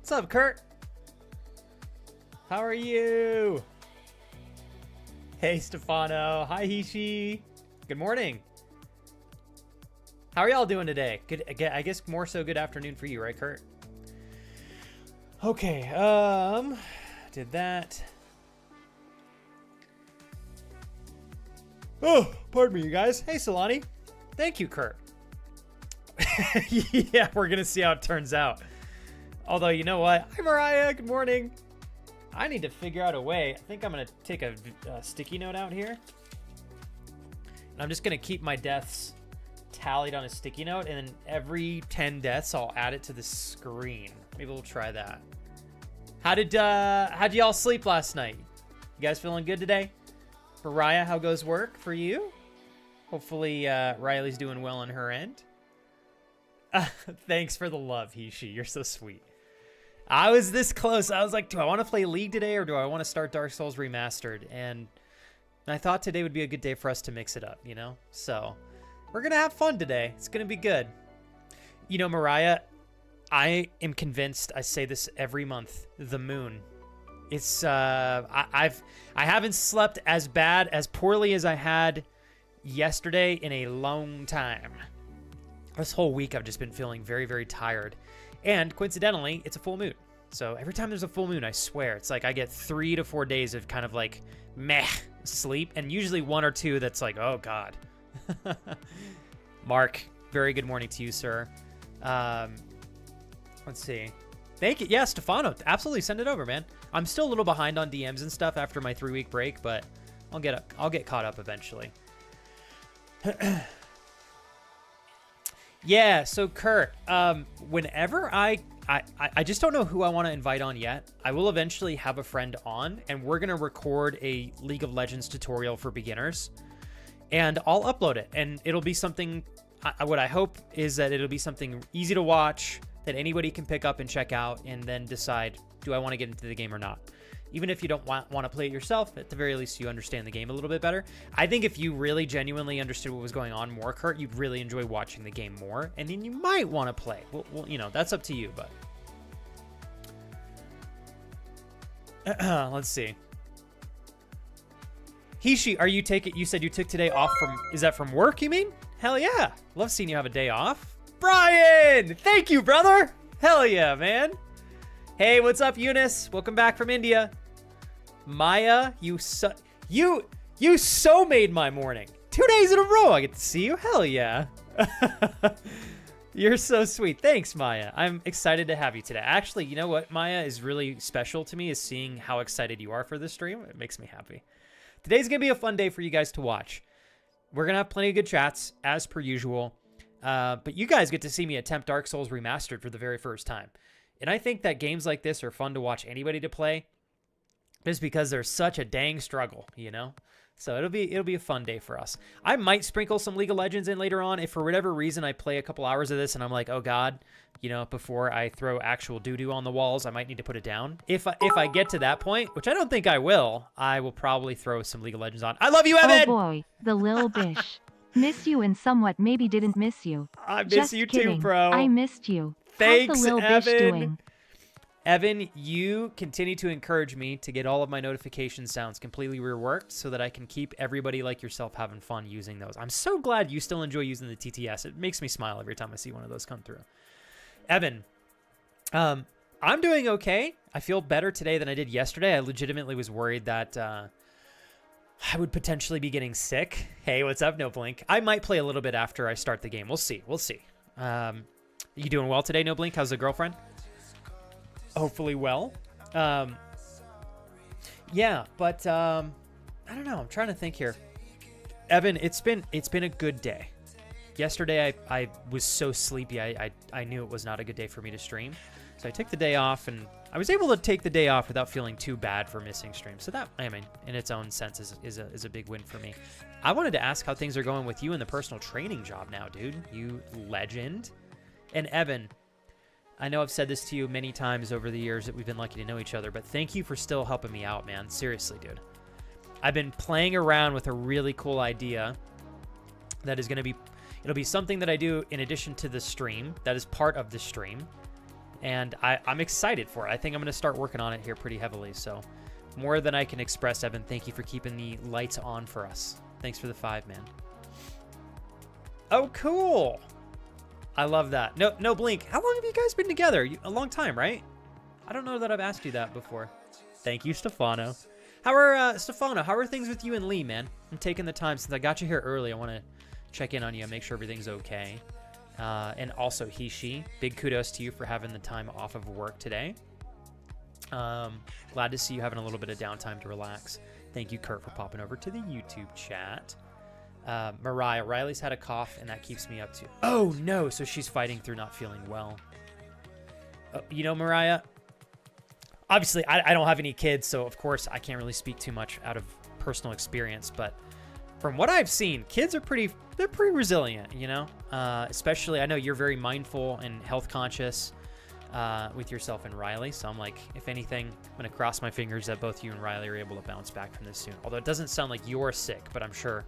What's up, Kurt? How are you? Hey, Stefano. Hi, Hishi. Good morning. How are y'all doing today? Good. I guess more so good afternoon for you, right, Kurt? Okay. Did that. Oh, pardon me, you guys. Hey, Solani. Thank you, Kurt. Yeah, we're gonna see how it turns out. Although, you know what? Hi, Mariah. Good morning. I need to figure out a way. I think I'm gonna take a sticky note out here. And I'm just gonna keep my deaths tallied on a sticky note, and then every 10 deaths, I'll add it to the screen. Maybe we'll try that. How'd y'all sleep last night? You guys feeling good today? Mariah, how goes work for you? Hopefully, Riley's doing well on her end. Thanks for the love, Hishi. You're so sweet. I was this close. I was like, do I want to play League today or do I want to start Dark Souls Remastered? And I thought today would be a good day for us to mix it up, you know? So we're going to have fun today. It's going to be good. You know, Mariah, I am convinced, I say this every month, the moon. It's, I haven't slept as poorly as I had yesterday in a long time. This whole week I've just been feeling very, very tired. And coincidentally, it's a full moon. So every time there's a full moon, I swear, it's like I get 3 to 4 days of kind of like meh sleep. And usually 1 or 2 that's like, oh God. Mark, very good morning to you, sir. Let's see. Thank you. Yeah, Stefano, absolutely send it over, man. I'm still a little behind on DMs and stuff after my 3-week break, but I'll get caught up eventually. Yeah, so Kurt, whenever I just don't know who I want to invite on yet. I will eventually have a friend on, and we're going to record a League of Legends tutorial for beginners, and I'll upload it, and it'll be something, what I hope is that it'll be something easy to watch that anybody can pick up and check out, and then decide, do I want to get into the game or not? Even if you don't want to play it yourself, at the very least, you understand the game a little bit better. I think if you really genuinely understood what was going on more, Kurt, you'd really enjoy watching the game more, and then you might want to play. Well, you know, that's up to you, but... Let's see. Hishi, you said you took today off from... Is that from work, you mean? Hell yeah. Love seeing you have a day off. Brian! Thank you, brother! Hell yeah, man. Hey, what's up, Eunice? Welcome back from India. Maya, you so made my morning. 2 days in a row I get to see you. Hell yeah. You're so sweet. Thanks, Maya. I'm excited to have you today. Actually, you know what, Maya, is really special to me is seeing how excited you are for this stream. It makes me happy. Today's going to be a fun day for you guys to watch. We're going to have plenty of good chats, as per usual. But you guys get to see me attempt Dark Souls Remastered for the very first time. And I think that games like this are fun to watch anybody to play just because they're such a dang struggle, you know? So it'll be a fun day for us. I might sprinkle some League of Legends in later on if for whatever reason I play a couple hours of this and I'm like, oh God, you know, before I throw actual doo-doo on the walls, I might need to put it down. If I get to that point, which I don't think I will probably throw some League of Legends on. I love you, Evan! Oh boy, the lil bish. Miss you and somewhat maybe didn't miss you. I miss Just you kidding. too, bro. I missed you. Thanks, How's the lil bish Evan. doing? Evan, you continue to encourage me to get all of my notification sounds completely reworked so that I can keep everybody like yourself having fun using those. I'm so glad you still enjoy using the TTS. It makes me smile every time I see one of those come through. Evan, I'm doing okay. I feel better today than I did yesterday. I legitimately was worried that I would potentially be getting sick. Hey, what's up, No Blink? I might play a little bit after I start the game. We'll see. We'll see. You doing well today, No Blink? How's the girlfriend? Hopefully well. Yeah, but I don't know. I'm trying to think here. Evan, it's been a good day. Yesterday I was so sleepy. I knew it was not a good day for me to stream. So I took the day off, and I was able to take the day off without feeling too bad for missing streams. So that, I mean, in its own sense is a big win for me. I wanted to ask how things are going with you in the personal training job now, dude. You legend. And Evan, I know I've said this to you many times over the years that we've been lucky to know each other, but thank you for still helping me out, man. Seriously, dude. I've been playing around with a really cool idea that is going to be, it'll be something that I do in addition to the stream, that is part of the stream. And I'm excited for it. I think I'm going to start working on it here pretty heavily. So more than I can express, Evan. Thank you for keeping the lights on for us. Thanks for the 5, man. Oh, cool. I love that. No blink. How long have you guys been together? A long time, right? I don't know that I've asked you that before. Thank you, Stefano. Stefano, how are things with you and Lee, man? I'm taking the time since I got you here early. I want to check in on you and make sure everything's okay. And also she. Big kudos to you for having the time off of work today. Glad to see you having a little bit of downtime to relax. Thank you, Kurt, for popping over to the YouTube chat. Mariah, Riley's had a cough, and that keeps me up too. Oh, no. So she's fighting through not feeling well. You know, Mariah, obviously, I don't have any kids, so of course I can't really speak too much out of personal experience. But from what I've seen, kids are pretty resilient, you know? Especially, I know you're very mindful and health conscious with yourself and Riley. So I'm like, if anything, I'm going to cross my fingers that both you and Riley are able to bounce back from this soon. Although it doesn't sound like you're sick, but I'm sure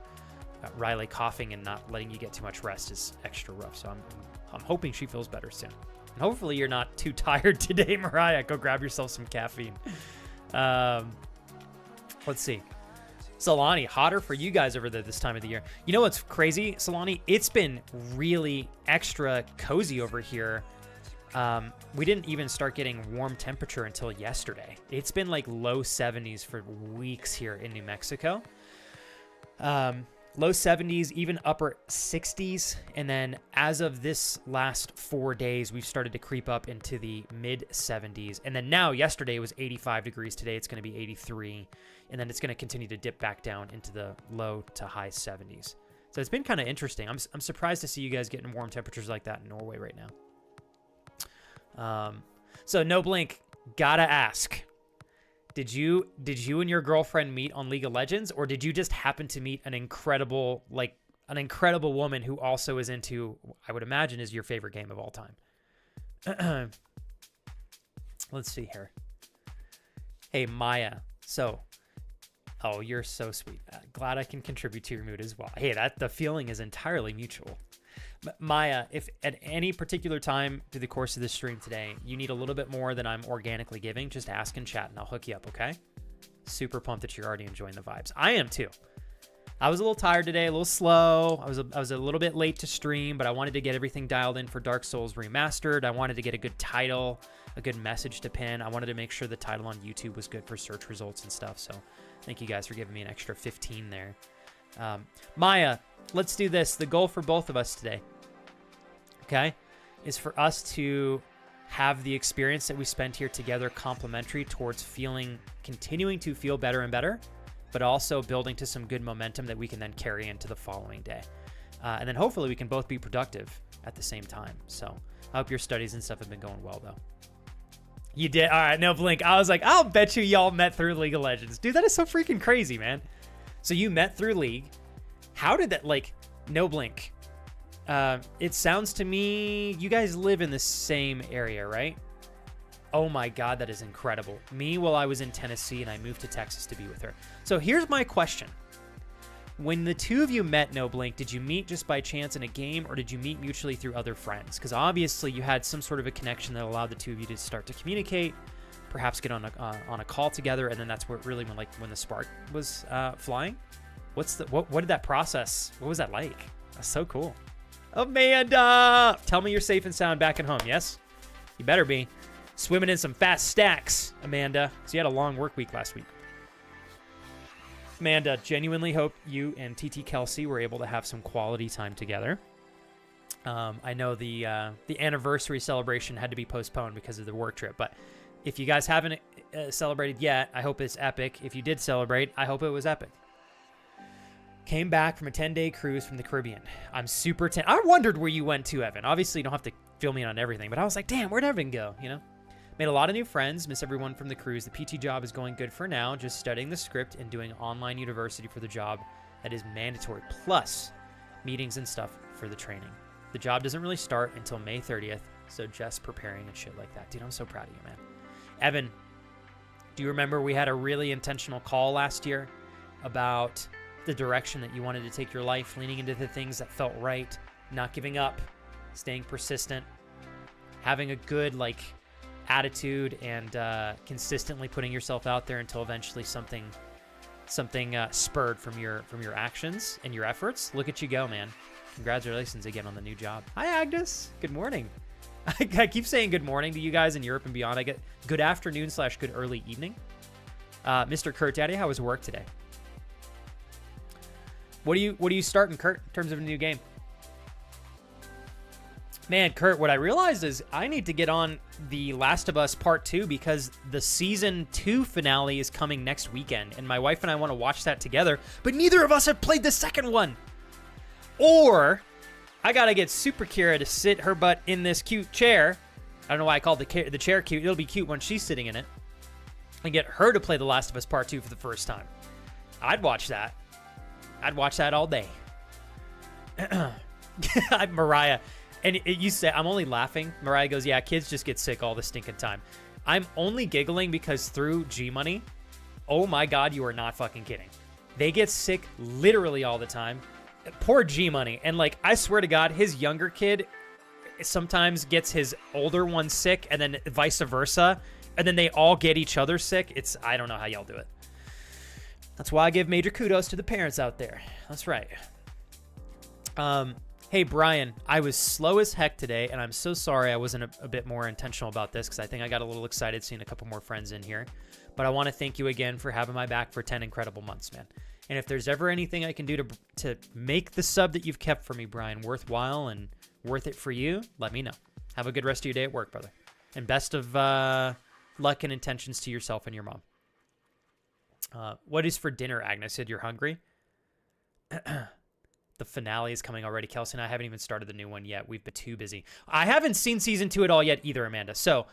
Riley coughing and not letting you get too much rest is extra rough. So I'm hoping she feels better soon. And hopefully you're not too tired today, Mariah. Go grab yourself some caffeine. Let's see. Solani, hotter for you guys over there this time of the year. You know what's crazy, Solani? It's been really extra cozy over here. We didn't even start getting warm temperature until yesterday. It's been like low 70s for weeks here in New Mexico. Low 70s, even upper 60s. And then as of this last 4 days, we've started to creep up into the mid 70s. And then now yesterday was 85 degrees. Today it's going to be 83. And then it's going to continue to dip back down into the low to high 70s. So it's been kind of interesting. I'm surprised to see you guys getting warm temperatures like that in Norway right now. So no blink, gotta ask. Did you and your girlfriend meet on League of Legends, or did you just happen to meet an incredible woman who also is into, I would imagine, is your favorite game of all time? Let's see here. Hey, Maya. Oh, you're so sweet. Glad I can contribute to your mood as well. Hey, the feeling is entirely mutual. Maya, if at any particular time through the course of this stream today, you need a little bit more than I'm organically giving, just ask in chat and I'll hook you up, okay? Super pumped that you're already enjoying the vibes. I am too. I was a little tired today, a little slow. I was a little bit late to stream, but I wanted to get everything dialed in for Dark Souls Remastered. I wanted to get a good title, a good message to pin. I wanted to make sure the title on YouTube was good for search results and stuff. So thank you guys for giving me an extra 15 there. Maya, let's do this. The goal for both of us today, okay, is for us to have the experience that we spent here together complementary towards continuing to feel better and better, but also building to some good momentum that we can then carry into the following day. And then hopefully we can both be productive at the same time. So I hope your studies and stuff have been going well, though. You did? All right, no blink. I was like, I'll bet y'all met through League of Legends. Dude, that is so freaking crazy, man. So you met through League. How did that, no blink. It sounds to me, you guys live in the same area, right? Oh my God, that is incredible. Me, while I was in Tennessee and I moved to Texas to be with her. So here's my question. When the two of you met, no blink, did you meet just by chance in a game, or did you meet mutually through other friends? Because obviously you had some sort of a connection that allowed the two of you to start to communicate, perhaps get on a call together, and then that's what really when the spark was flying. What did that process? What was that like? That's so cool. Amanda, tell me you're safe and sound back at home. Yes, you better be. Swimming in some fast stacks, Amanda. So you had a long work week last week. Amanda, genuinely hope you and TT Kelsey were able to have some quality time together. I know the anniversary celebration had to be postponed because of the work trip, but if you guys haven't celebrated yet, I hope it's epic. If you did celebrate, I hope it was epic. Came back from a 10-day cruise from the Caribbean. I'm super I wondered where you went to, Evan. Obviously, you don't have to fill me in on everything, but I was like, damn, where'd Evan go, you know? Made a lot of new friends, miss everyone from the cruise. The PT job is going good for now, just studying the script and doing online university for the job that is mandatory, plus meetings and stuff for the training. The job doesn't really start until May 30th, so just preparing and shit like that. Dude, I'm so proud of you, man. Evan, do you remember we had a really intentional call last year about the direction that you wanted to take your life, leaning into the things that felt right, not giving up, staying persistent, having a good, attitude and consistently putting yourself out there until eventually something spurred from your actions and your efforts. Look at you go, man. Congratulations again on the new job. Hi, Agnes. Good morning. I keep saying good morning to you guys in Europe and beyond. I get good afternoon / good early evening. Mr. Kurt Daddy, how was work today? What are you starting, Kurt, in terms of a new game? Man, Kurt, what I realized is I need to get on The Last of Us Part 2 because the Season 2 finale is coming next weekend, and my wife and I want to watch that together, but neither of us have played the second one. Or I got to get Super Kira to sit her butt in this cute chair. I don't know why I called the chair cute. It'll be cute when she's sitting in it. And get her to play The Last of Us Part 2 for the first time. I'd watch that. I'd watch that all day. Mariah, and you say, I'm only laughing. Mariah goes, yeah, kids just get sick all the stinking time. I'm only giggling because through G-Money, oh my God, you are not fucking kidding. They get sick literally all the time. Poor G-Money. And like, I swear to God, his younger kid sometimes gets his older one sick and then vice versa. And then they all get each other sick. I don't know how y'all do it. That's why I give major kudos to the parents out there. That's right. Hey, Brian, I was slow as heck today, and I'm so sorry I wasn't a bit more intentional about this because I think I got a little excited seeing a couple more friends in here. But I want to thank you again for having my back for 10 incredible months, man. And if there's ever anything I can do to make the sub that you've kept for me, Brian, worthwhile and worth it for you, let me know. Have a good rest of your day at work, brother. And best of luck and intentions to yourself and your mom. What is for dinner, Agnes? Said you're hungry? The finale is coming already. Kelsey and I haven't even started the new one yet. We've been too busy. I haven't seen season 2 at all yet either, Amanda. So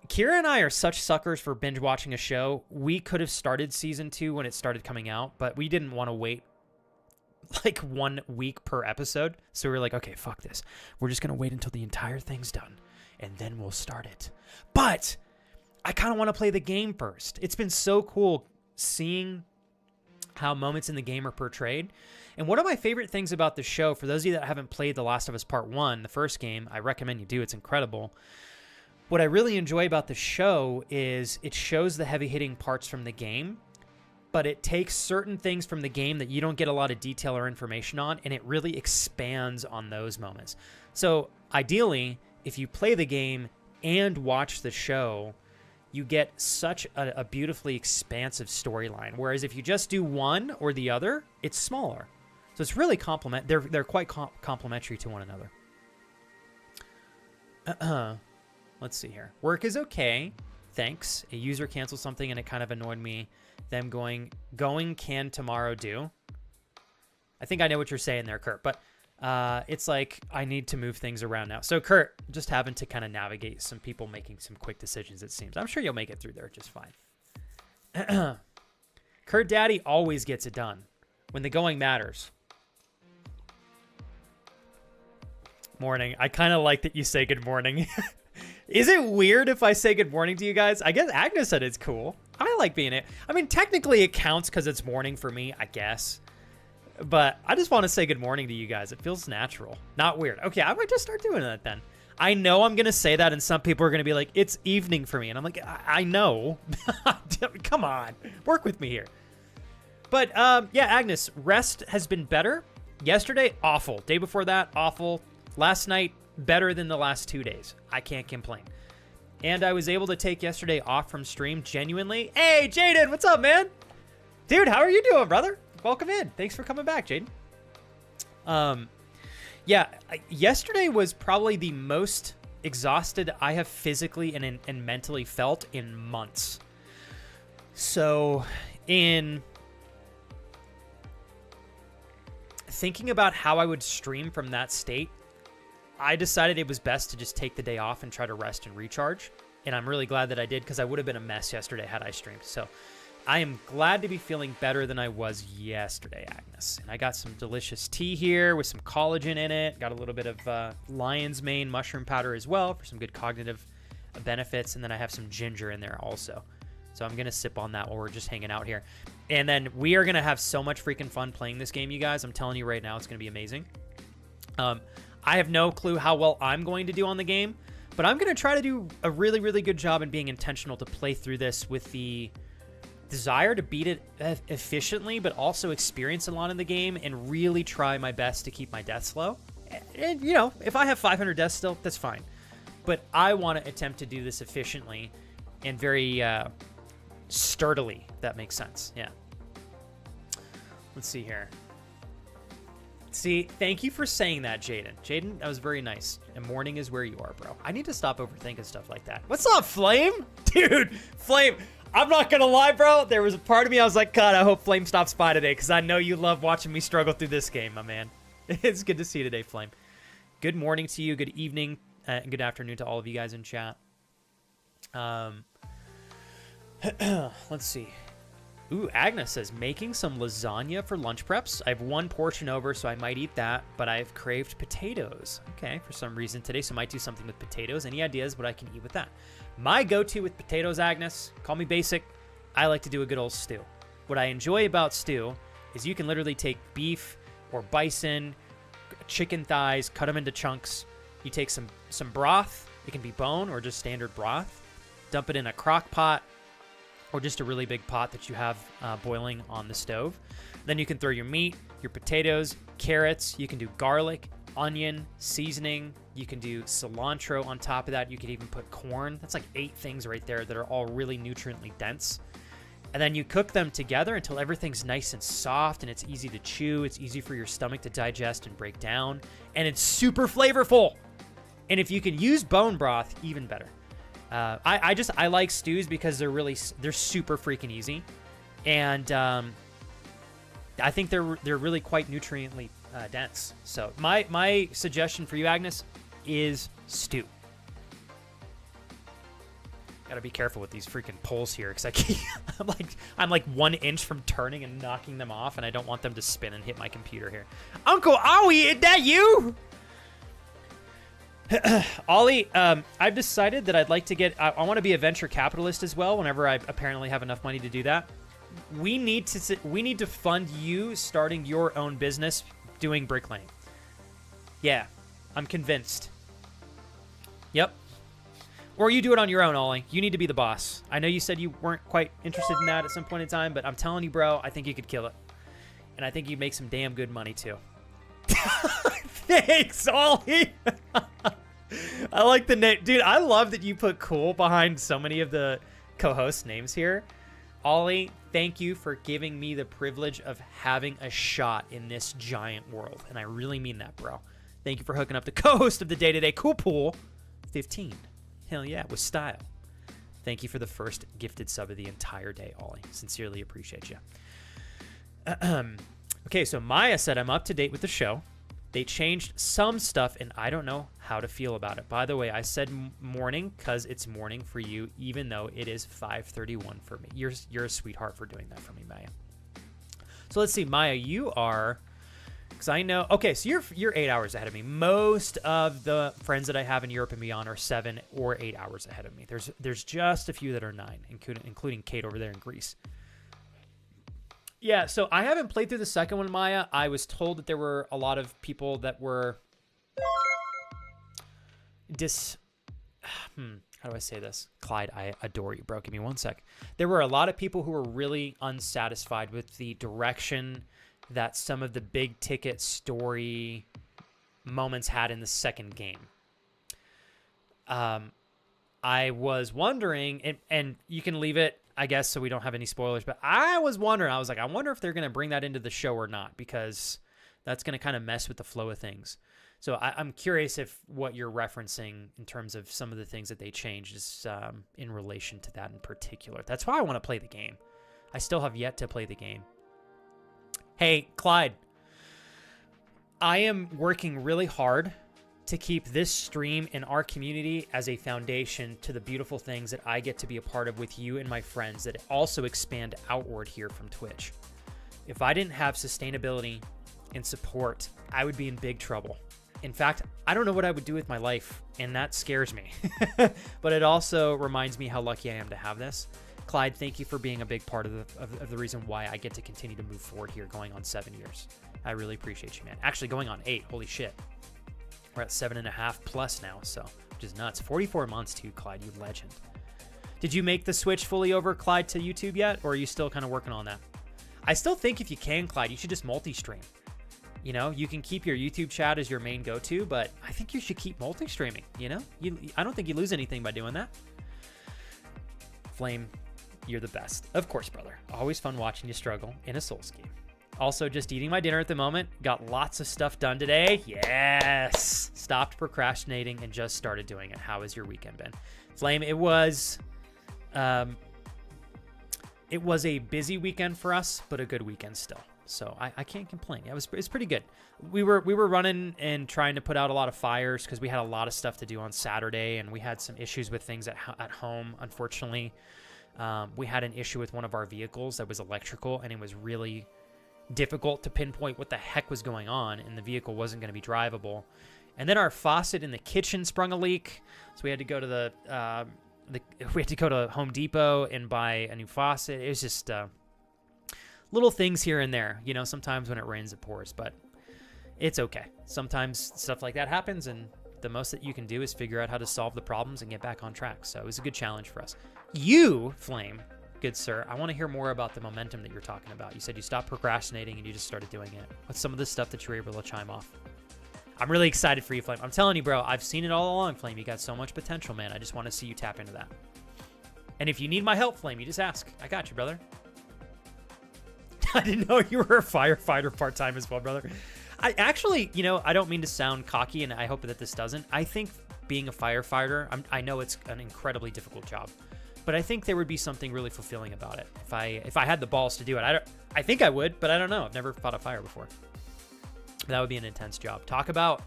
Kira and I are such suckers for binge watching a show. We could have started season 2 when it started coming out, but we didn't want to wait like 1 week per episode. So we were like, okay, fuck this. We're just going to wait until the entire thing's done, and then we'll start it. But I kind of want to play the game first. It's been so cool seeing how moments in the game are portrayed. And one of my favorite things about the show, for those of you that haven't played The Last of Us Part 1, the first game, I recommend you do. It's incredible. What I really enjoy about the show is it shows the heavy-hitting parts from the game, but it takes certain things from the game that you don't get a lot of detail or information on, and it really expands on those moments. So ideally, if you play the game and watch the show, you get such a beautifully expansive storyline. Whereas if you just do one or the other, it's smaller. So it's really they're quite complementary to one another. Let's see here. Work is okay. Thanks. A user canceled something and it kind of annoyed me. Them going can tomorrow do? I think I know what you're saying there, Kurt, but it's like I need to move things around now. So Kurt, just having to kind of navigate some people making some quick decisions, it seems. I'm sure you'll make it through there just fine. Kurt Daddy always gets it done when the going matters. Morning. I kind of like that you say good morning. Is it weird if I say good morning to you guys? I guess Agnes said it's cool. I like being it. I mean, technically it counts because it's morning for me, I guess. But I just want to say good morning to you guys. It feels natural. Not weird. Okay, I might just start doing that then. I know I'm going to say that and some people are going to be like, it's evening for me. And I'm like, I know. Come on. Work with me here. But yeah, Agnes, rest has been better. Yesterday, awful. Day before that, awful. Last night, better than the last 2 days. I can't complain. And I was able to take yesterday off from stream genuinely. Hey, Jaden, what's up, man? Dude, how are you doing, brother? Welcome in. Thanks for coming back, Jaden. Yeah, yesterday was probably the most exhausted I have physically and mentally felt in months. So, in thinking about how I would stream from that state, I decided it was best to just take the day off and try to rest and recharge. And I'm really glad that I did because I would have been a mess yesterday had I streamed. So I am glad to be feeling better than I was yesterday, Agnes. And I got some delicious tea here with some collagen in it. Got a little bit of lion's mane mushroom powder as well for some good cognitive benefits. And then I have some ginger in there also. So I'm going to sip on that while we're just hanging out here. And then we are going to have so much freaking fun playing this game, you guys. I'm telling you right now, it's going to be amazing. I have no clue how well I'm going to do on the game, But I'm going to try to do a really, really good job in being intentional to play through this with the desire to beat it efficiently, but also experience a lot in the game and really try my best to keep my deaths low. And, you know, if I have 500 deaths still, that's fine. But I want to attempt to do this efficiently and very sturdily, if that makes sense. Yeah. Let's see here. See, thank you for saying that, Jaden. Jaden, that was very nice. And morning is where you are, bro. I need to stop overthinking stuff like that. What's up, Flame? Dude, Flame, I'm not going to lie, bro. There was a part of me, I was like, God, I hope Flame stops by today because I know you love watching me struggle through this game, my man. It's good to see you today, Flame. Good morning to you. Good evening. And good afternoon to all of you guys in chat. Let's see. Ooh, Agnes says, making some lasagna for lunch preps. I have one portion over, so I might eat that, but I've craved potatoes. Okay, for some reason today, so I might do something with potatoes. Any ideas what I can eat with that? My go-to with potatoes, Agnes, call me basic, I like to do a good old stew. What I enjoy about stew is you can literally take beef or bison, chicken thighs, cut them into chunks. You take some broth, it can be bone or just standard broth, dump it in a crock pot, or just a really big pot that you have boiling on the stove. Then you can throw your meat, your potatoes, carrots. You can do garlic, onion, seasoning. You can do cilantro on top of that. You could even put corn. That's like 8 things right there that are all really nutriently dense. And then you cook them together until everything's nice and soft and it's easy to chew. It's easy for your stomach to digest and break down. And it's super flavorful. And if you can use bone broth, even better. I like stews because they're super freaking easy, and I think they're really quite nutriently dense. So my suggestion for you, Agnes, is stew. Gotta be careful with these freaking poles here because I'm like 1 inch from turning and knocking them off, and I don't want them to spin and hit my computer here. Uncle Owie, is that you? Ollie, I've decided that I'd like to get... I want to be a venture capitalist as well whenever I apparently have enough money to do that. We need to fund you starting your own business doing bricklaying. Yeah, I'm convinced. Yep. Or you do it on your own, Ollie. You need to be the boss. I know you said you weren't quite interested in that at some point in time, but I'm telling you, bro, I think you could kill it. And I think you'd make some damn good money, too. Thanks, Ollie. I like the name. Dude, I love that you put cool behind so many of the co-host names here. Ollie, thank you for giving me the privilege of having a shot in this giant world. And I really mean that, bro. Thank you for hooking up the co-host of the day-to-day Cool Pool 15. Hell yeah, with style. Thank you for the first gifted sub of the entire day, Ollie. Sincerely appreciate you. Okay, so Maya said I'm up to date with the show. They changed some stuff, and I don't know how to feel about it. By the way, I said morning because it's morning for you, even though it is 5:31 for me. You're a sweetheart for doing that for me, Maya. So let's see, Maya, you are, because I know. Okay, so you're 8 hours ahead of me. Most of the friends that I have in Europe and beyond are 7 or 8 hours ahead of me. There's just a few that are 9, including Kate over there in Greece. Yeah, so I haven't played through the second one, Maya. I was told that there were a lot of people that were how do I say this? Clyde, I adore you, bro. Give me 1 sec. There were a lot of people who were really unsatisfied with the direction that some of the big ticket story moments had in the second game. I was wondering, and you can leave it, I guess, so we don't have any spoilers, but I was wondering, I wonder if they're going to bring that into the show or not, because that's going to kind of mess with the flow of things. So I'm curious if what you're referencing in terms of some of the things that they changed is in relation to that in particular. That's why I want to play the game. I still have yet to play the game. Hey, Clyde, I am working really hard to keep this stream and our community as a foundation to the beautiful things that I get to be a part of with you and my friends that also expand outward here from Twitch. If I didn't have sustainability and support, I would be in big trouble. In fact, I don't know what I would do with my life, and that scares me. But it also reminds me how lucky I am to have this. Clyde, thank you for being a big part of the reason why I get to continue to move forward here going on 7 years. I really appreciate you, man. Actually, going on 8. Holy shit. We're at 7.5 plus now, so which is nuts. 44 months too, Clyde, you legend. Did you make the switch fully over, Clyde, to YouTube yet, or are you still kind of working on that? I still think if you can, Clyde, you should just multi-stream. You know, you can keep your YouTube chat as your main go-to, but I think you should keep multi-streaming, you know? I don't think you lose anything by doing that. Flame, you're the best. Of course, brother. Always fun watching you struggle in a Souls game. Also, just eating my dinner at the moment. Got lots of stuff done today. Yes! Stopped procrastinating and just started doing it. How has your weekend been? Flame, it was a busy weekend for us, but a good weekend still. So I can't complain. It's pretty good. We were running and trying to put out a lot of fires because we had a lot of stuff to do on Saturday, and we had some issues with things at home. Unfortunately, we had an issue with one of our vehicles that was electrical, and it was really difficult to pinpoint what the heck was going on, and the vehicle wasn't going to be drivable. And then our faucet in the kitchen sprung a leak, so we had to go to we had to go to Home Depot and buy a new faucet. It was just little things here and there. You know, sometimes when it rains, it pours, but it's okay. Sometimes stuff like that happens, and the most that you can do is figure out how to solve the problems and get back on track. So it was a good challenge for us. You, Flame, good sir, I want to hear more about the momentum that you're talking about. You said you stopped procrastinating and you just started doing it. What's some of the stuff that you were able to chime off? I'm really excited for you, Flame. I'm telling you, bro, I've seen it all along, Flame. You got so much potential, man. I just want to see you tap into that. And if you need my help, Flame, you just ask. I got you, brother. I didn't know you were a firefighter part-time as well, brother. I actually, you know, I don't mean to sound cocky, and I hope that this doesn't. I think being a firefighter, I know it's an incredibly difficult job, but I think there would be something really fulfilling about it. If I had the balls to do it, I think I would, but I don't know. I've never fought a fire before. That would be an intense job. Talk about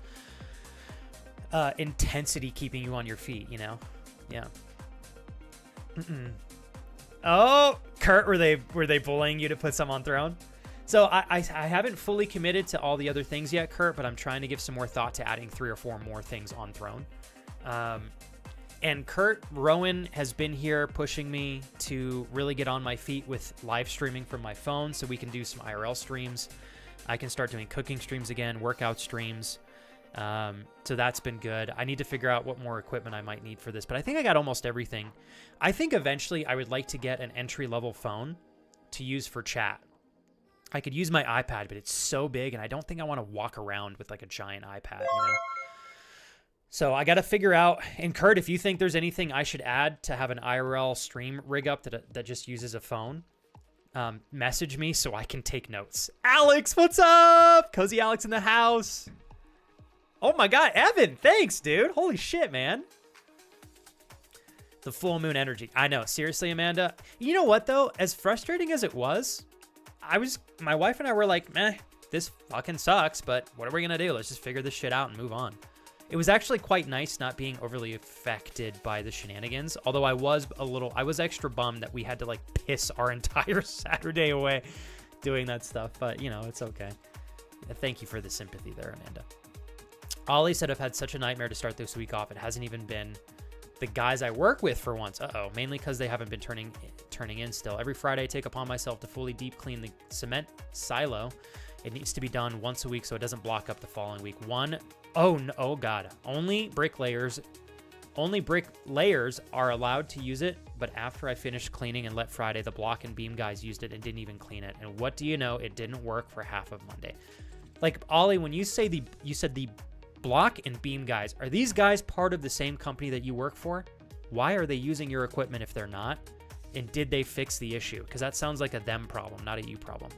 intensity keeping you on your feet, you know? Yeah. Oh, Kurt, were they bullying you to put some on Throne? So I haven't fully committed to all the other things yet, Kurt, but I'm trying to give some more thought to adding 3 or 4 more things on Throne. And Kurt, Rowan has been here pushing me to really get on my feet with live streaming from my phone so we can do some IRL streams. I can start doing cooking streams again, workout streams. So that's been good. I need to figure out what more equipment I might need for this, but I think I got almost everything. I think eventually I would like to get an entry-level phone to use for chat. I could use my iPad, but it's so big, and I don't think I want to walk around with like a giant iPad, you know? So I got to figure out, and Kurt, if you think there's anything I should add to have an IRL stream rig up that just uses a phone, message me so I can take notes. Alex, what's up? Cozy Alex in the house. Oh my God, Evan, thanks, dude. Holy shit, man. The full moon energy. I know, seriously, Amanda. You know what, though? As frustrating as it was, my wife and I were like, meh, this fucking sucks, but what are we gonna do? Let's just figure this shit out and move on. It was actually quite nice not being overly affected by the shenanigans, although I was extra bummed that we had to like piss our entire Saturday away doing that stuff, but you know, it's okay. Thank you for the sympathy there, Amanda. Ollie said, I've had such a nightmare to start this week off. It hasn't even been the guys I work with for once. Mainly because they haven't been turning in still. Every Friday I take upon myself to fully deep clean the cement silo. It needs to be done once a week so it doesn't block up the following week. Oh God. Only bricklayers are allowed to use it, but after I finished cleaning and let Friday, the block and beam guys used it and didn't even clean it. And what do you know? It didn't work for half of Monday. Like, Ollie, when you said the block and beam guys, are these guys part of the same company that you work for? Why are they using your equipment if they're not? And did they fix the issue? Because that sounds like a them problem, not a you problem.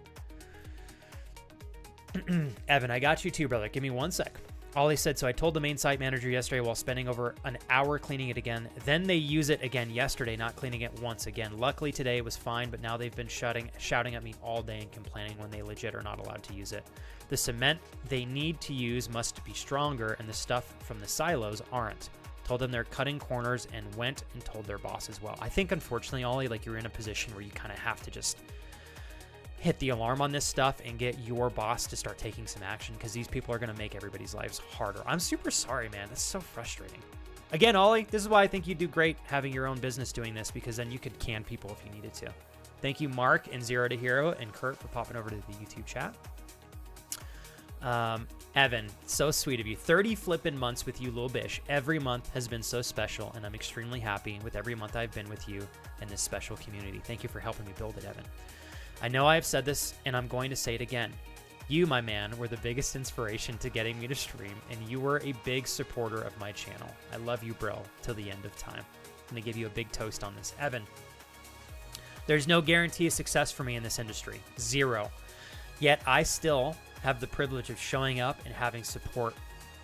Evan, I got you too, brother. Give me 1 sec. Ollie said, so I told the main site manager yesterday while spending over an hour cleaning it again. Then they use it again yesterday, not cleaning it once again. Luckily today it was fine, but now they've been shouting at me all day and complaining when they legit are not allowed to use it. The cement they need to use must be stronger, and the stuff from the silos aren't. Told them they're cutting corners and went and told their boss as well. I think, unfortunately, Ollie, like you're in a position where you kind of have to just hit the alarm on this stuff and get your boss to start taking some action because these people are going to make everybody's lives harder. I'm super sorry, man. That's so frustrating. Again, Ollie, this is why I think you do great having your own business doing this, because then you could can people if you needed to. Thank you, Mark and Zero to Hero and Kurt for popping over to the YouTube chat. Evan, so sweet of you. 30 flippin' months with you, Lil Bish. Every month has been so special, and I'm extremely happy with every month I've been with you in this special community. Thank you for helping me build it, Evan. I know I have said this, and I'm going to say it again. You, my man, were the biggest inspiration to getting me to stream, and you were a big supporter of my channel. I love you, bro, till the end of time. I'm going to give you a big toast on this. Evan, there's no guarantee of success for me in this industry. Zero. Yet I still have the privilege of showing up and having support,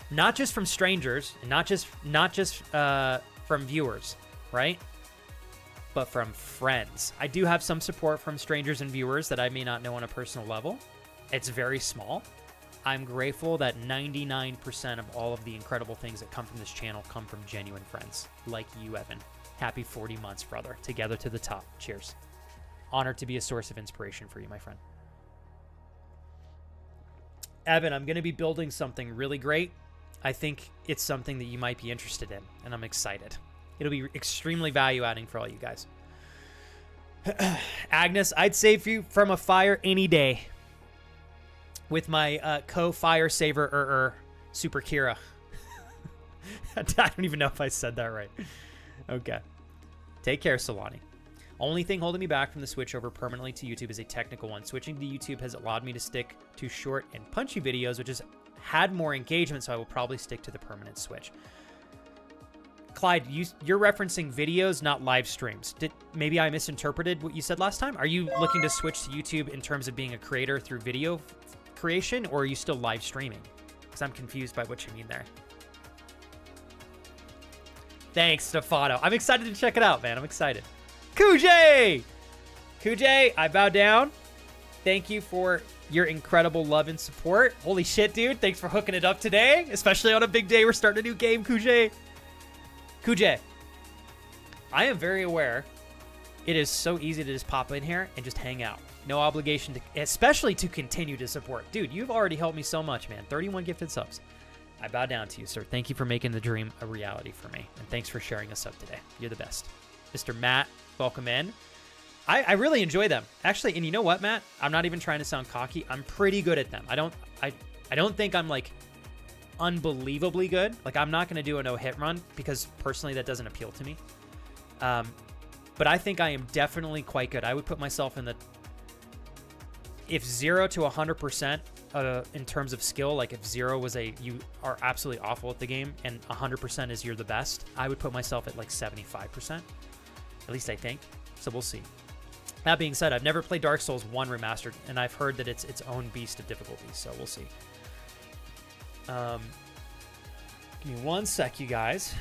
not just from strangers, and not just from viewers, right? But from friends. I do have some support from strangers and viewers that I may not know on a personal level. It's very small. I'm grateful that 99% of all of the incredible things that come from this channel come from genuine friends like you, Evan. Happy 40 months, brother. Together to the top. Cheers. Honored to be a source of inspiration for you, my friend. Evan, I'm going to be building something really great. I think it's something that you might be interested in, and I'm excited. It'll be extremely value-adding for all you guys. Agnes, I'd save you from a fire any day with my co-fire saver Super Kira. I don't even know if I said that right. Okay. Take care, Solani. Only thing holding me back from the switch over permanently to YouTube is a technical one. Switching to YouTube has allowed me to stick to short and punchy videos, which has had more engagement, so I will probably stick to the permanent switch. Clyde, you're referencing videos, not live streams. Maybe I misinterpreted what you said last time? Are you looking to switch to YouTube in terms of being a creator through video creation, or are you still live streaming? Because I'm confused by what you mean there. Thanks, Stefano. I'm excited to check it out, man. I'm excited. Kujay! Kujay, I bow down. Thank you for your incredible love and support. Holy shit, dude. Thanks for hooking it up today, especially on a big day. We're starting a new game, Kujay. Kujay, I am very aware it is so easy to just pop in here and just hang out. No obligation to, especially to continue to support. Dude, you've already helped me so much, man. 31 gifted subs. I bow down to you, sir. Thank you for making the dream a reality for me. And thanks for sharing us up today. You're the best. Mr. Matt, welcome in. I really enjoy them. Actually, and you know what, Matt? I'm not even trying to sound cocky. I'm pretty good at them. I don't think I'm like unbelievably good. Like, I'm not going to do a no-hit run because personally that doesn't appeal to me. But I think I am definitely quite good. I would put myself in the, if 0 to 100% in terms of skill, like if 0 was you are absolutely awful at the game and 100% is you're the best, I would put myself at like 75%. At least I think. So we'll see. That being said, I've never played Dark Souls 1 Remastered, and I've heard that it's its own beast of difficulty, so we'll see. Give me one sec, you guys.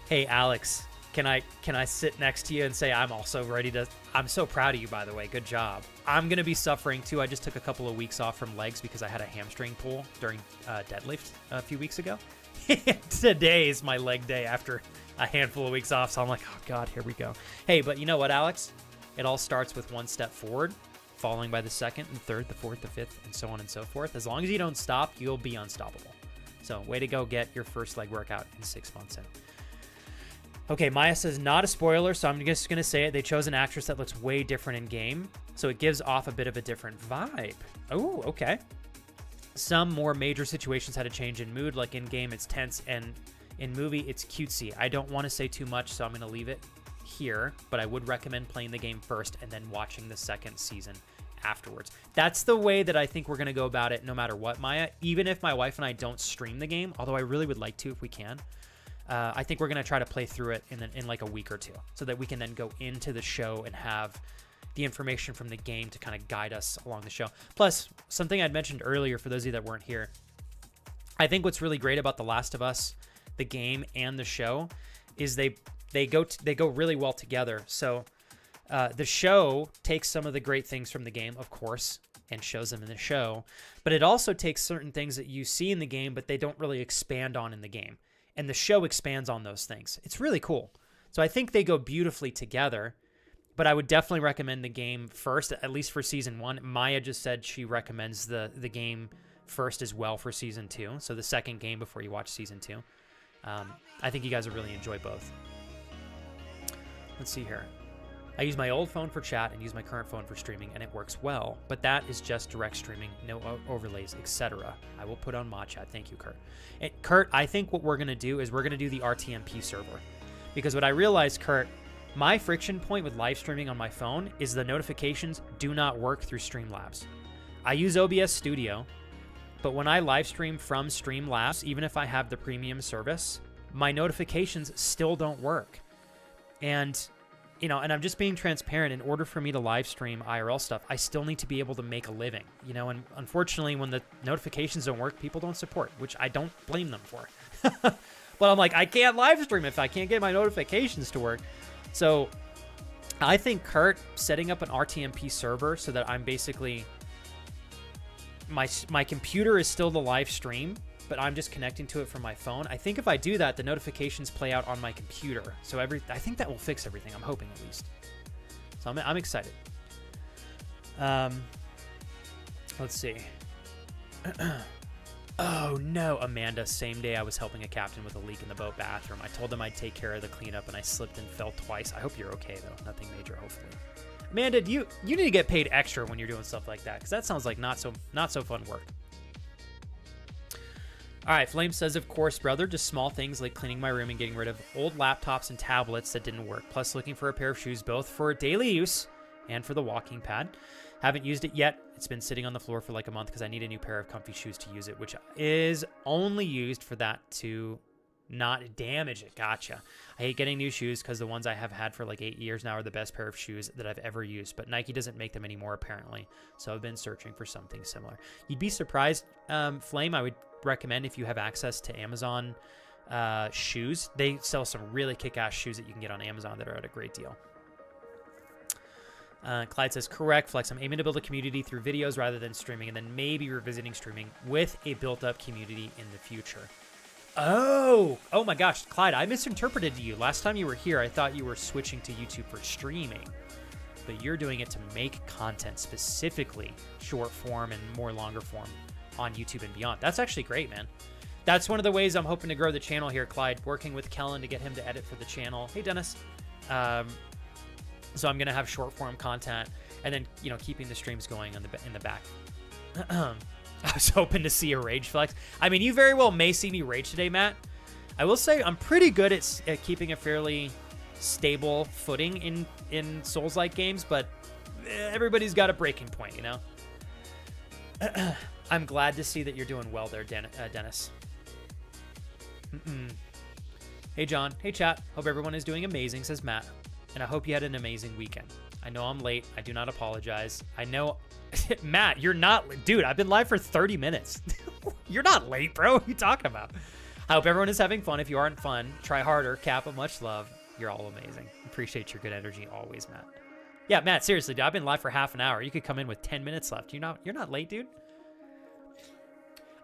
Hey, Alex, can I sit next to you and say I'm also ready to... I'm so proud of you, by the way. Good job. I'm going to be suffering, too. I just took a couple of weeks off from legs because I had a hamstring pull during deadlift a few weeks ago. Today is my leg day after a handful of weeks off, so I'm like, oh, God, here we go. Hey, but you know what, Alex? It all starts with one step forward, following by the second and third, the fourth, the fifth, and so on and so forth. As long as you don't stop, you'll be unstoppable. So way to go get your first leg workout in 6 months in. Okay, Maya says, not a spoiler, so I'm just going to say it. They chose an actress that looks way different in game, so it gives off a bit of a different vibe. Oh, okay. Some more major situations had a change in mood, like in game it's tense and in movie it's cutesy. I don't want to say too much, so I'm going to leave it here, but I would recommend playing the game first and then watching the second season afterwards. That's the way that I think we're going to go about it no matter what, Maya. Even if my wife and I don't stream the game, although I really would like to if we can, I think we're going to try to play through it in like a week or two so that we can then go into the show and have the information from the game to kind of guide us along the show. Plus, something I'd mentioned earlier for those of you that weren't here, I think what's really great about The Last of Us, the game and the show, is they go really well together. So the show takes some of the great things from the game, of course, and shows them in the show, but it also takes certain things that you see in the game, but they don't really expand on in the game. And the show expands on those things. It's really cool. So I think they go beautifully together, but I would definitely recommend the game first, at least for season 1. Maya just said she recommends the game first as well for season 2. So the second game before you watch season 2. I think you guys will really enjoy both. Let's see here. I use my old phone for chat and use my current phone for streaming, and it works well, but that is just direct streaming, no overlays, etc. I will put on mod chat. Thank you, Kurt. And Kurt, I think what we're going to do is we're going to do the RTMP server, because what I realized, Kurt, my friction point with live streaming on my phone is the notifications do not work through Streamlabs. I use OBS Studio, but when I live stream from Streamlabs, even if I have the premium service, my notifications still don't work. And you know, and I'm just being transparent. In order for me to live stream IRL stuff, I still need to be able to make a living, you know, and unfortunately, when the notifications don't work, people don't support, which I don't blame them for. But I'm like, I can't live stream if I can't get my notifications to work. So I think, Kurt, setting up an RTMP server so that I'm basically, my computer is still the live stream, but I'm just connecting to it from my phone. I think if I do that, the notifications play out on my computer. So I think that will fix everything. I'm hoping, at least. So I'm excited. Let's see. Oh no, Amanda, same day I was helping a captain with a leak in the boat bathroom. I told them I'd take care of the cleanup and I slipped and fell twice. I hope you're okay though. Nothing major, hopefully. Amanda, you need to get paid extra when you're doing stuff like that, because that sounds like not so fun work. All right, Flame says, of course, brother, just small things like cleaning my room and getting rid of old laptops and tablets that didn't work, plus looking for a pair of shoes both for daily use and for the walking pad. Haven't used it yet. It's been sitting on the floor for like a month because I need a new pair of comfy shoes to use it, which is only used for that to not damage it. Gotcha. I hate getting new shoes because the ones I have had for like 8 years now are the best pair of shoes that I've ever used, but Nike doesn't make them anymore apparently, so I've been searching for something similar. You'd be surprised, Flame, I would recommend if you have access to Amazon shoes. They sell some really kick-ass shoes that you can get on Amazon that are at a great deal. Clyde says, correct, Flex. I'm aiming to build a community through videos rather than streaming, and then maybe revisiting streaming with a built-up community in the future. Oh my gosh, Clyde, I misinterpreted you. Last time you were here, I thought you were switching to YouTube for streaming, but you're doing it to make content, specifically short form and more longer form on YouTube and beyond. That's actually great, man. That's one of the ways I'm hoping to grow the channel here, Clyde, working with Kellen to get him to edit for the channel. Hey, Dennis. So I'm going to have short form content and then, you know, keeping the streams going on in the back. I was hoping to see a rage flex. I mean, you very well may see me rage today, Matt. I will say I'm pretty good at keeping a fairly stable footing in Souls-like games, but everybody's got a breaking point, you know? I'm glad to see that you're doing well there, Dennis. Hey, John. Hey, chat. Hope everyone is doing amazing, says Matt. And I hope you had an amazing weekend. I know I'm late. I do not apologize. I know... Matt, you're not... Dude, I've been live for 30 minutes. You're not late, bro. What are you talking about? I hope everyone is having fun. If you aren't fun, try harder. Kappa, much love. You're all amazing. Appreciate your good energy always, Matt. Yeah, Matt, seriously, dude, I've been live for half an hour. You could come in with 10 minutes left. You're not late, dude.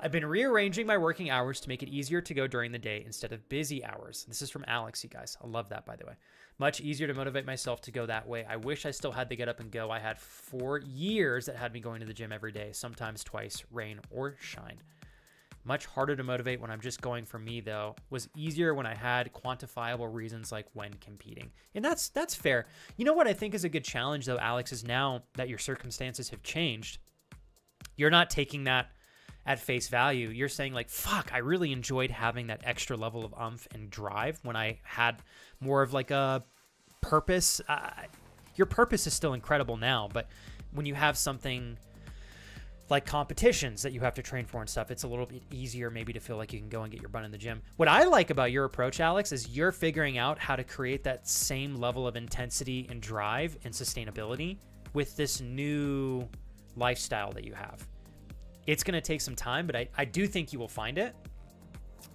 I've been rearranging my working hours to make it easier to go during the day instead of busy hours. This is from Alex, you guys. I love that, by the way. Much easier to motivate myself to go that way. I wish I still had the get up and go I had for years that had me going to the gym every day, sometimes twice, rain or shine. Much harder to motivate when I'm just going for me, though. Was easier when I had quantifiable reasons like when competing. And that's fair. You know what I think is a good challenge, though, Alex, is now that your circumstances have changed, you're not taking that at face value. You're saying like, fuck, I really enjoyed having that extra level of oomph and drive when I had more of like a purpose. Your purpose is still incredible now, but when you have something like competitions that you have to train for and stuff, it's a little bit easier maybe to feel like you can go and get your butt in the gym. What I like about your approach, Alex, is you're figuring out how to create that same level of intensity and drive and sustainability with this new lifestyle that you have. It's going to take some time, but I do think you will find it.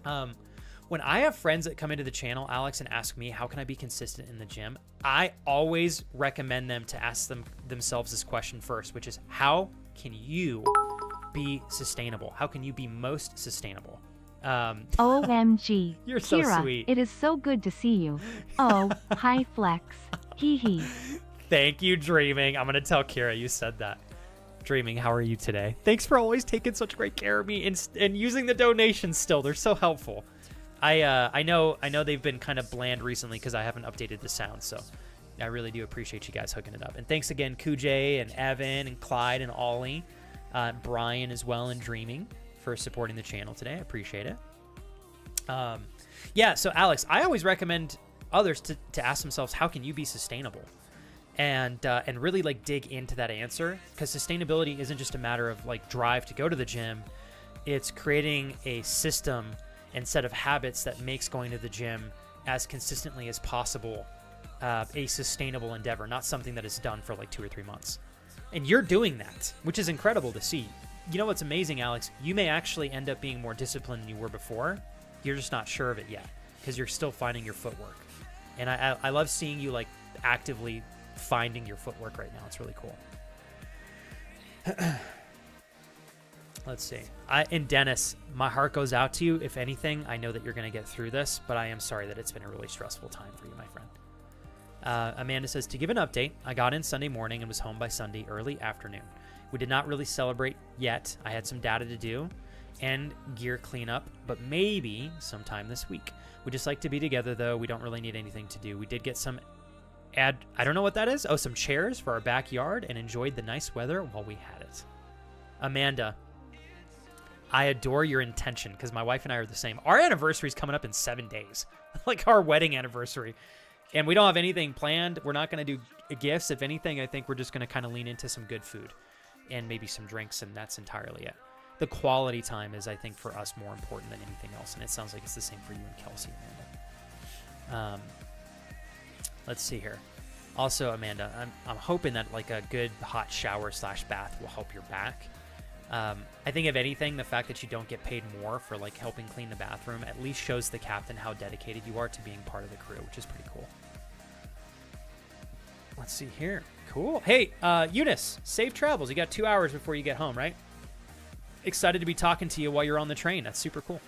When I have friends that come into the channel, Alex, and ask me, how can I be consistent in the gym? I always recommend them to ask themselves this question first, which is, how can you be sustainable? How can you be most sustainable? OMG. You're so Kira, sweet. It is so good to see you. Oh, hi Flex. Hee hee. Thank you, Dreaming. I'm going to tell Kira you said that. Dreaming, how are you today? Thanks for always taking such great care of me and using the donations still. They're so helpful. I know they've been kind of bland recently because I haven't updated the sound, so I really do appreciate you guys hooking it up. And thanks again, Kujay and Evan and Clyde and Ollie, Brian as well, and Dreaming for supporting the channel today. I appreciate it. Yeah, so Alex, I always recommend others to ask themselves, how can you be sustainable? And really like dig into that answer, because sustainability isn't just a matter of like drive to go to the gym. It's creating a system and set of habits that makes going to the gym as consistently as possible a sustainable endeavor, not something that is done for like 2 or 3 months. And you're doing that, which is incredible to see. You know what's amazing, Alex? You may actually end up being more disciplined than you were before. You're just not sure of it yet because you're still finding your footwork. And I love seeing you like actively finding your footwork right now. It's really cool. Let's see. And Dennis, my heart goes out to you. If anything, I know that you're going to get through this, but I am sorry that it's been a really stressful time for you, my friend. Amanda says, to give an update, I got in Sunday morning and was home by Sunday early afternoon. We did not really celebrate yet. I had some data to do and gear cleanup, but maybe sometime this week. We just like to be together, though. We don't really need anything to do. We did get some I don't know what that is. Oh, some chairs for our backyard and enjoyed the nice weather while we had it. Amanda, I adore your intention because my wife and I are the same. Our anniversary is coming up in 7 days, like our wedding anniversary. And we don't have anything planned. We're not going to do gifts. If anything, I think we're just going to kind of lean into some good food and maybe some drinks, and that's entirely it. The quality time is, I think, for us more important than anything else, and it sounds like it's the same for you and Kelsey, Amanda. Let's see here. Also, Amanda, I'm hoping that like a good hot shower / bath will help your back. I think if anything, the fact that you don't get paid more for like helping clean the bathroom at least shows the captain how dedicated you are to being part of the crew, which is pretty cool. Let's see here. Cool. Hey, Eunice, safe travels. You got 2 hours before you get home, right? Excited to be talking to you while you're on the train. That's super cool.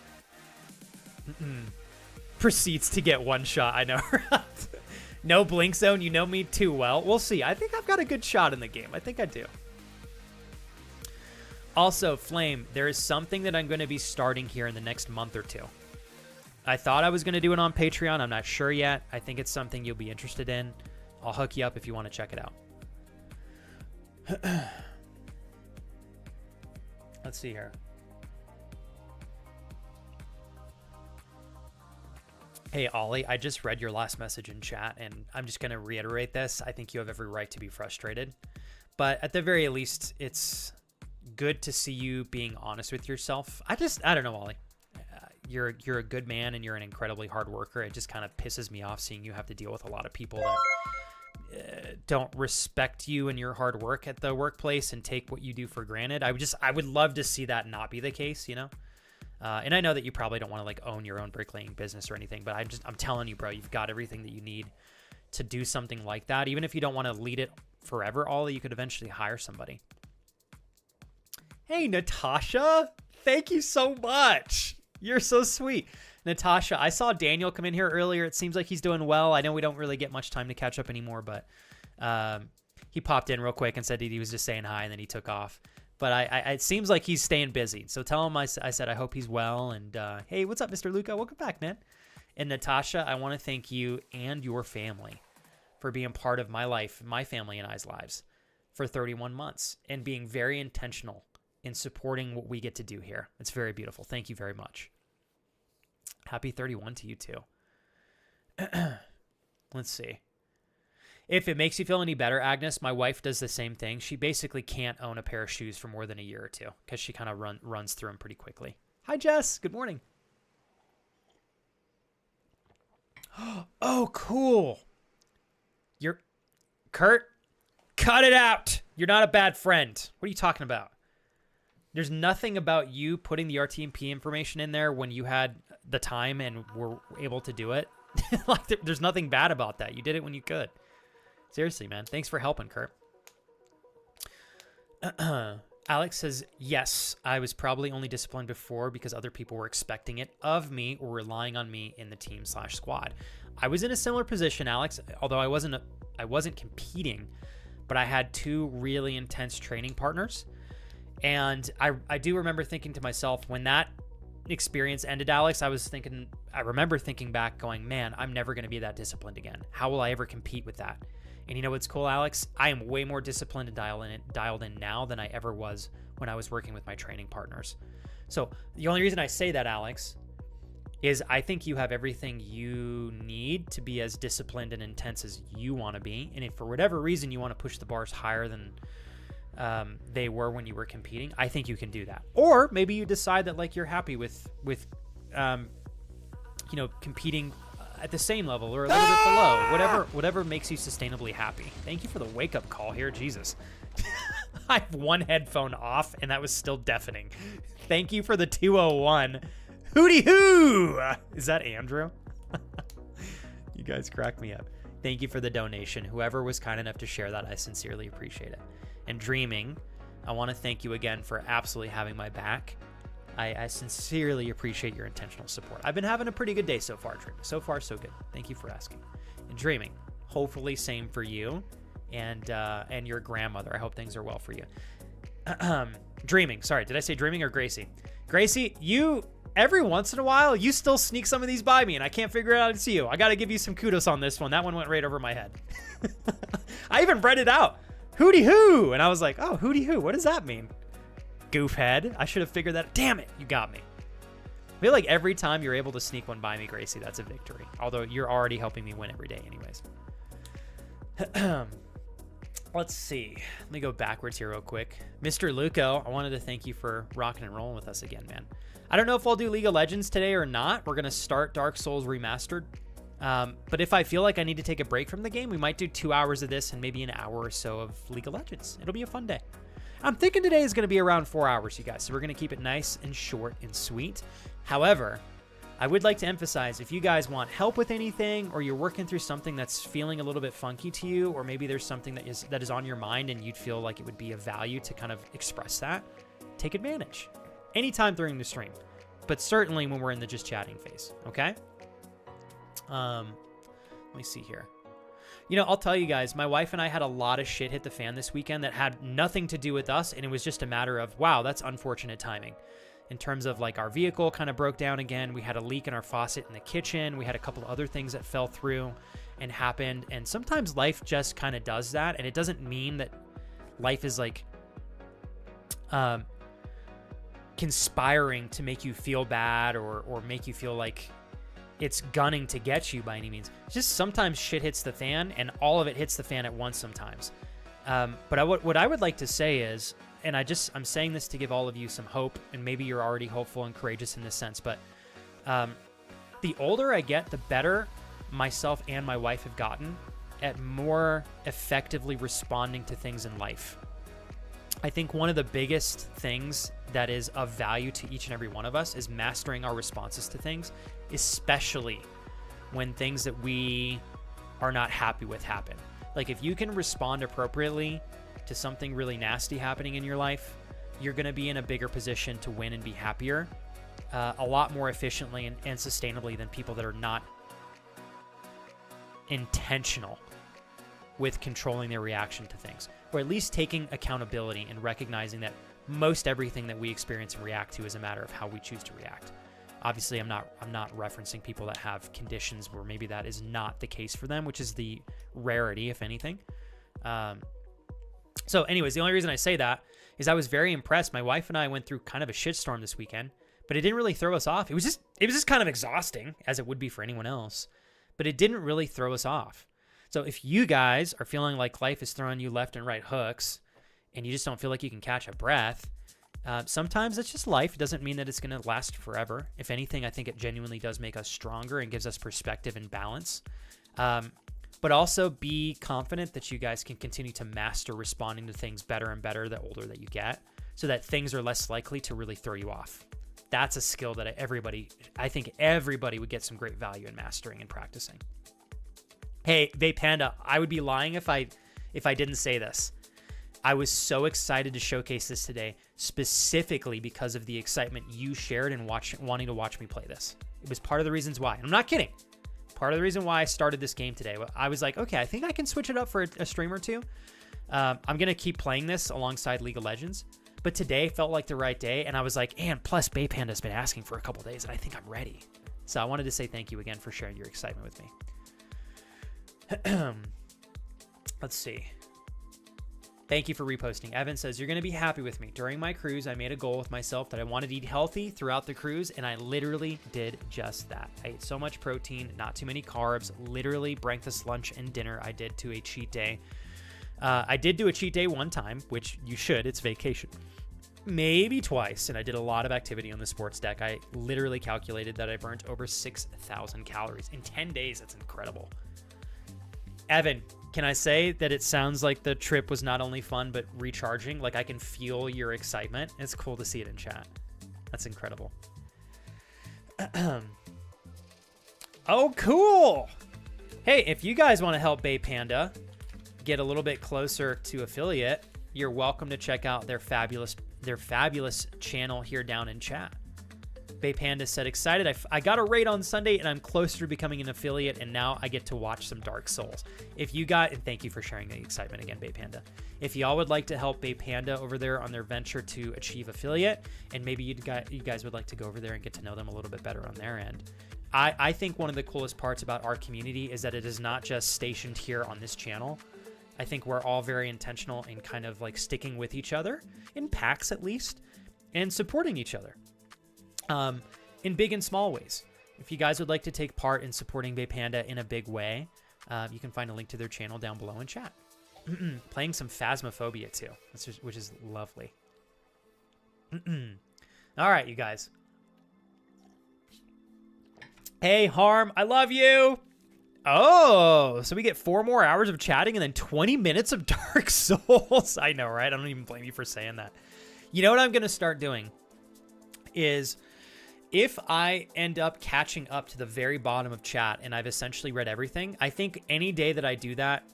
Proceeds to get one shot. I know. No blink zone. You know me too well. We'll see. I think I've got a good shot in the game. I think I do. Also, Flame, there is something that I'm going to be starting here in the next month or two. I thought I was going to do it on Patreon. I'm not sure yet. I think it's something you'll be interested in. I'll hook you up if you want to check it out. Let's see here. Hey, Ollie, I just read your last message in chat, and I'm just going to reiterate this. I think you have every right to be frustrated. But at the very least, it's good to see you being honest with yourself. I don't know, Ollie. You're a good man, and you're an incredibly hard worker. It just kind of pisses me off seeing you have to deal with a lot of people that don't respect you and your hard work at the workplace and take what you do for granted. I would love to see that not be the case, you know? And I know that you probably don't want to like own your own bricklaying business or anything, but I'm telling you, bro, you've got everything that you need to do something like that. Even if you don't want to lead it forever, Ollie, you could eventually hire somebody. Hey, Natasha, thank you so much. You're so sweet. Natasha, I saw Daniel come in here earlier. It seems like he's doing well. I know we don't really get much time to catch up anymore, but he popped in real quick and said he was just saying hi, and then he took off. But it seems like he's staying busy. So tell him I said I hope he's well. And hey, what's up, Mr. Luca? Welcome back, man. And Natasha, I want to thank you and your family for being part of my life, my family and I's lives for 31 months and being very intentional in supporting what we get to do here. It's very beautiful. Thank you very much. Happy 31 to you too. Let's see. If it makes you feel any better, Agnes, my wife does the same thing. She basically can't own a pair of shoes for more than a year or two because she kind of runs through them pretty quickly. Hi, Jess. Good morning. Oh, cool. Kurt, cut it out. You're not a bad friend. What are you talking about? There's nothing about you putting the RTMP information in there when you had the time and were able to do it. Like, there's nothing bad about that. You did it when you could. Seriously, man. Thanks for helping, Kurt. Alex says, yes, I was probably only disciplined before because other people were expecting it of me or relying on me in the team/squad. I was in a similar position, Alex, although I wasn't competing, but I had 2 really intense training partners. And I do remember thinking to myself, when that experience ended, Alex, I was thinking, I remember thinking back going, man, I'm never going to be that disciplined again. How will I ever compete with that? And you know what's cool, Alex? I am way more disciplined and dialed in now than I ever was when I was working with my training partners. So the only reason I say that, Alex, is I think you have everything you need to be as disciplined and intense as you want to be. And if for whatever reason you want to push the bars higher than they were when you were competing, I think you can do that. Or maybe you decide that like you're happy with competing at the same level or a little bit below, whatever makes you sustainably happy. Thank you for the wake-up call here, Jesus. I have one headphone off and that was still deafening. Thank you for the 201. Hooty hoo! Is that Andrew? You guys crack me up. Thank you for the donation. Whoever was kind enough to share that, I sincerely appreciate it. And Dreaming, I want to thank you again for absolutely having my back. I sincerely appreciate your intentional support. I've been having a pretty good day so far, Dreaming. So far, so good. Thank you for asking. And Dreaming, hopefully same for you and your grandmother. I hope things are well for you. Dreaming, sorry, did I say Dreaming or Gracie? Gracie, you, every once in a while, you still sneak some of these by me, and I can't figure out how to see you. I got to give you some kudos on this one. That one went right over my head. I even read it out. Hooty hoo! And I was like, oh, hooty hoo, what does that mean? Goofhead. I should have figured that. Damn it, you got me. I feel like every time you're able to sneak one by me, Gracie, that's a victory. Although you're already helping me win every day anyways. Let's see. Let me go backwards here real quick. Mr. Luco, I wanted to thank you for rocking and rolling with us again, man. I don't know if I'll do League of Legends today or not. We're going to start Dark Souls Remastered. But if I feel like I need to take a break from the game, we might do 2 hours of this and maybe an hour or so of League of Legends. It'll be a fun day. I'm thinking today is going to be around 4 hours, you guys. So we're going to keep it nice and short and sweet. However, I would like to emphasize, if you guys want help with anything, or you're working through something that's feeling a little bit funky to you, or maybe there's something that is on your mind and you'd feel like it would be of value to kind of express that, take advantage anytime during the stream, but certainly when we're in the just chatting phase. Okay. Let me see here. You know, I'll tell you guys, my wife and I had a lot of shit hit the fan this weekend that had nothing to do with us. And it was just a matter of, wow, that's unfortunate timing. In terms of like our vehicle kind of broke down again. We had a leak in our faucet in the kitchen. We had a couple of other things that fell through and happened. And sometimes life just kind of does that. And it doesn't mean that life is like conspiring to make you feel bad or make you feel like it's gunning to get you by any means. It's just sometimes shit hits the fan and all of it hits the fan at once sometimes. But what I would like to say is, and I'm saying this to give all of you some hope, and maybe you're already hopeful and courageous in this sense, but the older I get, the better myself and my wife have gotten at more effectively responding to things in life. I think one of the biggest things that is of value to each and every one of us is mastering our responses to things, especially when things that we are not happy with happen. Like if you can respond appropriately to something really nasty happening in your life, you're going to be in a bigger position to win and be happier a lot more efficiently and sustainably than people that are not intentional with controlling their reaction to things, or at least taking accountability and recognizing that most everything that we experience and react to is a matter of how we choose to react. Obviously, I'm not referencing people that have conditions where maybe that is not the case for them, which is the rarity, if anything. So anyways, the only reason I say that is I was very impressed. My wife and I went through kind of a shitstorm this weekend, but it didn't really throw us off. It was just kind of exhausting, as it would be for anyone else, but it didn't really throw us off. So if you guys are feeling like life is throwing you left and right hooks and you just don't feel like you can catch a breath, sometimes it's just life. It doesn't mean that it's going to last forever. If anything, I think it genuinely does make us stronger and gives us perspective and balance. But also be confident that you guys can continue to master responding to things better and better the older that you get, so that things are less likely to really throw you off. That's a skill that I think everybody would get some great value in mastering and practicing. Hey, Vape Panda, I would be lying if I didn't say this. I was so excited to showcase this today, specifically because of the excitement you shared in wanting to watch me play this. It was part of the reasons why. And I'm not kidding. Part of the reason why I started this game today. I was like, okay, I think I can switch it up for a stream or two. I'm going to keep playing this alongside League of Legends. But today felt like the right day. And I was like, and plus Vape Panda's been asking for a couple days, and I think I'm ready. So I wanted to say thank you again for sharing your excitement with me. Let's see. Thank you for reposting. Evan says, you're going to be happy with me. During my cruise, I made a goal with myself that I wanted to eat healthy throughout the cruise, and I literally did just that. I ate so much protein, not too many carbs, literally breakfast, lunch, and dinner I did to a cheat day. I did do a cheat day one time, which you should. It's vacation. Maybe twice, and I did a lot of activity on the sports deck. I literally calculated that I burnt over 6,000 calories in 10 days. That's incredible. Evan, can I say that it sounds like the trip was not only fun, but recharging? Like, I can feel your excitement. It's cool to see it in chat. That's incredible. Oh, cool. Hey, if you guys want to help Bay Panda get a little bit closer to affiliate, you're welcome to check out their fabulous channel here down in chat. Bay Panda said, excited. I got a raid on Sunday and I'm closer to becoming an affiliate, and now I get to watch some Dark Souls. If you got, and thank you for sharing the excitement again, Bay Panda. If y'all would like to help Bay Panda over there on their venture to achieve affiliate, and maybe you guys would like to go over there and get to know them a little bit better on their end. I think one of the coolest parts about our community is that it is not just stationed here on this channel. I think we're all very intentional in kind of like sticking with each other, in packs at least, and supporting each other. In big and small ways. If you guys would like to take part in supporting Bay Panda in a big way, you can find a link to their channel down below in chat. Playing some Phasmophobia too, which is lovely. All right, you guys. Hey, Harm, I love you. Oh, so we get 4 more hours of chatting and then 20 minutes of Dark Souls. I know, right? I don't even blame you for saying that. You know what I'm going to start doing is, if I end up catching up to the very bottom of chat and I've essentially read everything, I think any day that I do that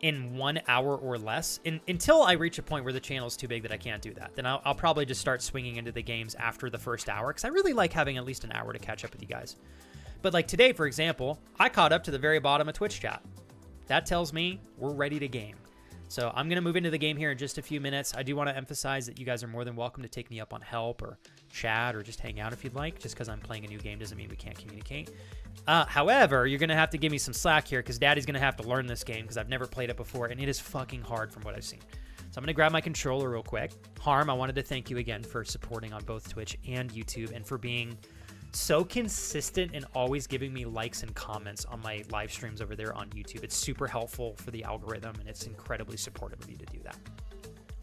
in 1 hour or less, until I reach a point where the channel's too big that I can't do that, then I'll probably just start swinging into the games after the first hour, because I really like having at least an hour to catch up with you guys. But like today, for example, I caught up to the very bottom of Twitch chat. That tells me we're ready to game. So I'm going to move into the game here in just a few minutes. I do want to emphasize that you guys are more than welcome to take me up on help or chat or just hang out if you'd like. Just because I'm playing a new game doesn't mean we can't communicate. However, you're going to have to give me some slack here, because Daddy's going to have to learn this game, because I've never played it before, and it is fucking hard from what I've seen. So I'm going to grab my controller real quick. Harm, I wanted to thank you again for supporting on both Twitch and YouTube, and for being so consistent and always giving me likes and comments on my live streams over there on YouTube. It's super helpful for the algorithm, and it's incredibly supportive of you to do that.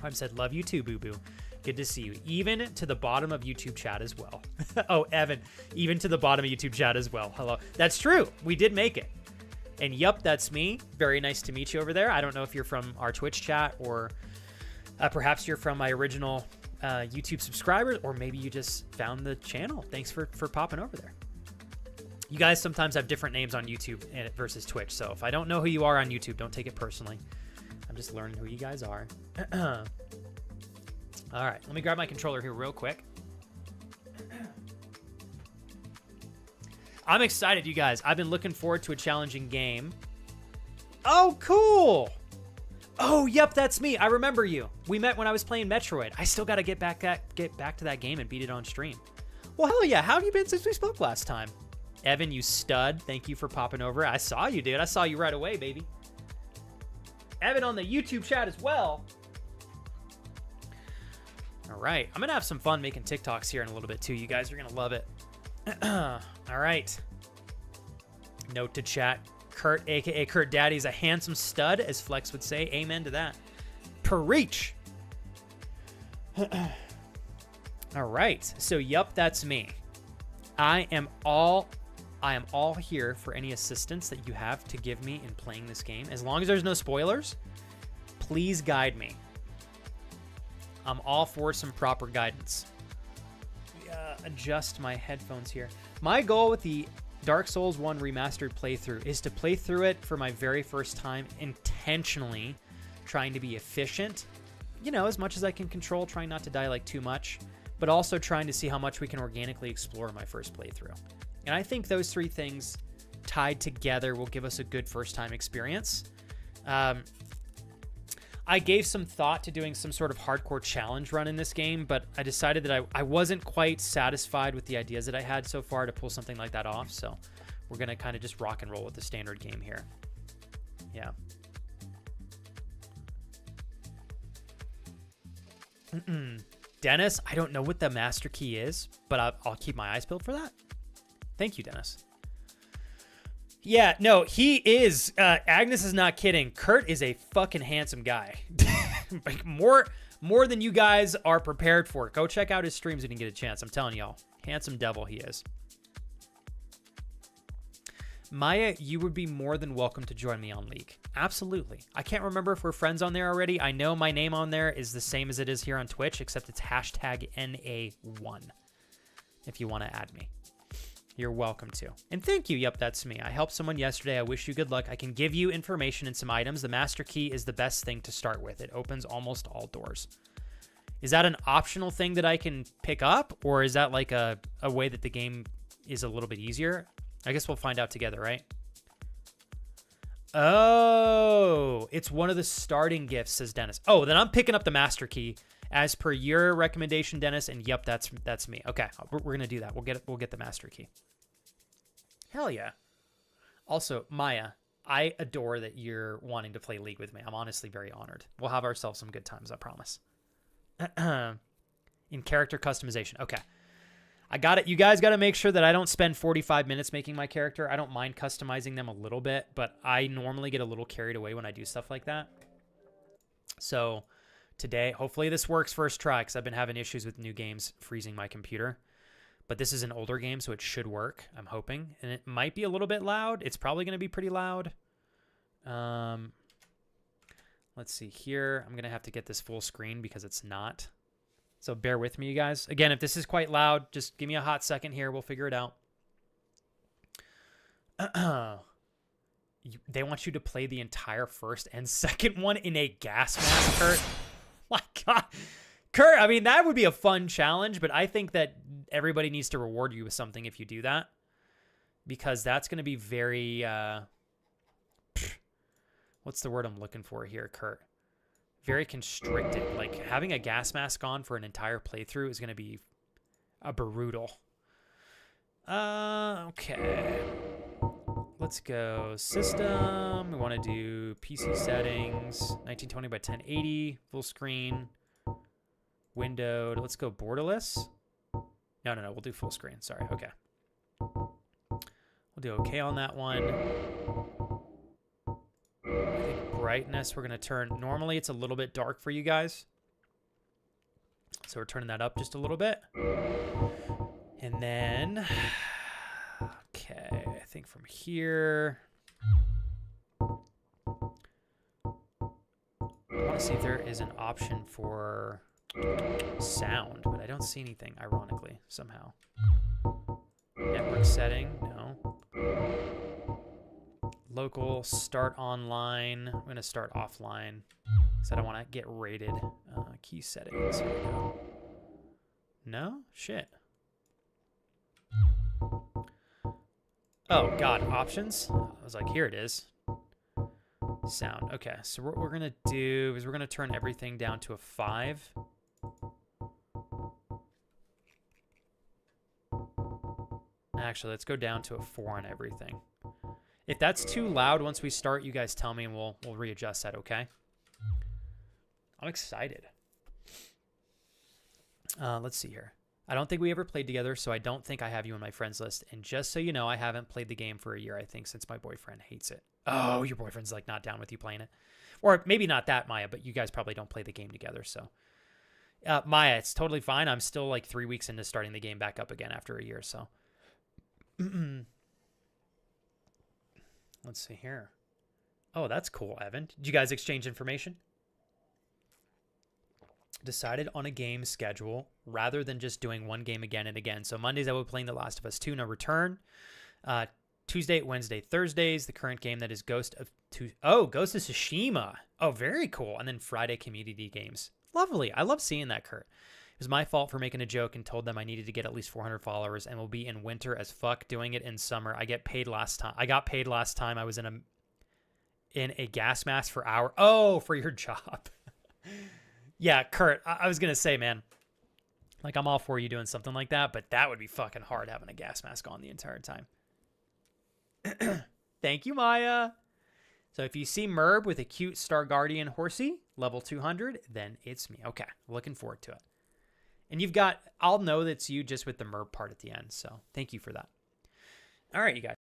Harm said, love you too, boo-boo. Good to see you. Even to the bottom of YouTube chat as well. Oh, Evan, even to the bottom of YouTube chat as well. Hello. That's true. We did make it. And yup, that's me. Very nice to meet you over there. I don't know if you're from our Twitch chat, or perhaps you're from my original YouTube subscribers, or maybe you just found the channel. Thanks for popping over there. You guys sometimes have different names on YouTube versus Twitch, so if I don't know who you are on YouTube, don't take it personally. I'm just learning who you guys are. All right, let me grab my controller here real quick. I'm excited, you guys. I've been looking forward to a challenging game. Oh, cool. Oh, yep, that's me. I remember you. We met when I was playing Metroid. I still got to get back to that game and beat it on stream. Well, hell yeah. How have you been since we spoke last time? Evan, you stud. Thank you for popping over. I saw you, dude. I saw you right away, baby. Evan on the YouTube chat as well. All right. I'm going to have some fun making TikToks here in a little bit, too. You guys are going to love it. All right. Note to chat. Kurt, a.k.a. Kurt Daddy, is a handsome stud, as Flex would say. Amen to that. Preach. All right. So, yup, that's me. I am all here for any assistance that you have to give me in playing this game. As long as there's no spoilers, please guide me. I'm all for some proper guidance. Adjust my headphones here. My goal with the Dark Souls 1 Remastered playthrough is to play through it for my very first time, intentionally trying to be efficient, you know, as much as I can control, trying not to die like too much, but also trying to see how much we can organically explore my first playthrough. And I think those 3 things tied together will give us a good first time experience. I gave some thought to doing some sort of hardcore challenge run in this game, but I decided that I wasn't quite satisfied with the ideas that I had so far to pull something like that off. So we're going to kind of just rock and roll with the standard game here. Yeah. Dennis, I don't know what the master key is, but I'll keep my eyes peeled for that. Thank you, Dennis. Yeah, no, he is. Agnes is not kidding. Kurt is a fucking handsome guy. Like more than you guys are prepared for. Go check out his streams when you get a chance. I'm telling y'all, handsome devil he is. Maya, you would be more than welcome to join me on League. Absolutely. I can't remember if we're friends on there already. I know my name on there is the same as it is here on Twitch, except it's hashtag NA1 if you want to add me. You're welcome to. And thank you. Yep, that's me. I helped someone yesterday. I wish you good luck. I can give you information and some items. The master key is the best thing to start with. It opens almost all doors. Is that an optional thing that I can pick up? Or is that like a way that the game is a little bit easier? I guess we'll find out together, right? Oh, it's one of the starting gifts, says Dennis. Oh, then I'm picking up the master key as per your recommendation, Dennis. And yep, that's me. Okay, we're gonna do that. We'll get the master key. Hell yeah. Also, Maya, I adore that you're wanting to play League with me. I'm honestly very honored. We'll have ourselves some good times, I promise. In character customization. Okay. I got it. You guys got to make sure that I don't spend 45 minutes making my character. I don't mind customizing them a little bit, but I normally get a little carried away when I do stuff like that. So today, hopefully this works first try, because I've been having issues with new games freezing my computer. But this is an older game, so it should work, I'm hoping. And it might be a little bit loud. It's probably going to be pretty loud. Let's see here. I'm going to have to get this full screen because it's not. So bear with me, you guys. Again, if this is quite loud, just give me a hot second here. We'll figure it out. They want you to play the entire first and second one in a gas mask, Kurt. My God. Kurt, I mean, that would be a fun challenge, but I think that everybody needs to reward you with something if you do that, because that's going to be very, what's the word I'm looking for here, Kurt? Very constricted. Like, having a gas mask on for an entire playthrough is going to be brutal. Okay. Let's go system. We want to do PC settings, 1920 by 1080, full screen, windowed. Let's go borderless. No. We'll do full screen. Sorry. Okay. We'll do okay on that one. I think brightness, we're going to turn. Normally, it's a little bit dark for you guys. So we're turning that up just a little bit. And then, okay, I think from here, I want to see if there is an option for sound, but I don't see anything, ironically, somehow. Network setting, no. Local, start online. I'm going to start offline because I don't want to get rated. Key settings, here we go. No? Shit. Oh, God, options? I was like, here it is. Sound. Okay, so what we're going to do is we're going to turn everything down to a 5. Actually, let's go down to a 4 on everything. If that's too loud once we start, you guys tell me and we'll readjust that, okay? I'm excited. Let's see here. I don't think we ever played together, so I don't think I have you on my friends list. And just so you know, I haven't played the game for a year, I think, since my boyfriend hates it. Oh, your boyfriend's like not down with you playing it. Or maybe not that, Maya, but you guys probably don't play the game together, so. Maya, it's totally fine. I'm still like 3 weeks into starting the game back up again after a year, so. Let's see here. Oh, that's cool, Evan. Did you guys exchange information? Decided on a game schedule rather than just doing one game again and again. So Mondays I will be playing The Last of Us 2, No Return. Tuesday, Wednesday, Thursdays, the current game that is Ghost of Tsushima. Oh, very cool. And then Friday, community games. Lovely. I love seeing that, Kurt. It was my fault for making a joke and told them I needed to get at least 400 followers and will be in winter as fuck doing it in summer. I got paid last time I was in in a gas mask for hour. Oh, for your job. Yeah, Kurt, I was going to say, man, like I'm all for you doing something like that, but that would be fucking hard having a gas mask on the entire time. Thank you, Maya. So if you see Merb with a cute Star Guardian horsey, level 200, then it's me. Okay, looking forward to it. And you've got, I'll know that's you just with the Merb part at the end. So thank you for that. All right, you guys.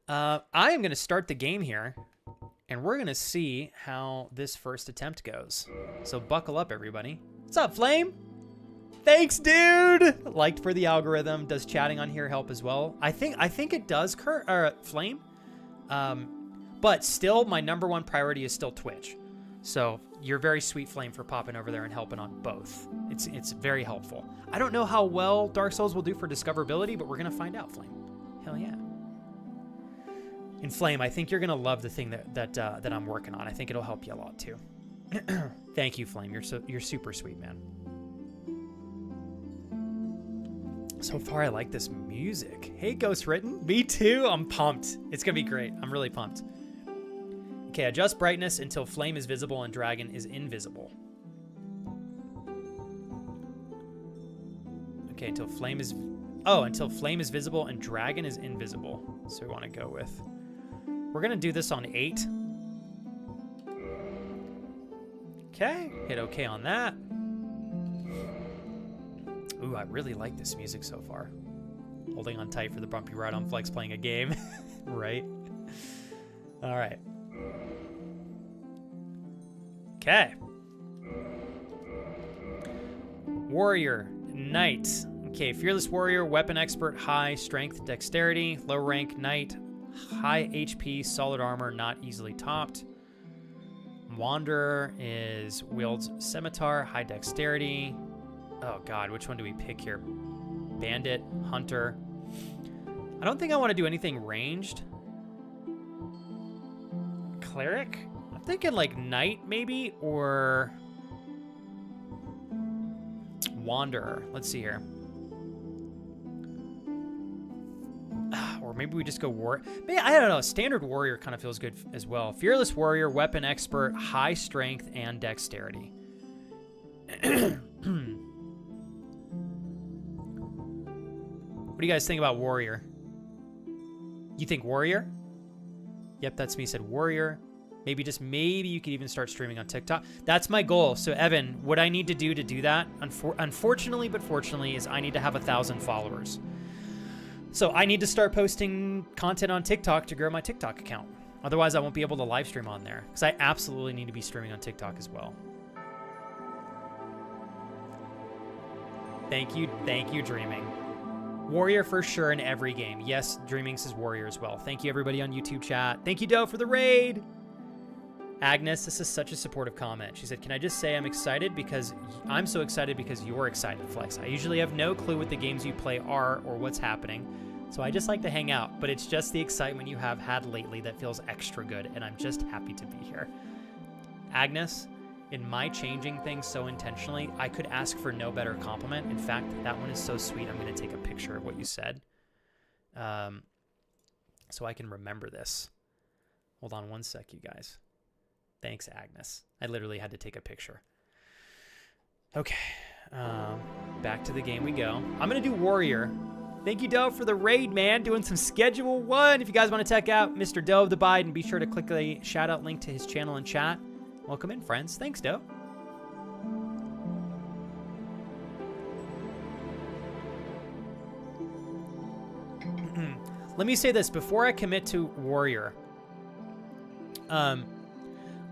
I am going to start the game here, and we're going to see how this first attempt goes. So buckle up, everybody. What's up, Flame? Thanks, dude. Liked for the algorithm. Does chatting on here help as well? I think it does, Flame. But still, my #1 priority is still Twitch. So you're very sweet, Flame, for popping over there and helping on both. It's very helpful. I don't know how well Dark Souls will do for discoverability, but we're gonna find out, Flame. Hell yeah. And Flame, I think you're gonna love the thing that I'm working on. I think it'll help you a lot too. Thank you, Flame. You're super sweet, man. So far, I like this music. Hey, Ghost Written. Me too. I'm pumped. It's going to be great. I'm really pumped. Okay, adjust brightness until flame is visible and dragon is invisible. Okay, until flame is... Oh, until flame is visible and dragon is invisible. So we want to go with... We're going to do this on 8. Okay, hit OK on that. Ooh, I really like this music so far. Holding on tight for the bumpy ride on Flex playing a game. Right? All right. Okay. Warrior, Knight. Okay, Fearless Warrior, Weapon Expert, High Strength, Dexterity. Low rank, Knight. High HP, Solid Armor, not easily topped. Wanderer is wields Scimitar, High Dexterity. Oh god, which one do we pick here? Bandit, Hunter. I don't think I want to do anything ranged. Cleric? I'm thinking like Knight maybe, or Wanderer. Let's see here. Or maybe we just go War. Maybe, I don't know. Standard Warrior kind of feels good as well. Fearless Warrior, Weapon Expert, High Strength, and Dexterity. What do you guys think about Warrior? You think Warrior? Yep, that's me. Said Warrior. Maybe you could even start streaming on TikTok. That's my goal. So Evan, what I need to do that, unfortunately but fortunately, is I need to have 1,000 followers. So I need to start posting content on TikTok to grow my TikTok account. Otherwise, I won't be able to live stream on there, because I absolutely need to be streaming on TikTok as well. Thank you, Dreaming. Warrior for sure in every game. Yes, Dreaming says Warrior as well. Thank you, everybody on YouTube chat. Thank you, Doe, for the raid. Agnes, this is such a supportive comment. She said, can I just say I'm excited because I'm so excited because you're excited, Flex. I usually have no clue what the games you play are or what's happening. So I just like to hang out, but it's just the excitement you have had lately that feels extra good, and I'm just happy to be here. Agnes, in my changing things so intentionally, I could ask for no better compliment. In fact, that one is so sweet, I'm going to take a picture of what you said so I can remember this. Hold on one sec, you guys. Thanks, Agnes. I literally had to take a picture. Okay, back to the game we go. I'm going to do Warrior. Thank you, Dove, for the raid, man. Doing some Schedule 1. If you guys want to check out Mr. Dove the Biden, be sure to click the shout-out link to his channel in chat. Welcome in, friends. Thanks, Dove. Let me say this before I commit to Warrior.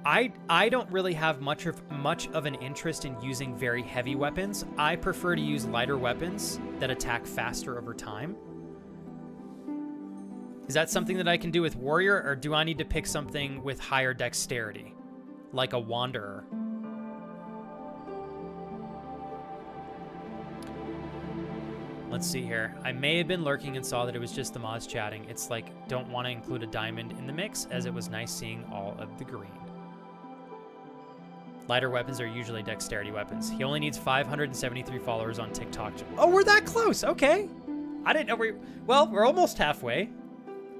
I don't really have much of an interest in using very heavy weapons. I prefer to use lighter weapons that attack faster over time. Is that something that I can do with Warrior, or do I need to pick something with higher dexterity, like a Wanderer? Let's see here. I may have been lurking and saw that it was just the mods chatting. It's like, don't want to include a diamond in the mix, as it was nice seeing all of the green. Lighter weapons are usually dexterity weapons. He only needs 573 followers on TikTok. Oh, we're that close. Okay. I didn't know well, we're almost halfway.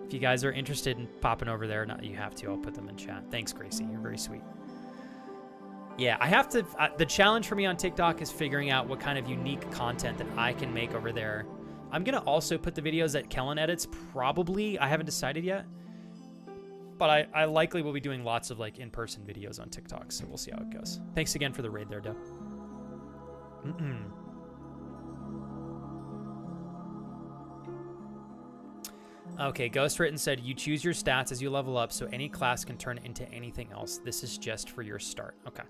If you guys are interested in popping over there, not that you have to, I'll put them in chat. Thanks, Gracie. You're very sweet. Yeah, I have to... the challenge for me on TikTok is figuring out what kind of unique content that I can make over there. I'm going to also put the videos that Kellen edits, probably. I haven't decided yet. But I likely will be doing lots of, like, in-person videos on TikTok, so we'll see how it goes. Thanks again for the raid there, Doe. Okay, Ghost Written said, you choose your stats as you level up, so any class can turn into anything else. This is just for your start. Okay.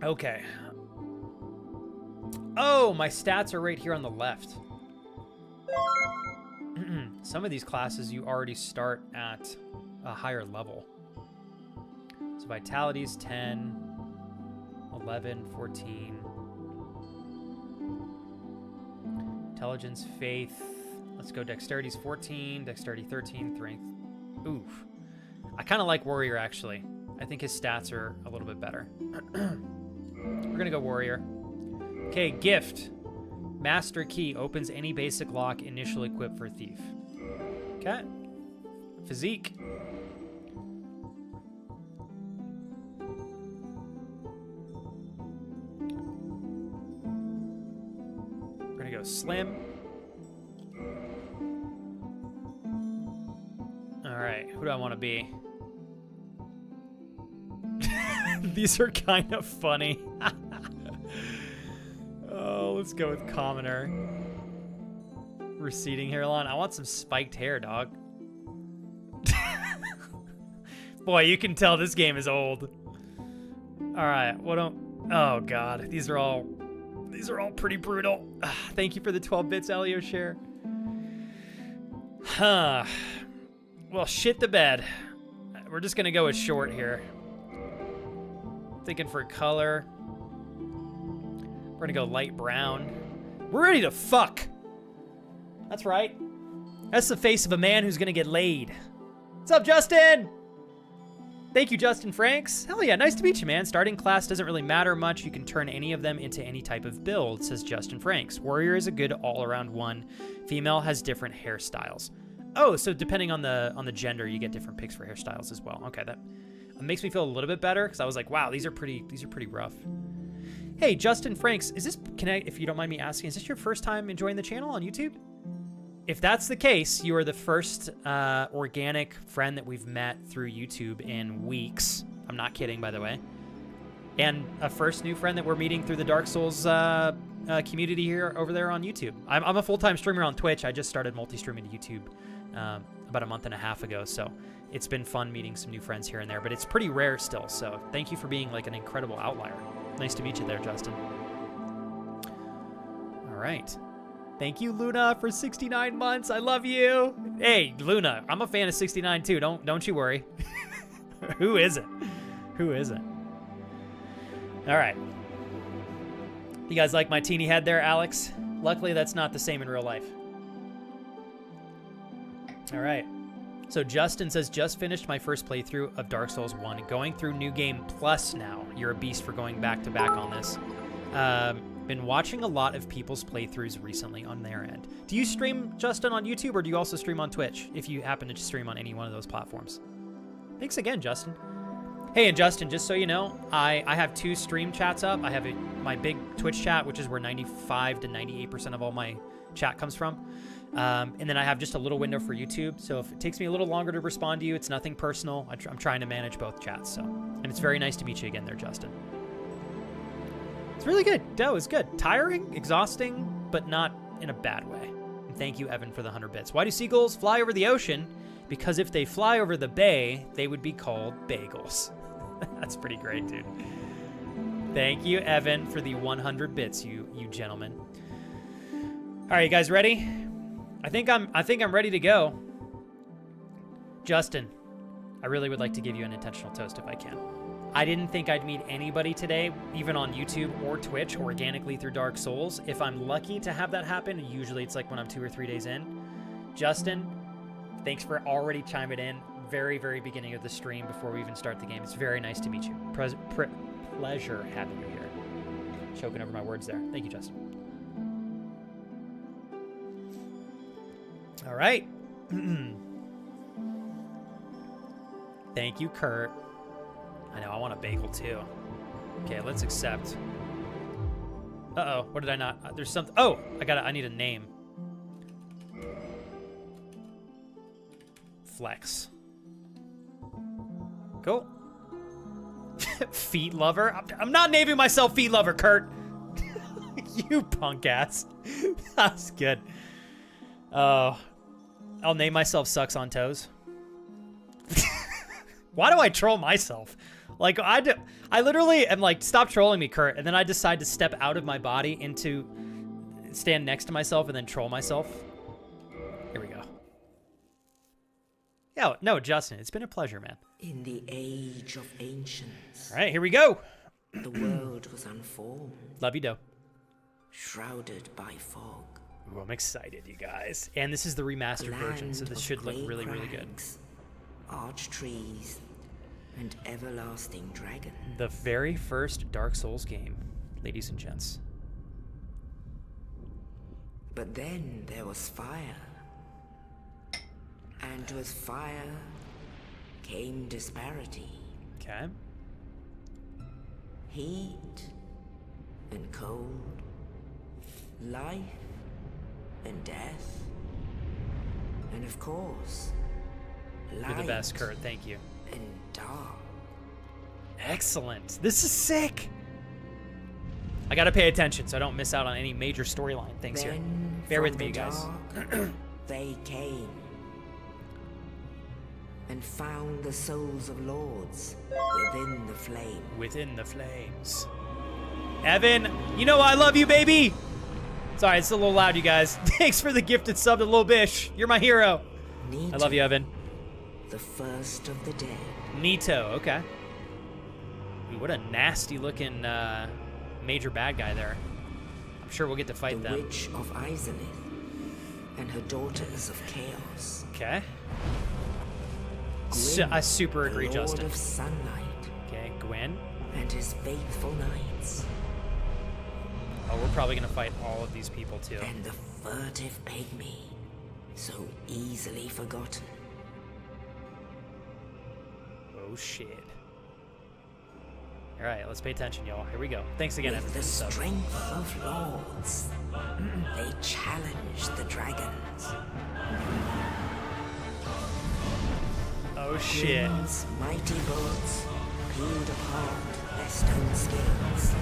Okay. Oh, my stats are right here on the left. Some of these classes you already start at a higher level. So Vitality's 10, 11, 14. Intelligence, Faith. Let's go Dexterity's 14, Dexterity 13, Strength. Oof. I kind of like Warrior, actually. I think his stats are a little bit better. We're going to go Warrior. Okay, Gift. Master Key opens any basic lock initially equipped for Thief. Okay. Physique. We're going to go Slim. All right, who do I want to be? These are kind of funny. Oh, let's go with Commoner. Receding hairline. I want some spiked hair, dog. Boy, you can tell this game is old. All right, what don't... Oh, God. These are all pretty brutal. Thank you for the 12 bits, Elio share. Huh. Well, shit the bed. We're just going to go with short here. Thinking for color. We're gonna go light brown. We're ready to fuck. That's right. That's the face of a man who's gonna get laid. What's up, Justin? Thank you, Justin Franks. Hell yeah, nice to meet you, man. Starting class doesn't really matter much. You can turn any of them into any type of build, says Justin Franks. Warrior is a good all-around one. Female has different hairstyles. Oh, so depending on the gender, you get different picks for hairstyles as well. Okay, that makes me feel a little bit better because I was like, wow, these are pretty rough. Hey, Justin Franks, if you don't mind me asking, is this your first time enjoying the channel on YouTube? If that's the case, you are the first organic friend that we've met through YouTube in weeks. I'm not kidding, by the way. And a first new friend that we're meeting through the Dark Souls community here over there on YouTube. I'm a full-time streamer on Twitch. I just started multi-streaming to YouTube about a month and a half ago, so it's been fun meeting some new friends here and there, but it's pretty rare still, so thank you for being like an incredible outlier. Nice to meet you there, Justin. All right. Thank you, Luna, for 69 months. I love you. Hey, Luna, I'm a fan of 69 too. Don't you worry. Who isn't? Who isn't? All right. You guys like my teeny head there, Alex? Luckily, that's not the same in real life. All right. So Justin says, just finished my first playthrough of Dark Souls 1. Going through New Game Plus now. You're a beast for going back to back on this. Been watching a lot of people's playthroughs recently on their end. Do you stream, Justin, on YouTube, or do you also stream on Twitch, if you happen to stream on any one of those platforms? Thanks again, Justin. Hey, and Justin, just so you know, I have 2 stream chats up. I have my big Twitch chat, which is where 95 to 98% of all my chat comes from. And then I have just a little window for YouTube. So if it takes me a little longer to respond to you, it's nothing personal. I'm trying to manage both chats. So, and it's very nice to meet you again there, Justin. It's really good. Doe is good. Tiring, exhausting, but not in a bad way. And thank you, Evan, for the 100 bits. Why do seagulls fly over the ocean? Because if they fly over the bay, they would be called bagels. That's pretty great, dude. Thank you, Evan, for the 100 bits, you gentlemen. All right, you guys ready? I think I'm ready to go. Justin, I really would like to give you an intentional toast if I can. I didn't think I'd meet anybody today, even on YouTube or Twitch, organically through Dark Souls. If I'm lucky to have that happen, usually it's like when I'm 2 or 3 days in. Justin, thanks for already chiming in. Very, very beginning of the stream before we even start the game. It's very nice to meet you. Pleasure having you here. Choking over my words there. Thank you, Justin. All right. Thank you, Kurt. I know, I want a bagel too. Okay, let's accept. Uh-oh, what did I not? There's something. Oh, I need a name. Flex. Cool. Feet lover? I'm not naming myself feet lover, Kurt. You punk ass. That's good. I'll name myself sucks on toes. Why do I troll myself? Like, I literally am like, stop trolling me, Kurt. And then I decide to step out of my body into, stand next to myself and then troll myself. Here we go. Yeah, no, Justin, it's been a pleasure, man. In the age of ancients. All right, here we go. The world was unformed. Love you, Doe. Shrouded by fog. Ooh, I'm excited, you guys. And this is the remastered version, so this should look really, really good. Arch trees and everlasting dragons. The very first Dark Souls game, ladies and gents. But then there was fire. And with fire came disparity. Okay. Heat and cold. Life and death. And of course, light. You're the best, Kurt. Thank you. And dark. Excellent. This is sick. I gotta pay attention so I don't miss out on any major storyline things here. Bear with me, you guys. They came and found the souls of lords within the flame. Within the flames. Evan, you know I love you, baby. Sorry, it's a little loud, you guys. Thanks for the gifted sub to Lil Bish. You're my hero. Nito, I love you, Evan. the first of the dead. Nito, okay. Ooh, what a nasty looking major bad guy there. I'm sure we'll get to fight The them. witch of Izalith and her daughters of chaos. Okay. Gwyn, I super agree, the Lord Justin. of sunlight Okay, Gwen. and his faithful knights. Oh, we're probably gonna fight all of these people too. And the furtive pygmy, so easily forgotten. Oh shit. All right, let's pay attention, y'all. Here we go. Thanks again, Evan, With for the the sub. strength of lords, they challenged the dragons. Oh shit. Gwyn's mighty bullets peeled apart their stone scales.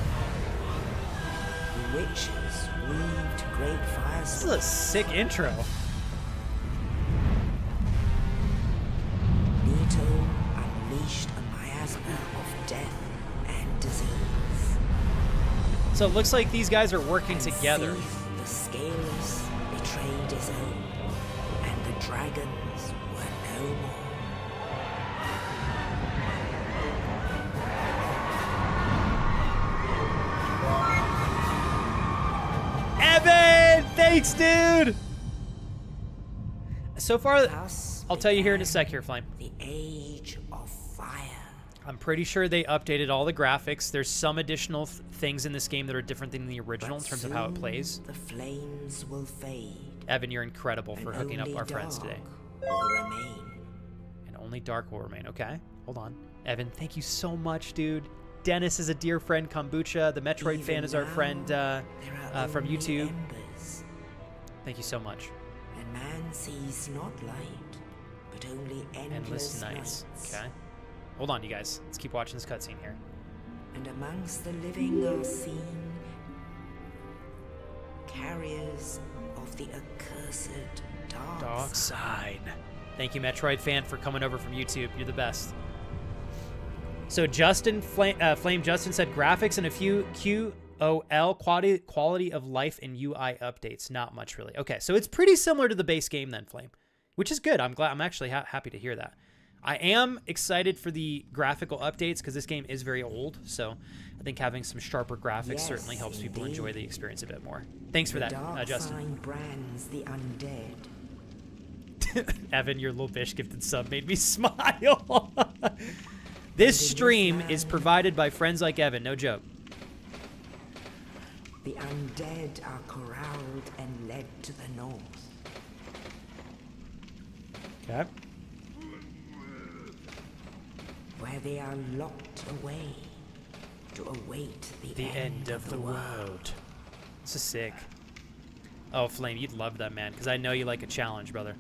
The witches weaved great This is fires. a sick intro. Nito unleashed a miasma of death and disease. So it looks like these guys are working And together. Seath, the scaleless, betrayed his own, and the dragons were no more. Evan! Thanks, dude! So far, Thus I'll tell you here in a began sec here, Flame. The age of fire. I'm pretty sure they updated all the graphics. There's some additional things in this game that are different than the original in terms of how it Soon plays. The flames will fade. Evan, you're incredible for and hooking up only our friends dark today. Will remain. And only dark will remain. Okay, hold on. Evan, thank you so much, dude. Dennis is a dear friend. Kombucha, the Metroid Even fan, is our now, friend there are from only YouTube. embers, Thank you so much. and man sees not light, but only Endless endless nights. nights. Okay. Hold on, you guys. Let's keep watching this cutscene here. And amongst the living are seen carriers of the accursed dark, Dark side. Thank you, Metroid fan, for coming over from YouTube. You're the best. So Justin, Flame Justin said graphics and a few QOL, quality of life and UI updates. Not much, really. Okay, so it's pretty similar to the base game then, Flame, which is good. I'm glad. I'm actually happy to hear that. I am excited for the graphical updates because this game is very old. So I think having some sharper graphics Yes, certainly helps people indeed. enjoy the experience a bit more. Thanks for The that, dark Justin. sign brands the undead. Evan, your little fish gifted sub made me smile. This stream is provided by friends like Evan, no joke. The undead are corralled and led to the north. Okay. where they are locked away to await The end of the world. This is sick. Oh, Flame, you'd love that, man, because I know you like a challenge, brother.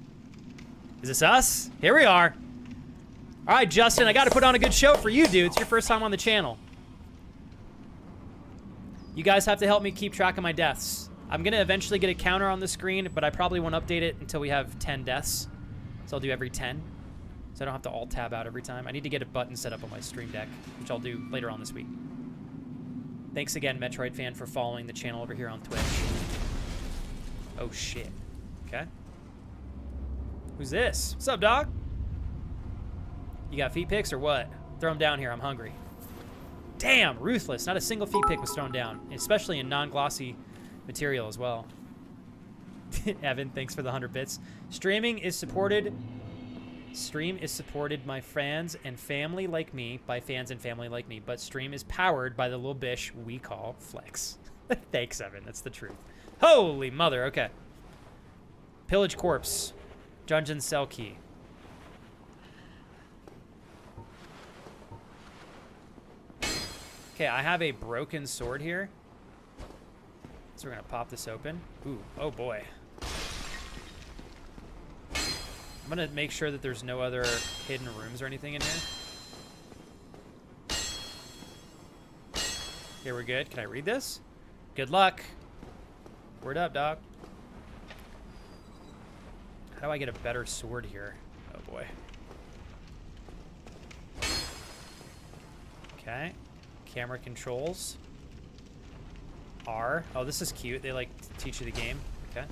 Is this us? Here we are. All right, Justin, I got to put on a good show for you, dude. It's your first time on the channel. You guys have to help me keep track of my deaths. I'm going to eventually get a counter on the screen, but I probably won't update it until we have 10 deaths. So I'll do every 10. So I don't have to alt-tab out every time. I need to get a button set up on my stream deck, which I'll do later on this week. Thanks again, Metroid fan, for following the channel over here on Twitch. Oh, shit. Okay. Who's this? What's up, dog? You got feet picks or what? Throw them down here. I'm hungry. Damn, ruthless. Not a single feet pick was thrown down, especially in non-glossy material as well. Evan, thanks for the 100 bits. Stream is supported, my fans and family like me, by fans and family like me, but stream is powered by the little bish we call Flex. Thanks, Evan. That's the truth. Holy mother. Okay. Pillage corpse. Dungeon cell key. Okay, I have a broken sword here. So we're gonna pop this open. Ooh, oh boy. I'm gonna make sure that there's no other hidden rooms or anything in here. Okay, we're good. Can I read this? Good luck. Word up, dog. How do I get a better sword here? Oh boy. Okay. Camera controls. R. Oh, this is cute. They like teach you the game. Okay.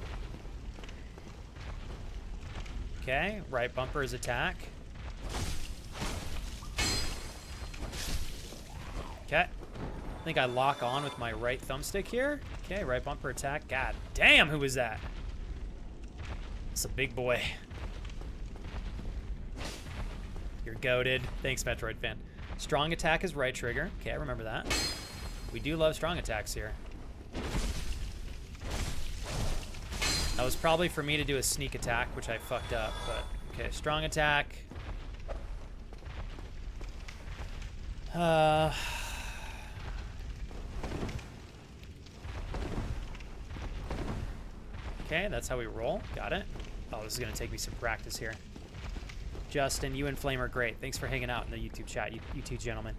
Okay. Right bumper is attack. Okay. I think I lock on with my right thumbstick here. Okay, right bumper attack. God damn, who was that? It's a big boy. You're goated. Thanks, Metroid fan. Strong attack is right trigger. Okay, I remember that. We do love strong attacks here. That was probably for me to do a sneak attack, which I fucked up, but okay, strong attack. Okay, that's how we roll. Got it. Oh, this is going to take me some practice here. Justin, you and Flame are great. Thanks for hanging out in the YouTube chat, you two gentlemen.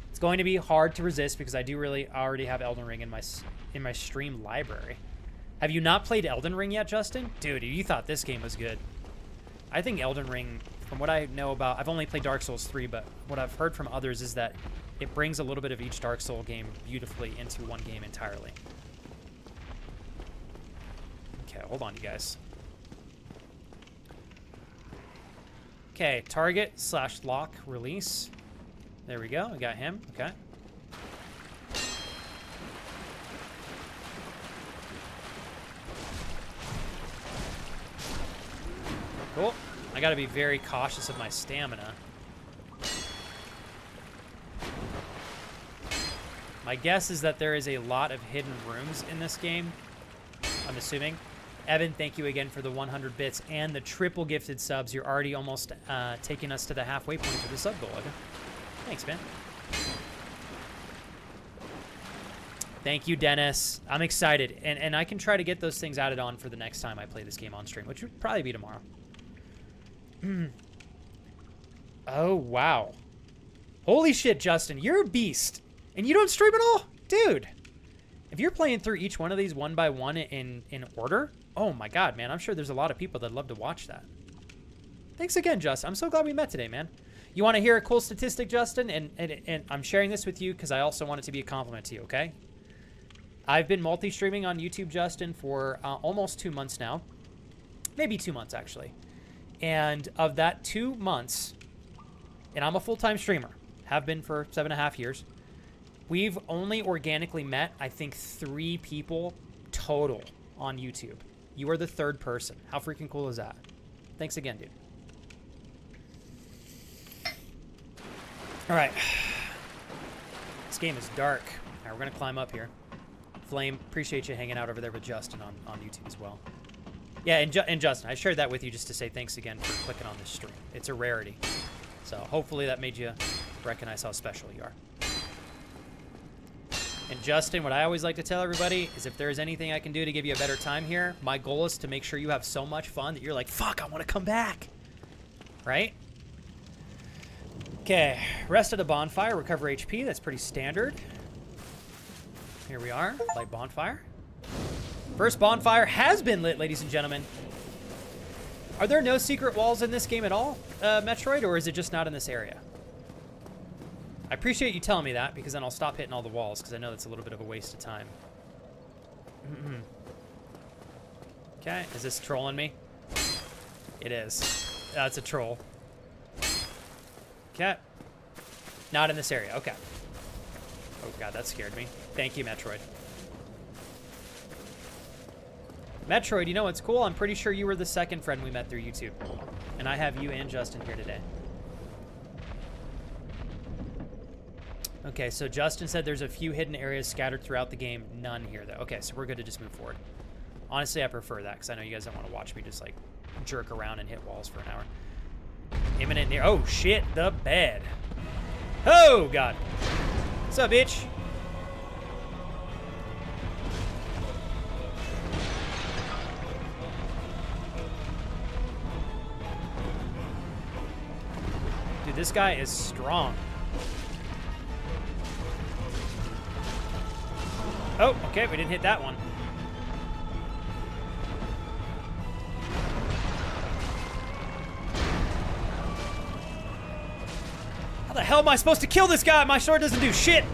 It's going to be hard to resist because I do really already have Elden Ring in my stream library. Have you not played Elden Ring yet, Justin? Dude, you thought this game was good. I think Elden Ring, from what I know about, I've only played Dark Souls 3, but what I've heard from others is that it brings a little bit of each Dark Souls game beautifully into one game entirely. Okay, hold on, you guys. Okay, target / lock release. There we go. We got him. Okay. Cool. I got to be very cautious of my stamina. My guess is that there is a lot of hidden rooms in this game. I'm assuming. Evan, thank you again for the 100 bits and the triple gifted subs. You're already almost taking us to the halfway point for the sub goal, Evan. Thanks, man. Thank you, Dennis. I'm excited. And I can try to get those things added on for the next time I play this game on stream, which would probably be tomorrow. Oh, wow. Holy shit, Justin. You're a beast. And you don't stream at all? Dude. If you're playing through each one of these one by one in order, oh my god, man, I'm sure there's a lot of people that'd love to watch that. Thanks again, Justin. I'm so glad we met today, man. You want to hear a cool statistic, Justin? And I'm sharing this with you because I also want it to be a compliment to you, okay? I've been multi-streaming on YouTube, Justin, for almost 2 months now. Maybe 2 months, actually. And of that 2 months, and I'm a full-time streamer, have been for 7.5 years, we've only organically met, I think, 3 people total on YouTube. You are the 3rd person. How freaking cool is that? Thanks again, dude. All right. This game is dark. All right, we're going to climb up here. Flame, appreciate you hanging out over there with Justin on YouTube as well. Yeah, and Justin, I shared that with you just to say thanks again for clicking on this stream. It's a rarity. So hopefully that made you recognize how special you are. And Justin, what I always like to tell everybody is if there's anything I can do to give you a better time here, my goal is to make sure you have so much fun that you're like, fuck, I want to come back. Right? Okay, rest of the bonfire, recover HP. That's pretty standard. Here we are, light bonfire. First bonfire has been lit, ladies and gentlemen. Are there no secret walls in this game at all, Metroid, or is it just not in this area? I appreciate you telling me that, because then I'll stop hitting all the walls, because I know that's a little bit of a waste of time. Okay, is this trolling me? It is. It's a troll. Okay. Not in this area, okay. Oh god, that scared me. Thank you, Metroid. Metroid, you know what's cool? I'm pretty sure you were the second friend we met through YouTube. And I have you and Justin here today. Okay, so Justin said there's a few hidden areas scattered throughout the game. None here, though. Okay, so we're good to just move forward. Honestly, I prefer that, because I know you guys don't want to watch me just, like, jerk around and hit walls for an hour. Imminent near... Oh, shit, the bed. Oh, God. What's up, bitch? Dude, this guy is strong. Oh, okay, we didn't hit that one. How the hell am I supposed to kill this guy? My sword doesn't do shit.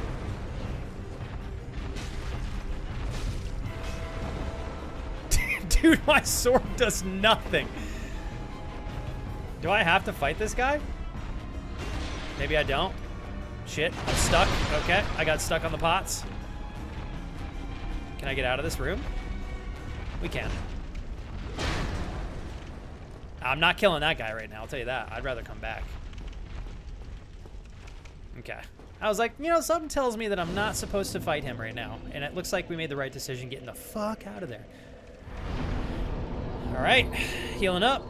Dude, my sword does nothing. Do I have to fight this guy? Maybe I don't. Shit, I'm stuck. Okay, I got stuck on the pots. Can I get out of this room? We can. I'm not killing that guy right now, I'll tell you that. I'd rather come back. Okay. I was like, you know, something tells me that I'm not supposed to fight him right now. And it looks like we made the right decision getting the fuck out of there. All right, healing up.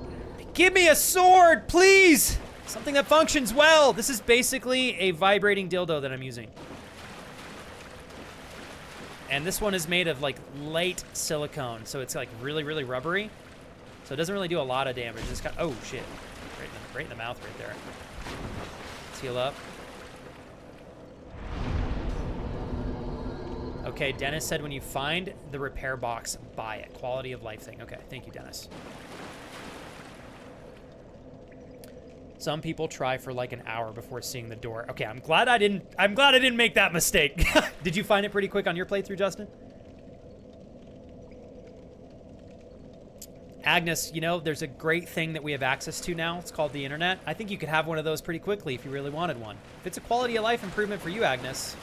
Give me a sword, please! Something that functions well. This is basically a vibrating dildo that I'm using. And this one is made of like light silicone, so it's like really, really rubbery. So it doesn't really do a lot of damage. It's got, oh shit, right in the mouth right there. Let's heal up. Okay, Dennis said when you find the repair box, buy it. Quality of life thing. Okay, thank you, Dennis. Some people try for like an hour before seeing the door. Okay, I'm glad I didn't make that mistake. Did you find it pretty quick on your playthrough, Justin? Agnes, you know, there's a great thing that we have access to now. It's called the internet. I think you could have one of those pretty quickly if you really wanted one. If it's a quality of life improvement for you, Agnes,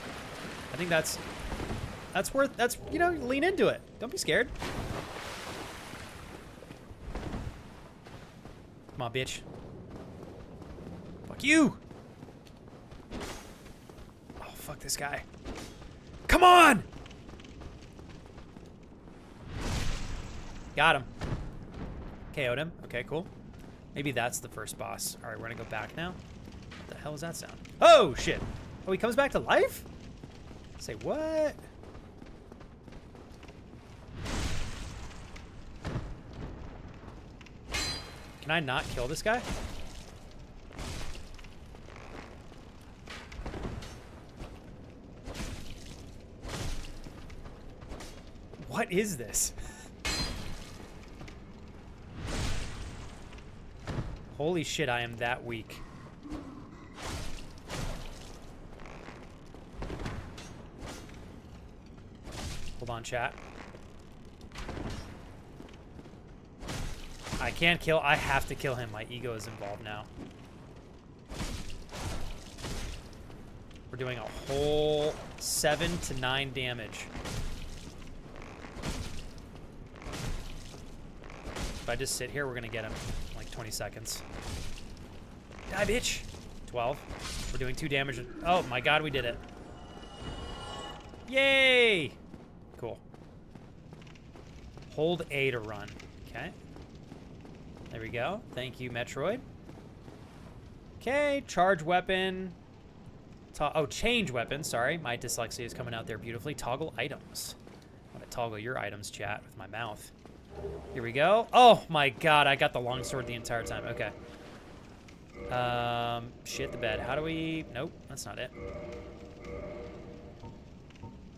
I think that's you know, lean into it. Don't be scared. Come on, bitch. Fuck you! Oh, fuck this guy. Come on! Got him. KO'd him. Okay, cool. Maybe that's the first boss. Alright, we're gonna go back now. What the hell was that sound? Oh, shit! Oh, he comes back to life? Say what? Can I not kill this guy? What is this? Holy shit, I am that weak. Hold on, chat. I can't kill. I have to kill him. My ego is involved now. We're doing a whole 7 to 9 damage. If I just sit here, we're gonna get him in like 20 seconds. Die, bitch! 12. We're doing 2 damage. Oh my god, we did it. Yay! Cool. Hold A to run. Okay. There we go. Thank you, Metroid. Okay, charge weapon. Oh, change weapon. Sorry, my dyslexia is coming out there beautifully. Toggle items. I'm gonna toggle your items, chat, with my mouth. Here we go. Oh my god, I got the longsword the entire time. Okay. Shit the bed. How do we... Nope, that's not it.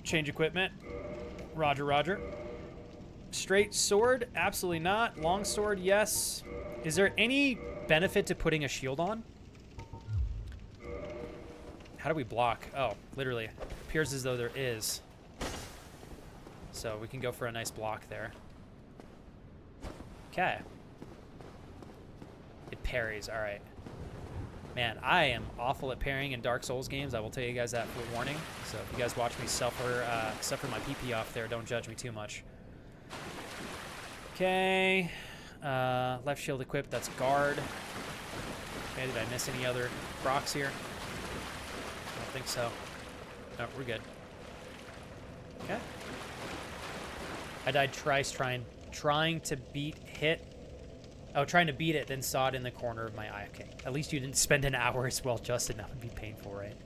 Change equipment. Roger, roger. Straight sword? Absolutely not. Long sword, yes. Is there any benefit to putting a shield on? How do we block? Oh, literally. Appears as though there is. So we can go for a nice block there. Okay. It parries. All right. Man, I am awful at parrying in Dark Souls games. I will tell you guys that for warning. So if you guys watch me suffer my PP off there, don't judge me too much. Okay. Left shield equipped. That's guard. Okay, did I miss any other procs here? I don't think so. No, we're good. Okay. I died twice trying to beat hit. Oh, trying to beat it, then saw it in the corner of my eye. Okay. At least you didn't spend an hour as well, Justin. That would be painful, right?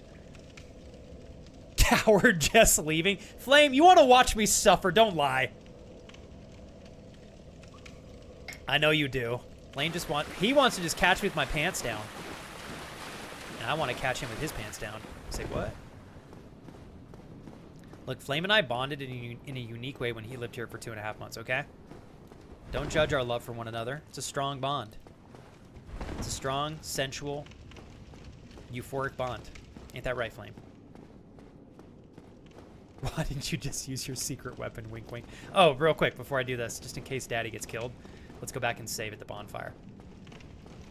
Coward just leaving. Flame, you want to watch me suffer. Don't lie. I know you do. Flame he wants to just catch me with my pants down. And I want to catch him with his pants down. Say what? Look, Flame and I bonded in a unique way when he lived here for 2.5 months, okay? Don't judge our love for one another. It's a strong bond. It's a strong, sensual, euphoric bond. Ain't that right, Flame? Why didn't you just use your secret weapon, wink wink? Oh, real quick, before I do this, just in case Daddy gets killed, let's go back and save at the bonfire.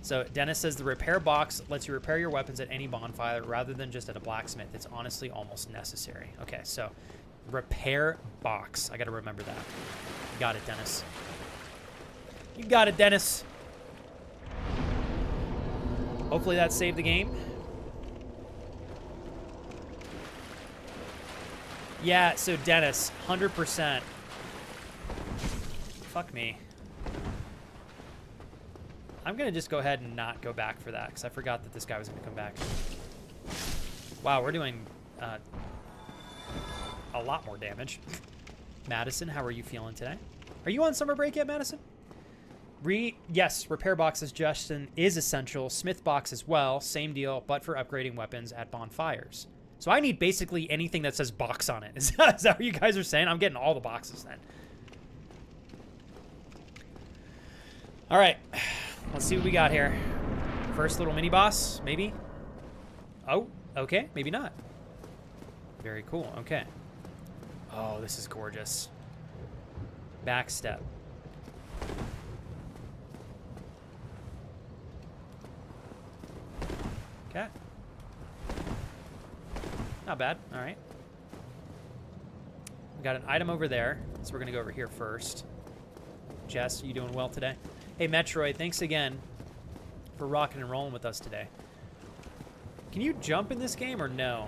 So Dennis says the repair box lets you repair your weapons at any bonfire rather than just at a blacksmith. It's honestly almost necessary. Okay, so repair box. I got to remember that. You got it, Dennis. You got it, Dennis. Hopefully that saved the game. Yeah, so Dennis, 100%. Fuck me. I'm going to just go ahead and not go back for that because I forgot that this guy was going to come back. Wow, we're doing a lot more damage. Madison, how are you feeling today? Are you on summer break yet, Madison? Yes, repair box suggestion is essential. Smith box as well. Same deal, but for upgrading weapons at bonfires. So I need basically anything that says box on it. Is that what you guys are saying? I'm getting all the boxes then. All right. Let's see what we got here. First little mini boss, maybe? Oh, okay. Maybe not. Very cool. Okay. Oh, this is gorgeous. Back step. Okay. Not bad. All right. We got an item over there, so we're going to go over here first. Jess, you doing well today? Hey, Metroid, thanks again for rocking and rolling with us today. Can you jump in this game or no?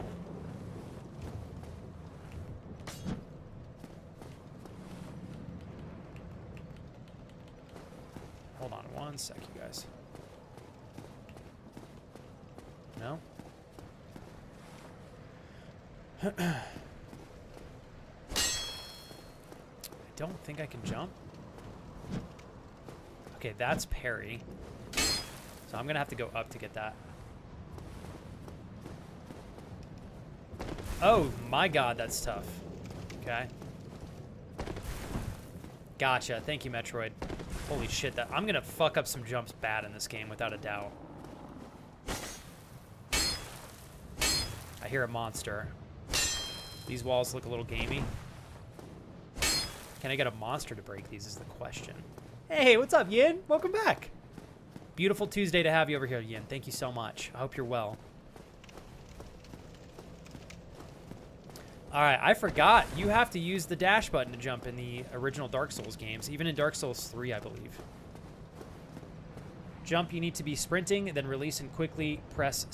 Hold on one sec, you guys. No? I don't think I can jump. Okay, that's parry. So I'm gonna have to go up to get that. Oh my god, that's tough. Okay. Gotcha. Thank you, Metroid. Holy shit, I'm gonna fuck up some jumps bad in this game without a doubt. I hear a monster. These walls look a little gamey. Can I get a monster to break these is the question. Hey, what's up, Yin? Welcome back. Beautiful Tuesday to have you over here, Yin. Thank you so much. I hope you're well. All right, I forgot. You have to use the dash button to jump in the original Dark Souls games, even in Dark Souls 3, I believe. Jump, you need to be sprinting, then release and quickly press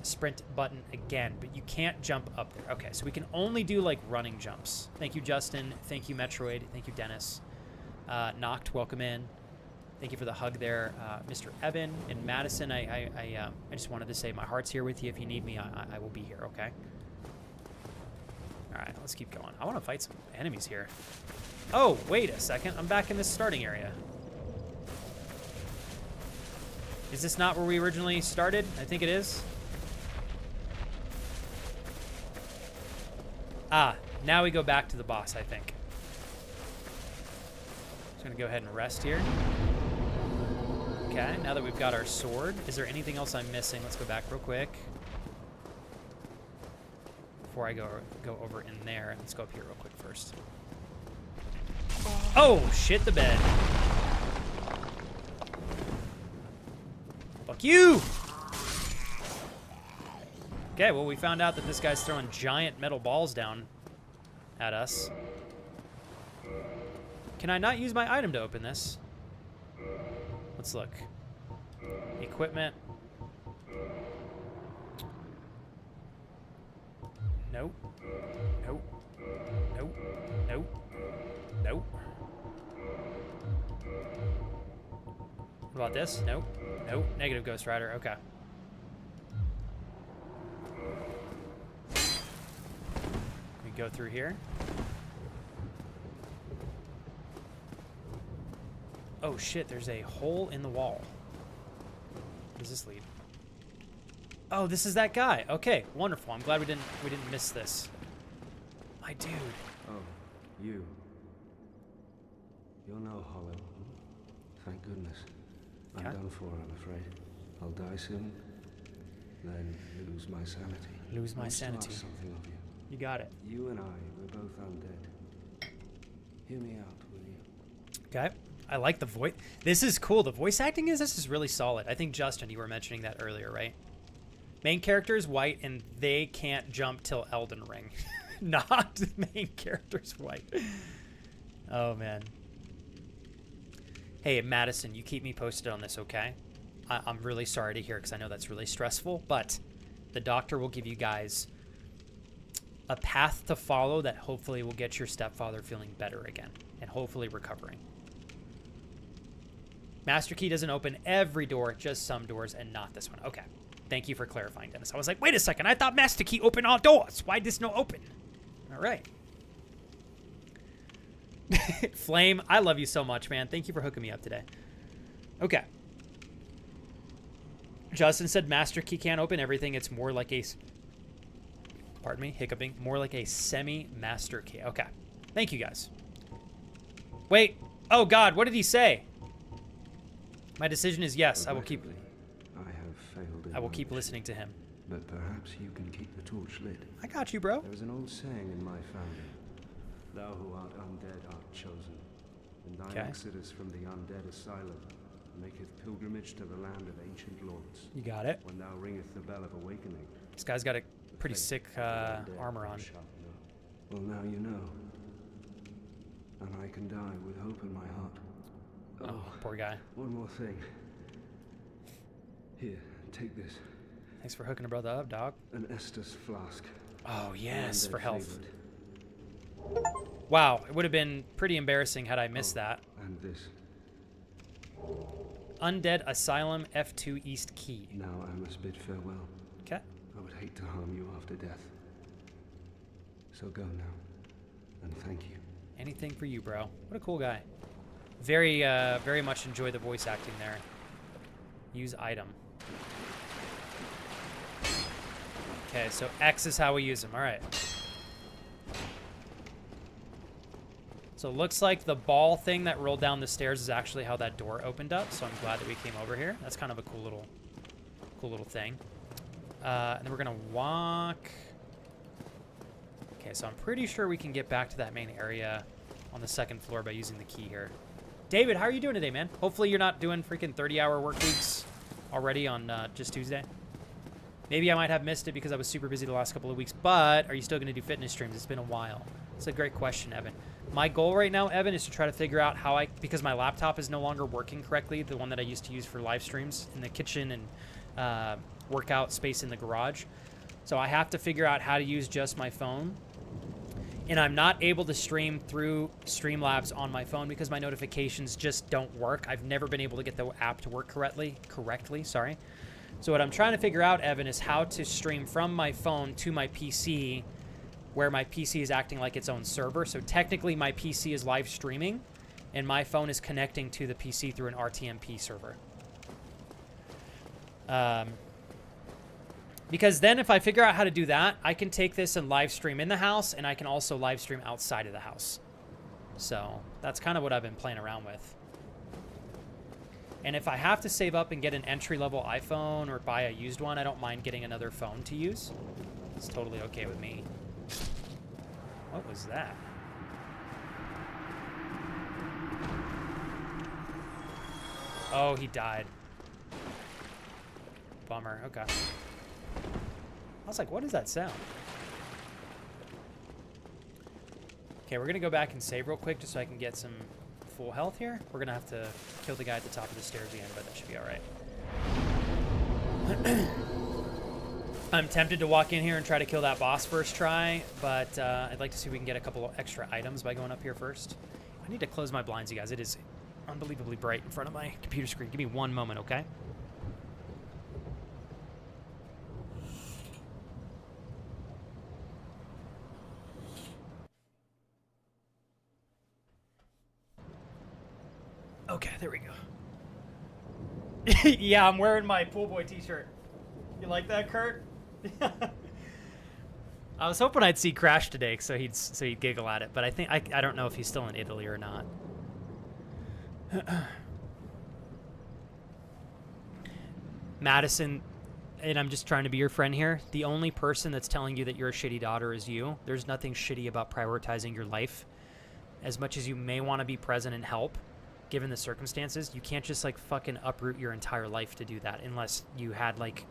sprint button again, but you can't jump up there. Okay, so we can only do like running jumps. Thank you, Justin. Thank you, Metroid. Thank you, Dennis. Noct, welcome in. Thank you for the hug there, Mr. Evan and Madison. I just wanted to say my heart's here with you. If you need me, I will be here, okay? All right, let's keep going. I want to fight some enemies here. Oh, wait a second. I'm back in this starting area. Is this not where we originally started? I think it is. Ah, now we go back to the boss, I think. Just gonna go ahead and rest here. Okay, now that we've got our sword, is there anything else I'm missing? Let's go back real quick. Before I go over in there, let's go up here real quick first. Oh, shit the bed. Fuck you! Okay, well, we found out that this guy's throwing giant metal balls down at us. Can I not use my item to open this? Let's look. Equipment. Nope. Nope. Nope. Nope. Nope. What about this? Nope. Nope. Negative Ghost Rider. Okay. We go through here. Oh shit, there's a hole in the wall. Where does this lead? Oh, this is that guy. Okay, wonderful. I'm glad we didn't miss this. My dude. Oh, you. You're no hollow. Thank goodness. I'm done for, I'm afraid. I'll die soon, then lose my sanity. Lose my sanity. Something of you. You got it. You and I, we're both undead. Hear me out, will you? Okay. I like the voice. This is cool. The voice acting this is really solid. I think, Justin, you were mentioning that earlier, right? Main character is white, and they can't jump till Elden Ring. Not the main character's white. Oh, man. Hey, Madison, you keep me posted on this, okay? I'm really sorry to hear, because I know that's really stressful, but the doctor will give you guys a path to follow that hopefully will get your stepfather feeling better again, and hopefully recovering. Master Key doesn't open every door, just some doors, and not this one. Okay. Thank you for clarifying, Dennis. I was like, wait a second. I thought Master Key opened all doors. Why this no open? All right. Flame, I love you so much, man. Thank you for hooking me up today. Okay. Justin said Master Key can't open everything. It's more like a... Pardon me, hiccuping. More like a semi-master key. Okay. Thank you, guys. Wait. Oh, God. What did he say? My decision is yes. I will keep... I have failed. I will keep listening to him. But perhaps you can keep the torch lit. I got you, bro. There is an old saying in my family. Thou who art undead art chosen. And thine exodus from the undead asylum maketh pilgrimage to the land of ancient lords. You got it. When thou ringeth the bell of awakening. This guy's got a pretty sick armor on. Well, now you know. And I can die with hope in my heart. Oh, poor guy. One more thing. Here, take this. Thanks for hooking a brother up, dog. An Estus flask. Oh, yes, for health. Flavored. Wow, it would have been pretty embarrassing had I missed that. And this. Undead Asylum F2 East Key. Now I must bid farewell. Okay. I would hate to harm you after death. So go now. And thank you. Anything for you, bro. What a cool guy. Very much enjoy the voice acting there. Use item. Okay, so X is how we use them. All right. So it looks like the ball thing that rolled down the stairs is actually how that door opened up. So I'm glad that we came over here. That's kind of a cool little thing. And then we're gonna walk. Okay, so I'm pretty sure we can get back to that main area on the second floor by using the key here. David, how are you doing today, man? Hopefully you're not doing freaking 30-hour work weeks already on just Tuesday. Maybe I might have missed it because I was super busy the last couple of weeks, but are you still going to do fitness streams? It's been a while. It's a great question, Evan. My goal right now, Evan, is to try to figure out how because my laptop is no longer working correctly, the one that I used to use for live streams in the kitchen and workout space in the garage. So I have to figure out how to use just my phone. and I'm not able to stream through Streamlabs on my phone because my notifications just don't work. I've never been able to get the app to work correctly, sorry. So what I'm trying to figure out, Evan, is how to stream from my phone to my PC, where my PC is acting like its own server. So technically my PC is live streaming, and my phone is connecting to the PC through an RTMP server. Because then if I figure out how to do that, I can take this and live stream in the house, and I can also live stream outside of the house. So that's kind of what I've been playing around with. And if I have to save up and get an entry-level iPhone or buy a used one, I don't mind getting another phone to use. It's totally okay with me. What was that? Oh, he died. Bummer. Okay. I was like, what is that sound? Okay, we're going to go back and save real quick just so I can get some full health here. We're going to have to kill the guy at the top of the stairs again, but that should be all right. I'm tempted to walk in here and try to kill that boss first try, but I'd like to see if we can get a couple of extra items by going up here first. I need to close my blinds, you guys. It is unbelievably bright in front of my computer screen. Give me one moment, okay? Okay, there we go. Yeah, I'm wearing my pool boy t-shirt. You like that, Kurt? I was hoping I'd see Crash today so he'd giggle at it, but I think I don't know if he's still in Italy or not. Madison, and I'm just trying to be your friend here. The only person that's telling you that you're a shitty daughter is you. There's nothing shitty about prioritizing your life. As much as you may want to be present and help, given the circumstances, you can't just like fucking uproot your entire life to do that unless you had like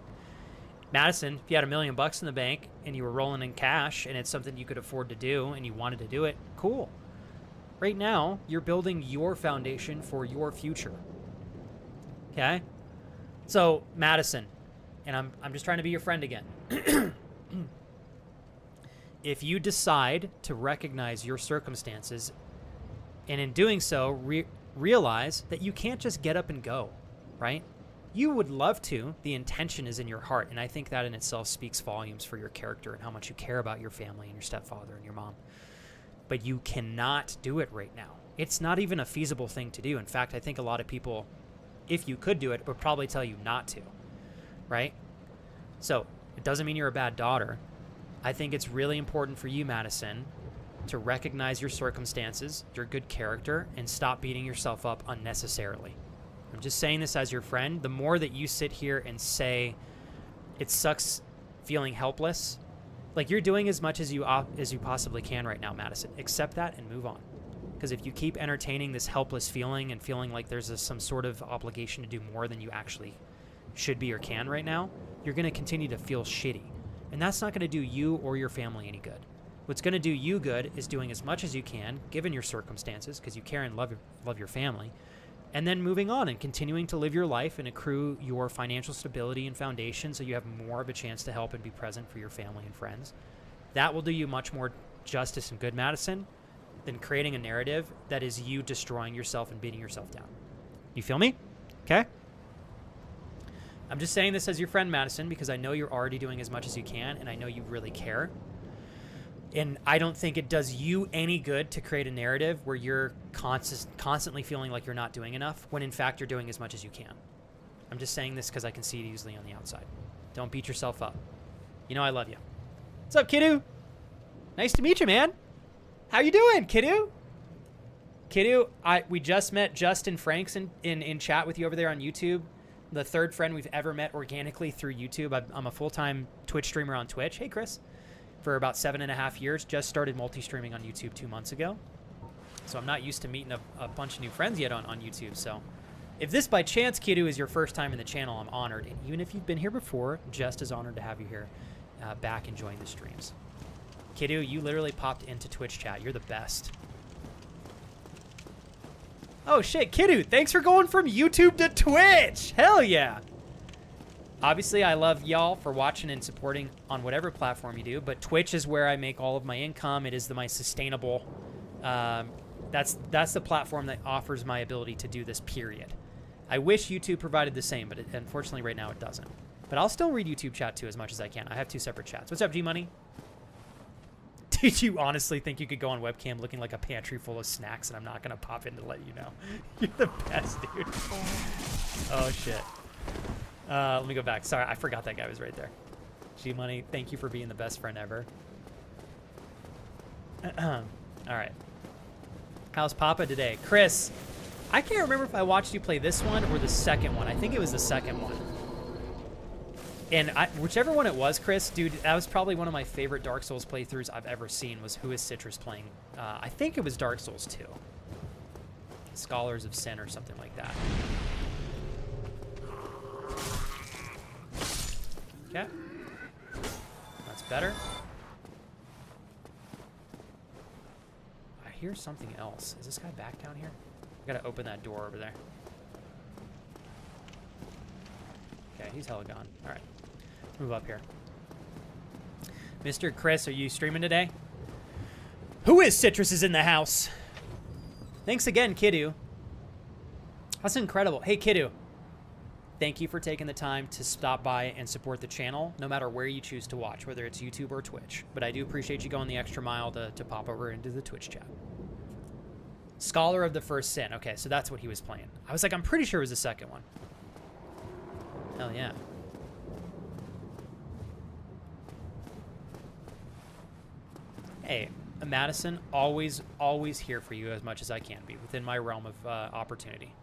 Madison, if you had $1 million in the bank and you were rolling in cash and it's something you could afford to do and you wanted to do it, cool. Right now, you're building your foundation for your future. Okay? So, Madison, and I'm just trying to be your friend again. If you decide to recognize your circumstances and in doing so, realize that you can't just get up and go, right? You would love to. The intention is in your heart, and I think that in itself speaks volumes for your character and how much you care about your family and your stepfather and your mom. But you cannot do it right now. It's not even a feasible thing to do. In fact, I think a lot of people, if you could do it, would probably tell you not to, right? So it doesn't mean you're a bad daughter. I think it's really important for you, Madison, to recognize your circumstances, your good character, and stop beating yourself up unnecessarily. I'm just saying this as your friend. The more that you sit here and say it sucks feeling helpless, like you're doing as much as you possibly can right now, Madison. Accept that and move on. Because if you keep entertaining this helpless feeling and feeling like there's some sort of obligation to do more than you actually should be or can right now, you're going to continue to feel shitty. And that's not going to do you or your family any good. What's going to do you good is doing as much as you can, given your circumstances, because you care and love your family, and then moving on and continuing to live your life and accrue your financial stability and foundation so you have more of a chance to help and be present for your family and friends. That will do you much more justice and good, Madison, than creating a narrative that is you destroying yourself and beating yourself down. You feel me? Okay? I'm just saying this as your friend, Madison, because I know you're already doing as much as you can, and I know you really care. And I don't think it does you any good to create a narrative where you're constantly feeling like you're not doing enough, when in fact you're doing as much as you can. I'm just saying this because I can see it easily on the outside. Don't beat yourself up. You know I love you. What's up, Kiddu? Nice to meet you, man. How you doing, Kiddu? Kiddu, we just met Justin Franks in chat with you over there on YouTube. The third friend we've ever met organically through YouTube. I'm a full-time Twitch streamer on Twitch. Hey, Chris. For about 7.5 years. Just started multi-streaming on YouTube 2 months ago. So I'm not used to meeting a bunch of new friends yet on YouTube. So if this by chance, Kiddu, is your first time in the channel, I'm honored. And even if you've been here before, just as honored to have you here back enjoying the streams. Kiddu, you literally popped into Twitch chat. You're the best. Oh shit, Kiddu, thanks for going from YouTube to Twitch. Hell yeah. Obviously, I love y'all for watching and supporting on whatever platform you do, but Twitch is where I make all of my income. It is my sustainable. That's the platform that offers my ability to do this, period. I wish YouTube provided the same, but unfortunately right now it doesn't. But I'll still read YouTube chat too as much as I can. I have 2 separate chats. What's up, G-Money? Did you honestly think you could go on webcam looking like a pantry full of snacks and I'm not going to pop in to let you know? You're the best, dude. Oh, shit. Let me go back. Sorry, I forgot that guy was right there. G-Money, thank you for being the best friend ever. All right. How's Papa today? Chris, I can't remember if I watched you play this one or the second one. I think it was the second one. And whichever one it was, Chris, dude, that was probably one of my favorite Dark Souls playthroughs I've ever seen was Who is Citrus playing. I think it was Dark Souls 2. Scholars of Sin or something like that. Okay. That's better. I hear something else. Is this guy back down here? I gotta open that door over there. Okay, he's hella gone. All right. Move up here. Mr. Chris, are you streaming today? Who is Citrus is in the house? Thanks again, Kiddu. That's incredible. Hey, Kiddu. Thank you for taking the time to stop by and support the channel, no matter where you choose to watch, whether it's YouTube or Twitch. But I do appreciate you going the extra mile to pop over into the Twitch chat. Scholar of the First Sin. Okay, so that's what he was playing. I was like, I'm pretty sure it was the second one. Hell yeah. Hey, Madison, always here for you as much as I can be within my realm of opportunity.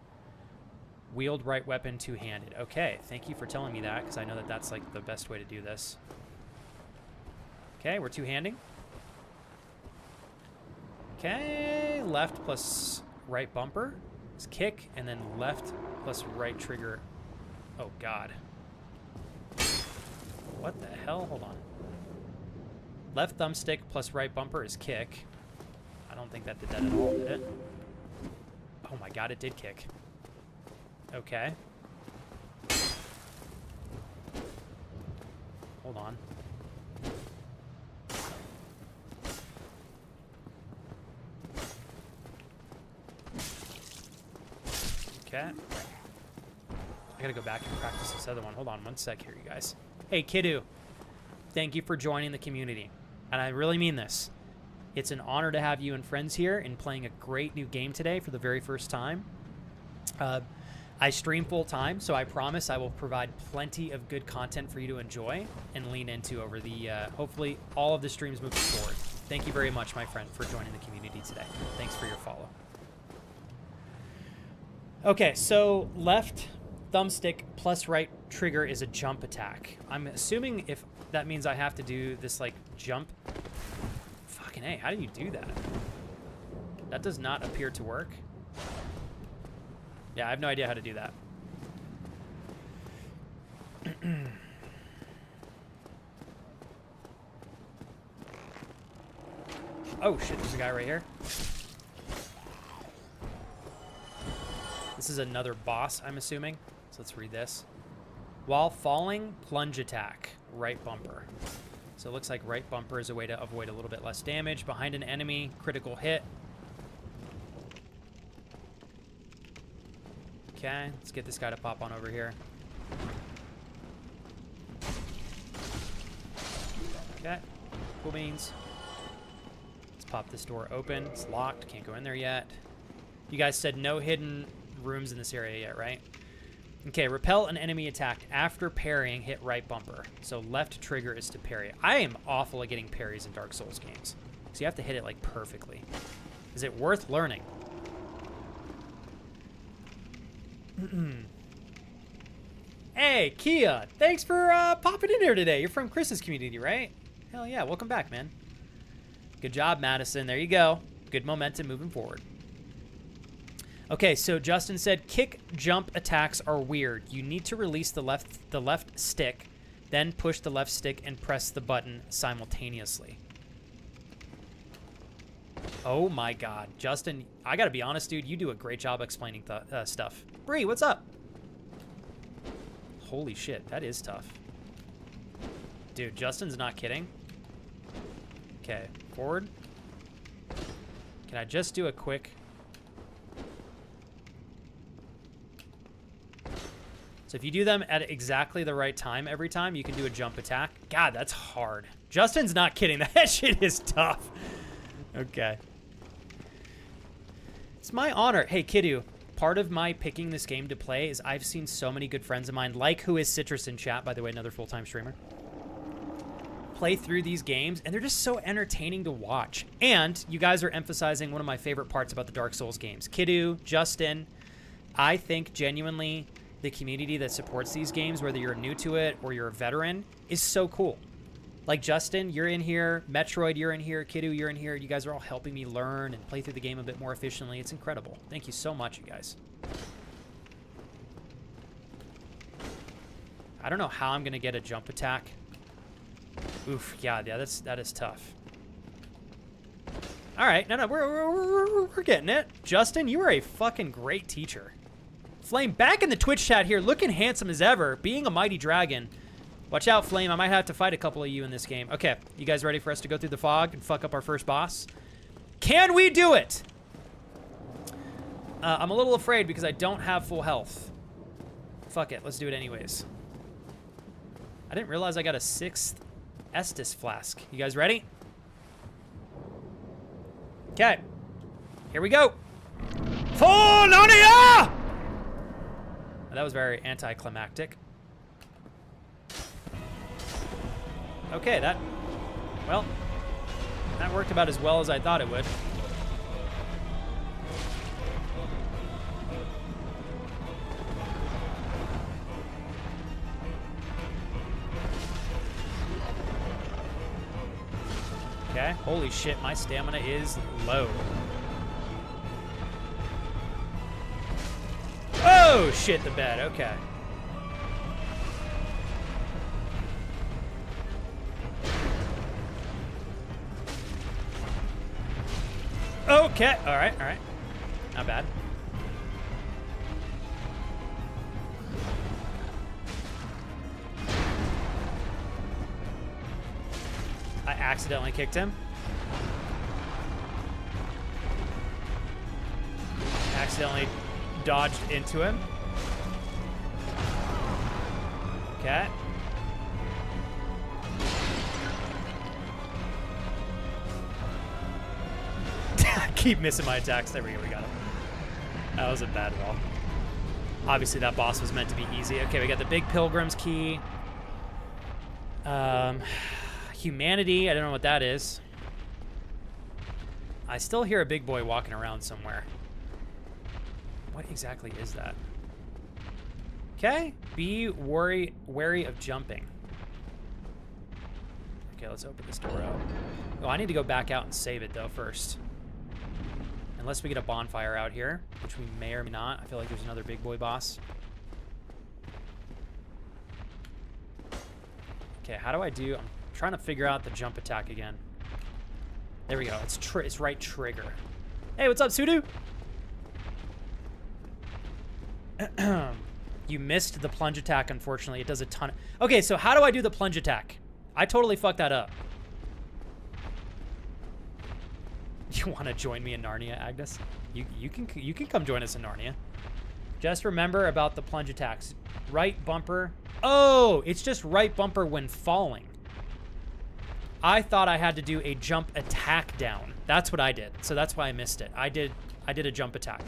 Wield right weapon two-handed. Okay, thank you for telling me that because I know that that's like the best way to do this. Okay, we're two-handing. Okay, left plus right bumper is kick, and then left plus right trigger. Oh, God. What the hell? Hold on. Left thumbstick plus right bumper is kick. I don't think that did that at all, did it? Oh, my God, it did kick. Okay. Hold on. Okay. I gotta go back and practice this other one. Hold on one sec here, you guys. Hey, Kiddu. Thank you for joining the community. And I really mean this. It's an honor to have you and friends here and playing a great new game today for the very first time. I stream full time, so I promise I will provide plenty of good content for you to enjoy and lean into over the, hopefully, all of the streams moving forward. Thank you very much, my friend, for joining the community today. Thanks for your follow. Okay, so left thumbstick plus right trigger is a jump attack. I'm assuming if that means I have to do this, like, jump. Fucking A, how do you do that? That does not appear to work. Yeah, I have no idea how to do that. Oh, shit, there's a guy right here. This is another boss, I'm assuming. So let's read this. While falling, plunge attack, right bumper. So it looks like right bumper is a way to avoid a little bit less damage. Behind an enemy, critical hit. Okay, let's get this guy to pop on over here. Okay, cool beans. Let's pop this door open. It's locked, can't go in there yet. You guys said no hidden rooms in this area yet, right? Okay, repel an enemy attack after parrying, hit right bumper. So left trigger is to parry. I am awful at getting parries in Dark Souls games. So you have to hit it like perfectly. Is it worth learning? Hey, Kia, thanks for popping in here today. You're from Chris's community, right? Hell yeah, welcome back, man. Good job, Madison. There you go. Good momentum moving forward. Okay, so Justin said kick jump attacks are weird. You need to release the left stick, then push the left stick and press the button simultaneously. Oh my God, Justin, I gotta be honest, dude. You do a great job explaining stuff. Bree, what's up? Holy shit, that is tough. Dude, Justin's not kidding. Okay, forward. Can I just do a quick... So if you do them at exactly the right time every time, you can do a jump attack. God, that's hard. Justin's not kidding. That shit is tough. Okay. It's my honor. Hey, Kiddu, part of my picking this game to play is I've seen so many good friends of mine, like who is Citrus in chat, by the way, another full-time streamer, play through these games, and they're just so entertaining to watch. And you guys are emphasizing one of my favorite parts about the Dark Souls games. Kiddu, Justin, I think genuinely... the community that supports these games, whether you're new to it or you're a veteran, is so cool. Like Justin, you're in here. Metroid, you're in here. Kiddu, you're in here. You guys are all helping me learn and play through the game a bit more efficiently. It's incredible. Thank you so much, you guys. I don't know how I'm going to get a jump attack. Oof, yeah, that is tough. All right, no, we're getting it. Justin, you are a fucking great teacher. Flame back in the Twitch chat here, looking handsome as ever, being a mighty dragon. Watch out, Flame. I might have to fight a couple of you in this game. Okay, you guys ready for us to go through the fog and fuck up our first boss? Can we do it? I'm a little afraid because I don't have full health. Fuck it, let's do it anyways. I didn't realize I got a 6th Estus flask. You guys ready? Okay, here we go. For Narnia! That was very anticlimactic. Okay, that worked about as well as I thought it would. Okay, holy shit, my stamina is low. Oh, shit, the bed. Okay. Okay. All right. All right. Not bad. I accidentally kicked him. Accidentally dodged into him. Okay. Keep missing my attacks. There we go. We got him. That wasn't bad at all. Obviously, that boss was meant to be easy. Okay, we got the Big Pilgrim's Key. Humanity. I don't know what that is. I still hear a big boy walking around somewhere. What exactly is that? Okay. Be wary of jumping. Okay, let's open this door up. Oh, I need to go back out and save it, though, first. Unless we get a bonfire out here, which we may or may not. I feel like there's another big boy boss. Okay, how do I do... I'm trying to figure out the jump attack again. There we go. It's right trigger. Hey, what's up, Sudu? You missed the plunge attack, unfortunately. It does a ton of... Okay, so how do I do the plunge attack? I totally fucked that up. You want to join me in Narnia, Agnes? You can come join us in Narnia. Just remember about the plunge attacks. Right bumper. Oh, it's just right bumper when falling. I thought I had to do a jump attack down. That's what I did. So that's why I missed it. I did a jump attack.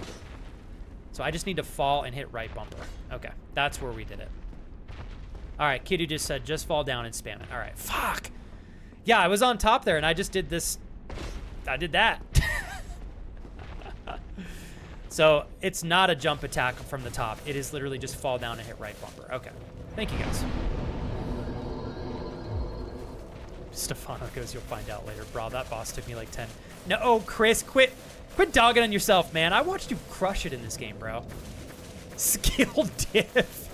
So I just need to fall and hit right bumper. Okay, that's where we did it. All right, Kiddu just said just fall down and spam it. All right, fuck. Yeah, I was on top there and I just did this. I did that. So it's not a jump attack from the top. It is literally just fall down and hit right bumper. Okay, thank you guys. Stefano goes, you'll find out later. Bro, that boss took me like 10. No, oh, Chris, quit dogging on yourself, man. I watched you crush it in this game, bro. Skill diff.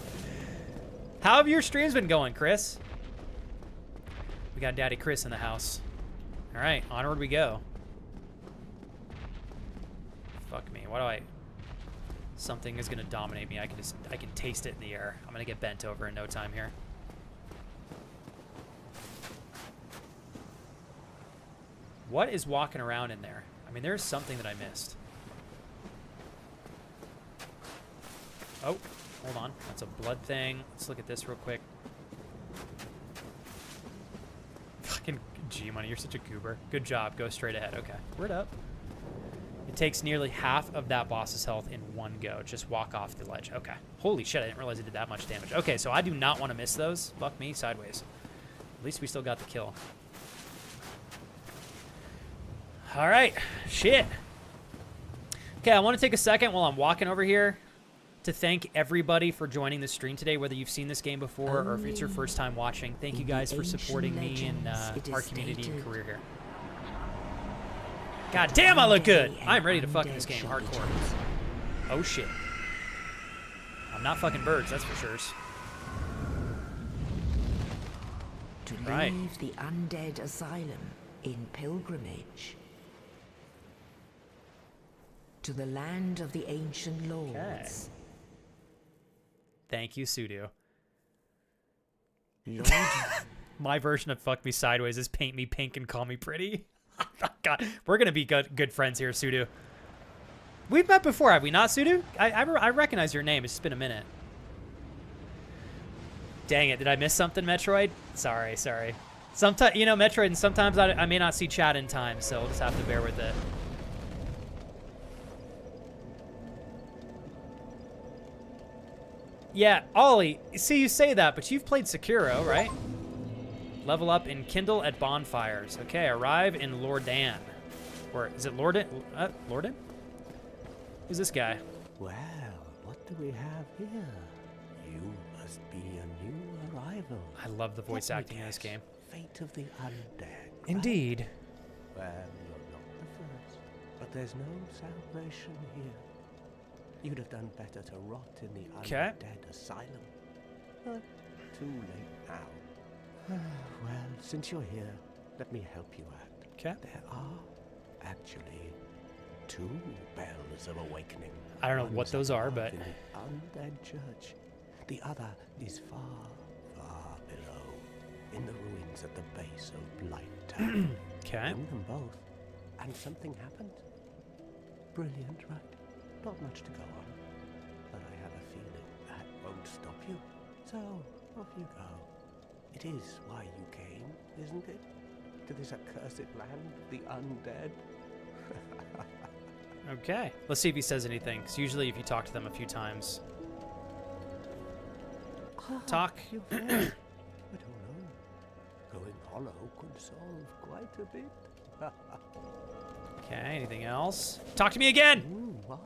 How have your streams been going, Chris? We got Daddy Chris in the house. All right, onward we go. Fuck me. What do I... Something is gonna dominate me. I can taste it in the air. I'm gonna get bent over in no time here. What is walking around in there? I mean, there's something that I missed. Oh, hold on. That's a blood thing. Let's look at this real quick. Fucking G-Money, you're such a goober. Good job. Go straight ahead. Okay. Word up. It takes nearly half of that boss's health in one go. Just walk off the ledge. Okay. Holy shit, I didn't realize it did that much damage. Okay, so I do not want to miss those. Fuck me, sideways. At least we still got the kill. All right. Shit. Okay, I want to take a second while I'm walking over here to thank everybody for joining the stream today, whether you've seen this game before or if it's your first time watching. Thank you guys for supporting me and our community and career here. God damn, I look good. I'm ready to fuck this game hardcore. Oh shit. I'm not fucking birds, that's for sure. To leave the undead asylum in pilgrimage to the land of the ancient lords. Okay. Thank you, Sudo. Lord, My version of fuck me sideways is paint me pink and call me pretty. God, we're gonna be good friends here, Sudo. We've met before, have we not, Sudo? I recognize your name. It's just been a minute. Dang it, did I miss something, Metroid? Sorry. Sometimes, you know, Metroid, and sometimes I may not see chat in time, so we'll just have to bear with it. Yeah, Ollie, see, you say that, but you've played Sekiro, right? Level up in Kindle at bonfires. Okay, arrive in Lordan. Or is it Lordan? Lordan? Who's this guy? Well, what do we have here? You must be a new arrival. I love the voice Let me acting in this guess, game. Fate of the undead. Right? Indeed. Well, you're not the first, but there's no salvation here. You'd have done better to rot in the undead asylum. But too late now. Well, since you're here, let me help you out. Okay. There are actually 2 bells of awakening. I don't know what One's those are, above but in the undead church. The other is far, far below, in the ruins at the base of Blight Tower. okay. Ring them both, and something happened. Brilliant, right? Not much to go on, but I have a feeling that won't stop you. So, off you go. It is why you came, isn't it? To this accursed land, the undead? Okay. Let's see if he says anything. Because usually if you talk to them a few times. Talk. You I don't know. Going hollow could solve quite a bit. Okay, anything else? Talk to me again! What?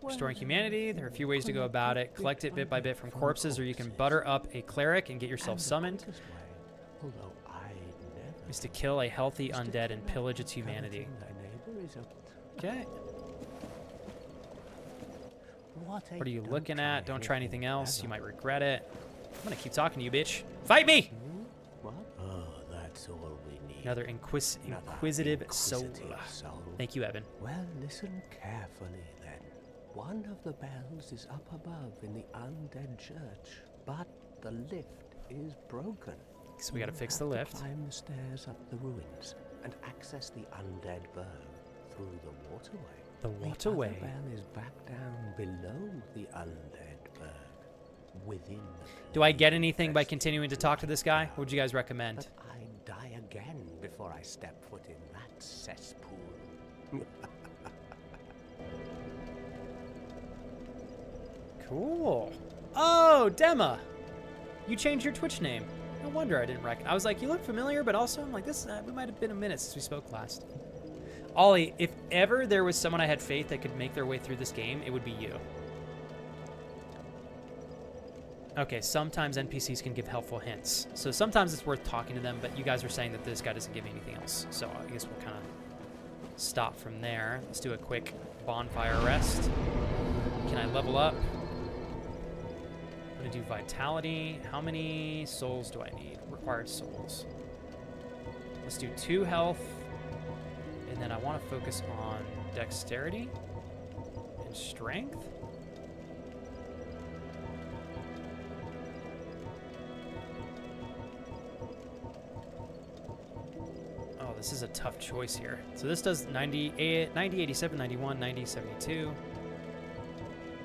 Restoring humanity. There are a few ways to go about it. Collect it bit by bit from corpses, or you can butter up a cleric and get yourself summoned. Is to kill a healthy undead and pillage its humanity. Okay. What are you looking at? Don't try anything else. You might regret it. I'm gonna keep talking to you, bitch. Fight me! What? Oh, that's all we need. Another inquisitive soul. Thank you, Evan. Well, listen carefully then. One of the bells is up above in the undead church, but the lift is broken. So we gotta fix the lift. Climb the stairs up the ruins and access the undead burg through the waterway. The waterway? The other bell is back down below the undead burg, within the Do I get anything by continuing to talk to this guy? What would you guys recommend? But I'd die again before I step foot in that cesspool. Cool. Oh, Dema. You changed your Twitch name. No wonder I didn't recognize. I was like, you look familiar, but also I'm like, this. We might have been a minute since we spoke last. Ollie, if ever there was someone I had faith that could make their way through this game, it would be you. Okay, sometimes NPCs can give helpful hints. So sometimes it's worth talking to them, but you guys are saying that this guy doesn't give me anything else. So I guess we'll kind of stop from there. Let's do a quick bonfire rest. Can I level up? I'm gonna do vitality. How many souls do I need? Required souls. Let's do 2 health. And then I want to focus on dexterity and strength. This is a tough choice here. So this does 90, 90, 87, 91, 90, 72.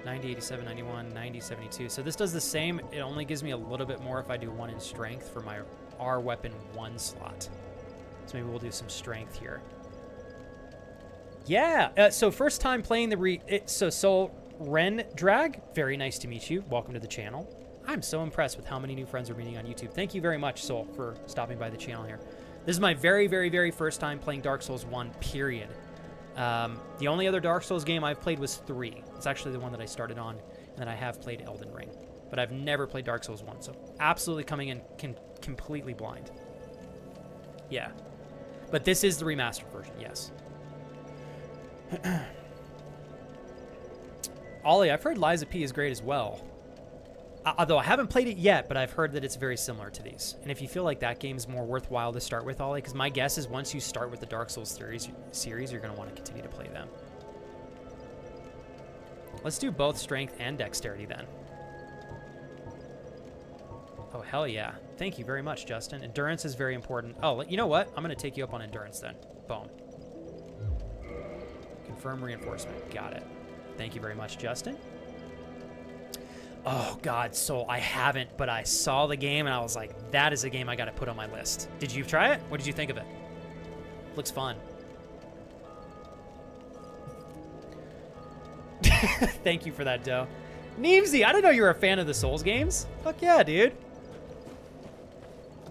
90, 87, 91, 90, 72. So this does the same. It only gives me a little bit more if I do 1 in strength for my R weapon 1 slot. So maybe we'll do some strength here. Yeah, so first time playing the so Soul Ren Drag, very nice to meet you. Welcome to the channel. I'm so impressed with how many new friends we're meeting on YouTube. Thank you very much, Soul, for stopping by the channel here. This is my very, very, very first time playing Dark Souls 1, period. The only other Dark Souls game I've played was 3. It's actually the one that I started on, and then I have played Elden Ring. But I've never played Dark Souls 1, so absolutely coming in completely blind. Yeah. But this is the remastered version, yes. Ollie, I've heard Liza P is great as well. Although I haven't played it yet, but I've heard that it's very similar to these. And if you feel like that game's more worthwhile to start with, Ollie, because my guess is once you start with the Dark Souls series, you're going to want to continue to play them. Let's do both strength and dexterity then. Oh, hell yeah. Thank you very much, Justin. Endurance is very important. Oh, you know what? I'm going to take you up on endurance then. Boom. Confirm reinforcement. Got it. Thank you very much, Justin. Oh, God, Soul, I haven't, but I saw the game, and I was like, that is a game I got to put on my list. Did you try it? What did you think of it? Looks fun. Thank you for that, Doe. Neemsy, I didn't know you were a fan of the Souls games. Fuck yeah, dude.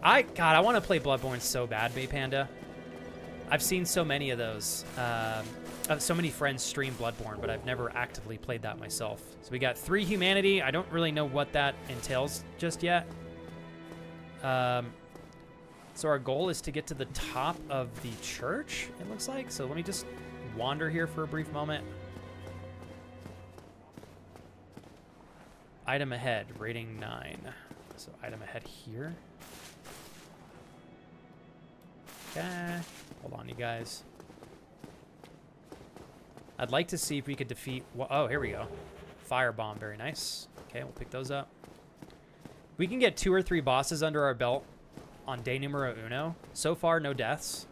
God, I want to play Bloodborne so bad, Bay Panda. I've seen so many of those. So many friends stream Bloodborne, but I've never actively played that myself. So we got 3 humanity. I don't really know what that entails just yet. So our goal is to get to the top of the church, it looks like. So let me just wander here for a brief moment. Item ahead, rating 9. So item ahead here. Okay, hold on, you guys. I'd like to see if we could defeat... Oh, here we go. Firebomb, very nice. Okay, we'll pick those up. We can get 2 or 3 bosses under our belt on day numero uno. So far, no deaths.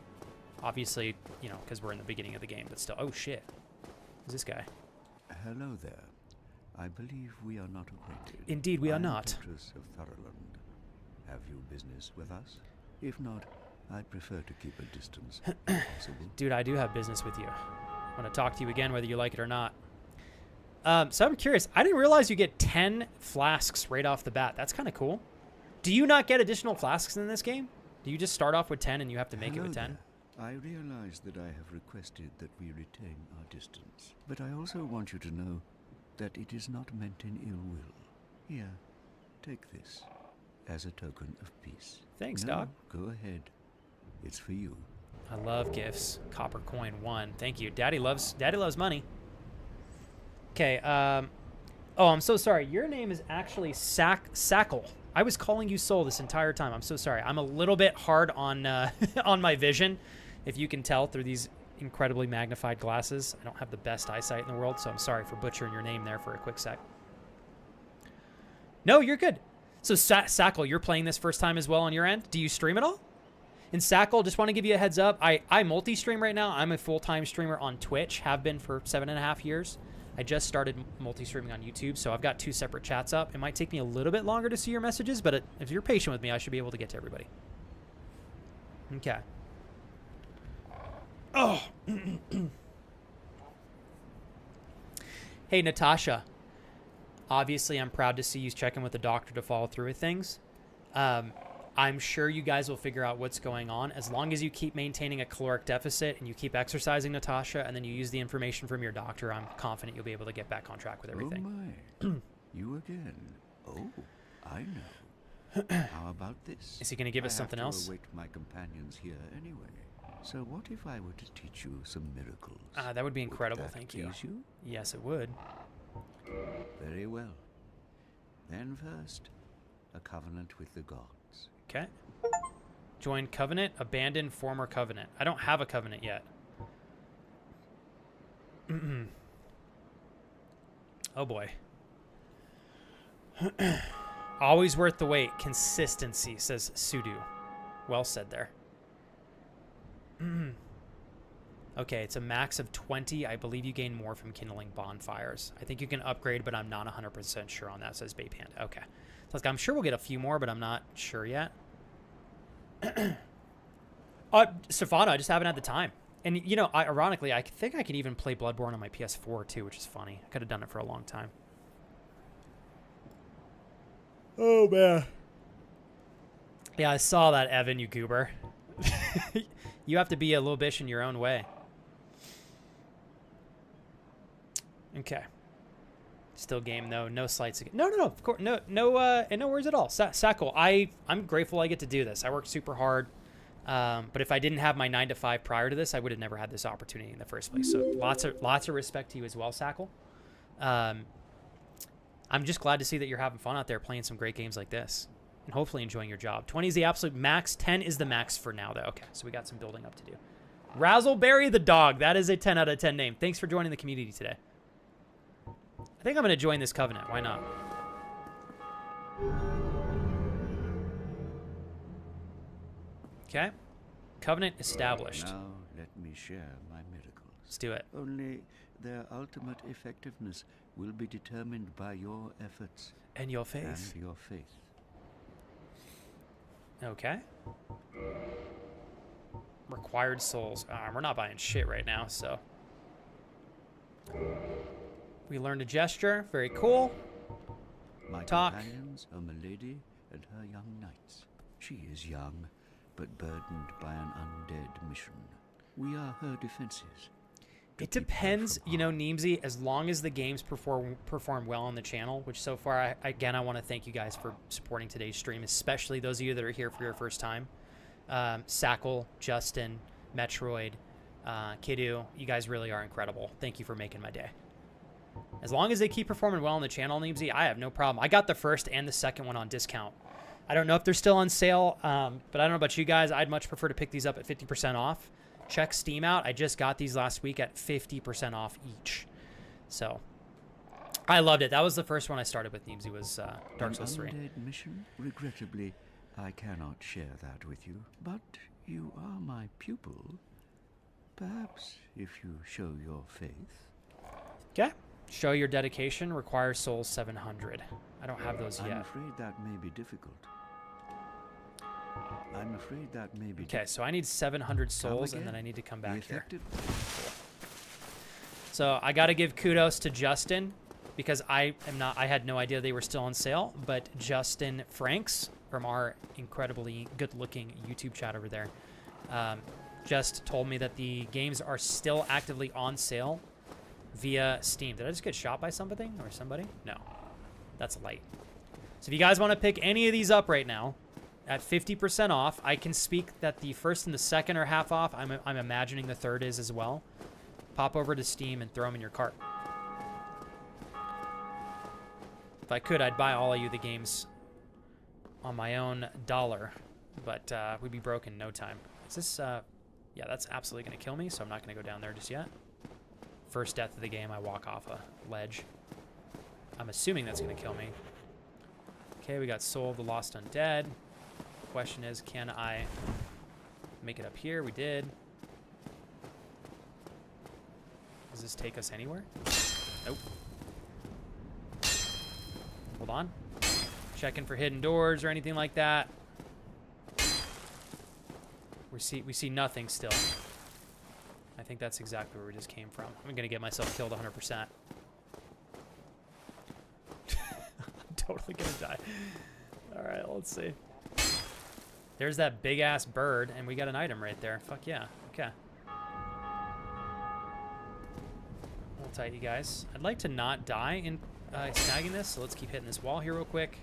Obviously, you know, because we're in the beginning of the game, but still. Oh, shit. Who's this guy? Hello there. I believe we are not acquainted. Indeed, we are not. Petrus of Thurland. Have you business with us? If not, I'd prefer to keep a distance. Possible? Dude, I do have business with you. I want to talk to you again, whether you like it or not. So I'm curious. I didn't realize you get 10 flasks right off the bat. That's kind of cool. Do you not get additional flasks in this game? Do you just start off with 10 and you have to make it with 10? There. I realize that I have requested that we retain our distance, but I also want you to know that it is not meant in ill will. Here, take this as a token of peace. Thanks, no, Doc. Go ahead. It's for you. I love gifts. Copper coin 1. Thank you. Daddy loves money. Okay, oh, I'm so sorry. Your name is actually Sackle. I was calling you Soul this entire time. I'm so sorry. I'm a little bit hard on on my vision, if you can tell through these incredibly magnified glasses. I don't have the best eyesight in the world, so I'm sorry for butchering your name there for a quick sec. No, you're good. So Sackle, you're playing this first time as well on your end? Do you stream at all? And Sackle, just want to give you a heads up. I multi-stream right now. I'm a full-time streamer on Twitch. Have been for 7.5 years. I just started multi-streaming on YouTube, so I've got 2 separate chats up. It might take me a little bit longer to see your messages, but if you're patient with me, I should be able to get to everybody. Okay. Oh. Hey, Natasha. Obviously, I'm proud to see you checking with the doctor to follow through with things. I'm sure you guys will figure out what's going on. As long as you keep maintaining a caloric deficit and you keep exercising, Natasha, and then you use the information from your doctor, I'm confident you'll be able to get back on track with everything. Oh, my. You again. Oh, I know. How about this? Is he going to give us something else? I have to await my companions here anyway. So what if I were to teach you some miracles? That would be incredible, Would that thank you. please you. Yes, it would. Very well. Then first, a covenant with the gods. Okay. Join covenant, abandon former covenant. I don't have a covenant yet. Oh boy. Always worth the wait. Consistency, says Sudu. Well said there. Okay, it's a max of 20. I believe you gain more from kindling bonfires. I think you can upgrade, but I'm not 100% sure on that, says Bay Panda. Okay. So like, I'm sure we'll get a few more, but I'm not sure yet. Stefano, I just haven't had the time. And, you know, ironically, I think I can even play Bloodborne on my PS4, too, which is funny. I could have done it for a long time. Oh, man. Yeah, I saw that, Evan, you goober. You have to be a little bitch in your own way. Okay. Still game, though. No slights again. No, of course. No worries at all. Sackle, I'm grateful I get to do this. I work super hard. But if I didn't have my 9 to 5 prior to this, I would have never had this opportunity in the first place. So lots of respect to you as well, Sackle. I'm just glad to see that you're having fun out there playing some great games like this. And hopefully enjoying your job. 20 is the absolute max. 10 is the max for now, though. Okay, so we got some building up to do. Razzleberry the dog. That is a 10 out of 10 name. Thanks for joining the community today. I think I'm going to join this covenant. Why not? Okay. Covenant established. Now let me share my miracles. Let's do it. Only their ultimate effectiveness will be determined by your efforts. And your faith. And your faith. Okay. Required souls. We're not buying shit right now, so. We learned a gesture. Very cool. My Talk. companions are Milady and her young knights. She is young, but burdened by an undead mission. We are her defenses. It depends, you know, Neemsy, as long as the games perform well on the channel, which so far, I want to thank you guys for supporting today's stream, especially those of you that are here for your first time. Sackle, Justin, Metroid, Kiddu, you guys really are incredible. Thank you for making my day. As long as they keep performing well on the channel, Neemsy, I have no problem. I got the first and the second one on discount. I don't know if they're still on sale, but I don't know about you guys. I'd much prefer to pick these up at 50% off. Check Steam out. I just got these last week at 50% off each. So, I loved it. That was the first one I started with, Neemsy, was Dark Souls 3. Undead mission? Regrettably, I cannot share that with you. But you are my pupil. Perhaps if you show your faith. Okay. Show your dedication. Requires souls 700. I don't have those yet. I'm afraid that may be difficult. Okay, so I need 700 souls, and then I need to come back here. Cool. So I got to give kudos to Justin, because I had no idea they were still on sale, but Justin Franks from our incredibly good-looking YouTube chat over there just told me that the games are still actively on sale via Steam. Did I just get shot by something or somebody? No, that's light. So if you guys want to pick any of these up right now, at 50% off, I can speak that the first and the second are half off. I'm imagining the third is as well. Pop over to Steam and throw them in your cart. If I could, I'd buy all of you the games on my own dollar, but we'd be broke in no time. Is this, yeah, that's absolutely going to kill me, so I'm not going to go down there just yet. First death of the game, I walk off a ledge. I'm assuming that's going to kill me. Okay, we got Soul of the Lost Undead. Question is, can I make it up here? We did. Does this take us anywhere? Nope. Hold on. Checking for hidden doors or anything like that. We see nothing still. I think that's exactly where we just came from. I'm gonna get myself killed 100%. I'm totally gonna die. All right, let's see. There's that big ass bird, and we got an item right there. Fuck yeah. Okay. Hold tight, you guys. I'd like to not die in snagging this, so let's keep hitting this wall here real quick.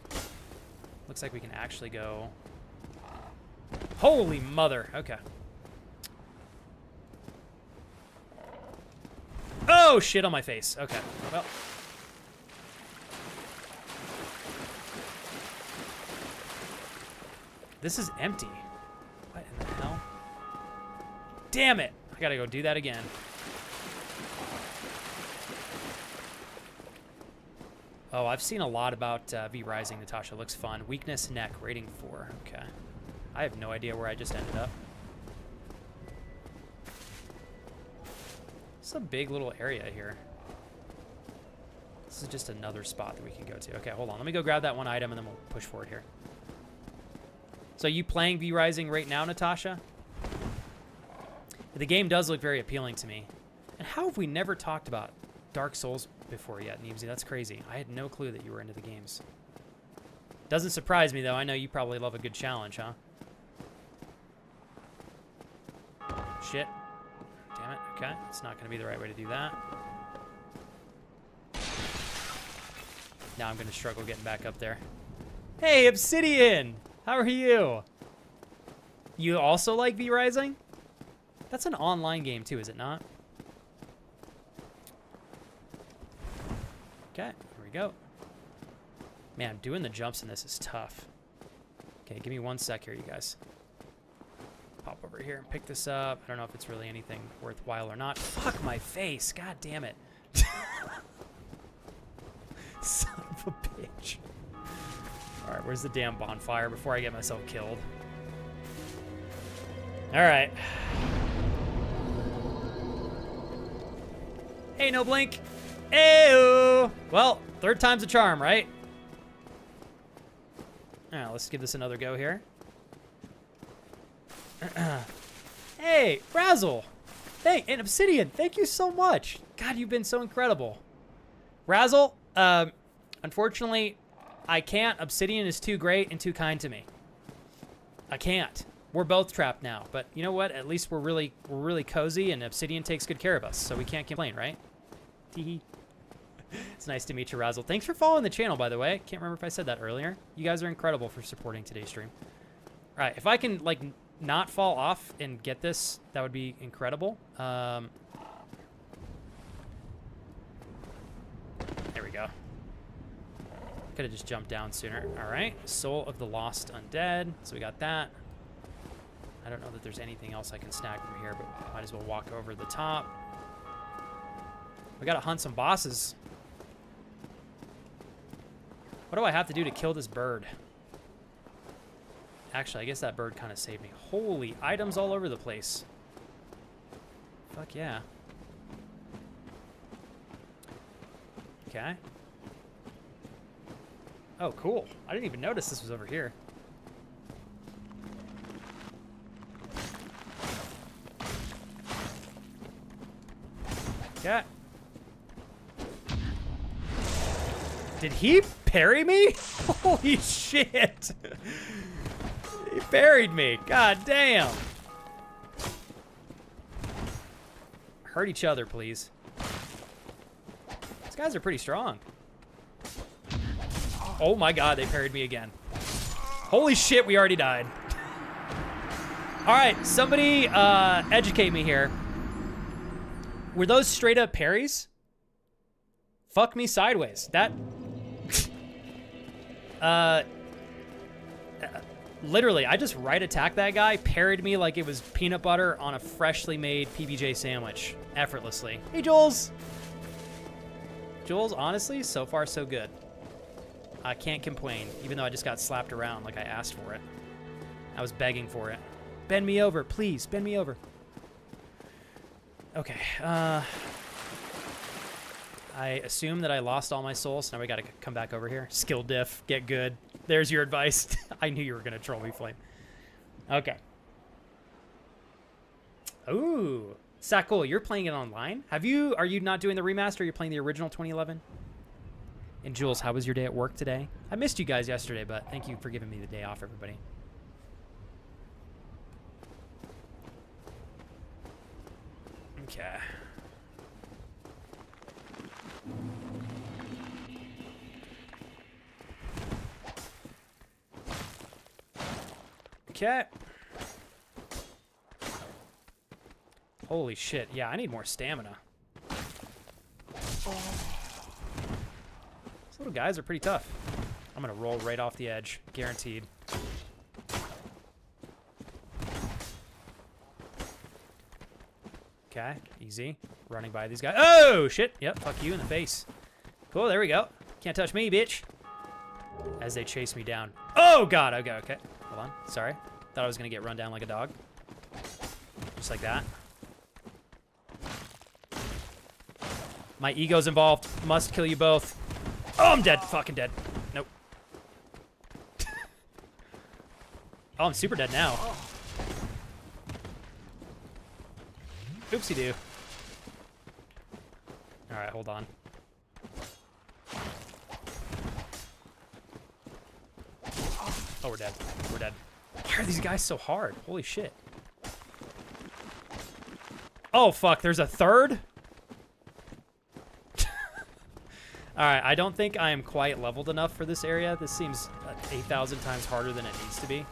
Looks like we can actually go. Holy mother. Okay. Oh, shit on my face. Okay. Well. This is empty. What in the hell? Damn it! I gotta go do that again. Oh, I've seen a lot about V Rising, Natasha. Looks fun. Weakness, neck, rating 4. Okay. I have no idea where I just ended up. It's a big little area here. This is just another spot that we can go to. Okay, hold on. Let me go grab that one item and then we'll push forward here. So you playing V Rising right now, Natasha? The game does look very appealing to me. And how have we never talked about Dark Souls before yet, Neebsy? That's crazy. I had no clue that you were into the games. Doesn't surprise me, though. I know you probably love a good challenge, huh? Shit. Damn it. Okay. It's not going to be the right way to do that. Now I'm going to struggle getting back up there. Hey, Obsidian! How are you? You also like V Rising? That's an online game, too, is it not? Okay. Here we go. Man, doing the jumps in this is tough. Okay, give me 1 sec here, you guys. Pop over here and pick this up. I don't know if it's really anything worthwhile or not. Fuck my face. God damn it. Son of a bitch. All right, where's the damn bonfire before I get myself killed? All right. Hey, no blink. Ew. Well, third time's a charm, right? All right, let's give this another go here. Hey, Razzle. Hey, and Obsidian, thank you so much. God, you've been so incredible. Razzle, unfortunately, I can't. Obsidian is too great and too kind to me. I can't. We're both trapped now, but you know what? At least we're really cozy, and Obsidian takes good care of us, so we can't complain, right? Teehee. It's nice to meet you, Razzle. Thanks for following the channel, by the way. Can't remember if I said that earlier. You guys are incredible for supporting today's stream. All right, if I can, like, not fall off and get this, that would be incredible. There we go. Could have just jumped down sooner. All right, Soul of the Lost Undead. So we got that. I don't know that there's anything else I can snag from here, but might as well walk over the top. We gotta hunt some bosses. What do I have to do to kill this bird? Actually, I guess that bird kind of saved me. Holy, items all over the place. Fuck yeah. Okay. Oh, cool. I didn't even notice this was over here. Okay. Did he parry me? Holy shit. He parried me. God damn. Hurt each other, please. These guys are pretty strong. Oh my god, they parried me again. Holy shit, we already died. All right, somebody educate me here. Were those straight up parries? Fuck me sideways. That... literally, I just right attacked that guy, parried me like it was peanut butter on a freshly made PBJ sandwich, effortlessly. Hey, Jules! Jules, honestly, so far so good. I can't complain, even though I just got slapped around like I asked for it. I was begging for it. Bend me over, please, bend me over. Okay, I assume that I lost all my souls, so now we gotta come back over here. Skill diff, get good. There's your advice. I knew you were gonna troll me, Flame. Okay. Ooh, Sakul, you're playing it online? Are you not doing the remaster? You're playing the original 2011? And Jules, how was your day at work today? I missed you guys yesterday, but thank you for giving me the day off, everybody. Okay. Okay. Holy shit. Yeah, I need more stamina. These little guys are pretty tough. I'm gonna roll right off the edge. Guaranteed. Okay, easy. Running by these guys. Oh, shit. Yep, fuck you in the face. Cool, there we go. Can't touch me, bitch. As they chase me down. Oh, God. Okay, okay. Hold on. Sorry. Thought I was going to get run down like a dog. Just like that. My ego's involved. Must kill you both. Oh, I'm dead. Fucking dead. Nope. Oh, I'm super dead now. Oopsie-doo. All right, hold on. Oh, we're dead. We're dead. Why are these guys so hard? Holy shit. Oh, fuck. There's a third? Alright, I don't think I am quite leveled enough for this area. This seems 8,000 times harder than it needs to be.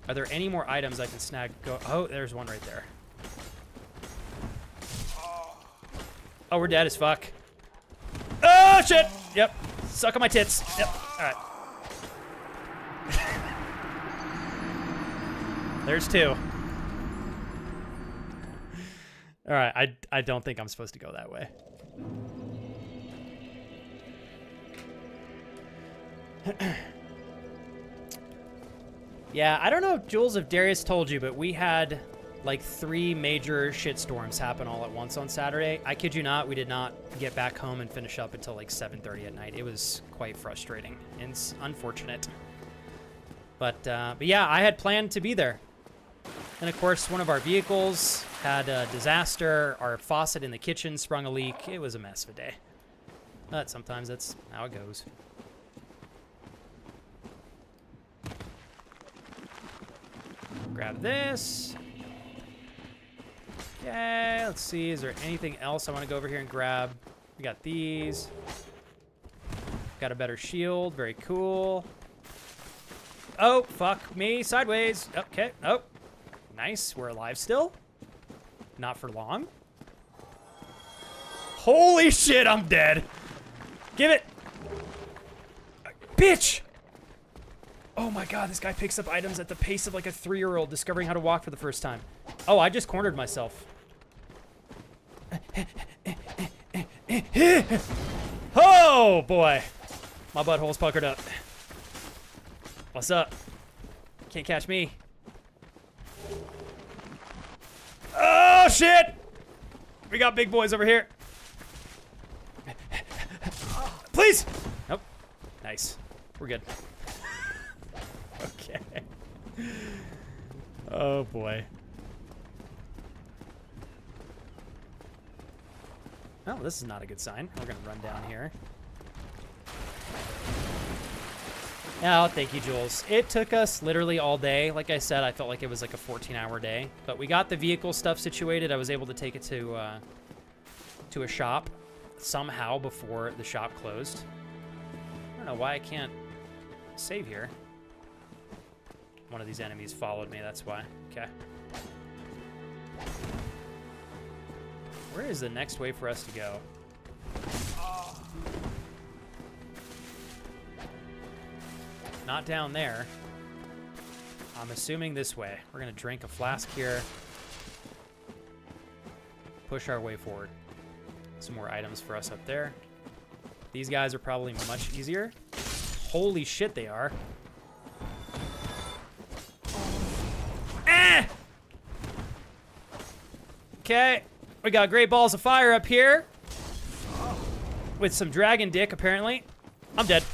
Are there any more items I can snag? Oh, there's one right there. Oh, we're dead as fuck. Oh, shit! Yep. Suck on my tits. Yep. Alright. There's two. Alright, I don't think I'm supposed to go that way. Yeah, I don't know, Jules, if Darius told you, but we had like 3 major shitstorms happen all at once on Saturday. I kid you not, we did not get back home and finish up until like 7:30 at night. It was quite frustrating and unfortunate. But yeah, I had planned to be there. And of course, one of our vehicles had a disaster. Our faucet in the kitchen sprung a leak. It was a mess of a day. But sometimes that's how it goes. Grab this. Okay, let's see. Is there anything else I want to go over here and grab? We got these. Got a better shield. Very cool. Oh, fuck me. Sideways. Okay. Oh, nice. We're alive still. Not for long. Holy shit, I'm dead. Give it. Bitch. Oh my god, this guy picks up items at the pace of like a 3-year-old discovering how to walk for the first time. Oh, I just cornered myself. Oh boy. My butthole's puckered up. What's up? Can't catch me. Oh shit! We got big boys over here. Please! Nope. Nice. We're good. Okay. Oh boy. Oh, this is not a good sign. We're gonna run down here. Oh, thank you, Jules. It took us literally all day. Like I said, I felt like it was like a 14-hour day. But we got the vehicle stuff situated. I was able to take it to a shop somehow before the shop closed. I don't know why I can't save here. One of these enemies followed me, that's why. Okay. Where is the next way for us to go? Not down there. I'm assuming this way. We're gonna drink a flask here. Push our way forward. Some more items for us up there. These guys are probably much easier. Holy shit, they are. Eh! Okay. We got great balls of fire up here. With some dragon dick, apparently. I'm dead.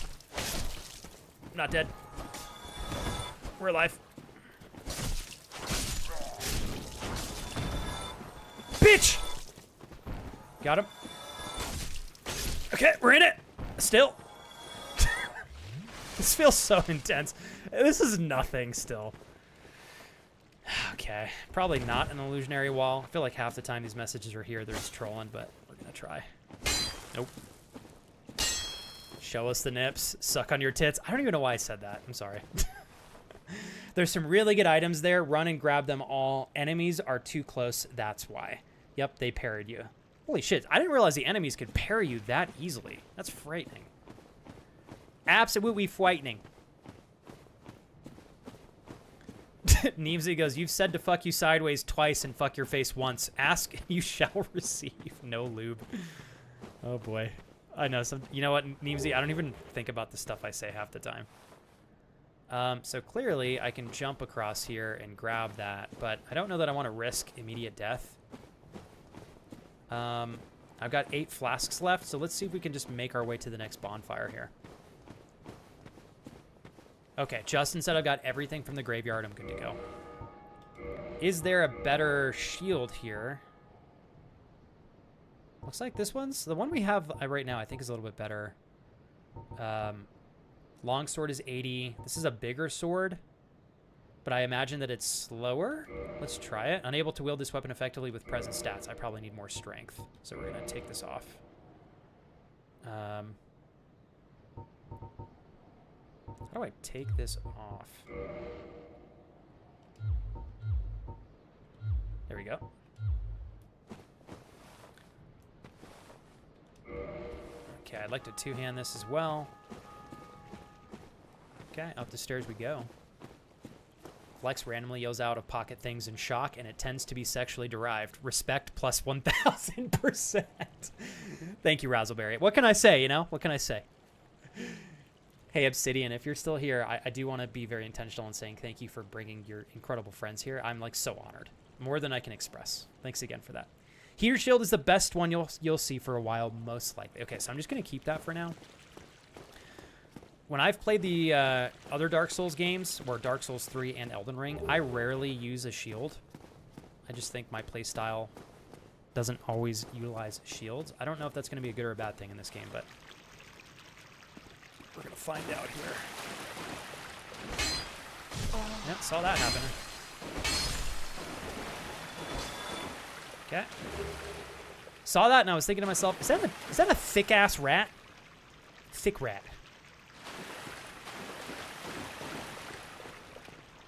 I'm not dead. We're alive. Bitch! Got him. Okay, we're in it. Still. This feels so intense. This is nothing still. Okay, probably not an illusionary wall. I feel like half the time these messages are here, they're just trolling, but we're gonna try. Nope. Show us the nips. Suck on your tits. I don't even know why I said that. I'm sorry. There's some really good items there. Run and grab them all. Enemies are too close. That's why. Yep, they parried you. Holy shit. I didn't realize the enemies could parry you that easily. That's frightening. Absolutely frightening. Neemsy goes, you've said to fuck you sideways twice and fuck your face once. Ask, you shall receive. No lube. Oh boy. I know some. You know what, Neemsy? I don't even think about the stuff I say half the time. So clearly, I can jump across here and grab that, but I don't know that I want to risk immediate death. I've got 8 flasks left, so let's see if we can just make our way to the next bonfire here. Okay, Justin said I've got everything from the graveyard. I'm good to go. Is there a better shield here? Looks like this one's... The one we have right now I think is a little bit better. Longsword is 80. This is a bigger sword, but I imagine that it's slower. Let's try it. Unable to wield this weapon effectively with present stats. I probably need more strength, so we're going to take this off. How do I take this off? There we go. Okay, I'd like to two-hand this as well. Okay, up the stairs we go. Flex randomly yells out of pocket things in shock, and it tends to be sexually derived. Respect plus 1,000%. Thank you, Razzleberry. What can I say, you know? What can I say? Hey, Obsidian, if you're still here, I do want to be very intentional in saying thank you for bringing your incredible friends here. I'm, like, so honored. More than I can express. Thanks again for that. Heater Shield is the best one you'll see for a while, most likely. Okay, so I'm just going to keep that for now. When I've played the other Dark Souls games, or Dark Souls 3 and Elden Ring, I rarely use a shield. I just think my playstyle doesn't always utilize shields. I don't know if that's going to be a good or a bad thing in this game, but we're going to find out here. Yep, saw that happen. Okay. Saw that and I was thinking to myself, is that a thick-ass rat? Thick rat.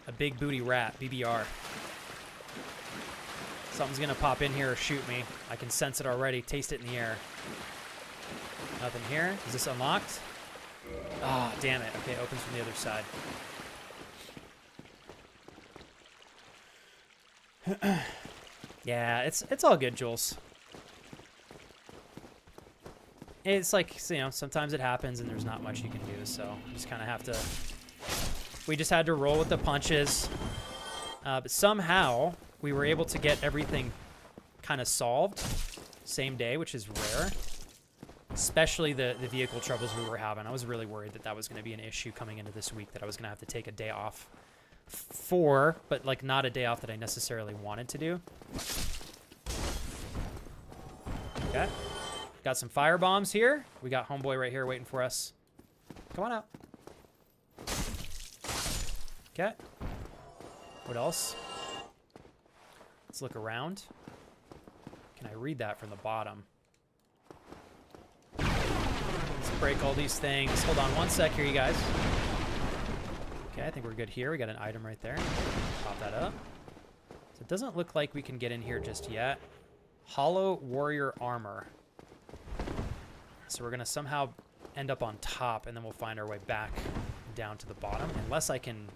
A big booty rat, BBR. Something's gonna pop in here or shoot me. I can sense it already, taste it in the air. Nothing here. Is this unlocked? Ah, oh, damn it. Okay, it opens from the other side. Yeah, it's all good, Jules. It's like, you know, sometimes it happens and there's not much you can do, so you just kind of have to... We just had to roll with the punches. But somehow, we were able to get everything kind of solved same day, which is rare. Especially the vehicle troubles we were having. I was really worried that that was going to be an issue coming into this week, that I was going to have to take a day off for, but like not a day off that I necessarily wanted to do. Okay. Got some fire bombs here. We got homeboy right here waiting for us. Come on out. Okay. What else? Let's look around. Can I read that from the bottom? Let's break all these things. Hold on one sec here, you guys. Okay, I think we're good here. We got an item right there. Pop that up. So it doesn't look like we can get in here just yet. Hollow warrior armor. So we're going to somehow end up on top, and then we'll find our way back down to the bottom. Unless I can...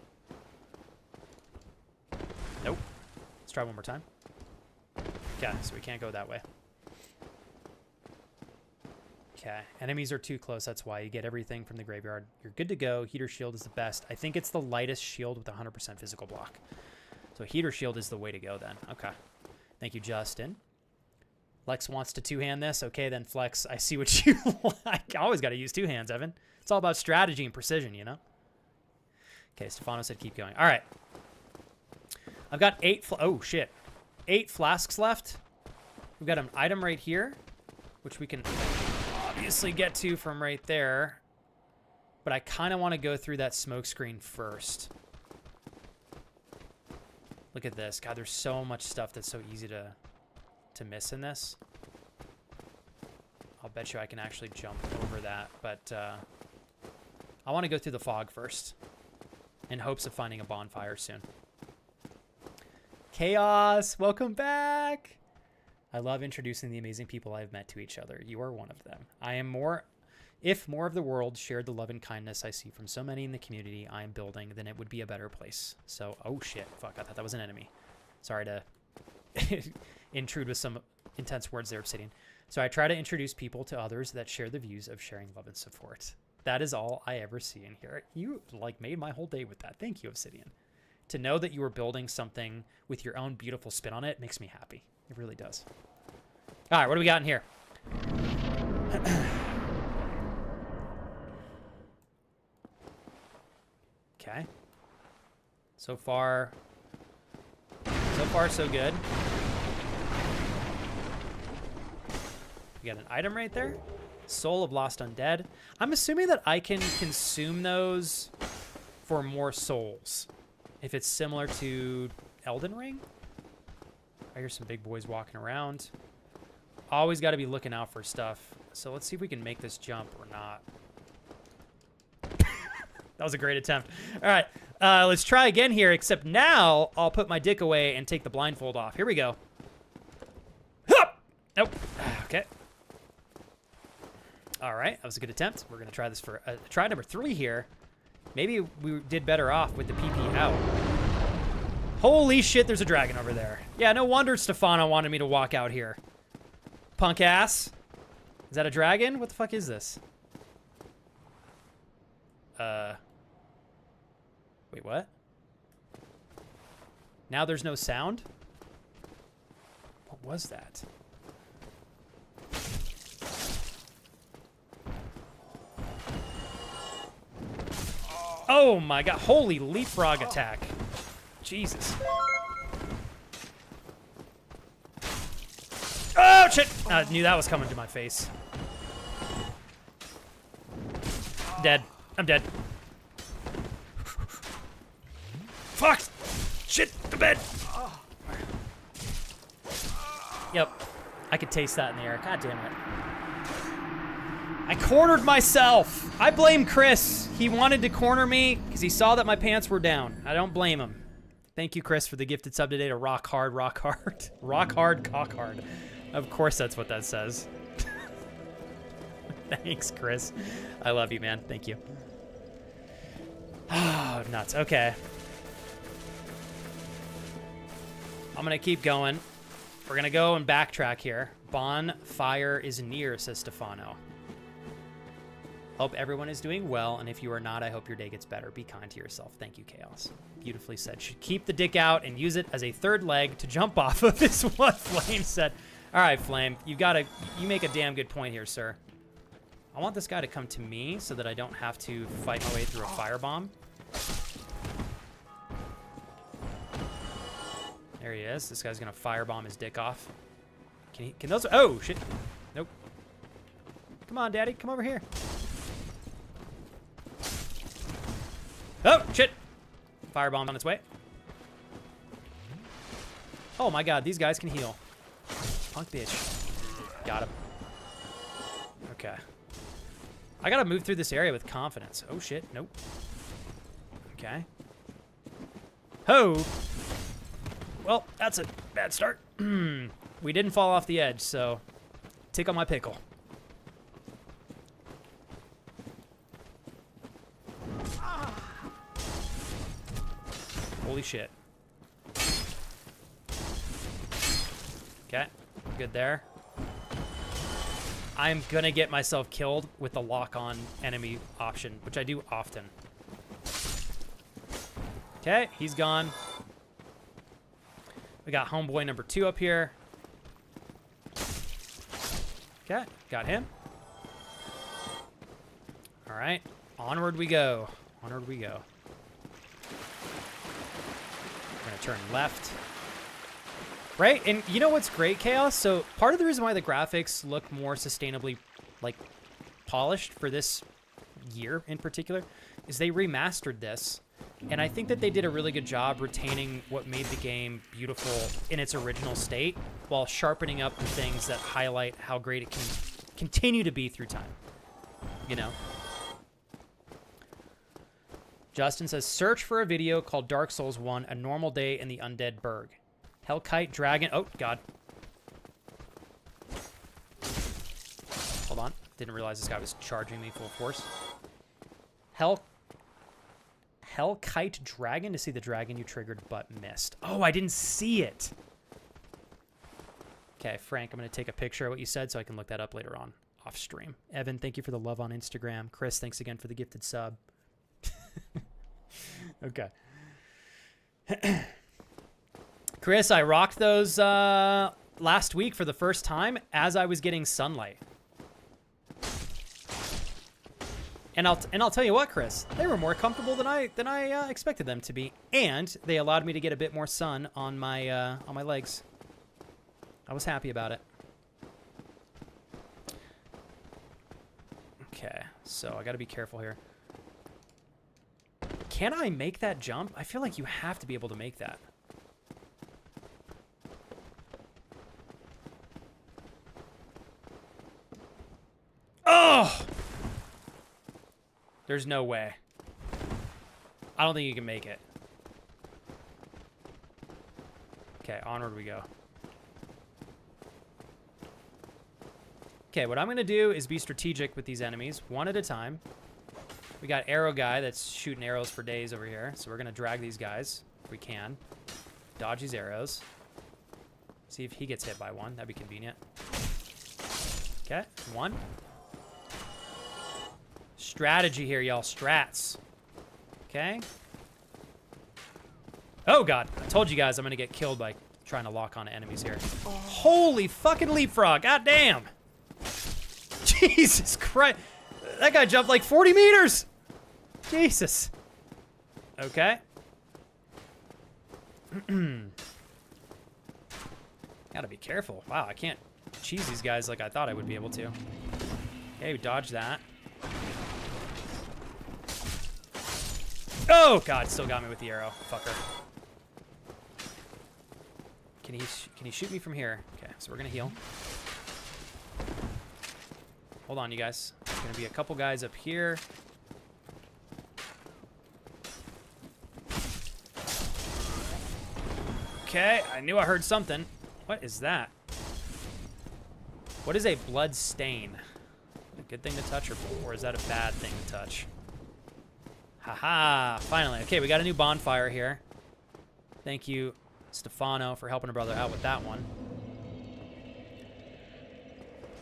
Nope. Let's try one more time. Okay, so we can't go that way. Okay, enemies are too close. That's why you get everything from the graveyard. You're good to go. Heater Shield is the best. I think it's the lightest shield with 100% physical block. So Heater Shield is the way to go then. Okay. Thank you, Justin. Flex wants to two-hand this. Okay, then Flex, I see what you like. I always got to use two hands, Evan. It's all about strategy and precision, you know? Okay, Stefano said keep going. All right. I've got 8 flasks left. We've got an item right here, which we can obviously get to from right there. But I kind of want to go through that smoke screen first. Look at this. God, there's so much stuff that's so easy to miss in this. I'll bet you I can actually jump over that, but I want to go through the fog first in hopes of finding a bonfire soon. Chaos, welcome back. I love introducing the amazing people I've met to each other. You are one of them. If more of the world shared the love and kindness I see from so many in the community I am building, then it would be a better place. So, oh shit, fuck, I thought that was an enemy. Sorry to intrude with some intense words there, Obsidian. So I try to introduce people to others that share the views of sharing love and support. That is all I ever see in here. You like made my whole day with that. Thank you, Obsidian. To know that you are building something with your own beautiful spin on it makes me happy. It really does. All right, what do we got in here? Okay. So far, so good. We got an item right there. Soul of Lost Undead. I'm assuming that I can consume those for more souls. If it's similar to Elden Ring. I hear some big boys walking around. Always got to be looking out for stuff. So let's see if we can make this jump or not. That was a great attempt. All right, let's try again here, except now I'll put my dick away and take the blindfold off. Here we go. Hup! Nope. Okay. All right, that was a good attempt. We're going to try this for try number 3 here. Maybe we did better off with the PP out. Holy shit, there's a dragon over there. Yeah, no wonder Stefano wanted me to walk out here. Punk ass. Is that a dragon? What the fuck is this? Wait, what? Now there's no sound? What was that? Oh my god, holy leapfrog attack. Jesus. Oh shit! I knew that was coming to my face. Dead. I'm dead. Fuck! Shit! The bed! Yep. I could taste that in the air. God damn it. I cornered myself! I blame Chris. He wanted to corner me because he saw that my pants were down. I don't blame him. Thank you, Chris, for the gifted sub today to rock hard, rock hard. Rock hard, cock hard. Of course that's what that says. Thanks, Chris. I love you, man. Thank you. Oh, nuts. Okay. I'm going to keep going. We're going to go and backtrack here. Bonfire is near, says Stefano. Hope everyone is doing well, and if you are not, I hope your day gets better. Be kind to yourself. Thank you, Chaos. Beautifully said. Should keep the dick out and use it as a third leg to jump off of, is what Flame said. All right, Flame. You make a damn good point here, sir. I want this guy to come to me so that I don't have to fight my way through a firebomb. There he is. This guy's gonna firebomb his dick off. Can those? Oh shit! Nope. Come on, Daddy. Come over here. Oh shit! Firebomb on its way. Oh my God, these guys can heal. Punk bitch. Got him. Okay. I gotta move through this area with confidence. Oh shit, nope. Okay. Ho! Well, that's a bad start. We didn't fall off the edge, so tickle my pickle. Holy shit. Okay, good there. I'm gonna get myself killed with the lock-on enemy option, which I do often. Okay, he's gone. We got homeboy number 2 up here. Okay, got him. All right, onward we go. Onward we go. We're gonna turn left. Right, and you know what's great, Chaos? So part of the reason why the graphics look more sustainably, like, polished for this year in particular is they remastered this. And I think that they did a really good job retaining what made the game beautiful in its original state while sharpening up the things that highlight how great it can continue to be through time. You know? Justin says, search for a video called Dark Souls 1, A Normal Day in the Undead Burg. Hellkite Dragon. Oh, God. Hold on. Didn't realize this guy was charging me full force. Hellkite Dragon to see the dragon you triggered but missed. Oh, I didn't see it. Okay, Frank, I'm going to take a picture of what you said so I can look that up later on off stream. Evan, thank you for the love on Instagram. Chris, thanks again for the gifted sub. Okay. Chris, I rocked those last week for the first time as I was getting sunlight. And I'll tell you what, Chris, they were more comfortable than I expected them to be, and they allowed me to get a bit more sun on my legs. I was happy about it. Okay, so I got to be careful here. Can I make that jump? I feel like you have to be able to make that. Oh! There's no way. I don't think you can make it. Okay, onward we go. Okay, what I'm going to do is be strategic with these enemies, one at a time. We got arrow guy that's shooting arrows for days over here, so we're going to drag these guys if we can. Dodge these arrows. See if he gets hit by one. That'd be convenient. Okay, one. Strategy here, y'all. Strats. Okay. Oh, God. I told you guys I'm going to get killed by trying to lock onto enemies here. Oh. Holy fucking leapfrog. God damn. Jesus Christ. That guy jumped like 40 meters. Jesus. Okay. Gotta be careful. Wow, I can't cheese these guys like I thought I would be able to. Okay, we dodged that. Oh, God, still got me with the arrow. Fucker. Can he shoot me from here? Okay, so we're gonna heal. Hold on, you guys. There's gonna be a couple guys up here. Okay, I knew I heard something. What is that? What is a blood stain? A good thing to touch, or is that a bad thing to touch? Haha, finally. Okay, we got a new bonfire here. Thank you, Stefano, for helping a brother out with that one.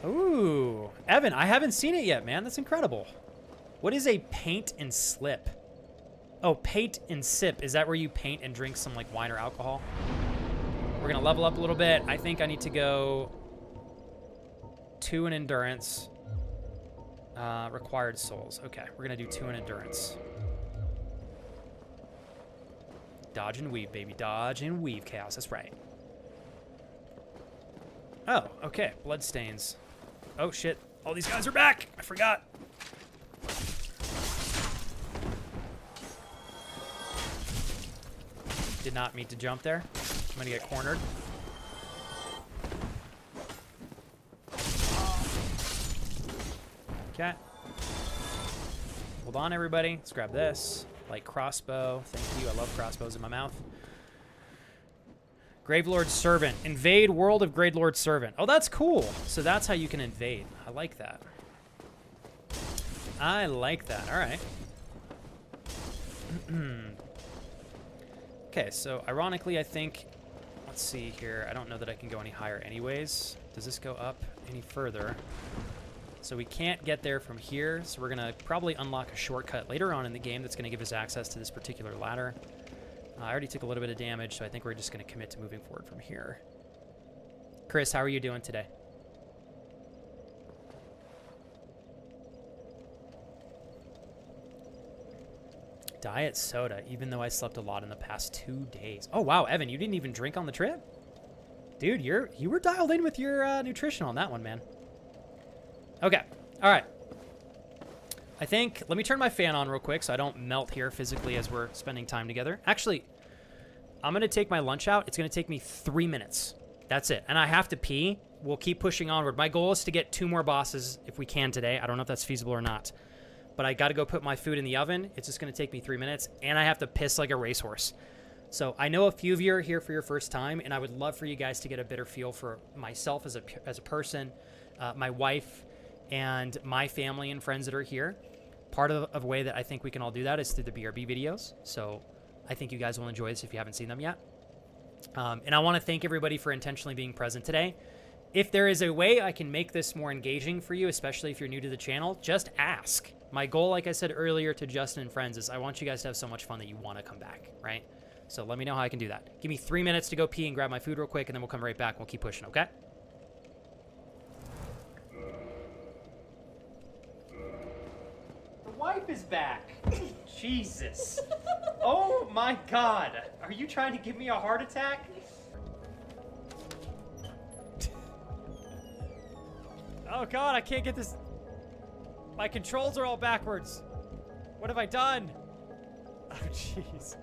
Ooh, Evan, I haven't seen it yet, man. That's incredible. What is a paint and slip? Oh, paint and sip. Is that where you paint and drink some like wine or alcohol? We're gonna level up a little bit. I think I need to go 2 in endurance. Required souls. Okay, we're gonna do 2 in endurance. Dodge and weave, baby. Dodge and weave, Chaos. That's right. Oh, okay. Bloodstains. Oh, shit. All these guys are back. I forgot. Did not mean to jump there. I'm going to get cornered. Okay. Hold on, everybody. Let's grab this. Light crossbow. Thank you. I love crossbows in my mouth. Gravelord Servant. Invade world of Gravelord Servant. Oh, that's cool. So that's how you can invade. I like that. I like that. All right. Okay, so ironically, I think... Let's see here. I don't know that I can go any higher anyways. Does this go up any further? So we can't get there from here. So we're going to probably unlock a shortcut later on in the game that's going to give us access to this particular ladder. I already took a little bit of damage, so I think we're just going to commit to moving forward from here. Chris, how are you doing today? Diet soda, even though I slept a lot in the past 2 days. Oh, wow, Evan, you didn't even drink on the trip? Dude, you were dialed in with your nutrition on that one, man. Okay, all right. I think, let me turn my fan on real quick so I don't melt here physically as we're spending time together. Actually, I'm going to take my lunch out. It's going to take me 3 minutes. That's it. And I have to pee. We'll keep pushing onward. My goal is to get 2 more bosses if we can today. I don't know if that's feasible or not. But I got to go put my food in the oven. It's just going to take me 3 minutes. And I have to piss like a racehorse. So I know a few of you are here for your first time. And I would love for you guys to get a better feel for myself as a person, my wife, and my family and friends that are here. Part of a way that I think we can all do that is through the BRB videos. So I think you guys will enjoy this if you haven't seen them yet. And I want to thank everybody for intentionally being present today. If there is a way I can make this more engaging for you, especially if you're new to the channel, just ask. My goal, like I said earlier to Justin and friends, is I want you guys to have so much fun that you want to come back, right? So let me know how I can do that. Give me 3 minutes to go pee and grab my food real quick, and then we'll come right back and we'll keep pushing, okay? The wife is back. Jesus. Oh my God. Are you trying to give me a heart attack? Oh God, I can't get this. My controls are all backwards. What have I done? Oh jeez.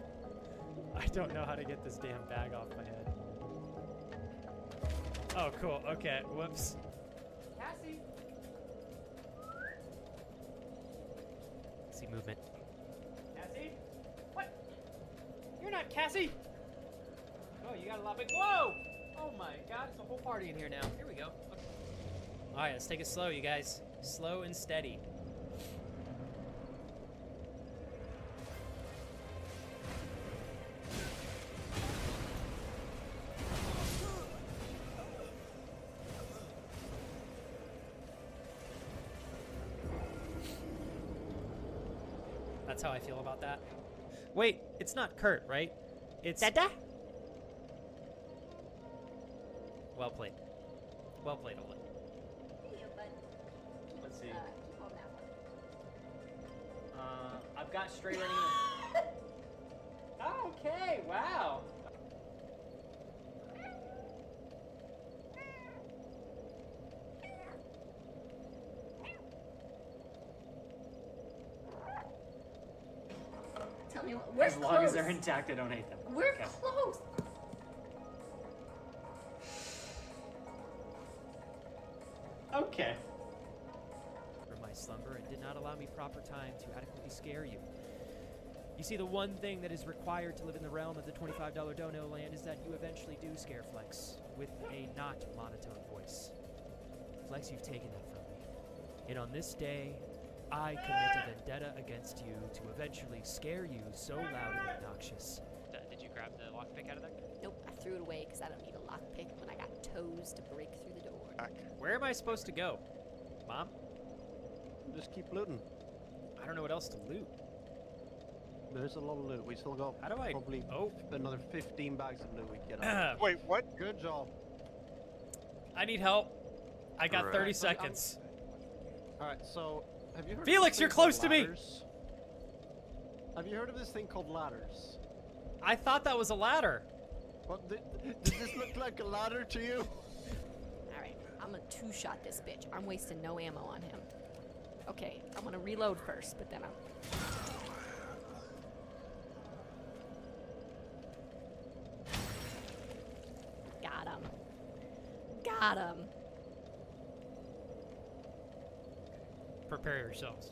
I don't know how to get this damn bag off my head. Oh cool, okay, whoops. Cassie! See movement. Cassie? What? You're not Cassie! Oh, you got a lot big. Whoa! Oh my God, it's a whole party in here now. Here we go. Okay. All right, let's take it slow, you guys. Slow and steady. That's how I feel about that. Wait, it's not Kurt, right? It's Dada. Well played. Well played, Olin. Let's see. I've got straight running. Okay, wow. Tell me what. We're As long as they're intact, I don't hate them. We're Okay. close. Okay. For my slumber and did not allow me proper time to adequately scare you. You see, the one thing that is required to live in the realm of the $25 dono land is that you eventually do scare Flex with a not monotone voice. Flex, you've taken that from me. And on this day, I commit a vendetta against you to eventually scare you so loud and obnoxious. Did you grab the lockpick out of there? Nope, I threw it away because I don't need a lockpick when I got toes to break through the door. Where am I supposed to go? Mom? Just keep looting. I don't know what else to loot. There's a lot of loot. We still got How do I... probably another 15 bags of loot we can get out. Wait, what? Good job. I need help. I got 30 Alright. seconds. Alright, so have you heard Felix, of this you're thing close called to me. ladders? Have you heard of this thing called ladders? I thought that was a ladder. What, does this look like a ladder to you? Alright, I'm gonna two-shot this bitch. I'm wasting no ammo on him. Okay, I'm gonna reload first, but then I'm... Got him. Got him. Prepare yourselves.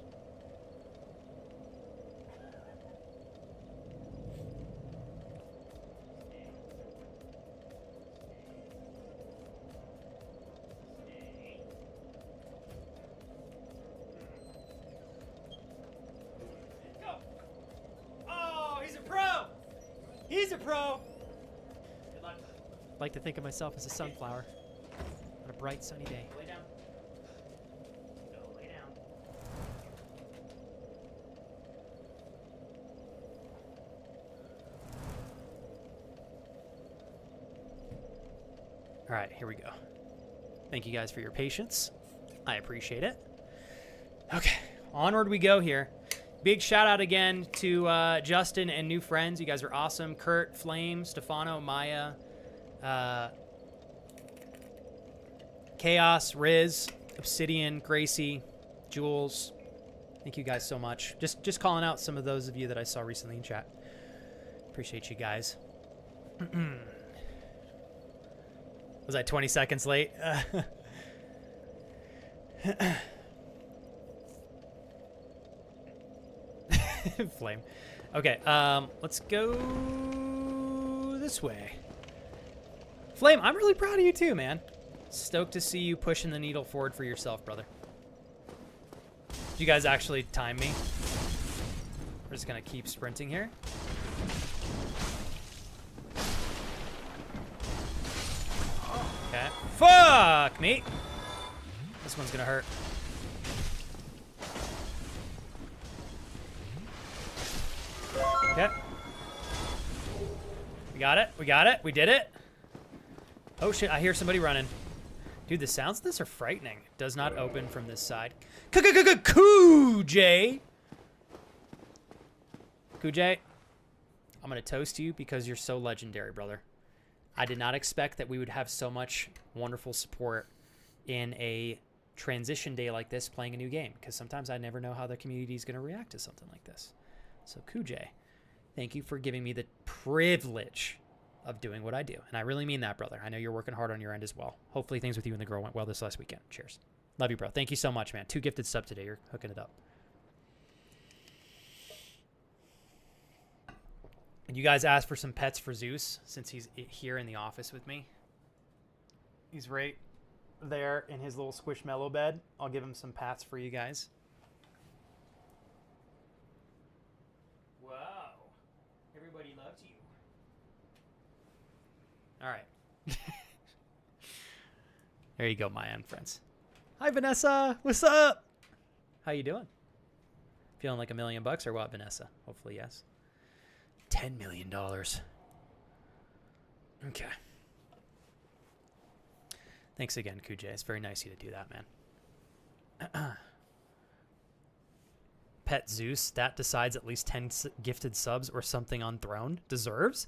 Go. Oh, he's a pro. He's a pro. Good luck. I like to think of myself as a sunflower on a bright sunny day. Lay down. Go lay down. All right, here we go. Thank you guys for your patience. I appreciate it. Okay, onward we go here. Big shout out again to Justin and new friends. You guys are awesome. Kurt, Flame, Stefano, Maya, Chaos, Riz, Obsidian, Gracie, Jules. Thank you guys so much. Just calling out some of those of you that I saw recently in chat. Appreciate you guys. Was I 20 seconds late? Flame. Okay, let's go this way. Flame, I'm really proud of you too, man. Stoked to see you pushing the needle forward for yourself, brother. Did you guys actually time me? We're just gonna keep sprinting here. Okay. Fuck me. This one's gonna hurt. Okay. got it. We got it. We did it. Oh, shit. I hear somebody running. Dude, the sounds of this are frightening. Does not open from this side. Coojay. Coojay, I'm going to toast you because you're so legendary, brother. I did not expect that we would have so much wonderful support in a transition day like this playing a new game, because sometimes I never know how the community is going to react to something like this. So, Coojay, thank you for giving me the privilege of doing what I do. And I really mean that, brother. I know you're working hard on your end as well. Hopefully things with you and the girl went well this last weekend. Cheers. Love you, bro. Thank you so much, man. 2 gifted sub today. You're hooking it up. And you guys asked for some pets for Zeus since he's here in the office with me. He's right there in his little squishmallow bed. I'll give him some pats for you guys. Wow. Everybody loves you. All right. There you go, my end friends. Hi, Vanessa. What's up? How you doing? Feeling like $1 million or what, Vanessa? Hopefully, yes. $10 million. Okay. Thanks again, Coojay. It's very nice of you to do that, man. Pet Zeus, that decides at least 10 gifted subs or something on throne. Deserves?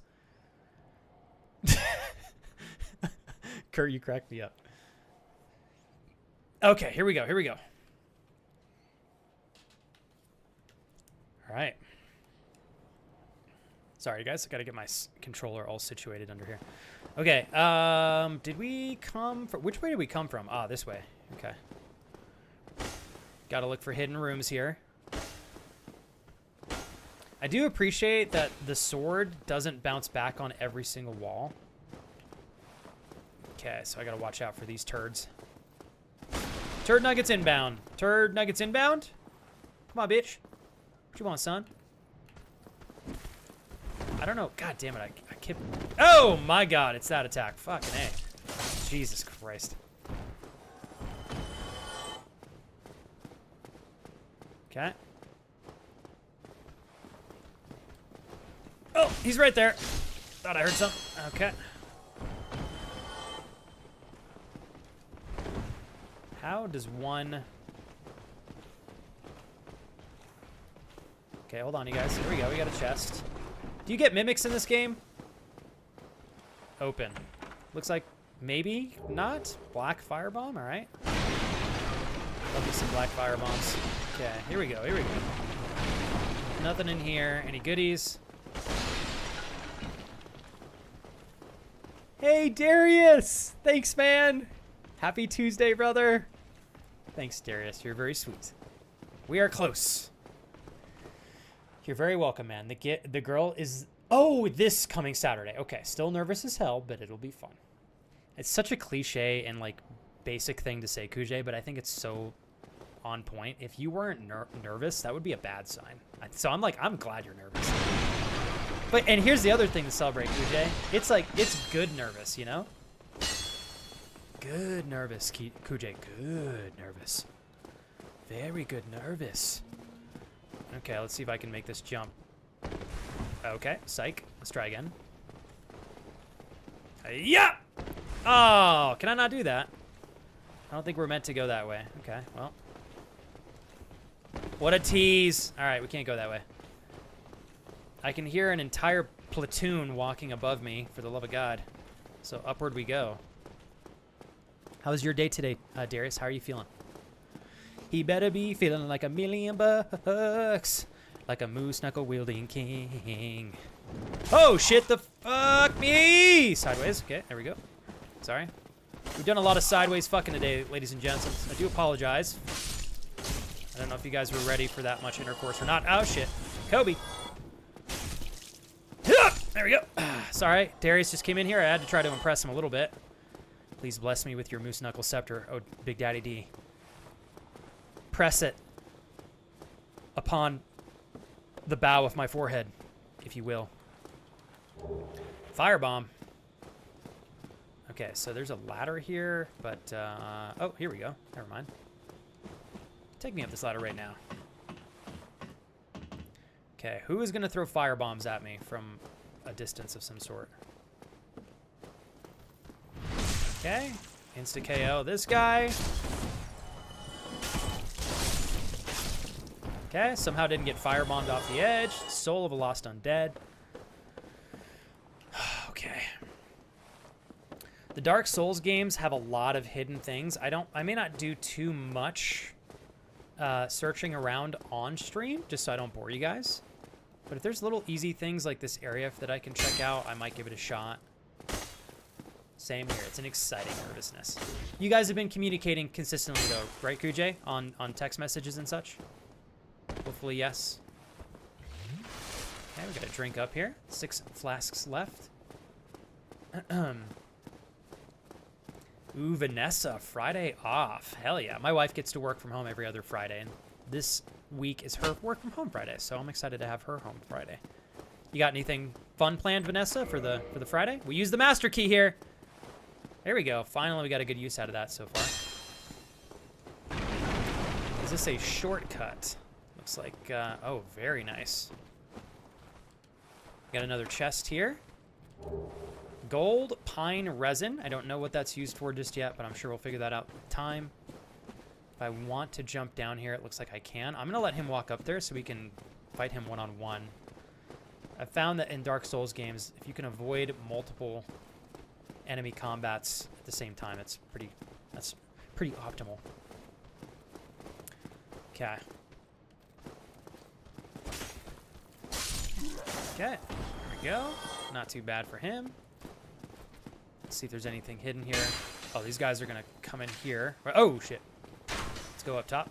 Kurt, you cracked me up. Okay, here we go. Here we go. All right. Sorry, guys. I got to get my controller all situated under here. Okay. Did we come from... Which way did we come from? Ah, this way. Okay. Got to look for hidden rooms here. I do appreciate that the sword doesn't bounce back on every single wall. Okay, so I got to watch out for these turds. Turd nuggets inbound. Turd nuggets inbound? Come on, bitch. What you want, son? I don't know. God damn it. I kept... Oh, my God. It's that attack. Fucking A. Jesus Christ. Okay. Oh, he's right there. Thought I heard something. Okay. How does one... Okay, hold on, you guys. Here we go. We got a chest. Do you get mimics in this game? Open. Looks like maybe not. Black firebomb. All right. Love me some black firebombs. Okay, here we go. Here we go. Nothing in here. Any goodies? Hey, Darius! Thanks, man. Happy Tuesday, brother. Thanks, Darius. You're very sweet. We are close. You're very welcome, man. The girl is... Oh, this coming Saturday. Okay, still nervous as hell, but it'll be fun. It's such a cliche and, like, basic thing to say, Coojay, but I think it's so on point. If you weren't nervous, that would be a bad sign. So I'm glad you're nervous. But, and here's the other thing to celebrate, Coojay. It's like, it's good nervous, you know? Good nervous, Coojay. Good nervous. Very good nervous. Okay, let's see if I can make this jump. Okay, psych. Let's try again. Yeah! Oh, can I not do that? I don't think we're meant to go that way. Okay, well. What a tease. All right, we can't go that way. I can hear an entire platoon walking above me, for the love of God. So upward we go. How was your day today, Darius? How are you feeling? He better be feeling like $1,000,000. Like a moose knuckle wielding king. Oh, shit, the fuck me! Sideways. Okay, there we go. Sorry. We've done a lot of sideways fucking today, ladies and gents. I do apologize. I don't know if you guys were ready for that much intercourse or not. Oh, shit. Kobe. There we go. Sorry, Darius just came in here. I had to try to impress him a little bit. Please bless me with your moose knuckle scepter, oh Big Daddy D. Press it upon the bow of my forehead, if you will. Firebomb. Okay, so there's a ladder here, but, oh, here we go. Never mind. Take me up this ladder right now. Okay, who is going to throw firebombs at me from a distance of some sort. Okay. Insta KO this guy. Okay, somehow didn't get firebombed off the edge. Soul of a Lost Undead. Okay. The Dark Souls games have a lot of hidden things. I may not do too much searching around on stream, just so I don't bore you guys. But if there's little easy things like this area that I can check out, I might give it a shot. Same here. It's an exciting nervousness. You guys have been communicating consistently, though, right, Kujay? On text messages and such? Hopefully, yes. Okay, we got a drink up here. 6 flasks left. Ooh, Vanessa, Friday off. Hell yeah. My wife gets to work from home every other Friday, and this week is her work from home Friday, so I'm excited to have her home Friday. You got anything fun planned, Vanessa, for the Friday? We use the master key here. There we go. Finally, we got a good use out of that so far. Is this a shortcut? Looks like, oh, very nice. Got another chest here. Gold pine resin. I don't know what that's used for just yet, but I'm sure we'll figure that out with time. If I want to jump down here, it looks like I can. I'm going to let him walk up there so we can fight him one-on-one. I've found that in Dark Souls games, if you can avoid multiple enemy combats at the same time, that's pretty optimal. Okay. Okay, there we go. Not too bad for him. Let's see if there's anything hidden here. Oh, these guys are gonna come in here. Oh, shit. Let's go up top.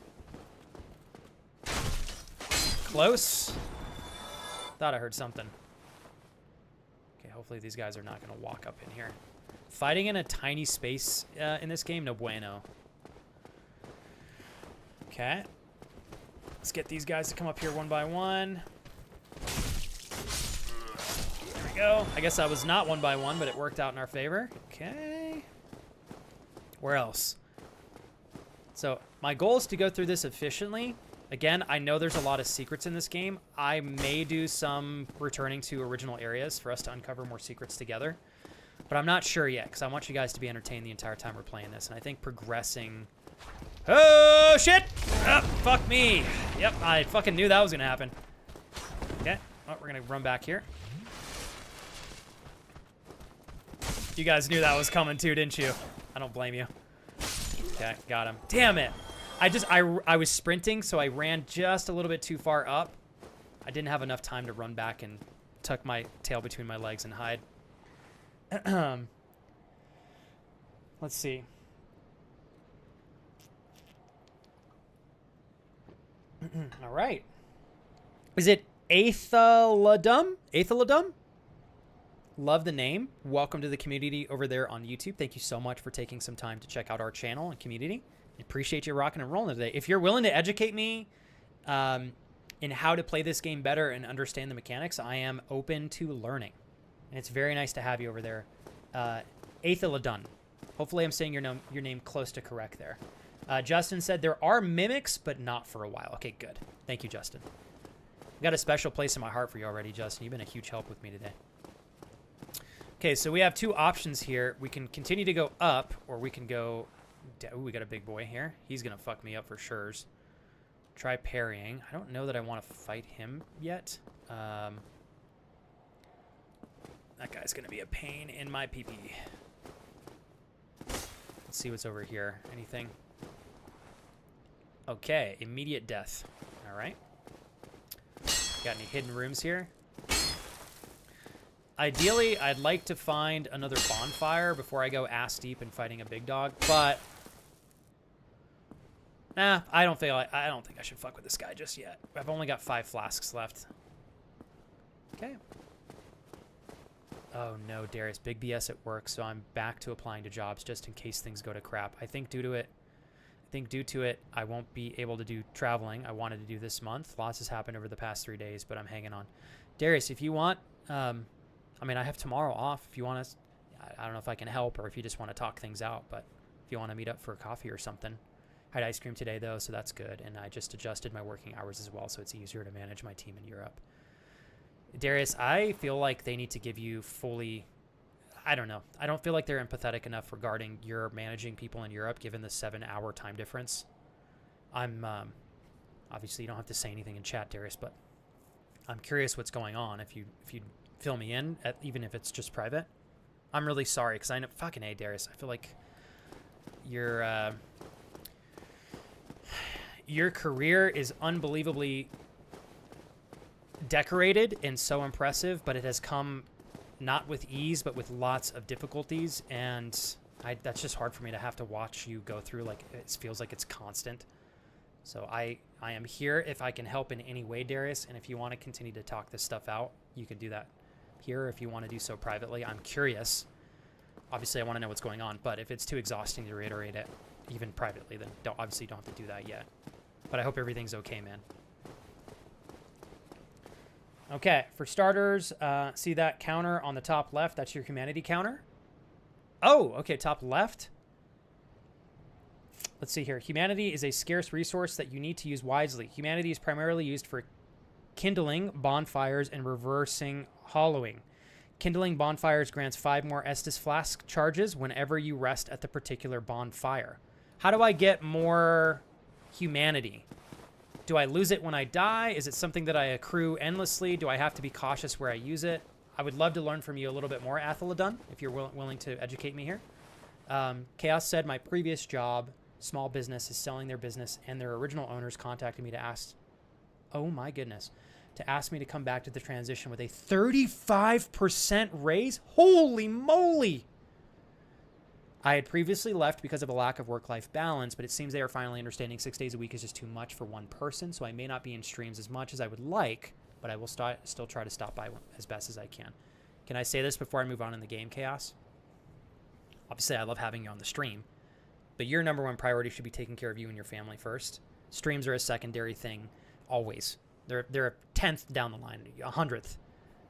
Close. Thought I heard something. Okay, hopefully these guys are not gonna walk up in here. Fighting in a tiny space in this game, no bueno. Okay. Let's get these guys to come up here one by one. There we go. I guess I was not one by one, but it worked out in our favor. Okay. Where else? So my goal is to go through this efficiently. Again, I know there's a lot of secrets in this game. I may do some returning to original areas for us to uncover more secrets together. But I'm not sure yet, because I want you guys to be entertained the entire time we're playing this. And I think progressing... Oh, shit! Oh, fuck me. Yep, I fucking knew that was going to happen. Okay. Oh, we're going to run back here. You guys knew that was coming too, didn't you? I don't blame you. Okay, got him. Damn it! I was sprinting, so I ran just a little bit too far up. I didn't have enough time to run back and tuck my tail between my legs and hide. Let's see. All right. Is it Aethaladum? Aethaladum? Love the name. Welcome to the community over there on YouTube. Thank you so much for taking some time to check out our channel and community. I appreciate you rocking and rolling today. If you're willing to educate me in how to play this game better and understand the mechanics, I am open to learning. And it's very nice to have you over there. Aethaladun. Hopefully I'm saying your name close to correct there. Justin said there are mimics, but not for a while. Okay, good. Thank you, Justin. I've got a special place in my heart for you already, Justin. You've been a huge help with me today. Okay, so we have two options here. We can continue to go up, or we can go... Ooh, we got a big boy here. He's going to fuck me up for sure. Try parrying. I don't know that I want to fight him yet. That guy's going to be a pain in my pee-pee. Let's see what's over here. Anything? Okay, immediate death. All right. Got any hidden rooms here? Ideally, I'd like to find another bonfire before I go ass deep in fighting a big dog, but nah, I don't think I should fuck with this guy just yet. I've only got 5 flasks left. Okay. Oh no, Darius, big BS at work, so I'm back to applying to jobs just in case things go to crap. I think due to it, I won't be able to do traveling I wanted to do this month. Lots has happened over the past 3 days, but I'm hanging on. Darius, if you want, I mean, I have tomorrow off. If you want to, I don't know if I can help or if you just want to talk things out, but if you want to meet up for a coffee or something. I had ice cream today, though, so that's good. And I just adjusted my working hours as well, so it's easier to manage my team in Europe. Darius, I feel like they need to give you fully... I don't know. I don't feel like they're empathetic enough regarding your managing people in Europe, given the 7-hour time difference. I'm... obviously, you don't have to say anything in chat, Darius, but I'm curious what's going on. If you fill me in, even if it's just private. I'm really sorry, because I know... Fucking A, Darius. I feel like your career is unbelievably decorated and so impressive, but it has come not with ease, but with lots of difficulties, and that's just hard for me to have to watch you go through. Like, it feels like it's constant. So I am here if I can help in any way, Darius, and if you want to continue to talk this stuff out, you can do that here. If you want to do so privately, I'm curious. Obviously, I want to know what's going on, but if it's too exhausting to reiterate it, even privately, then obviously don't have to do that yet. But I hope everything's okay, man. Okay, for starters, see that counter on the top left? That's your humanity counter. Oh, okay, top left. Let's see here. Humanity is a scarce resource that you need to use wisely. Humanity is primarily used for kindling bonfires and reversing hollowing. Kindling bonfires grants 5 more Estus Flask charges whenever you rest at the particular bonfire. How do I get more humanity? Do I lose it when I die? Is it something that I accrue endlessly? Do I have to be cautious where I use it? I would love to learn from you a little bit more, Athaladun, if you're willing to educate me here. Chaos said, my previous job, small business, is selling their business, and their original owners contacted me to ask, oh my goodness, to ask me to come back to the transition with a 35% raise? Holy moly! I had previously left because of a lack of work-life balance, but it seems they are finally understanding 6 days a week is just too much for one person, so I may not be in streams as much as I would like, but I will still try to stop by as best as I can. Can I say this before I move on in the game, Chaos? Obviously, I love having you on the stream, but your number one priority should be taking care of you and your family first. Streams are a secondary thing, always. They're a 10th down the line, 100th.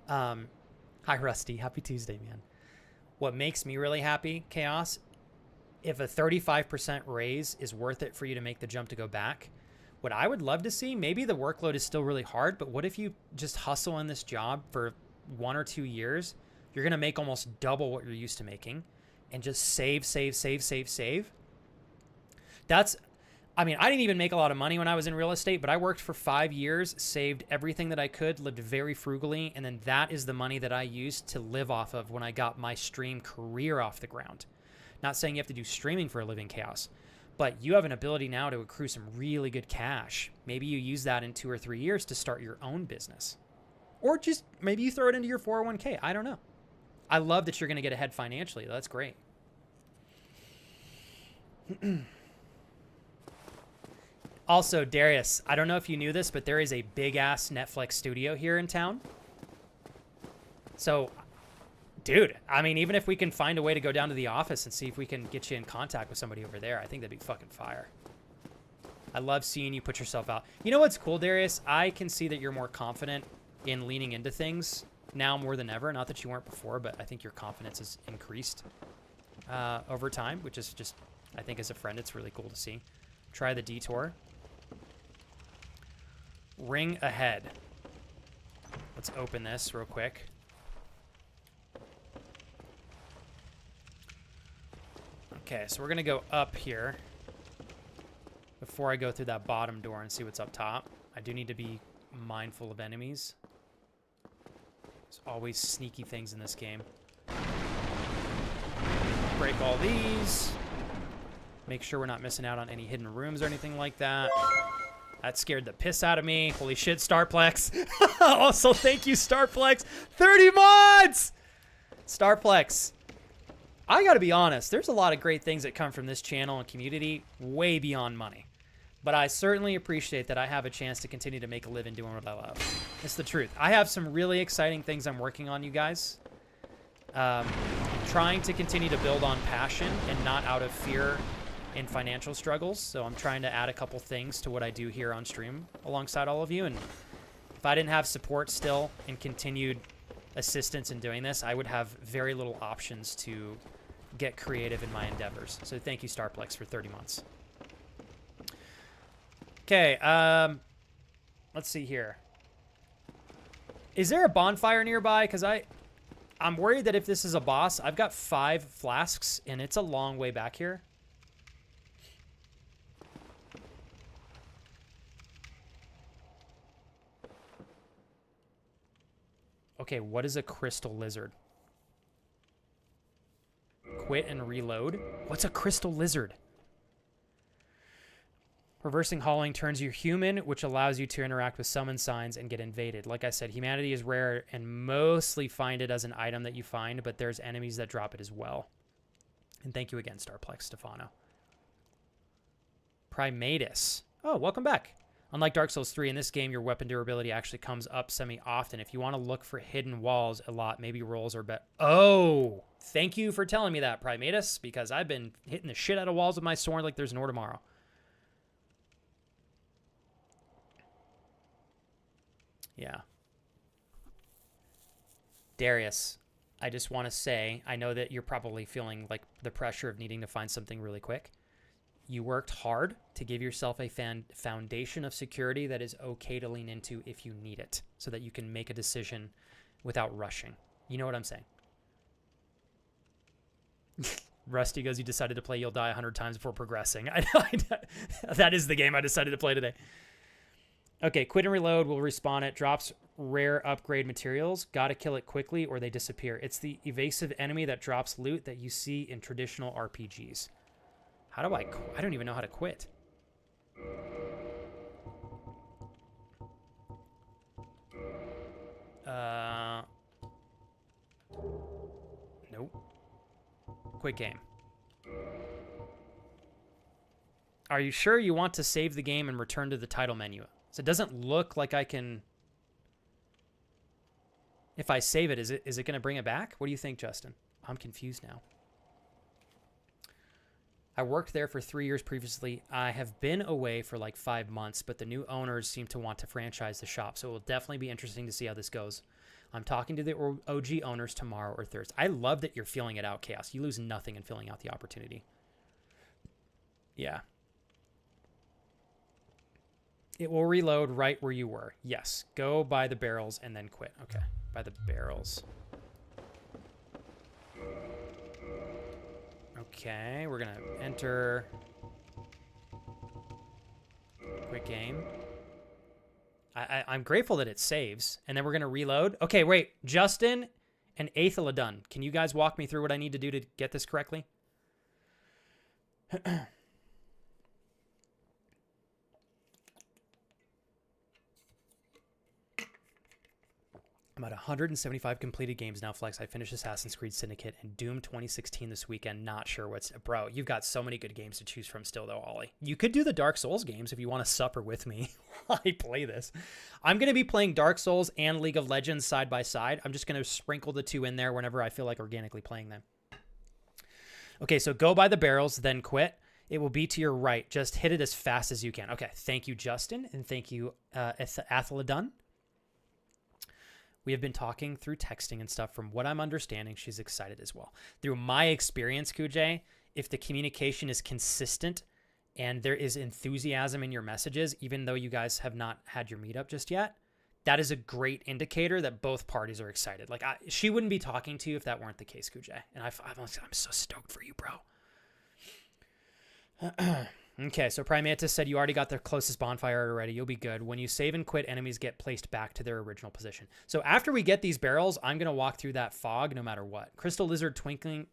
Hi, Rusty. Happy Tuesday, man. What makes me really happy, Chaos, if a 35% raise is worth it for you to make the jump to go back, what I would love to see, maybe the workload is still really hard, but what if you just hustle in this job for 1 or 2 years? You're going to make almost double what you're used to making and just save. That's, I mean, I didn't even make a lot of money when I was in real estate, but I worked for 5 years, saved everything that I could, lived very frugally, and then that is the money that I used to live off of when I got my stream career off the ground. Not saying you have to do streaming for a living, Chaos, but you have an ability now to accrue some really good cash. Maybe you use that in 2 or 3 years to start your own business. Or just maybe you throw it into your 401k. I don't know. I love that you're going to get ahead financially. That's great. Also, Darius, I don't know if you knew this, but there is a big-ass Netflix studio here in town. So, dude, I mean, even if we can find a way to go down to the office and see if we can get you in contact with somebody over there, I think that'd be fucking fire. I love seeing you put yourself out. You know what's cool, Darius? I can see that you're more confident in leaning into things now more than ever. Not that you weren't before, but I think your confidence has increased over time, which is just, I think as a friend, it's really cool to see. Try the detour. Ring ahead. Let's open this real quick. Okay, so we're going to go up here before I go through that bottom door and see what's up top. I do need to be mindful of enemies. There's always sneaky things in this game. Break all these. Make sure we're not missing out on any hidden rooms or anything like that. That scared the piss out of me. Holy shit, Starplex. Also, thank you, Starplex. 30 mods! Starplex. I gotta be honest, there's a lot of great things that come from this channel and community way beyond money. But I certainly appreciate that I have a chance to continue to make a living doing what I love. It's the truth. I have some really exciting things I'm working on, you guys. Trying to continue to build on passion and not out of fear in financial struggles. So I'm trying to add a couple things to what I do here on stream alongside all of you. And if I didn't have support still and continued assistance in doing this, I would have very little options to get creative in my endeavors. So thank you, Starplex, for 30 months. Okay, let's see here. Is there a bonfire nearby? Because I'm worried that if this is a boss, I've got 5 flasks, and it's a long way back here. Okay, what is a crystal lizard? Quit and reload. What's a crystal lizard? Reversing hauling turns you human, which allows you to interact with summon signs and get invaded. Like I said, humanity is rare and mostly find it as an item that you find, but there's enemies that drop it as well. And thank you again, Starplex Stefano. Primatus. Oh, welcome back. Unlike Dark Souls 3, in this game, your weapon durability actually comes up semi-often. If you want to look for hidden walls a lot, maybe rolls are better. Oh, thank you for telling me that, Primatus, because I've been hitting the shit out of walls with my sword like there's no tomorrow. Yeah. Darius, I just want to say, I know that you're probably feeling like the pressure of needing to find something really quick. You worked hard to give yourself a foundation of security that is okay to lean into if you need it, so that you can make a decision without rushing. You know what I'm saying? Rusty goes, you decided to play You'll Die 100 times before progressing. That is the game I decided to play today. Okay, quit and reload will respawn it. Drops rare upgrade materials. Gotta kill it quickly or they disappear. It's the evasive enemy that drops loot that you see in traditional RPGs. How do I don't even know how to quit. Nope. Quit game. Are you sure you want to save the game and return to the title menu? So it doesn't look like I can... If I save it, is it going to bring it back? What do you think, Justin? I'm confused now. I worked there for 3 years previously. I have been away for like 5 months, but the new owners seem to want to franchise the shop, so it will definitely be interesting to see how this goes. I'm talking to the OG owners tomorrow or Thursday. I love that you're filling it out, Chaos. You lose nothing in filling out the opportunity. Yeah. It will reload right where you were. Yes. Go by the barrels and then quit. Okay. By the barrels. Okay. We're going to enter. Quick game. I'm grateful that it saves. And then we're going to reload. Okay, wait. Justin and Aethelodun. Can you guys walk me through what I need to do to get this correctly? I'm at 175 completed games now, Flex. I finished Assassin's Creed Syndicate and Doom 2016 this weekend. Not sure what's... Bro, you've got so many good games to choose from still, though, Ollie. You could do the Dark Souls games if you want to supper with me while I play this. I'm going to be playing Dark Souls and League of Legends side by side. I'm just going to sprinkle the two in there whenever I feel like organically playing them. Okay, so go by the barrels, then quit. It will be to your right. Just hit it as fast as you can. Okay, thank you, Justin, and thank you, Aethelodun. We have been talking through texting and stuff. From what I'm understanding, she's excited as well. Through my experience, Kujay, if the communication is consistent and there is enthusiasm in your messages, even though you guys have not had your meetup just yet, that is a great indicator that both parties are excited. Like, she wouldn't be talking to you if that weren't the case, Kujay. And I'm so stoked for you, bro. Okay, so Primatus said you already got the closest bonfire already. You'll be good. When you save and quit, enemies get placed back to their original position. So after we get these barrels, I'm going to walk through that fog no matter what. Crystal Lizard Twinkling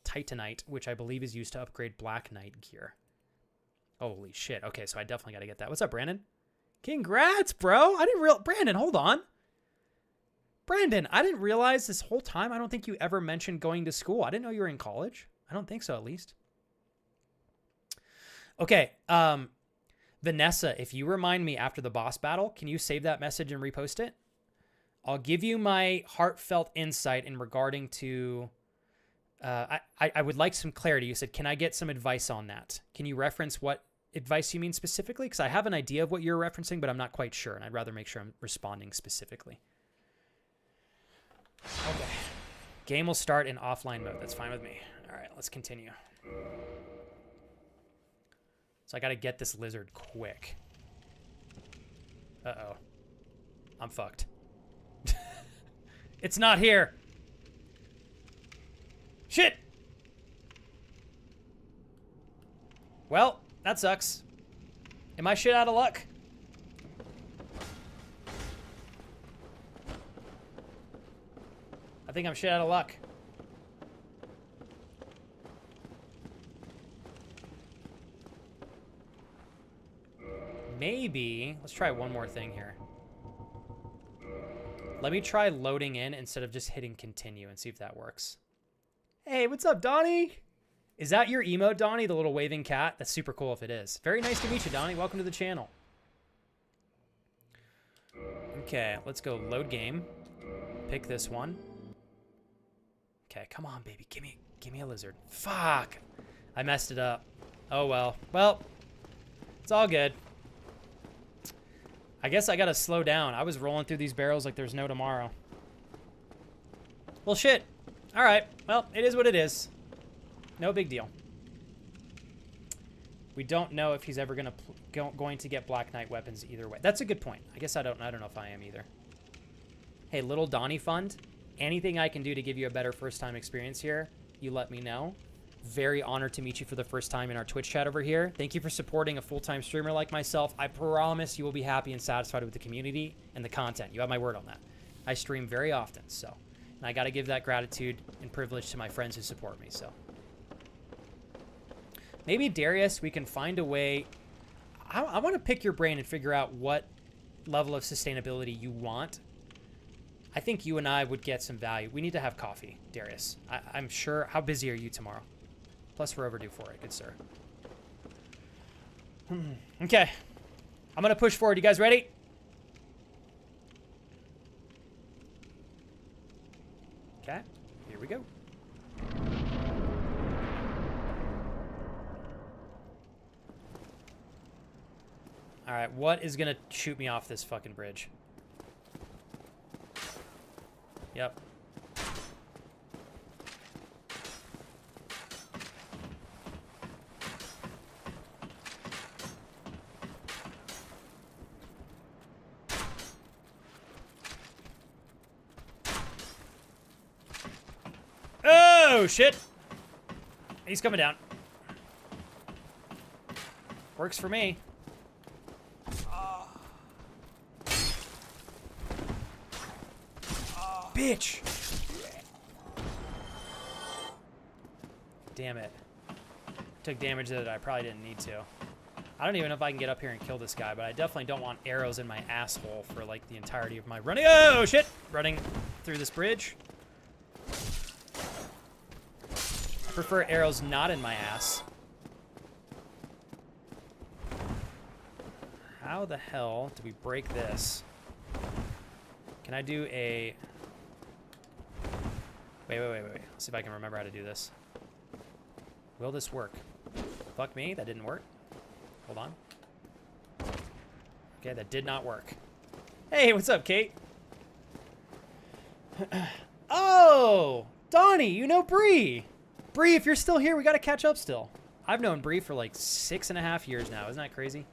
Titanite, which I believe is used to upgrade Black Knight gear. Holy shit. Okay, so I definitely got to get that. What's up, Brandon? Congrats, bro. I didn't realize... Brandon, hold on. Brandon, I didn't realize this whole time. I don't think you ever mentioned going to school. I didn't know you were in college. I don't think so, at least. Okay, Vanessa, if you remind me after the boss battle, can you save that message and repost it? I'll give you my heartfelt insight in regarding to... I would like some clarity. You said, can I get some advice on that? Can you reference what advice you mean specifically? Because I have an idea of what you're referencing, but I'm not quite sure, and I'd rather make sure I'm responding specifically. Okay. Game will start in offline mode. That's fine with me. All right, let's continue. So I got to get this lizard quick. Uh-oh. I'm fucked. It's not here. Shit! Well, that sucks. Am I shit out of luck? I think I'm shit out of luck. Maybe, let's try one more thing here. Let me try loading in instead of just hitting continue and see if that works. Hey, what's up, Donnie? Is that your emote, Donnie, the little waving cat? That's super cool if it is. Very nice to meet you, Donnie. Welcome to the channel. Okay, let's go load game. Pick this one. Okay, come on, baby. Give me a lizard. Fuck. I messed it up. Oh, well. Well, it's all good. I guess I gotta slow down. I was rolling through these barrels like there's no tomorrow. Well, shit. All right. Well, it is what it is. No big deal. We don't know if he's ever going to get Black Knight weapons either way. That's a good point. I guess I don't know if I am either. Hey, little Donnie Fund. Anything I can do to give you a better first-time experience here, you let me know. Very honored to meet you for the first time in our Twitch chat over here. Thank you for supporting a full-time streamer like myself. I promise you will be happy and satisfied with the community and the content. You have my word on that. I stream very often, so. And I got to give that gratitude and privilege to my friends who support me, so. Maybe, Darius, we can find a way. I want to pick your brain and figure out what level of sustainability you want. I think you and I would get some value. We need to have coffee, Darius. I'm sure. How busy are you tomorrow? Plus, we're overdue for it. Good sir. Okay. I'm going to push forward. You guys ready? Okay. Here we go. All right. What is going to shoot me off this fucking bridge? Yep. Oh, shit. He's coming down. Works for me. Bitch! Damn it. Took damage that I probably didn't need to. I don't even know if I can get up here and kill this guy, but I definitely don't want arrows in my asshole for like the entirety of my running. Oh, shit! Running through this bridge. I prefer arrows not in my ass. How the hell do we break this? Can I do a... Wait. Let's see if I can remember how to do this. Will this work? Fuck me, that didn't work. Hold on. Okay, that did not work. Hey, what's up, Kate? Oh! Donnie, you know Bree! Bree, if you're still here, we gotta catch up still. I've known Bree for like 6.5 years now. Isn't that crazy?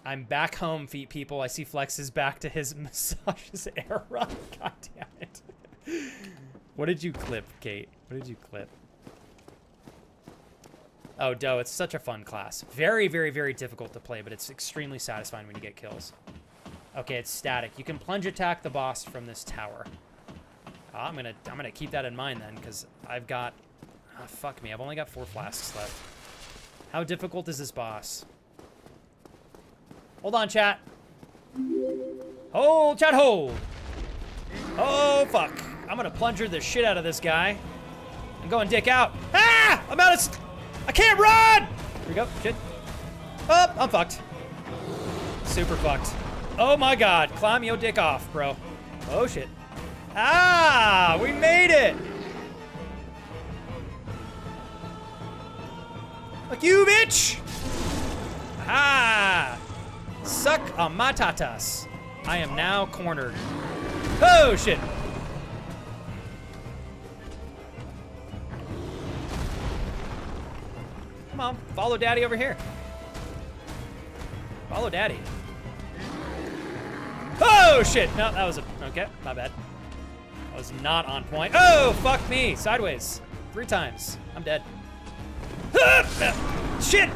I'm back home, feet people. I see Flex is back to his massages era. God damn it. What did you clip, Kate? What did you clip? Oh, Doe, it's such a fun class. Very, very, very difficult to play, but it's extremely satisfying when you get kills. Okay, it's static. You can plunge attack the boss from this tower. I'm gonna keep that in mind then, because I've got... Oh, fuck me, I've only got 4 flasks left. How difficult is this boss? Hold on, chat. Hold, chat, hold. Oh, fuck. I'm gonna plunger the shit out of this guy. I'm going dick out. Ah! I'm out of... I can't run! Here we go. Shit. Oh, I'm fucked. Super fucked. Oh my god. Climb your dick off, bro. Oh, shit. Ah! We made it! Fuck you, bitch! Ah! Suck on my tatas. I am now cornered. Oh, shit. Come on, follow daddy over here. Follow daddy. Oh, shit. No, that was a... Okay, my bad. That was not on point. Oh, fuck me. Sideways. 3 times. I'm dead. Shit!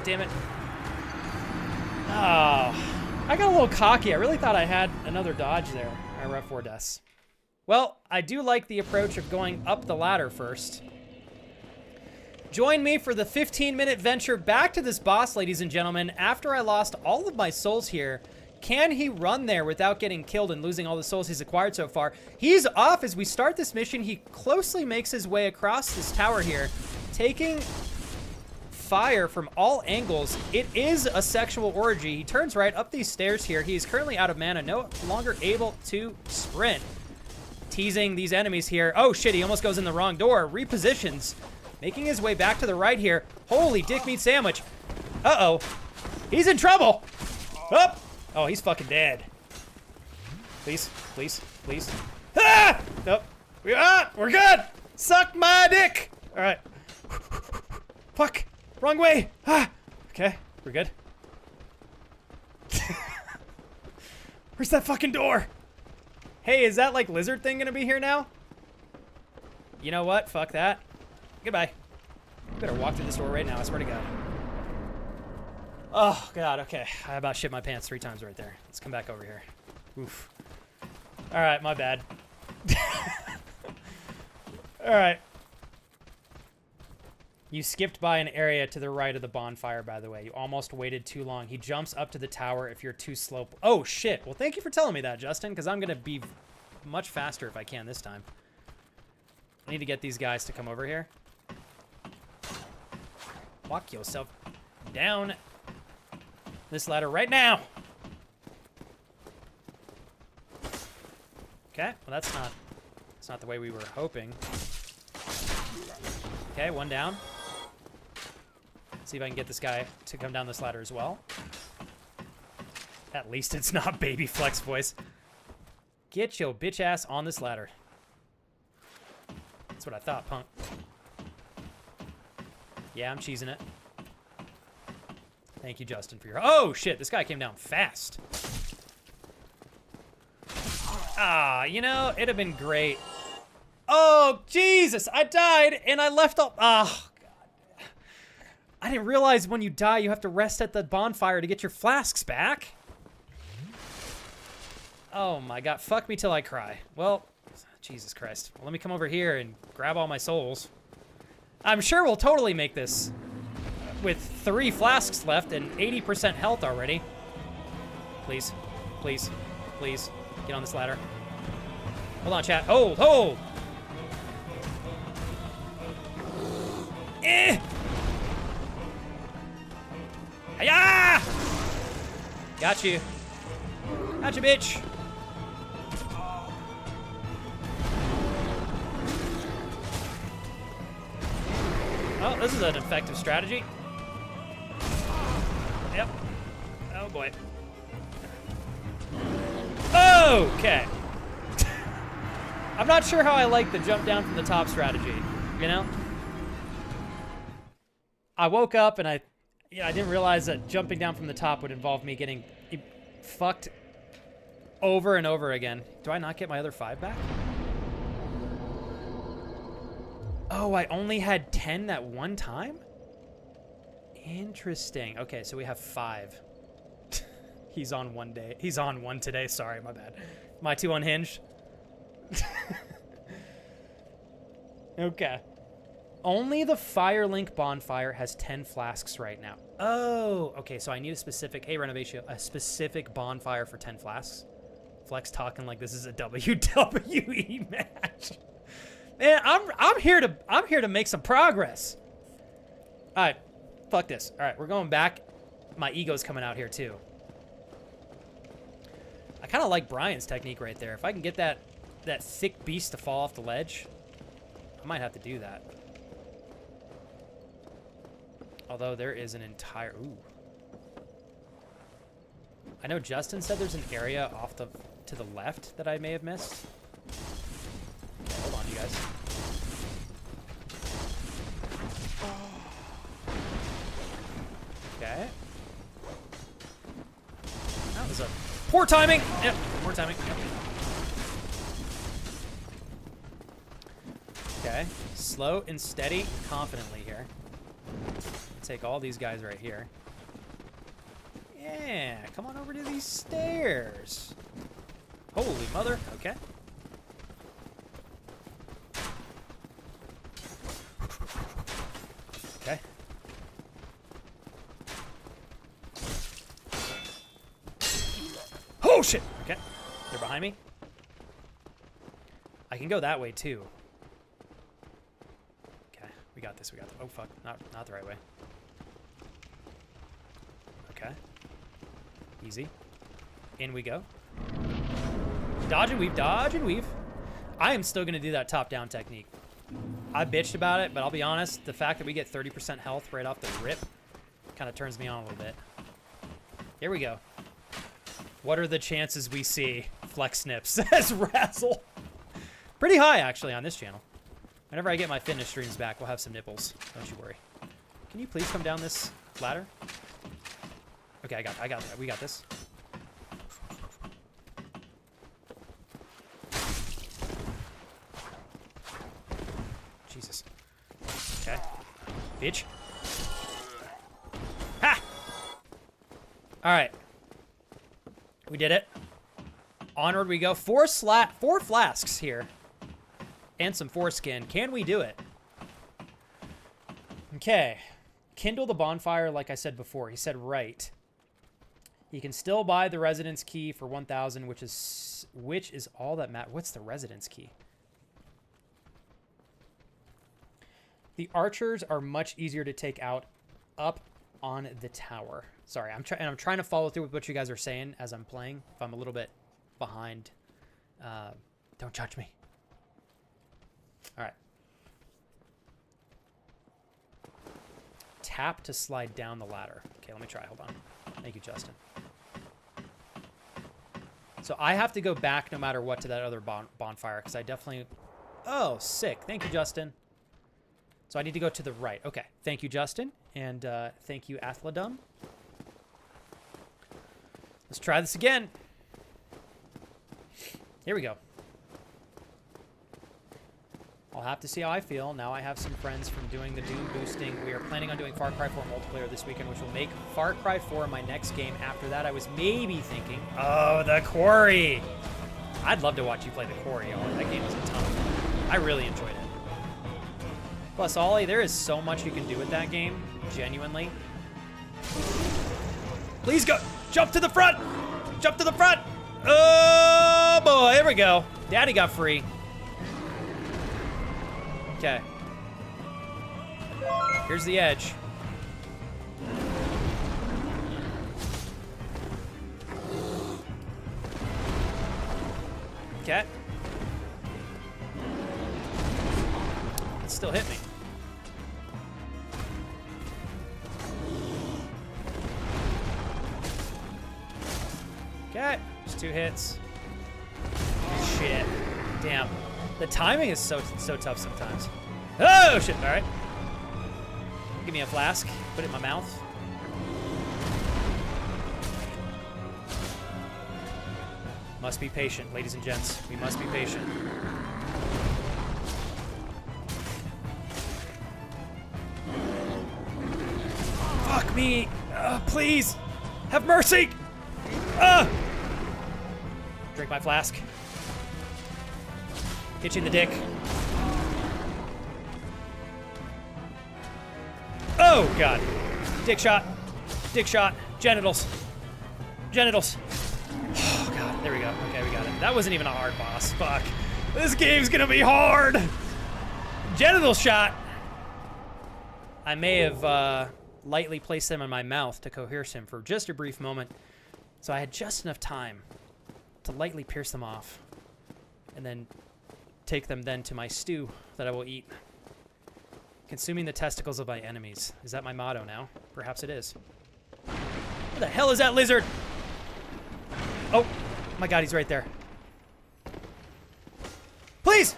Damn it. Oh, I got a little cocky. I really thought I had another dodge there. I rep 4 deaths. Well, I do like the approach of going up the ladder first. Join me for the 15-minute venture back to this boss, ladies and gentlemen. After I lost all of my souls here, can he run there without getting killed and losing all the souls he's acquired so far? He's off as we start this mission. He closely makes his way across this tower here, taking fire from all angles. It is a sexual orgy. He turns right up these stairs here. He is currently out of mana, no longer able to sprint. Teasing these enemies here. Oh shit, he almost goes in the wrong door. Repositions. Making his way back to the right here. Holy dick meat sandwich. Uh-oh. He's in trouble. Up. Oh, he's fucking dead. Please, please, please. Ah! Nope. We're good. Suck my dick. All right. Fuck. Wrong way. Ah. Okay, we're good. Where's that fucking door? Hey, is that like lizard thing gonna be here now? You know what? Fuck that. Goodbye. Better walk through this door right now, I swear to God. Oh, God, okay. I about shit my pants 3 times right there. Let's come back over here. Oof. All right, my bad. All right. You skipped by an area to the right of the bonfire, by the way. You almost waited too long. He jumps up to the tower if you're too slow. Oh, shit. Well, thank you for telling me that, Justin, because I'm going to be much faster if I can this time. I need to get these guys to come over here. Walk yourself down this ladder right now. Okay, well that's not the way we were hoping. Okay, 1 down. See if I can get this guy to come down this ladder as well. At least it's not Baby Flex voice. Get your bitch ass on this ladder. That's what I thought, punk. Yeah, I'm cheesing it. Thank you, Justin, for your... Oh, shit, this guy came down fast. Ah, you know, it'd have been great. Oh, Jesus, I died, and I left all... Oh, God. I didn't realize when you die, you have to rest at the bonfire to get your flasks back. Oh, my God. Fuck me till I cry. Well, Jesus Christ. Well, let me come over here and grab all my souls. I'm sure we'll totally make this with 3 flasks left and 80% health already. Please, please, please, get on this ladder. Hold on, chat. Hold, hold. Eh! Hiya! Got you. Got you, bitch. Oh, this is an effective strategy. Yep. Oh, boy. Okay. I'm not sure how I like the jump down from the top strategy, you know? I woke up and I didn't realize that jumping down from the top would involve me getting fucked over and over again. Do I not get my other 5 back? Oh, I only had 10 that one time? Interesting. Okay, so we have 5. He's on 1 day. He's on 1 today. Sorry, my bad. Am I too unhinged? Okay. Only the Firelink bonfire has 10 flasks right now. Oh, okay, so I need a specific, hey, Renovation, a specific bonfire for 10 flasks. Flex talking like this is a WWE match. Man, I'm here to make some progress. All right, fuck this. All right, we're going back. My ego's coming out here too. I kind of like Brian's technique right there. If I can get that thick beast to fall off the ledge, I might have to do that. Although there is an entire... Ooh. I know Justin said there's an area off to the left that I may have missed. Okay, hold on, you guys. Okay. That was a poor timing. Yep, poor timing. Yep. Okay. Slow and steady, confidently here. Take all these guys right here. Yeah, come on over to these stairs. Holy mother. Okay. Okay. Oh, shit. Okay. They're behind me. I can go that way, too. Okay. We got this. We got this. Oh, fuck. Not the right way. Okay. Easy. In we go. Dodge and weave. Dodge and weave. I am still going to do that top-down technique. I bitched about it, but I'll be honest. The fact that we get 30% health right off the rip kind of turns me on a little bit. Here we go. What are the chances we see Flex Snips as Razzle? Pretty high, actually, on this channel. Whenever I get my fitness streams back, we'll have some nipples. Don't you worry. Can you please come down this ladder? Okay, I got that. We got this. Jesus. Okay. Bitch. Ha! Alright. We did it. Onward we go. Four flasks here. And some foreskin. Can we do it? Okay. Kindle the bonfire, like I said before. He said right. You can still buy the residence key for 1,000, which is all that matters. What's the residence key? The archers are much easier to take out up on the tower. Sorry, I'm trying to follow through with what you guys are saying as I'm playing. If I'm a little bit behind, don't judge me. All right. Tap to slide down the ladder. Okay, let me try. Hold on. Thank you, Justin. So I have to go back no matter what to that other bonfire because I definitely... Oh, sick. Thank you, Justin. So I need to go to the right. Okay. Thank you, Justin. And thank you, Athladum. Let's try this again. Here we go. I'll have to see how I feel. Now I have some friends from doing the Doom boosting. We are planning on doing Far Cry 4 multiplayer this weekend, which will make Far Cry 4 my next game. After that, I was maybe thinking, oh, the Quarry. I'd love to watch you play the Quarry. Oh, that game was a ton of fun. I really enjoyed it. Plus, Ollie, there is so much you can do with that game, genuinely. Please go. Jump to the front. Jump to the front. Oh, boy. There we go. Daddy got free. Okay. Here's the edge. Okay. It still hit me. Okay. Just 2 hits. Shit. Damn. The timing is so tough sometimes. Oh, shit. All right. Give me a flask. Put it in my mouth. Must be patient, ladies and gents. We must be patient. Fuck me. Please. Have mercy. Drink my flask. Hit you in the dick. Oh, God. Dick shot. Dick shot. Genitals. Genitals. Oh, God. There we go. Okay, we got it. That wasn't even a hard boss. Fuck. This game's gonna be hard. Genital shot. I may have lightly placed them in my mouth to coerce him for just a brief moment. So I had just enough time to lightly pierce them off. And then take them then to my stew that I will eat. Consuming the testicles of my enemies. Is that my motto now? Perhaps it is. Where the hell is that lizard? Oh, my God, he's right there. Please!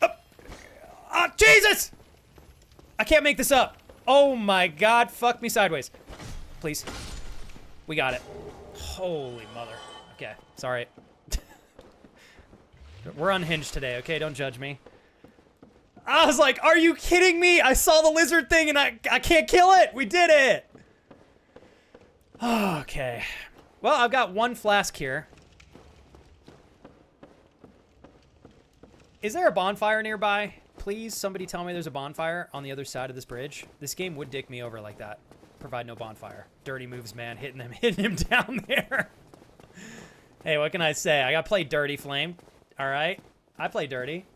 Oh, Jesus! I can't make this up. Oh my God, fuck me sideways. Please. We got it. Holy mother. Okay, sorry. We're unhinged today, okay? Don't judge me. I was like, are you kidding me? I saw the lizard thing and I can't kill it. We did it. Okay. Well, I've got one flask here. Is there a bonfire nearby? Please, somebody tell me there's a bonfire on the other side of this bridge. This game would dick me over like that. Provide no bonfire. Dirty moves, man. Hitting him down there. Hey, what can I say? I got to play dirty, Flame. All right? I play dirty.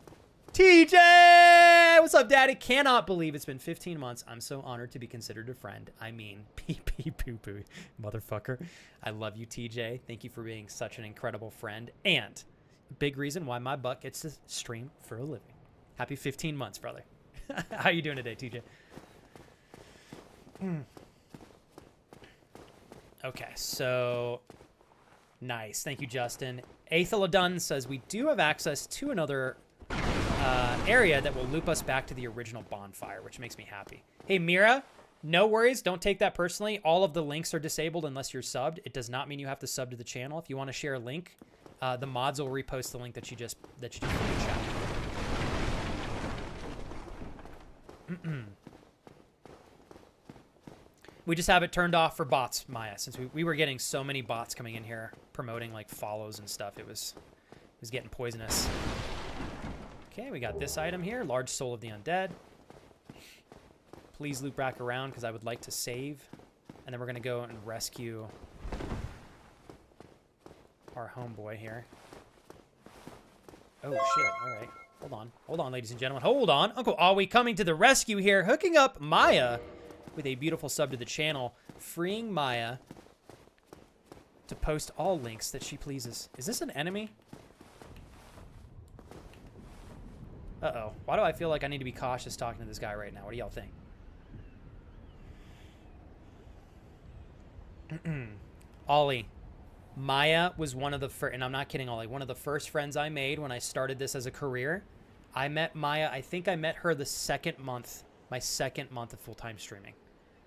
TJ! What's up, Daddy? Cannot believe it's been 15 months. I'm so honored to be considered a friend. I mean, pee-pee poo-poo, motherfucker. I love you, TJ. Thank you for being such an incredible friend. And a big reason why my butt gets to stream for a living. Happy 15 months, brother. How you doing today, TJ? Okay, so... Nice. Thank you, Justin. Aethelodun says, we do have access to another... area that will loop us back to the original bonfire, which makes me happy. Hey, Mira, no worries. Don't take that personally. All of the links are disabled unless you're subbed. It does not mean you have to sub to the channel. If you want to share a link, the mods will repost the link that you just put in the chat. We just have it turned off for bots, Maya, since we were getting so many bots coming in here promoting like follows and stuff. It was getting poisonous. Okay, we got this item here, large soul of the undead. Please loop back around because I would like to save. And then we're going to go and rescue our homeboy here. Oh, shit. All right. Hold on. Hold on, ladies and gentlemen. Hold on. Uncle Awi coming to the rescue here, hooking up Maya with a beautiful sub to the channel, freeing Maya to post all links that she pleases. Is this an enemy? Uh-oh. Why do I feel like I need to be cautious talking to this guy right now? What do y'all think? Ollie. Maya was one of the first, and I'm not kidding, Ollie, one of the first friends I made when I started this as a career. I met Maya, I think I met her the second month, my second month of full-time streaming.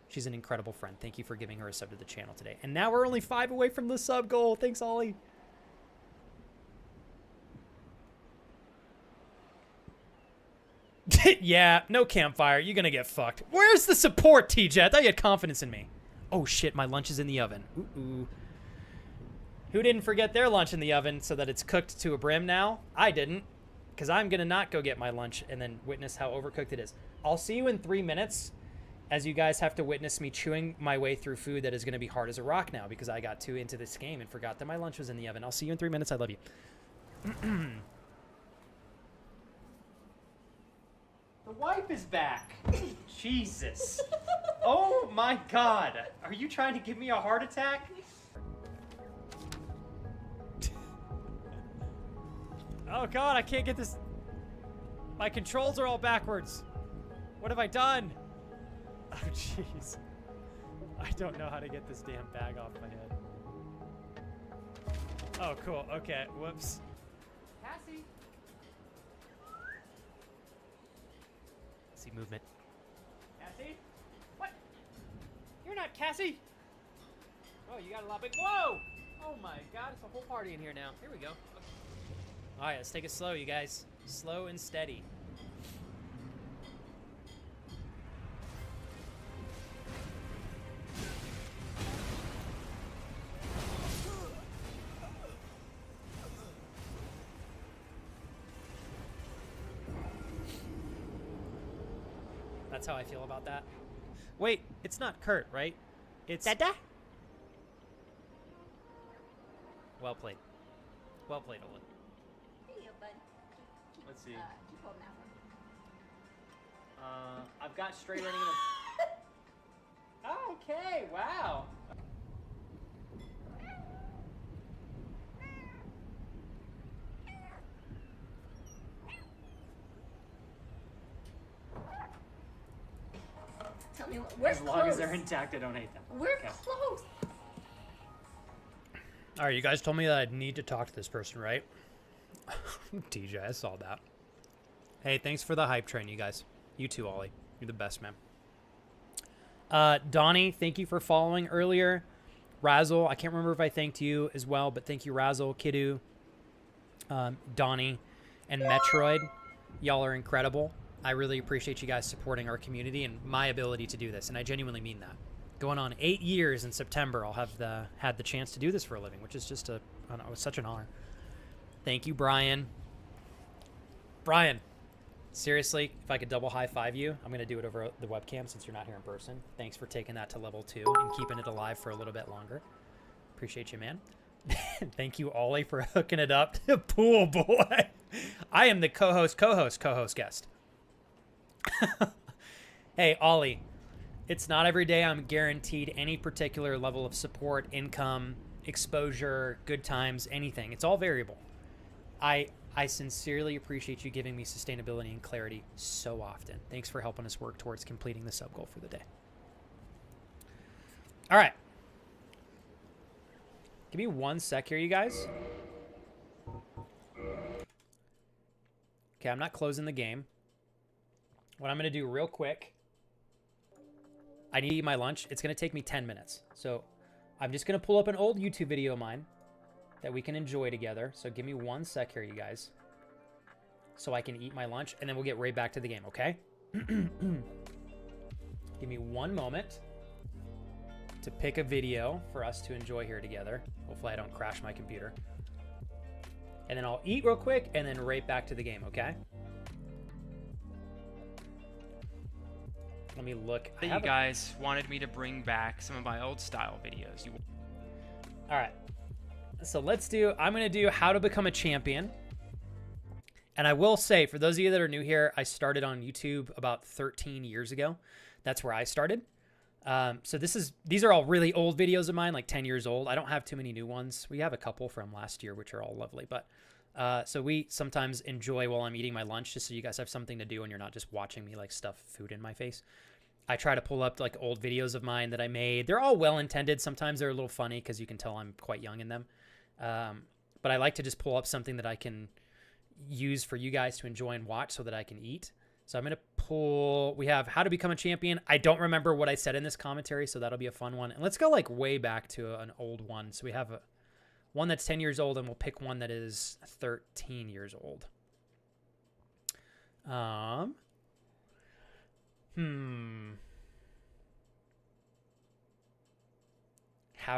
She's an incredible friend. Thank you for giving her a sub to the channel today. And now we're only 5 away from the sub goal. Thanks, Ollie. Yeah, no campfire. You're gonna get fucked. Where's the support, TJ? I thought you had confidence in me. Oh shit, my lunch is in the oven. Ooh. Who didn't forget their lunch in the oven so that it's cooked to a brim now? I didn't, because I'm gonna not go get my lunch and then witness how overcooked it is. I'll see you in 3 minutes, as you guys have to witness me chewing my way through food that is gonna be hard as a rock now because I got too into this game and forgot that my lunch was in the oven. I'll see you in 3 minutes. I love you. The wife is back. Jesus. Oh my God. Are you trying to give me a heart attack? Oh God, I can't get this. My controls are all backwards. What have I done? Oh jeez. I don't know how to get this damn bag off my head. Oh cool, okay, whoops. Cassie. See movement. Cassie? What? You're not Cassie? Oh, you got a lot big. Whoa! Oh my God, it's a whole party in here now. Here we go. Okay. All right, let's take it slow, you guys. Slow and steady. That's how I feel about that. Wait, it's not Kurt, right? It's Dada. Well played. Well played, Olin. Let's see. I've got straight running in the... Okay, wow. Tell me, we're as long as they're intact, I don't hate them. We're close. All right, you guys told me that I'd need to talk to this person, right? TJ, I saw that. Hey, thanks for the hype train, you guys. You too, Ollie. You're the best, man. Donnie, thank you for following earlier. Razzle, I can't remember if I thanked you as well, but thank you, Razzle, Kiddu, Donnie, and Metroid. Y'all are incredible. I really appreciate you guys supporting our community and my ability to do this, and I genuinely mean that. Going on 8 years in September, I'll have had the chance to do this for a living, which is just such an honor. Thank you, Brian. Brian, seriously, if I could double high five you, I'm going to do it over the webcam since you're not here in person. Thanks for taking that to level 2 and keeping it alive for a little bit longer. Appreciate you, man. Thank you, Ollie, for hooking it up to Pool Boy. I am the co-host guest. Hey, Ollie, it's not every day I'm guaranteed any particular level of support, income, exposure, good times, anything. It's all variable. I sincerely appreciate you giving me sustainability and clarity so often. Thanks for helping us work towards completing the sub goal for the day. All right. Give me 1 sec here, you guys. Okay, I'm not closing the game. What I'm going to do real quick, I need to eat my lunch. It's going to take me 10 minutes. So I'm just going to pull up an old YouTube video of mine that we can enjoy together. So give me 1 sec here, you guys, so I can eat my lunch, and then we'll get right back to the game, okay? Give me 1 moment to pick a video for us to enjoy here together. Hopefully I don't crash my computer. And then I'll eat real quick, and then right back to the game, okay? Let me look. You guys wanted me to bring back some of my old style videos. All right. So I'm going to do how to become a champion. And I will say, for those of you that are new here, I started on YouTube about 13 years ago. That's where I started. So these are all really old videos of mine, like 10 years old. I don't have too many new ones. We have a couple from last year, which are all lovely. But so we sometimes enjoy while I'm eating my lunch, just so you guys have something to do and you're not just watching me like stuff food in my face. I try to pull up like old videos of mine that I made. They're all well-intended. Sometimes they're a little funny because you can tell I'm quite young in them. But I like to just pull up something that I can use for you guys to enjoy and watch so that I can eat. So I'm going to we have how to become a champion. I don't remember what I said in this commentary, so that'll be a fun one. And let's go like way back to an old one. So we have one that's 10 years old, and we'll pick one that is 13 years old. How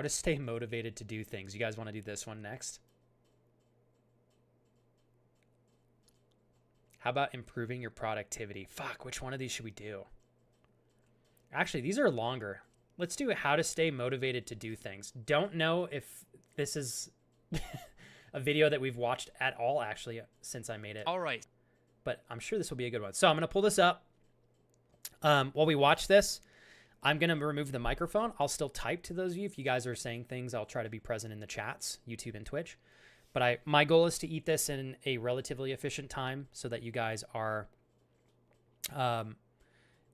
to stay motivated to do things. You guys want to do this one next? How about improving your productivity? Fuck, which one of these should we do? Actually, these are longer. Let's do how to stay motivated to do things. Don't know if this is a video that we've watched at all, actually, since I made it. All right. But I'm sure this will be a good one. So I'm going to pull this up. While we watch this, I'm going to remove the microphone. I'll still type to those of you. If you guys are saying things, I'll try to be present in the chats, YouTube and Twitch. But my goal is to eat this in a relatively efficient time so that you guys are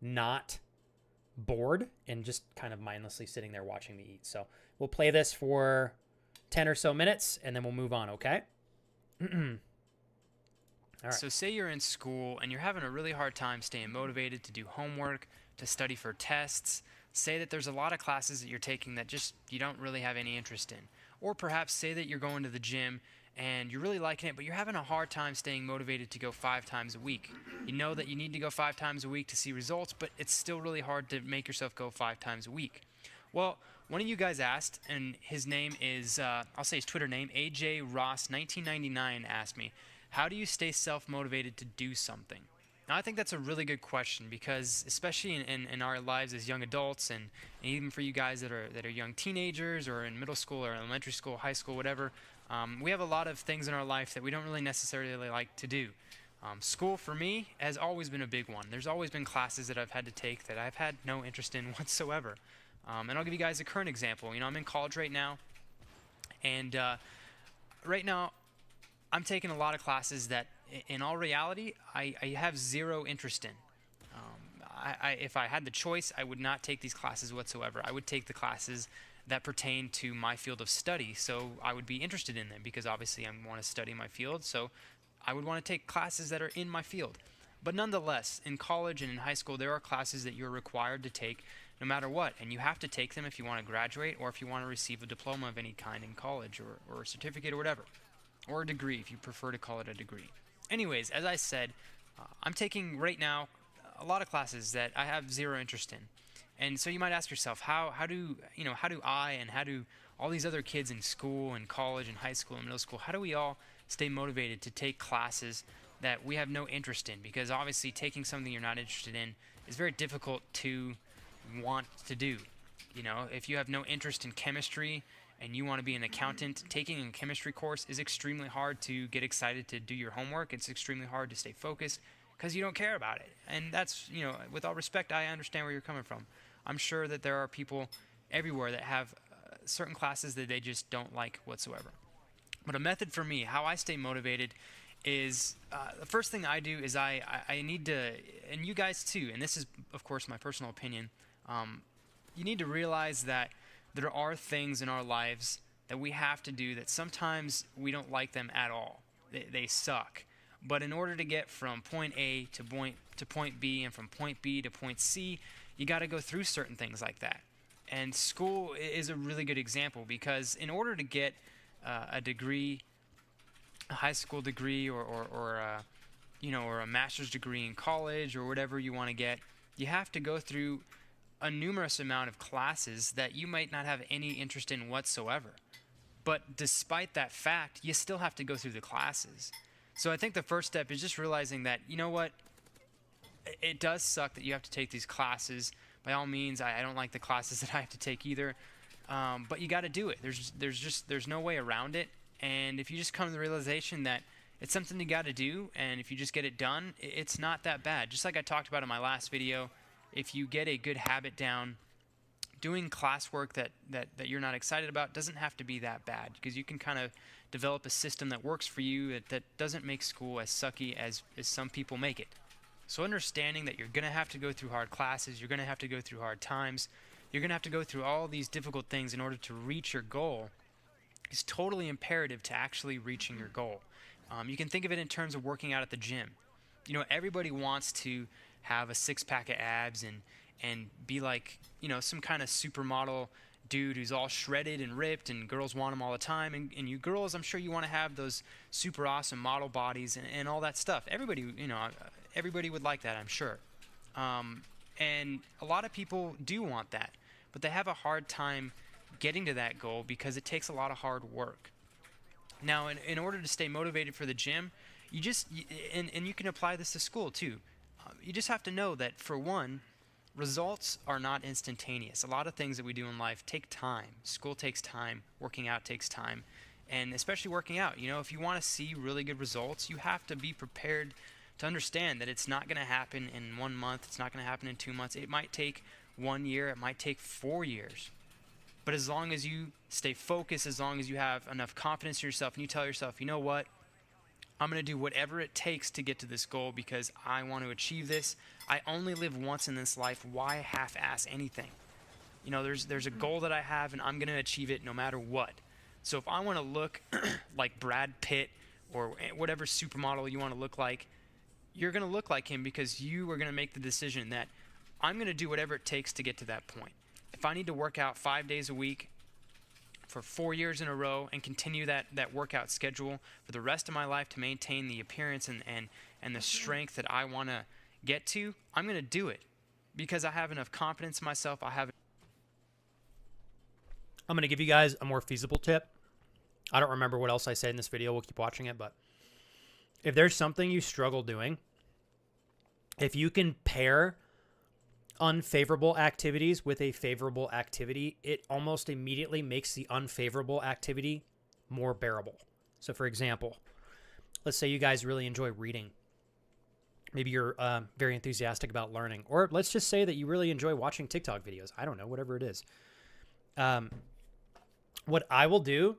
not bored and just kind of mindlessly sitting there watching me eat. So we'll play this for 10 or so minutes, and then we'll move on, okay? All right. So say you're in school and you're having a really hard time staying motivated to do homework, to study for tests. Say that there's a lot of classes that you're taking that just you don't really have any interest in. Or perhaps say that you're going to the gym and you're really liking it, but you're having a hard time staying motivated to go 5 times a week. You know that you need to go 5 times a week to see results, but it's still really hard to make yourself go 5 times a week. Well, one of you guys asked, and his name is, I'll say his Twitter name, AJ Ross 1999, asked me, how do you stay self-motivated to do something? Now, I think that's a really good question because, especially in our lives as young adults, and even for you guys that are young teenagers or in middle school or elementary school, high school, whatever, we have a lot of things in our life that we don't really necessarily like to do. School, for me, has always been a big one. There's always been classes that I've had to take that I've had no interest in whatsoever. And I'll give you guys a current example. You know, I'm in college right now, and right now I'm taking a lot of classes that, in all reality, I have zero interest in. If I had the choice, I would not take these classes whatsoever. I would take the classes that pertain to my field of study, so I would be interested in them because obviously I want to study my field, so I would want to take classes that are in my field. But nonetheless, in college and in high school, there are classes that you're required to take no matter what, and you have to take them if you want to graduate or if you want to receive a diploma of any kind in college or a certificate or whatever, or a degree if you prefer to call it a degree. Anyways, as I said, I'm taking right now a lot of classes that I have zero interest in. And so you might ask yourself, how do I and how do all these other kids in school and college and high school and middle school, how do we all stay motivated to take classes that we have no interest in? Because obviously taking something you're not interested in is very difficult to want to do. You know, if you have no interest in chemistry and you want to be an accountant, taking a chemistry course is extremely hard to get excited to do your homework. It's extremely hard to stay focused because you don't care about it. And that's, you know, with all respect, I understand where you're coming from. I'm sure that there are people everywhere that have certain classes that they just don't like whatsoever. But a method for me, how I stay motivated, is the first thing I do is I need to, and you guys too, and this is of course my personal opinion, you need to realize that there are things in our lives that we have to do that sometimes we don't like them at all. They suck. But in order to get from point A to point B and from point B to point C, you got to go through certain things like that. And school is a really good example, because in order to get a degree, a high school degree, or a master's degree in college, or whatever you want to get, you have to go through a numerous amount of classes that you might not have any interest in whatsoever. But despite that fact, you still have to go through the classes. So I think the first step is just realizing that, you know what, it does suck that you have to take these classes. By all means, I don't like the classes that I have to take either. But you got to do it. There's no way around it. And if you just come to the realization that it's something you got to do, and if you just get it done, it's not that bad. Just like I talked about in my last video, if you get a good habit down, doing classwork that you're not excited about doesn't have to be that bad, because you can kind of develop a system that works for you that doesn't make school as sucky as some people make it. So understanding that you're going to have to go through hard classes, you're going to have to go through hard times, you're going to have to go through all these difficult things in order to reach your goal is totally imperative to actually reaching your goal. You can think of it in terms of working out at the gym. You know, everybody wants to have a six-pack of abs and be like, you know, some kind of supermodel dude who's all shredded and ripped, and girls want him all the time. And you girls, I'm sure you want to have those super awesome model bodies and all that stuff. Everybody would like that, I'm sure. And a lot of people do want that, but they have a hard time getting to that goal because it takes a lot of hard work. Now, in order to stay motivated for the gym, and you can apply this to school too, you just have to know that, for one, results are not instantaneous. A lot of things that we do in life take time. School takes time. Working out takes time. And especially working out, you know, if you want to see really good results, you have to be prepared to understand that it's not going to happen in 1 month. It's not going to happen in 2 months. It might take 1 year. It might take 4 years. But as long as you stay focused, as long as you have enough confidence in yourself, and you tell yourself, you know what, I'm going to do whatever it takes to get to this goal because I want to achieve this. I only live once in this life. Why half-ass anything? You know, there's a goal that I have, and I'm going to achieve it no matter what. So if I want to look like Brad Pitt or whatever supermodel you want to look like, you're going to look like him because you are going to make the decision that I'm going to do whatever it takes to get to that point. If I need to work out 5 days a week for 4 years in a row and continue that workout schedule for the rest of my life to maintain the appearance and the strength that I want to get to, I'm going to do it because I have enough confidence in myself. I'm going to give you guys a more feasible tip. I don't remember what else I said in this video. We'll keep watching it, but if there's something you struggle doing, if you can pair unfavorable activities with a favorable activity, it almost immediately makes the unfavorable activity more bearable. So for example, let's say you guys really enjoy reading. Maybe you're very enthusiastic about learning, or let's just say that you really enjoy watching TikTok videos. I don't know, whatever it is. What I will do,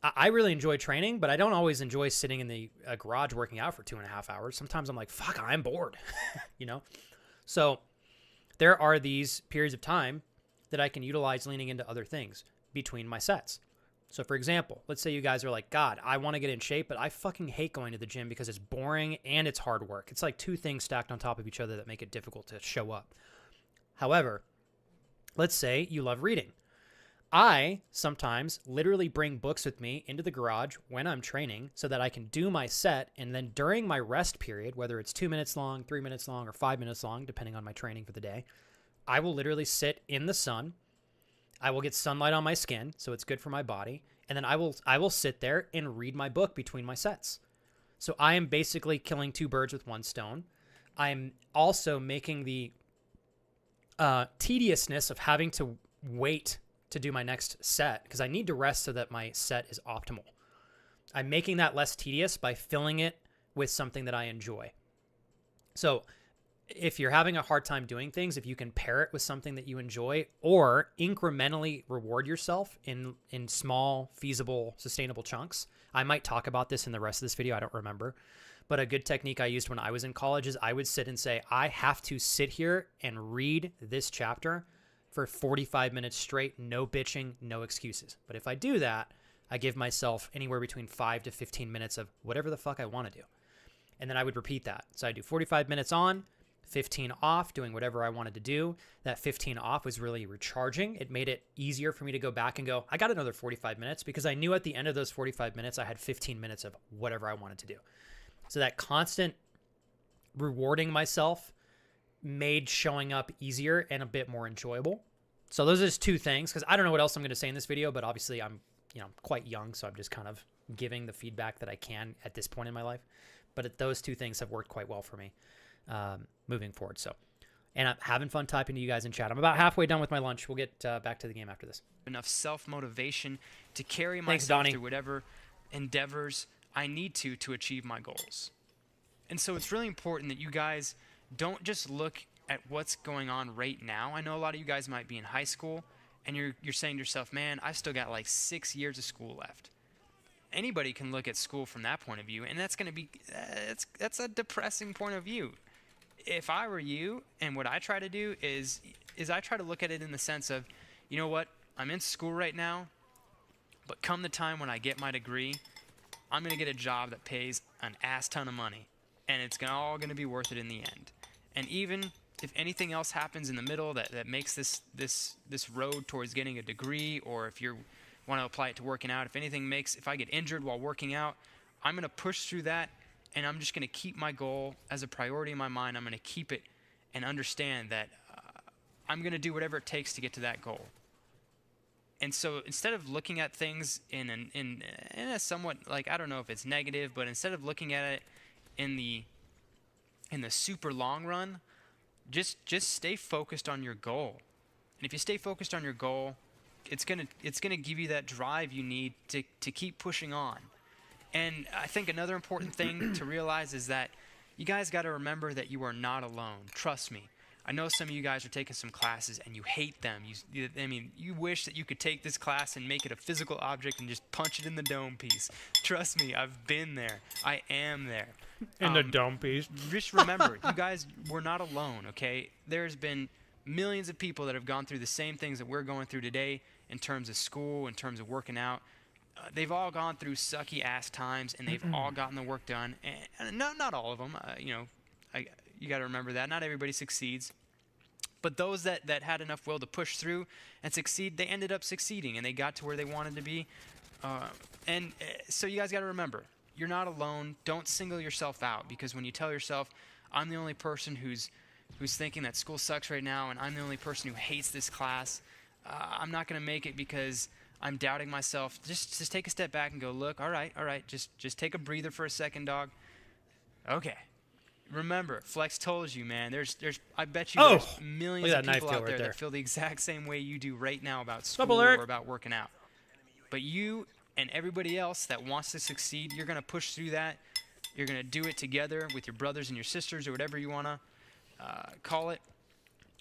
I really enjoy training, but I don't always enjoy sitting in the garage working out for 2.5 hours. Sometimes I'm like, fuck, I'm bored, you know? So there are these periods of time that I can utilize leaning into other things between my sets. So for example, let's say you guys are like, God, I want to get in shape, but I fucking hate going to the gym because it's boring and it's hard work. It's like two things stacked on top of each other that make it difficult to show up. However, let's say you love reading. I sometimes literally bring books with me into the garage when I'm training so that I can do my set. And then during my rest period, whether it's 2 minutes long, 3 minutes long, or 5 minutes long, depending on my training for the day, I will literally sit in the sun. I will get sunlight on my skin, so it's good for my body. And then I will sit there and read my book between my sets. So I am basically killing 2 birds with 1 stone. I'm also making the tediousness of having to wait to do my next set, because I need to rest so that my set is optimal. I'm making that less tedious by filling it with something that I enjoy. So if you're having a hard time doing things, if you can pair it with something that you enjoy or incrementally reward yourself in small, feasible, sustainable chunks. I might talk about this in the rest of this video. I don't remember. But a good technique I used when I was in college is I would sit and say, I have to sit here and read this chapter for 45 minutes straight, no bitching, no excuses. But if I do that, I give myself anywhere between 5 to 15 minutes of whatever the fuck I want to do. And then I would repeat that. So I do 45 minutes on, 15 off, doing whatever I wanted to do. That 15 off was really recharging. It made it easier for me to go back and go, I got another 45 minutes, because I knew at the end of those 45 minutes, I had 15 minutes of whatever I wanted to do. So that constant rewarding myself made showing up easier and a bit more enjoyable. So those are just 2 things, because I don't know what else I'm going to say in this video, but obviously I'm quite young, so I'm just kind of giving the feedback that I can at this point in my life. But those 2 things have worked quite well for me moving forward. So, and I'm having fun typing to you guys in chat. I'm about halfway done with my lunch. We'll get back to the game after this. Enough self-motivation to carry myself through whatever endeavors I need to achieve my goals. And so it's really important that you guys don't just look at what's going on right now. I know a lot of you guys might be in high school and you're saying to yourself, man, I've still got like 6 years of school left. Anybody can look at school from that point of view, and that's going to be that's a depressing point of view. If I were you, and what I try to do is I try to look at it in the sense of, you know what, I'm in school right now, but come the time when I get my degree, I'm going to get a job that pays an ass ton of money, and it's all going to be worth it in the end. And even if anything else happens in the middle that makes this road towards getting a degree, or if you want to apply it to working out, if I get injured while working out, I'm going to push through that, and I'm just going to keep my goal as a priority in my mind. I'm going to keep it and understand that I'm going to do whatever it takes to get to that goal. And so instead of looking at things in a somewhat, like, I don't know if it's negative, but instead of looking at it in the super long run, just stay focused on your goal. And if you stay focused on your goal, it's gonna give you that drive you need to keep pushing on. And I think another important thing to realize is that you guys got to remember that you are not alone. Trust me. I know some of you guys are taking some classes and you hate them. You wish that you could take this class and make it a physical object and just punch it in the dome piece. Trust me, I've been there. I am there. In the dome piece. Just remember, you guys were not alone, okay? There's been millions of people that have gone through the same things that we're going through today in terms of school, in terms of working out. They've all gone through sucky ass times, and they've all gotten the work done. And not all of them. You got to remember that not everybody succeeds. But those that had enough will to push through and succeed, they ended up succeeding, and they got to where they wanted to be. So you guys got to remember, you're not alone. Don't single yourself out, because when you tell yourself, I'm the only person who's thinking that school sucks right now, and I'm the only person who hates this class, I'm not going to make it because I'm doubting myself. Just take a step back and go, look, all right, just take a breather for a second, dog. Okay. Remember, Flex told you, man, I bet you there's millions of people out there that feel the exact same way you do right now about school or about working out. But you and everybody else that wants to succeed, you're going to push through that. You're going to do it together with your brothers and your sisters or whatever you want to call it.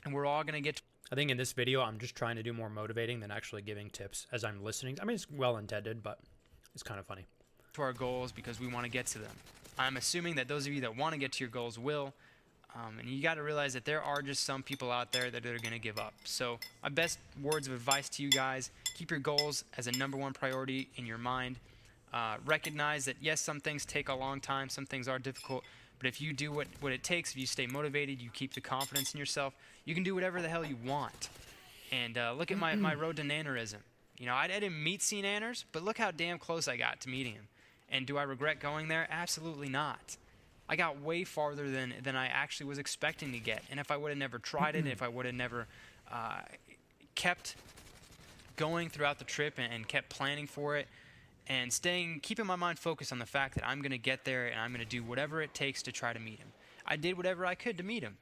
And we're all going to get I think in this video, I'm just trying to do more motivating than actually giving tips as I'm listening. I mean, it's well intended, but it's kind of funny. To our goals because we want to get to them. I'm assuming that those of you that want to get to your goals will. And you got to realize that there are just some people out there that are going to give up. So my best words of advice to you guys, keep your goals as a #1 priority in your mind. Recognize that, yes, some things take a long time. Some things are difficult. But if you do what it takes, if you stay motivated, you keep the confidence in yourself, you can do whatever the hell you want. And look at my road to nanorism. You know, I didn't meet St. Anders, but look how damn close I got to meeting him. And do I regret going there? Absolutely not. I got way farther than I actually was expecting to get. And if I would have never tried it, if I would have never kept going throughout the trip and kept planning for it, and keeping my mind focused on the fact that I'm going to get there and I'm going to do whatever it takes to try to meet him. I did whatever I could to meet him.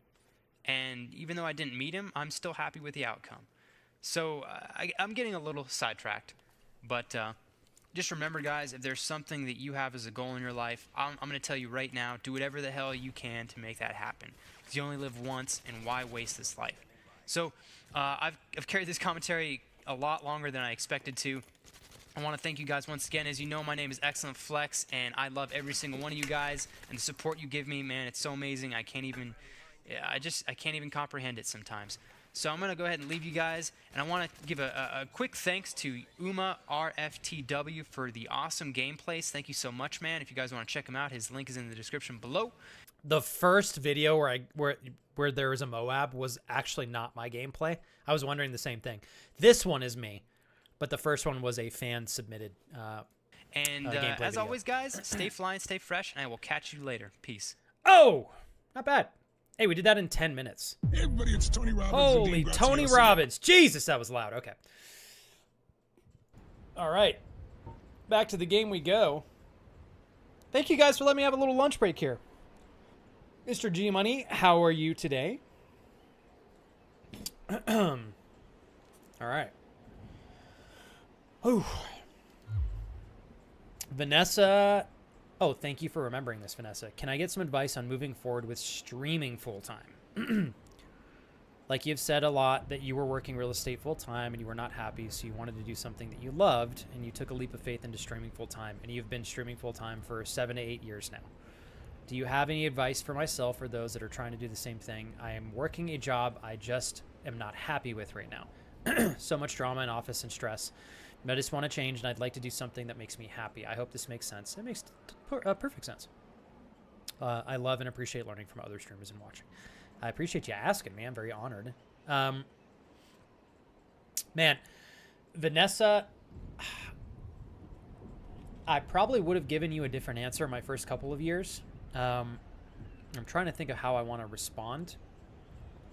And even though I didn't meet him, I'm still happy with the outcome. So I'm getting a little sidetracked. But just remember, guys, if there's something that you have as a goal in your life, I'm going to tell you right now, do whatever the hell you can to make that happen. Because you only live once, and why waste this life? So I've carried this commentary a lot longer than I expected to. I want to thank you guys once again. As you know, my name is Excellent Flex, and I love every single one of you guys, and the support you give me, man, it's so amazing. I can't even comprehend it sometimes. So I'm going to go ahead and leave you guys, and I want to give a quick thanks to Uma RFTW for the awesome gameplays. Thank you so much, man. If you guys want to check him out, his link is in the description below. The first video where there was a Moab was actually not my gameplay. I was wondering the same thing. This one is me, but the first one was a fan submitted gameplay as video. always, guys, stay flying, stay fresh, and I will catch you later. Peace. Oh, not bad. Hey, we did that in 10 minutes. Hey everybody, it's Tony Robbins. Holy Tony Robbins. Jesus, that was loud. Okay. All right. Back to the game we go. Thank you guys for letting me have a little lunch break here. Mr. G Money, how are you today? All right. Ooh. Vanessa. Oh, thank you for remembering this, Vanessa. Can I get some advice on moving forward with streaming full-time? Like you've said a lot that you were working real estate full-time and you were not happy, so you wanted to do something that you loved, and you took a leap of faith into streaming full-time, and you've been streaming full-time for 7 to 8 years now. Do you have any advice for myself or those that are trying to do the same thing? I am working a job I just am not happy with right now. So much drama in office and stress. I just want to change, and I'd like to do something that makes me happy. I hope this makes sense. It makes perfect sense. I love and appreciate learning from other streamers and watching. I appreciate you asking me. I'm very honored. Man, Vanessa, I probably would have given you a different answer my first couple of years. I'm trying to think of how I want to respond,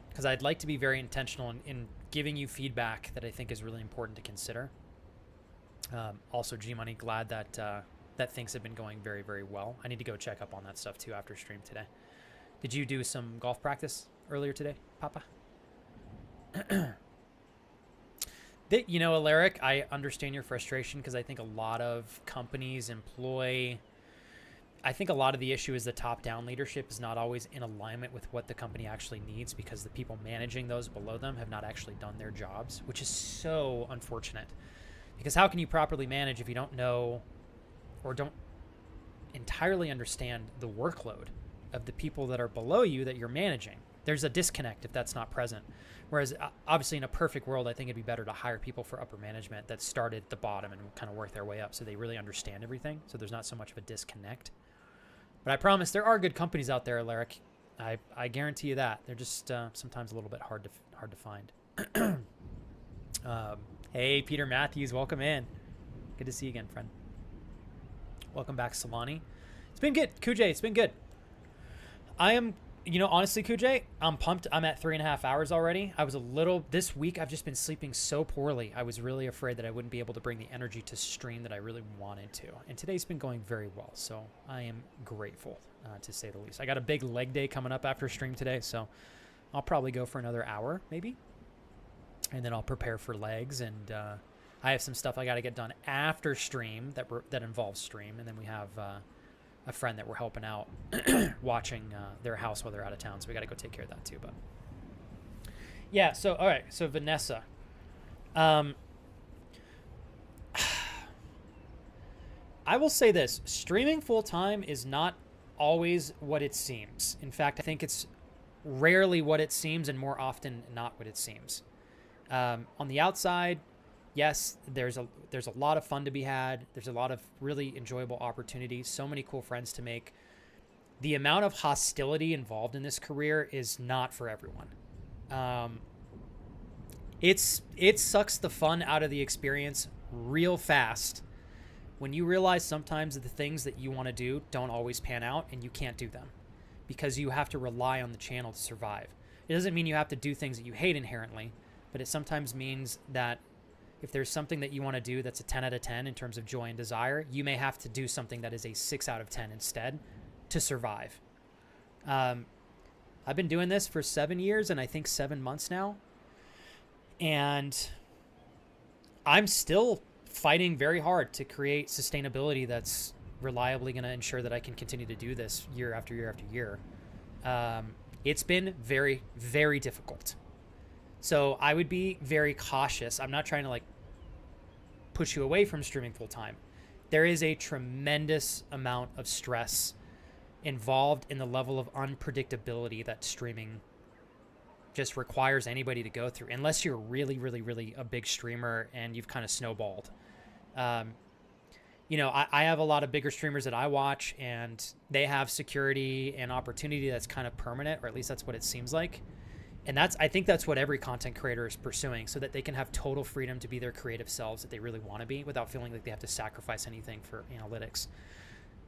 because I'd like to be very intentional in giving you feedback that I think is really important to consider. Also, G-Money, glad that that things have been going very, very well. I need to go check up on that stuff too after stream today. Did you do some golf practice earlier today, Papa? You know, Alaric, I understand your frustration, because I think a lot of companies employ... I think a lot of the issue is the top-down leadership is not always in alignment with what the company actually needs, because the people managing those below them have not actually done their jobs, which is so unfortunate. Because how can you properly manage if you don't know or don't entirely understand the workload of the people that are below you that you're managing? There's a disconnect if that's not present. Whereas obviously in a perfect world, I think it'd be better to hire people for upper management that start at the bottom and kind of work their way up so they really understand everything. So there's not so much of a disconnect. But I promise there are good companies out there, Alaric. I guarantee you that. They're just sometimes a little bit hard to find. Hey, Peter Matthews, welcome in. Good to see you again, friend. Welcome back, Solani. It's been good. Kujay, it's been good. I am, you know, honestly, Kujay, I'm pumped. I'm at 3.5 hours already. This week, I've just been sleeping so poorly. I was really afraid that I wouldn't be able to bring the energy to stream that I really wanted to. And today's been going very well, so I am grateful, to say the least. I got a big leg day coming up after stream today, so I'll probably go for another hour, maybe. And then I'll prepare for legs, and I have some stuff I got to get done after stream that involves stream, and then we have a friend that we're helping out watching their house while they're out of town, so we got to go take care of that too. But yeah, so all right, so Vanessa, I will say this: streaming full time is not always what it seems. In fact, I think it's rarely what it seems, and more often not what it seems. On the outside, yes, there's a lot of fun to be had. There's a lot of really enjoyable opportunities, so many cool friends to make. The amount of hostility involved in this career is not for everyone. it sucks the fun out of the experience real fast when you realize sometimes the things that you want to do don't always pan out and you can't do them because you have to rely on the channel to survive. It doesn't mean you have to do things that you hate inherently, but it sometimes means that if there's something that you want to do that's a 10 out of 10 in terms of joy and desire, you may have to do something that is a 6 out of 10 instead to survive. I've been doing this for 7 years and I think 7 months now. And I'm still fighting very hard to create sustainability that's reliably going to ensure that I can continue to do this year after year after year. It's been very, very difficult. So I would be very cautious. I'm not trying to like push you away from streaming full time. There is a tremendous amount of stress involved in the level of unpredictability that streaming just requires anybody to go through, unless you're really, really, really a big streamer and you've kind of snowballed. You know, I have a lot of bigger streamers that I watch and they have security and opportunity that's kind of permanent, or at least that's what it seems like. And I think that's what every content creator is pursuing, so that they can have total freedom to be their creative selves that they really want to be without feeling like they have to sacrifice anything for analytics.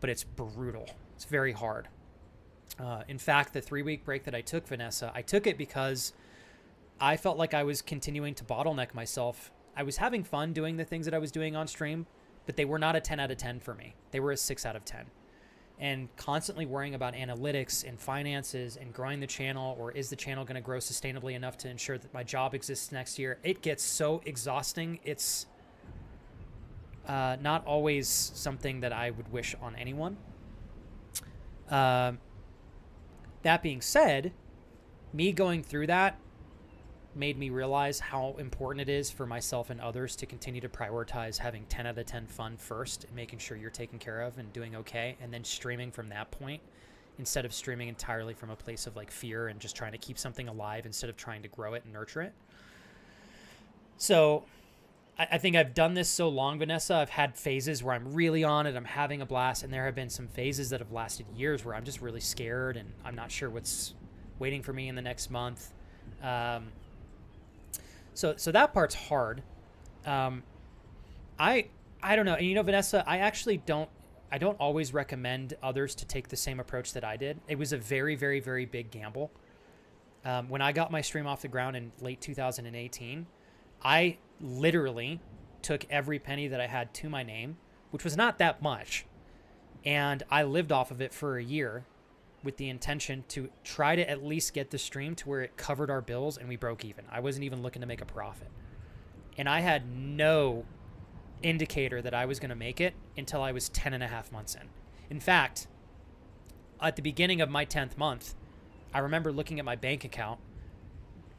But it's brutal. It's very hard. In fact, the 3-week break that I took, Vanessa, I took it because I felt like I was continuing to bottleneck myself. I was having fun doing the things that I was doing on stream, but they were not a 10 out of 10 for me. They were a 6 out of 10. And constantly worrying about analytics and finances and growing the channel, or is the channel going to grow sustainably enough to ensure that my job exists next year? It gets so exhausting. It's not always something that I would wish on anyone. That being said, me going through that made me realize how important it is for myself and others to continue to prioritize having 10 out of 10 fun first and making sure you're taken care of and doing okay, and then streaming from that point instead of streaming entirely from a place of like fear and just trying to keep something alive instead of trying to grow it and nurture it. So I think I've done this so long, Vanessa. I've had phases where I'm really on it, I'm having a blast, and there have been some phases that have lasted years where I'm just really scared and I'm not sure what's waiting for me in the next month. So that part's hard. I don't know. And you know, Vanessa, I don't always recommend others to take the same approach that I did. It was a very, very, very big gamble. When I got my stream off the ground in late 2018, I literally took every penny that I had to my name, which was not that much. And I lived off of it for a year with the intention to try to at least get the stream to where it covered our bills and we broke even. I wasn't even looking to make a profit. And I had no indicator that I was going to make it until I was 10 and a half months in. In fact, at the beginning of my 10th month, I remember looking at my bank account,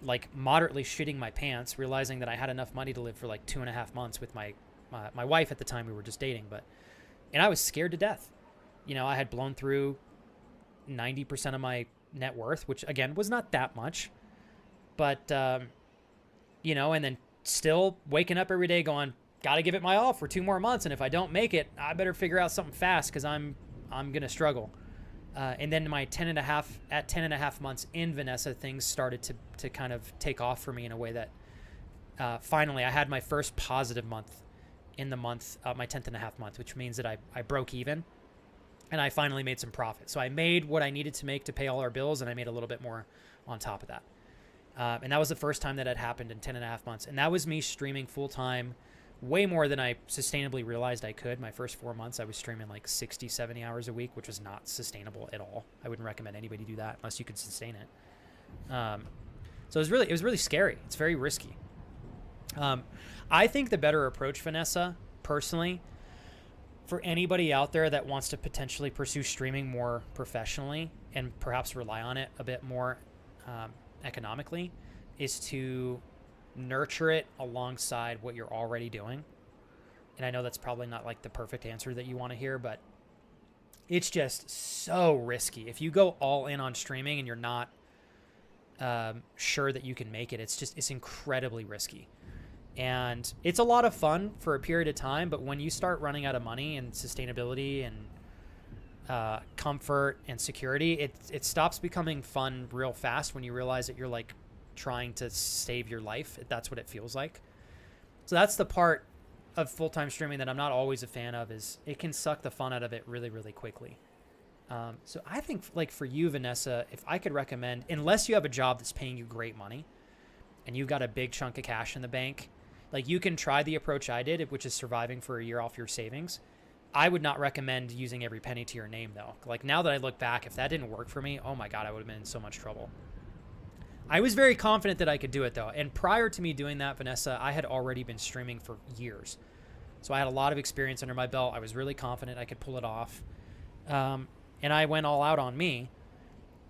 like moderately shitting my pants, realizing that I had enough money to live for like 2.5 months with my wife at the time. We were just dating, and I was scared to death. You know, I had blown through 90% of my net worth, which again was not that much, but you know, and then still waking up every day going, got to give it my all for 2 more months, and if I don't make it, I better figure out something fast because I'm gonna struggle. And then my 10 and a half months in, Vanessa, things started to kind of take off for me in a way that finally I had my first positive month in the month, my 10th and a half month, which means that I broke even and I finally made some profit. So I made what I needed to make to pay all our bills, and I made a little bit more on top of that. And that was the first time that had happened in 10 and a half months. And that was me streaming full time, way more than I sustainably realized I could. My first 4 months, I was streaming like 60, 70 hours a week, which was not sustainable at all. I wouldn't recommend anybody do that unless you could sustain it. So it was really scary. It's very risky. I think the better approach, Vanessa, personally, for anybody out there that wants to potentially pursue streaming more professionally and perhaps rely on it a bit more economically, is to nurture it alongside what you're already doing. And I know that's probably not like the perfect answer that you want to hear, but it's just so risky. If you go all in on streaming and you're not sure that you can make it, it's incredibly risky. And it's a lot of fun for a period of time, but when you start running out of money and sustainability and comfort and security, it stops becoming fun real fast when you realize that you're like trying to save your life. That's what it feels like. So that's the part of full-time streaming that I'm not always a fan of, is it can suck the fun out of it really, really quickly. So I think, like, for you, Vanessa, if I could recommend, unless you have a job that's paying you great money and you've got a big chunk of cash in the bank, like, you can try the approach I did, which is surviving for a year off your savings. I would not recommend using every penny to your name, though. Like, now that I look back, if that didn't work for me, oh my God, I would have been in so much trouble. I was very confident that I could do it, though. And prior to me doing that, Vanessa, I had already been streaming for years. So I had a lot of experience under my belt. I was really confident I could pull it off. And I went all out on me.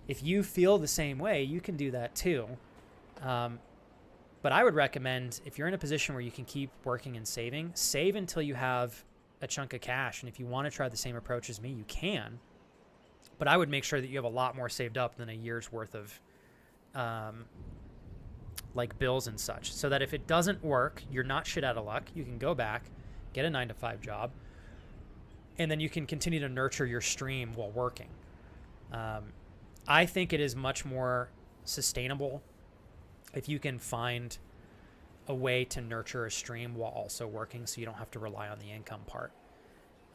If you feel the same way, you can do that too. But I would recommend, if you're in a position where you can keep working and saving, save until you have a chunk of cash. And if you want to try the same approach as me, you can. But I would make sure that you have a lot more saved up than a year's worth of like bills and such, so that if it doesn't work, you're not shit out of luck. You can go back, get a 9-to-5 job, and then you can continue to nurture your stream while working. I think it is much more sustainable if you can find a way to nurture a stream while also working, so you don't have to rely on the income part.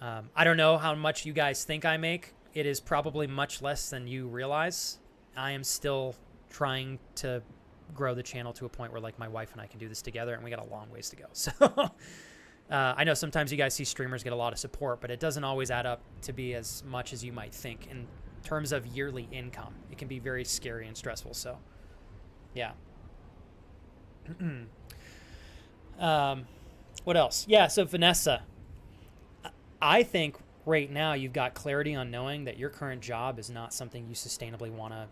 I don't know how much you guys think I make. It is probably much less than you realize. I am still trying to grow the channel to a point where, like, my wife and I can do this together, and we got a long ways to go. So I know sometimes you guys see streamers get a lot of support, but it doesn't always add up to be as much as you might think in terms of yearly income. It can be very scary and stressful. So yeah. What else? Yeah. So Vanessa, I think right now you've got clarity on knowing that your current job is not something you sustainably want to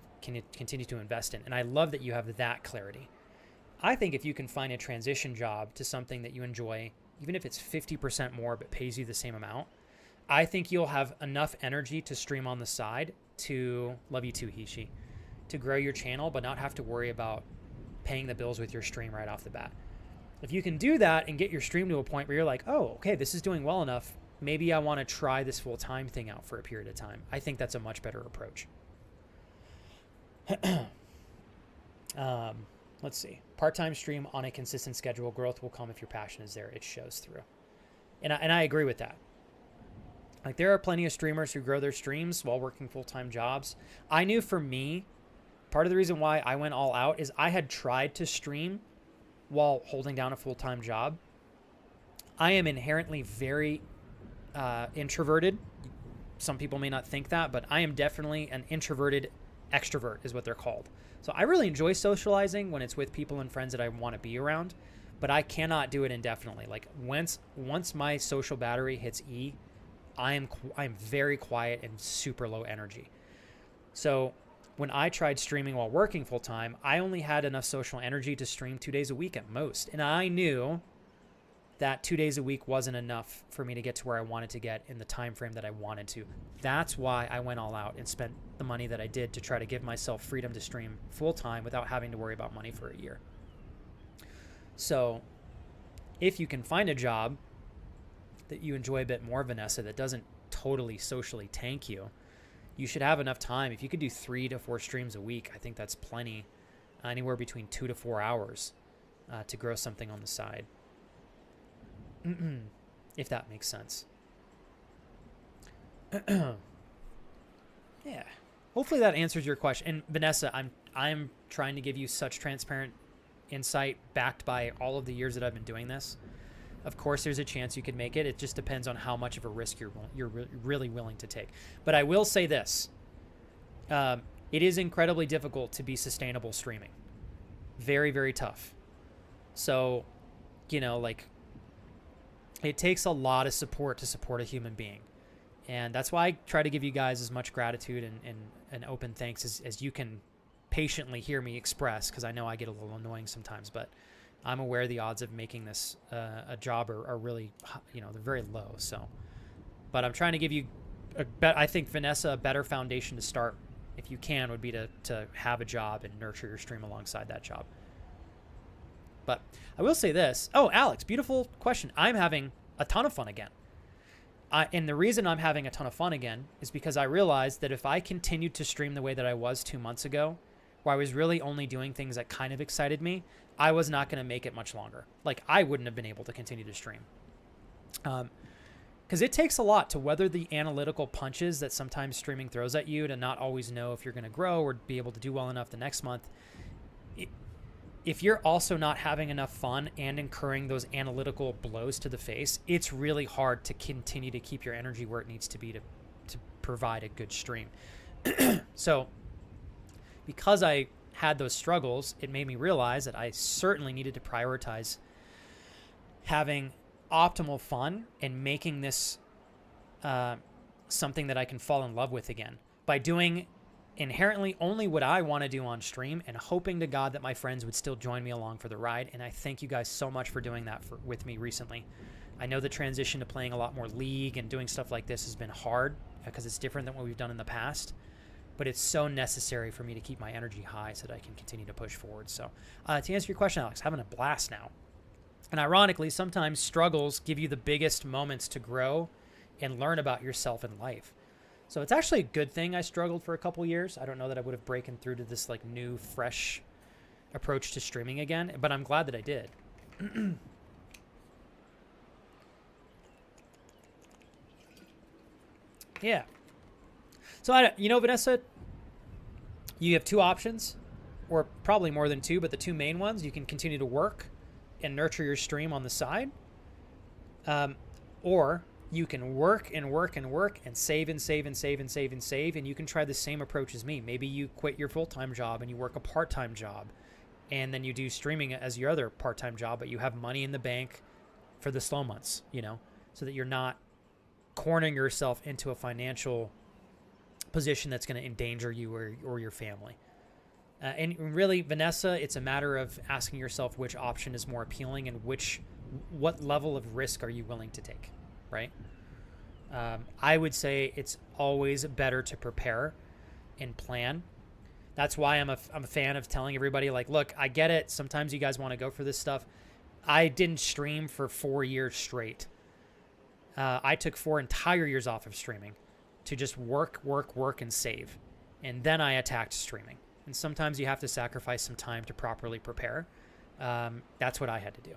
continue to invest in. And I love that you have that clarity. I think if you can find a transition job to something that you enjoy, even if it's 50% more but pays you the same amount, I think you'll have enough energy to stream on the side to, love you too, Hishi, to grow your channel but not have to worry about paying the bills with your stream right off the bat. If you can do that and get your stream to a point where you're like, oh, okay, this is doing well enough, maybe I want to try this full-time thing out for a period of time. I think that's a much better approach. Let's see. Part-time stream on a consistent schedule. Growth will come if your passion is there. It shows through. And I agree with that. Like, there are plenty of streamers who grow their streams while working full-time jobs. I knew for me, part of the reason why I went all out is I had tried to stream while holding down a full-time job. I am inherently very introverted. Some people may not think that, but I am definitely an introverted extrovert is what they're called. So I really enjoy socializing when it's with people and friends that I want to be around, but I cannot do it indefinitely. Like, once my social battery hits E, I'm very quiet and super low energy. So when I tried streaming while working full time, I only had enough social energy to stream 2 days a week at most. And I knew that 2 days a week wasn't enough for me to get to where I wanted to get in the time frame that I wanted to. That's why I went all out and spent the money that I did to try to give myself freedom to stream full time without having to worry about money for a year. So if you can find a job that you enjoy a bit more, Vanessa, that doesn't totally socially tank you, you should have enough time. If you could do 3 to 4 streams a week, I think that's plenty, anywhere between 2 to 4 hours to grow something on the side. If that makes sense. Yeah. Hopefully that answers your question. And Vanessa, I'm trying to give you such transparent insight backed by all of the years that I've been doing this. Of course, there's a chance you could make it. It just depends on how much of a risk you're really willing to take. But I will say this. It is incredibly difficult to be sustainable streaming. Very, very tough. So, you know, like, it takes a lot of support to support a human being. And that's why I try to give you guys as much gratitude and open thanks as you can patiently hear me express, because I know I get a little annoying sometimes, but I'm aware the odds of making this a job are really, you know, they're very low. So, but I'm trying to give you, I think, Vanessa, a better foundation to start, if you can, would be to have a job and nurture your stream alongside that job. But I will say this. Oh, Alex, beautiful question. I'm having a ton of fun again. And the reason I'm having a ton of fun again is because I realized that if I continued to stream the way that I was 2 months ago, where I was really only doing things that kind of excited me, I was not going to make it much longer. Like, I wouldn't have been able to continue to stream. Because it takes a lot to weather the analytical punches that sometimes streaming throws at you, to not always know if you're going to grow or be able to do well enough the next month. If you're also not having enough fun and incurring those analytical blows to the face, it's really hard to continue to keep your energy where it needs to be to provide a good stream. So because I had those struggles, it made me realize that I certainly needed to prioritize having optimal fun and making this something that I can fall in love with again by doing inherently only what I want to do on stream, and hoping to God that my friends would still join me along for the ride. And I thank you guys so much for doing that with me recently. I know the transition to playing a lot more League and doing stuff like this has been hard because it's different than what we've done in the past, but it's so necessary for me to keep my energy high so that I can continue to push forward. So to answer your question, Alex, having a blast now. And ironically, sometimes struggles give you the biggest moments to grow and learn about yourself in life. So it's actually a good thing I struggled for a couple years. I don't know that I would have broken through to this like new, fresh approach to streaming again, but I'm glad that I did. Yeah. So, Vanessa, you have two options, or probably more than two, but the two main ones. You can continue to work and nurture your stream on the side, or you can work and work and work and save and save and save and save and save, and you can try the same approach as me. Maybe you quit your full-time job and you work a part-time job, and then you do streaming as your other part-time job, but you have money in the bank for the slow months, so that you're not cornering yourself into a financial position that's going to endanger you or your family. And really, Vanessa, it's a matter of asking yourself which option is more appealing and what level of risk are you willing to take, right? I would say it's always better to prepare and plan. That's why I'm a fan of telling everybody, like, look, I get it. Sometimes you guys want to go for this stuff. I didn't stream for 4 years straight. I took 4 entire years off of streaming to just work, and save. And then I attacked streaming. And sometimes you have to sacrifice some time to properly prepare. That's what I had to do.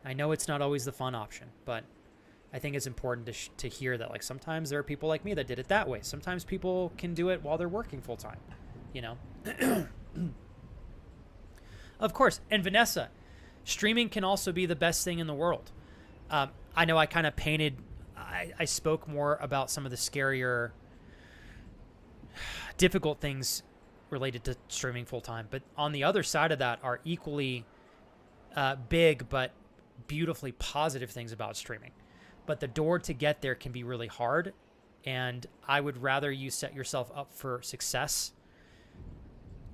I know it's not always the fun option, but I think it's important to hear that, like, sometimes there are people like me that did it that way. Sometimes people can do it while they're working full time, Of course. And Vanessa, streaming can also be the best thing in the world. I know I kind of I spoke more about some of the scarier, difficult things related to streaming full time, but on the other side of that are equally big but beautifully positive things about streaming. But the door to get there can be really hard, and I would rather you set yourself up for success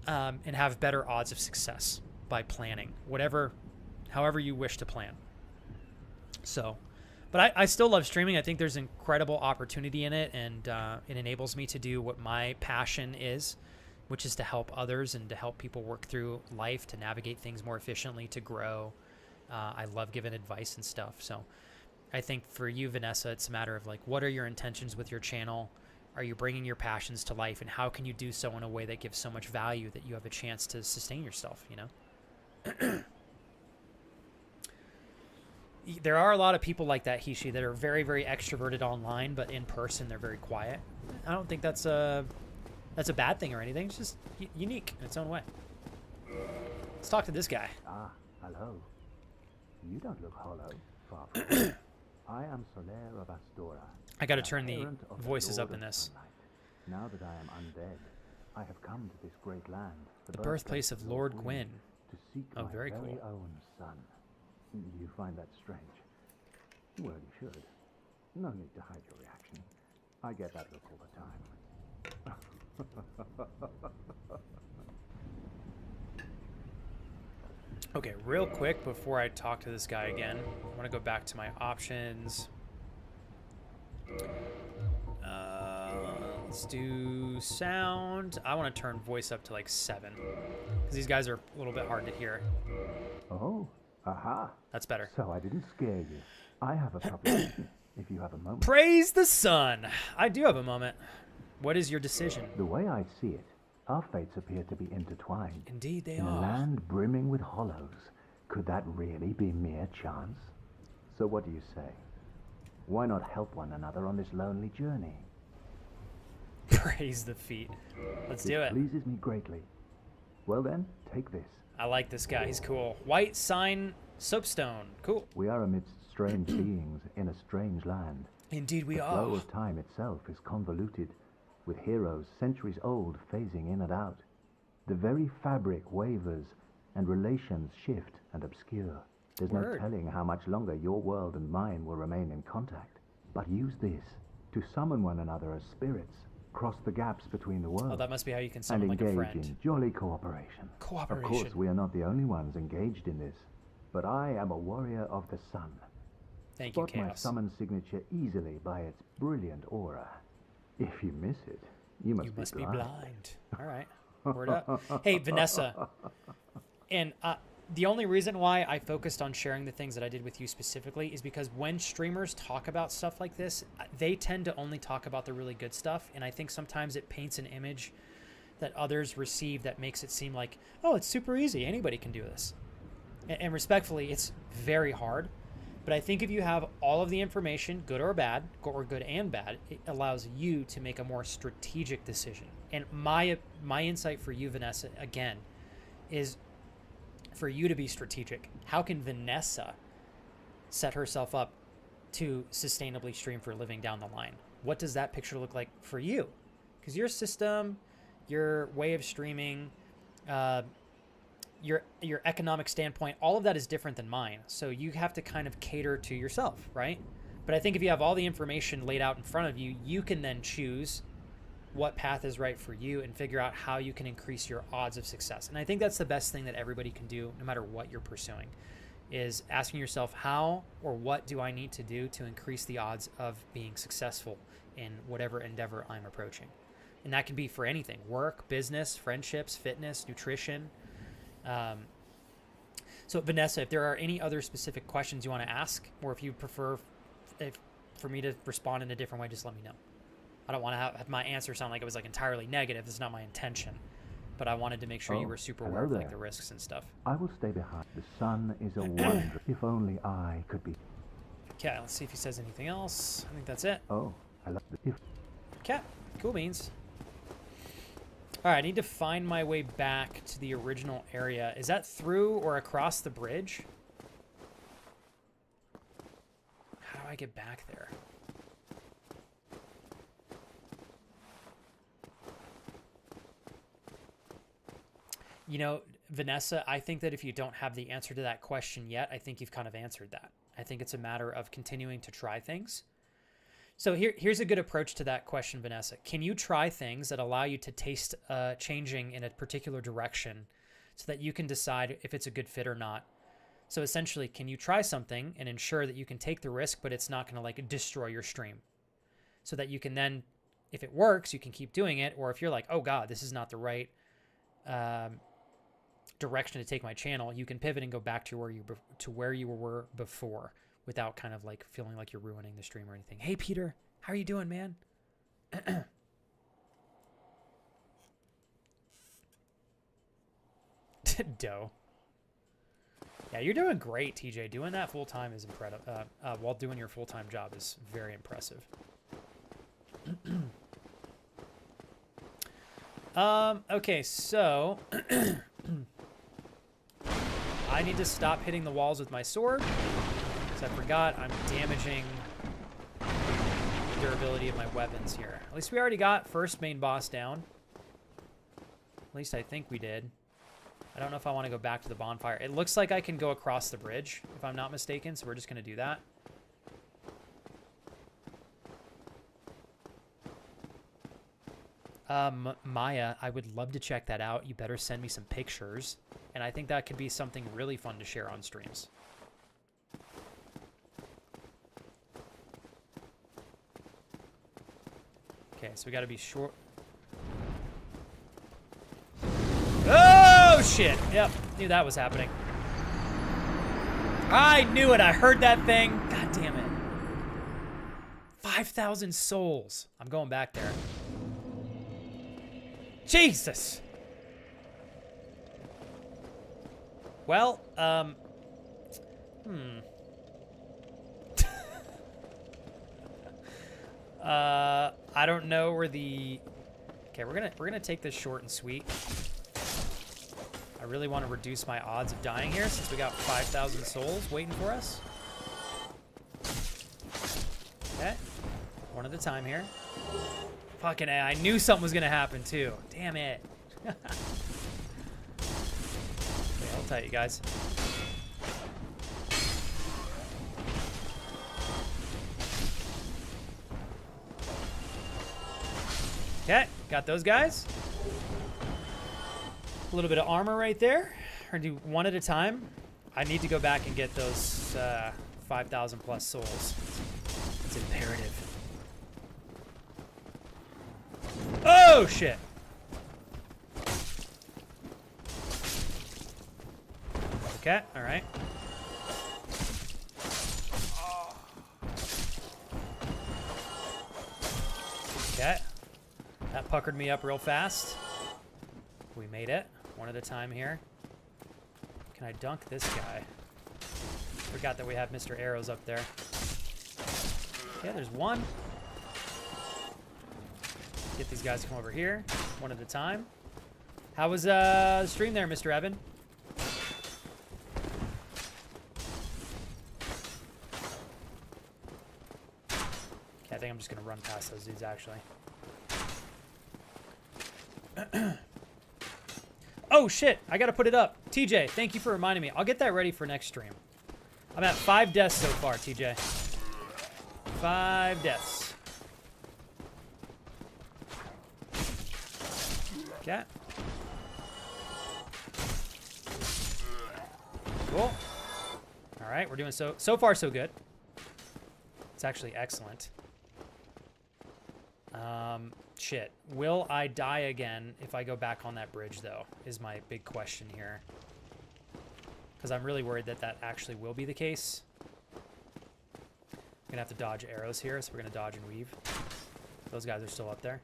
and have better odds of success by planning however you wish to plan. So, but I still love streaming. I think there's incredible opportunity in it, and it enables me to do what my passion is, which is to help others and to help people work through life, to navigate things more efficiently, to grow. I love giving advice and stuff. So I think for you, Vanessa, it's a matter of, like, what are your intentions with your channel? Are you bringing your passions to life? And how can you do so in a way that gives so much value that you have a chance to sustain yourself, There are a lot of people like that, Hishi, that are very, very extroverted online, but in person they're very quiet. I don't think that's a bad thing or anything. It's just unique in its own way. Let's talk to this guy. Ah, hello. You don't look hollow. Far from it. I am Soler of Astora. I got to turn the voices up in this. Now that I am undead, I have come to this great land, the birthplace of Lord Gwyn. To seek my very cool. own son. You find that strange? Well, you should. No need to hide your reaction. I get that look all the time. Okay, real quick before I talk to this guy again, I want to go back to my options. Let's do sound. I want to turn voice up to like 7 because these guys are a little bit hard to hear. Oh, aha. That's better. So I didn't scare you. I have a proposition, if you have a moment. Praise the sun. I do have a moment. What is your decision? The way I see it, Our fates appear to be intertwined. Indeed they In a are. land brimming with hollows, could that really be mere chance? So what do you say? Why not help one another on this lonely journey? Praise the feet. Let's do it. Pleases me greatly. Well then, take this. I like this guy. He's cool. White sign soapstone. Cool. We are amidst strange beings in a strange land. Indeed we The are. flow of time itself is convoluted, with heroes centuries old phasing in and out. The very fabric wavers, and relations shift and obscure. There's no Word. telling how much longer your world and mine will remain in contact. But use this to summon one another as spirits, cross the gaps between the worlds, Oh, that must be how you can and summon like a engage friend. in jolly cooperation. Of Cooperation. course, we are not the only ones engaged in this, but I am a warrior of the sun. Thank you, Spot my Chaos. summon signature easily by its brilliant aura. If you miss it, you must, be blind. All right. Word up. Hey, Vanessa. And the only reason why I focused on sharing the things that I did with you specifically is because when streamers talk about stuff like this, they tend to only talk about the really good stuff. And I think sometimes it paints an image that others receive that makes it seem like, oh, it's super easy. Anybody can do this. And respectfully, it's very hard. But I think if you have all of the information, good or bad, or good and bad, it allows you to make a more strategic decision. And my insight for you, Vanessa, again, is for you to be strategic. How can Vanessa set herself up to sustainably stream for a living down the line? What does that picture look like for you? Because your system, your way of streaming, your economic standpoint, all of that is different than mine. So you have to kind of cater to yourself, right? But I think if you have all the information laid out in front of you, you can then choose what path is right for you and figure out how you can increase your odds of success. And I think that's the best thing that everybody can do, no matter what you're pursuing, is asking yourself, how or what do I need to do to increase the odds of being successful in whatever endeavor I'm approaching? And that can be for anything: work, business, friendships, fitness, nutrition. So Vanessa, if there are any other specific questions you want to ask, or if you prefer for me to respond in a different way, just let me know. I don't want to have my answer sound like it was like entirely negative. This is not my intention, but I wanted to make sure you were super aware of like the risks and stuff. I will stay behind. The sun is a wonder. If only I could be. Okay, let's see if he says anything else. I think that's it. Oh, I love the. Okay, cool beans. All right, I need to find my way back to the original area. Is that through or across the bridge? How do I get back there? You know, Vanessa, I think that if you don't have the answer to that question yet, I think you've kind of answered that. I think it's a matter of continuing to try things. So here's a good approach to that question, Vanessa. Can you try things that allow you to taste changing in a particular direction so that you can decide if it's a good fit or not? So essentially, can you try something and ensure that you can take the risk, but it's not going to like destroy your stream? So that you can then, if it works, you can keep doing it. Or if you're like, oh God, this is not the right direction to take my channel, you can pivot and go back to where you were before, without kind of like feeling like you're ruining the stream or anything. Hey, Peter, how are you doing, man? Doe. Yeah, you're doing great, TJ. Doing that full time is incredible. While doing your full time job is very impressive. Okay, so I need to stop hitting the walls with my sword. I forgot I'm damaging the durability of my weapons here. At least we already got first main boss down. At least I think we did. I don't know if I want to go back to the bonfire. It looks like I can go across the bridge, if I'm not mistaken, so we're just going to do that. Maya, I would love to check that out. You better send me some pictures. And I think that could be something really fun to share on streams. Okay, so we got to be short. Oh, shit. Yep, knew that was happening. I knew it. I heard that thing. God damn it. 5,000 souls. I'm going back there. Jesus. Well, I don't know where the... Okay, we're gonna take this short and sweet. I really want to reduce my odds of dying here since we got 5,000 souls waiting for us. Okay, one at a time here. Fucking A, I knew something was gonna happen too. Damn it. Okay, hold tight, you guys. Okay, got those guys. A little bit of armor right there. We're gonna do one at a time. I need to go back and get those 5,000 plus souls. It's imperative. Oh, shit. Okay, all right. Okay. That puckered me up real fast. We made it. One at a time here. Can I dunk this guy? Forgot that we have Mr. Arrows up there. Okay, there's one. Get these guys to come over here. One at a time. How was the stream there, Mr. Evan? Okay, I think I'm just going to run past those dudes, actually. Oh, shit. I got to put it up. TJ, thank you for reminding me. I'll get that ready for next stream. I'm at 5 deaths so far, TJ. 5 deaths. Okay. Cool. All right, we're doing so far so good. It's actually excellent. Shit. Will I die again if I go back on that bridge, though, is my big question here. Because I'm really worried that that actually will be the case. I'm going to have to dodge arrows here, so we're going to dodge and weave. Those guys are still up there.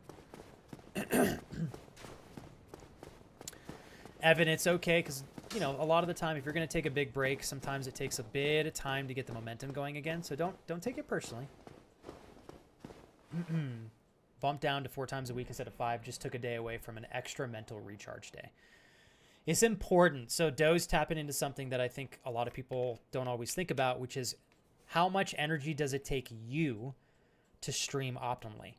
Evan, it's okay, because, you know, a lot of the time, if you're going to take a big break, sometimes it takes a bit of time to get the momentum going again, so don't take it personally. Bumped down to 4 times a week instead of 5. Just took a day away from an extra mental recharge day. It's important. So Doe's tapping into something that I think a lot of people don't always think about, which is how much energy does it take you to stream optimally?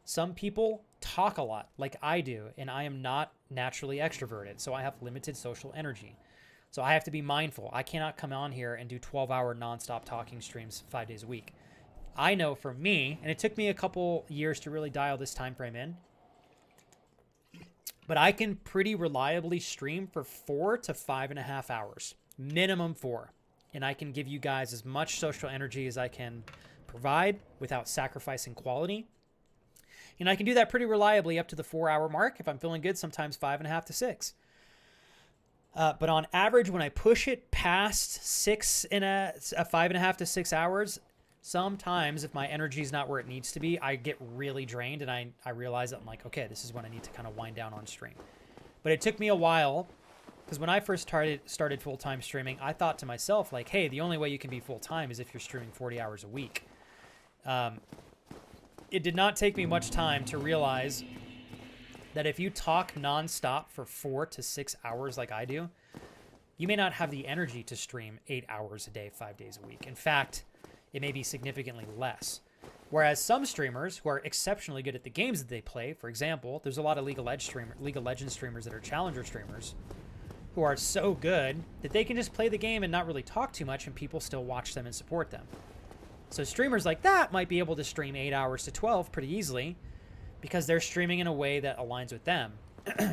Some people talk a lot like I do, and I am not naturally extroverted, so I have limited social energy. So I have to be mindful. I cannot come on here and do 12-hour nonstop talking streams 5 days a week. I know for me, and it took me a couple years to really dial this time frame in, but I can pretty reliably stream for 4 to 5.5 hours, minimum 4. And I can give you guys as much social energy as I can provide without sacrificing quality. And I can do that pretty reliably up to the 4-hour mark. If I'm feeling good, sometimes 5.5 to 6. But on average, when I push it past 5.5 to 6 hours, sometimes if my energy is not where it needs to be, I get really drained, and I realize that I'm like, okay, this is when I need to kind of wind down on stream. But it took me a while, because when I first started full-time streaming, I thought to myself, like, hey, the only way you can be full-time is if you're streaming 40 hours a week. It did not take me much time to realize that if you talk nonstop for 4 to 6 hours like I do, you may not have the energy to stream 8 hours a day, 5 days a week. In fact, it may be significantly less. Whereas some streamers who are exceptionally good at the games that they play, for example, there's a lot of League of Legends streamers that are challenger streamers who are so good that they can just play the game and not really talk too much, and people still watch them and support them. So streamers like that might be able to stream 8 hours to 12 pretty easily because they're streaming in a way that aligns with them.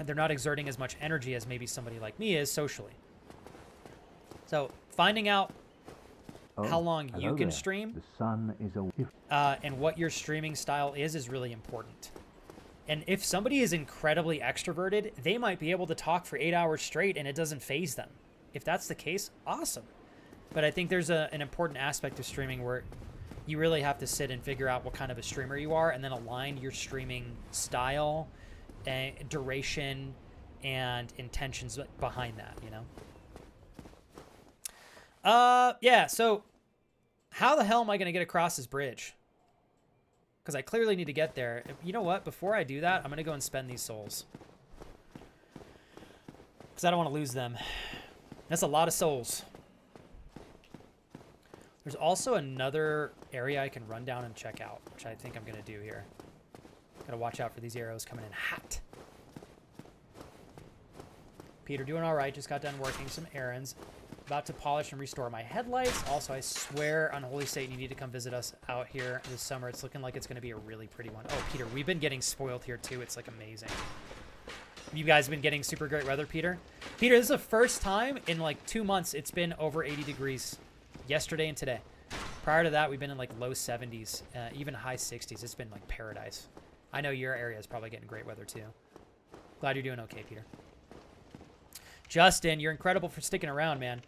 They're not exerting as much energy as maybe somebody like me is socially. So finding out how long you can stream The sun is and what your streaming style is really important. And if somebody is incredibly extroverted, they might be able to talk for 8 hours straight and it doesn't faze them. If that's the case, awesome. But I think there's an important aspect of streaming where you really have to sit and figure out what kind of a streamer you are and then align your streaming style duration and intentions behind that, you know? Yeah, so how the hell am I going to get across this bridge? Because I clearly need to get there. You know what? Before I do that, I'm going to go and spend these souls. Because I don't want to lose them. That's a lot of souls. There's also another area I can run down and check out, which I think I'm going to do here. Got to watch out for these arrows coming in hot. Peter, doing all right. Just got done working some errands. About to polish and restore my headlights. Also, I swear on Holy Satan, you need to come visit us out here this summer. It's looking like it's going to be a really pretty one. Oh, Peter, we've been getting spoiled here, too. It's, like, amazing. You guys been getting super great weather, Peter? Peter, this is the first time in, like, 2 months it's been over 80 degrees. Yesterday and today. Prior to that, we've been in, like, low 70s, even high 60s. It's been, like, paradise. I know your area is probably getting great weather, too. Glad you're doing okay, Peter. Justin, you're incredible for sticking around, man.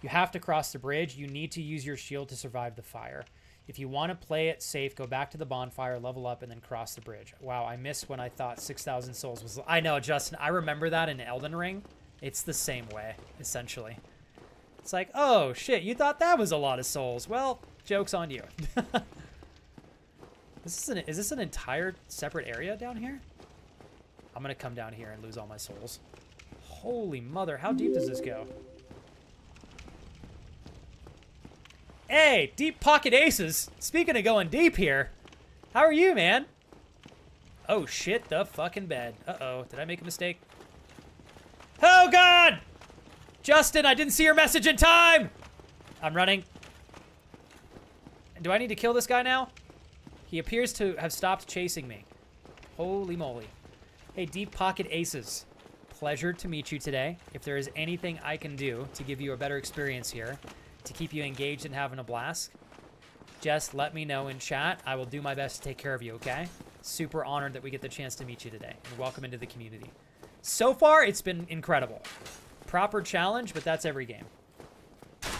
You have to cross the bridge. You need to use your shield to survive the fire. If you want to play it safe, go back to the bonfire, level up, and then cross the bridge. Wow, I missed when I thought 6,000 souls was... I know, Justin. I remember that in Elden Ring. It's the same way, essentially. It's like, oh, shit, you thought that was a lot of souls. Well, joke's on you. Is this an entire separate area down here? I'm going to come down here and lose all my souls. Holy mother, how deep does this go? Hey, deep pocket aces. Speaking of going deep here, how are you, man? Oh, shit, the fucking bed. Uh-oh, did I make a mistake? Oh, God! Justin, I didn't see your message in time! I'm running. Do I need to kill this guy now? He appears to have stopped chasing me. Holy moly. Hey, deep pocket aces. Pleasure to meet you today. If there is anything I can do to give you a better experience here, to keep you engaged and having a blast, just let me know in chat. I will do my best to take care of you, okay? Super honored that we get the chance to meet you today, and welcome into the community. So far, it's been incredible. Proper challenge, but that's every game. But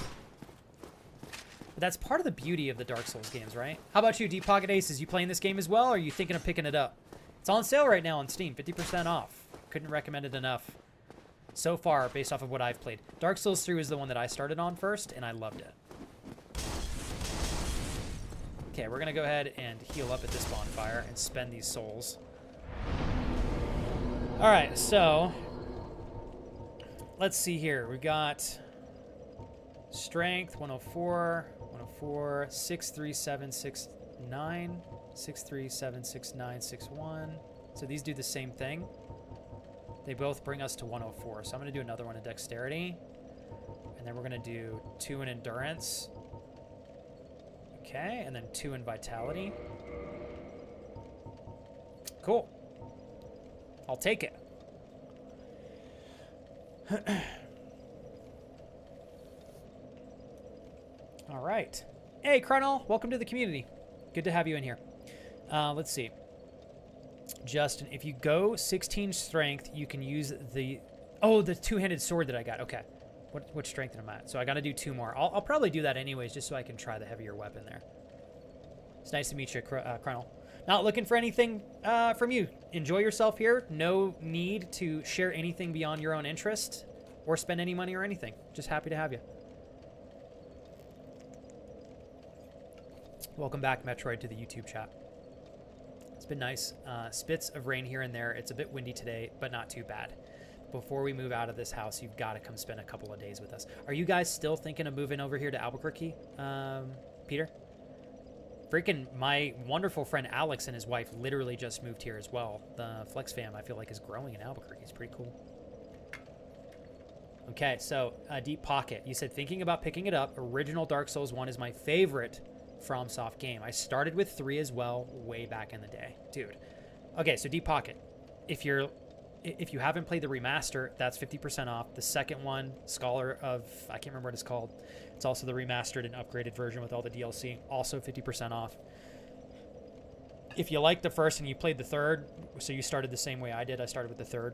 that's part of the beauty of the Dark Souls games, right? How about you, Deep Pocket Aces? You playing this game as well, or are you thinking of picking it up? It's on sale right now on Steam, 50% off. Couldn't recommend it enough. So far, based off of what I've played. Dark Souls 3 was the one that I started on first, and I loved it. Okay, we're going to go ahead and heal up at this bonfire and spend these souls. All right, so let's see here. We got strength 104, 104, 63769, 6376961. So these do the same thing. They both bring us to 104. So I'm going to do another one in dexterity. And then we're going to do 2 in endurance. Okay, and then 2 in vitality. Cool. I'll take it. All right. Hey, Chronal, welcome to the community. Good to have you in here. Let's see. Justin, if you go 16 strength, you can use the... Oh, the two-handed sword that I got. Okay. What strength am I at? So I got to do 2 more. I'll probably do that anyways, just so I can try the heavier weapon there. It's nice to meet you, Chronal. Not looking for anything from you. Enjoy yourself here. No need to share anything beyond your own interest or spend any money or anything. Just happy to have you. Welcome back, Metroid, to the YouTube chat. It's been nice. Spits of rain here and there. It's a bit windy today, but not too bad. Before we move out of this house, you've got to come spend a couple of days with us. Are you guys still thinking of moving over here to Albuquerque, Peter? Freaking my wonderful friend Alex and his wife literally just moved here as well. The Flex fam, I feel like, is growing in Albuquerque. It's pretty cool. Okay, so Deep Pocket. You said thinking about picking it up. Original Dark Souls 1 is my favorite FromSoft game. I started with 3 as well way back in the day. Dude. Okay, so Deep Pocket. If you haven't played the remaster, that's 50% off. The second one, Scholar of... I can't remember what it's called. It's also the remastered and upgraded version with all the DLC. Also 50% off. If you liked the first and you played the third, so you started the same way I did. I started with the third.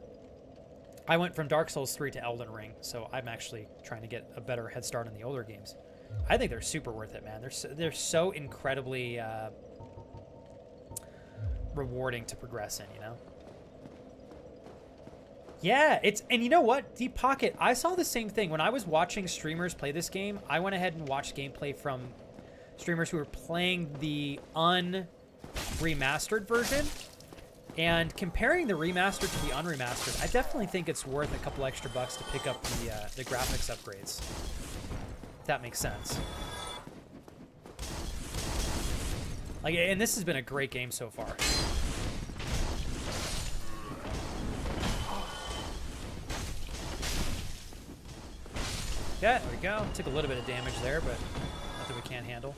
I went from Dark Souls 3 to Elden Ring, so I'm actually trying to get a better head start on the older games. I think they're super worth it, man. They're so incredibly rewarding to progress in, you know? Yeah, and you know what? Deep Pocket, I saw the same thing. When I was watching streamers play this game, I went ahead and watched gameplay from streamers who were playing the unremastered version. And comparing the remastered to the unremastered, I definitely think it's worth a couple extra bucks to pick up the graphics upgrades. If that makes sense. Like, and this has been a great game so far. Yeah, there we go. Took a little bit of damage there, but nothing we can't handle.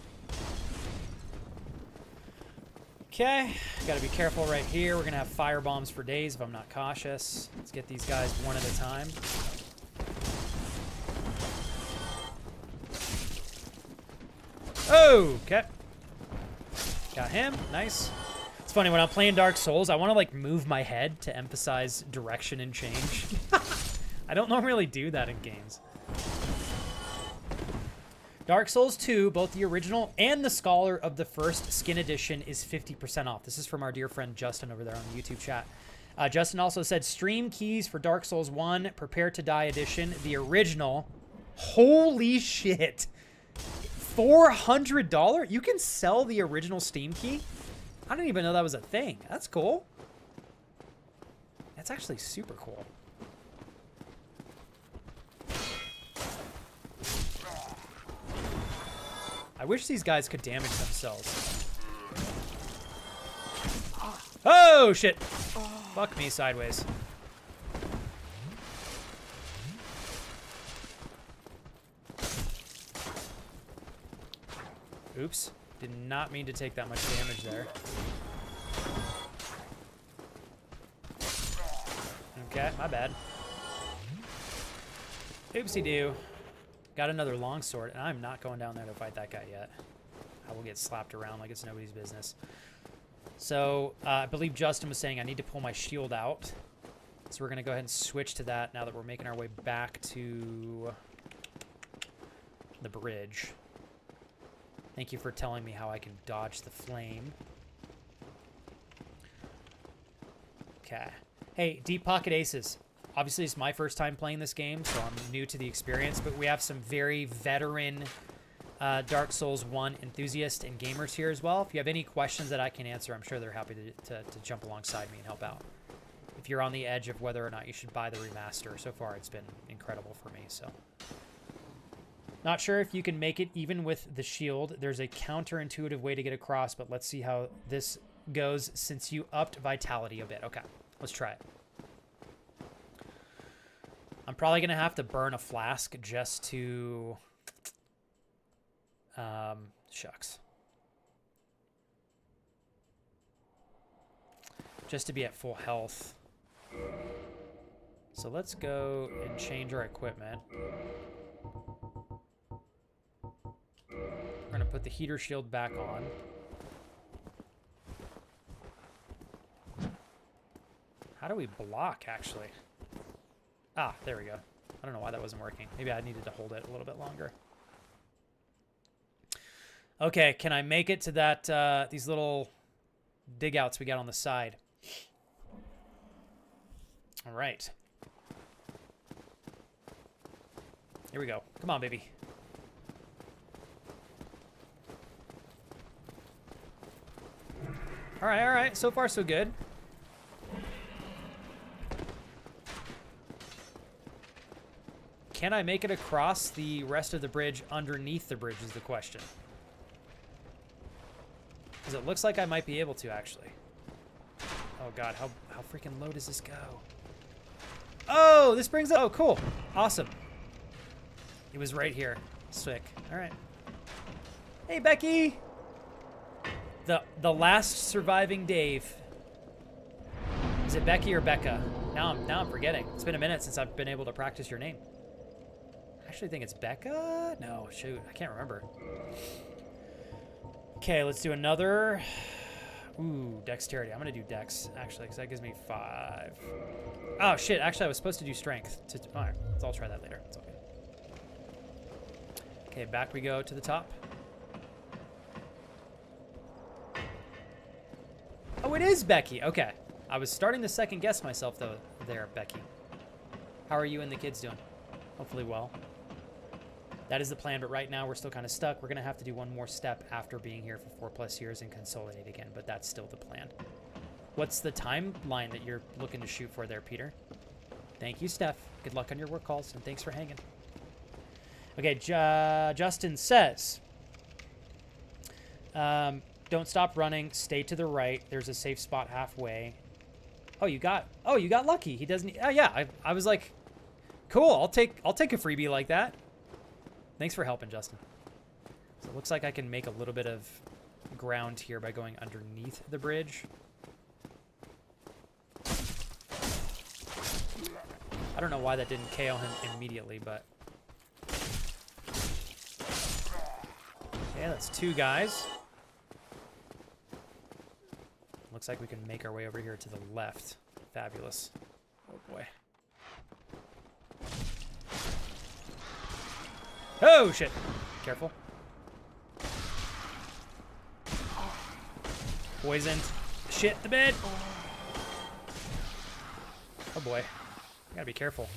Okay, gotta be careful right here. We're gonna have fire bombs for days if I'm not cautious. Let's get these guys one at a time. Oh, okay. Got him, nice. It's funny, when I'm playing Dark Souls, I wanna like move my head to emphasize direction and change. I don't normally do that in games. Dark Souls 2, both the original and the Scholar of the First Skin Edition, is 50% off. This is from our dear friend Justin over there on the YouTube chat. Justin also said, stream keys for Dark Souls 1, Prepare to Die Edition, the original. Holy shit. $400? You can sell the original Steam key? I didn't even know that was a thing. That's cool. That's actually super cool. I wish these guys could damage themselves. Oh, shit. Fuck me sideways. Oops. Did not mean to take that much damage there. Okay, my bad. Oopsie-doo. Got another longsword, and I'm not going down there to fight that guy yet. I will get slapped around like it's nobody's business. So, I believe Justin was saying I need to pull my shield out. So we're going to go ahead and switch to that now that we're making our way back to the bridge. Thank you for telling me how I can dodge the flame. Okay. Hey, Deep Pocket Aces. Obviously, it's my first time playing this game, so I'm new to the experience, but we have some very veteran Dark Souls 1 enthusiasts and gamers here as well. If you have any questions that I can answer, I'm sure they're happy to jump alongside me and help out. If you're on the edge of whether or not you should buy the remaster, so far it's been incredible for me, so. Not sure if you can make it even with the shield. There's a counterintuitive way to get across, but let's see how this goes since you upped vitality a bit. Okay, let's try it. I'm probably going to have to burn a flask just to... shucks. Just to be at full health. So let's go and change our equipment. We're going to put the heater shield back on. How do we block, actually? Ah, there we go. I don't know why that wasn't working. Maybe I needed to hold it a little bit longer. Okay, can I make it to that, these little dig outs we got on the side? All right. Here we go. Come on, baby. All right. So far, so good. Can I make it across the rest of the bridge underneath the bridge is the question. Because it looks like I might be able to, actually. Oh, God. How freaking low does this go? Oh, this brings up... Oh, cool. Awesome. It was right here. Sick. All right. Hey, Becky! The last surviving Dave. Is it Becky or Becca? Now I'm forgetting. It's been a minute since I've been able to practice your name. I actually think it's Becca? No, shoot. I can't remember. Okay, let's do another. Ooh, dexterity. I'm going to do dex, actually, because that gives me 5. Oh, shit. Actually, I was supposed to do strength. All right, I'll try that later. It's okay. Okay, back we go to the top. Oh, it is Becky. Okay. I was starting to second guess myself, though, there, Becky. How are you and the kids doing? Hopefully well. That is the plan, but right now we're still kind of stuck. We're going to have to do one more step after being here for 4+ years and consolidate again, but that's still the plan. What's the timeline that you're looking to shoot for there, Peter? Thank you, Steph. Good luck on your work calls, and thanks for hanging. Okay, Justin says, don't stop running. Stay to the right. There's a safe spot halfway. Oh, you got lucky. He doesn't. Oh, yeah. I was like, cool. I'll take a freebie like that. Thanks for helping, Justin. So it looks like I can make a little bit of ground here by going underneath the bridge. I don't know why that didn't KO him immediately, but... Okay, that's 2 guys. Looks like we can make our way over here to the left. Fabulous. Oh, boy. Oh, shit. Careful. Poisoned. Shit, the bed. Oh, boy. Gotta be careful.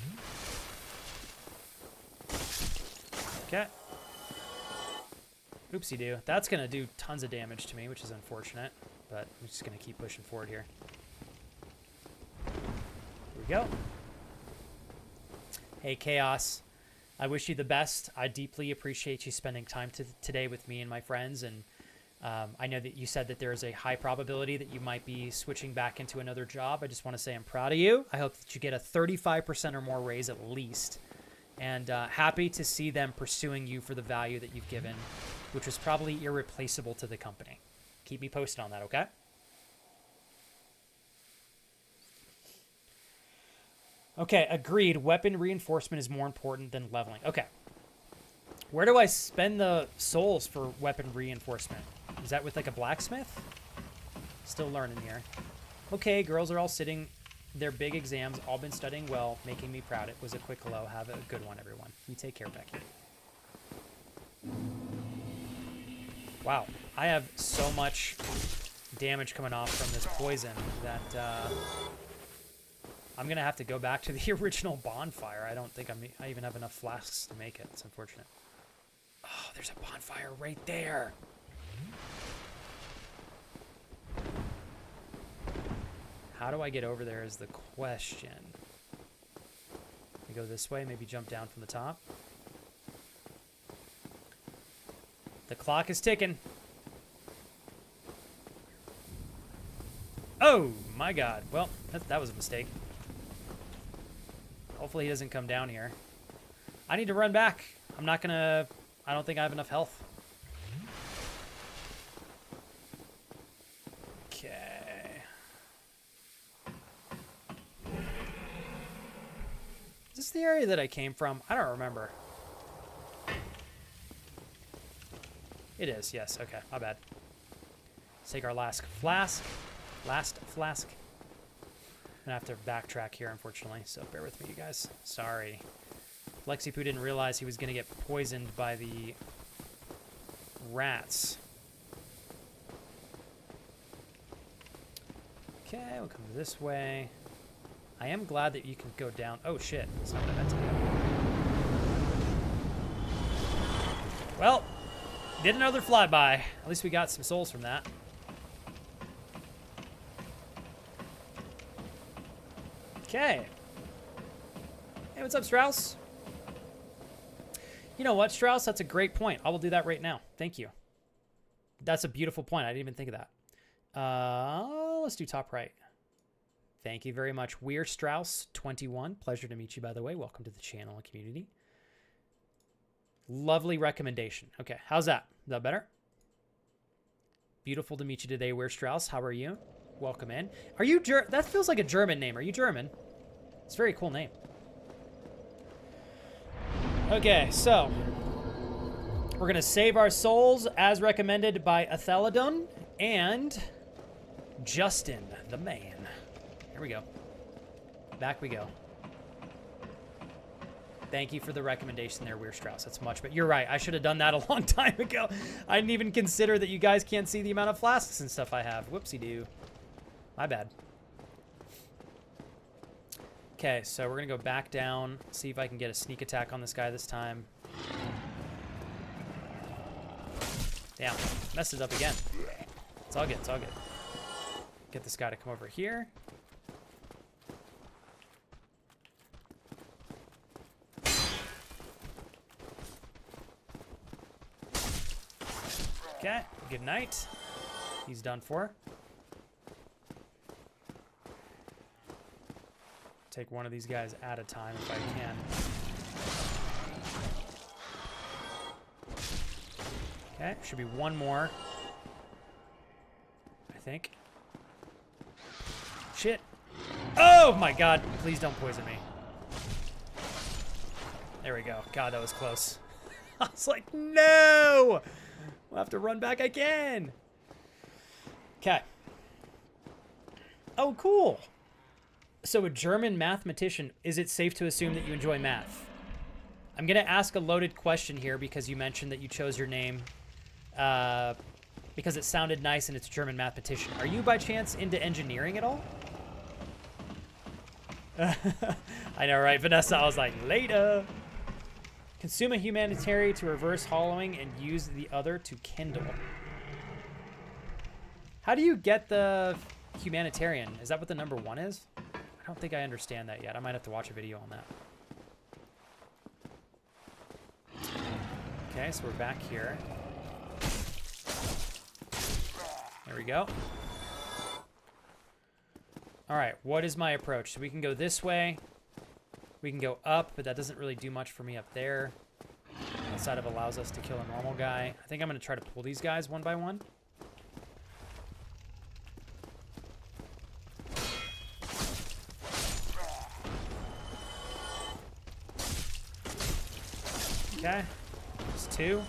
Okay. Oopsie-doo. That's gonna do tons of damage to me, which is unfortunate. But I'm just gonna keep pushing forward here. Here we go. Hey, Chaos. I wish you the best. I deeply appreciate you spending time today with me and my friends. And I know that you said that there is a high probability that you might be switching back into another job. I just want to say I'm proud of you. I hope that you get a 35% or more raise at least. And happy to see them pursuing you for the value that you've given, which was probably irreplaceable to the company. Keep me posted on that, okay? Okay, agreed. Weapon reinforcement is more important than leveling. Okay. Where do I spend the souls for weapon reinforcement? Is that with like a blacksmith? Still learning here. Okay, girls are all sitting their big exams, all been studying well, making me proud. It was a quick hello. Have a good one, everyone. You take care, Becky. Wow, I have so much damage coming off from this poison that I'm going to have to go back to the original bonfire. I don't think I even have enough flasks to make it. It's unfortunate. Oh, there's a bonfire right there. How do I get over there is the question. We go this way, maybe jump down from the top. The clock is ticking. Oh, my God. Well, that was a mistake. Hopefully he doesn't come down here. I need to run back. I'm not going to... I don't think I have enough health. Okay. Is this the area that I came from? I don't remember. It is, yes. Okay, my bad. Let's take our last flask. Last flask. I'm going to have to backtrack here, unfortunately, so bear with me, you guys. Sorry. Lexipoo didn't realize he was going to get poisoned by the rats. Okay, we'll come this way. I am glad that you can go down. Oh, shit. It's not what I meant to do. Well, did another flyby. At least we got some souls from that. Okay. Hey, what's up, Strauss? You know what, Strauss? That's a great point. I will do that right now. Thank you. That's a beautiful point. I didn't even think of that. Let's do top right. Thank you very much. We're Strauss.1. Pleasure to meet you, by the way. Welcome to the channel and community. Lovely recommendation. Okay, how's that? Is that better? Beautiful to meet you today. We're Strauss. How are you? Welcome in. Are you that feels like a German name. Are you German? It's a very cool name. Okay, so we're going to save our souls as recommended by Athelodon and Justin, the man. Here we go. Back we go. Thank you for the recommendation there, Weir Strauss. That's much, but you're right. I should have done that a long time ago. I didn't even consider that you guys can't see the amount of flasks and stuff I have. Whoopsie-doo. My bad. Okay, so we're going to go back down, see if I can get a sneak attack on this guy this time. Damn, messed it up again. It's all good, it's all good. Get this guy to come over here. Okay, good night. He's done for. Take one of these guys at a time if I can. Okay, should be one more. I think. Shit. Oh my god, please don't poison me. There we go. God, that was close. I was like, no! We'll have to run back again. Okay. Oh, cool. So a German mathematician, is it safe to assume that you enjoy math? I'm going to ask a loaded question here because you mentioned that you chose your name because it sounded nice and it's German mathematician. Are you by chance into engineering at all? I know, right? Vanessa, I was like, later. Consume a humanitarian to reverse hollowing and use the other to kindle. How do you get the humanitarian? Is that what the number 1 is? I don't think I understand that yet. I might have to watch a video on that. Okay, so we're back here. There we go. All right, what is my approach? So we can go this way. We can go up, but that doesn't really do much for me up there. That side of allows us to kill a normal guy. I think I'm going to try to pull these guys one by one. Okay. There's 2.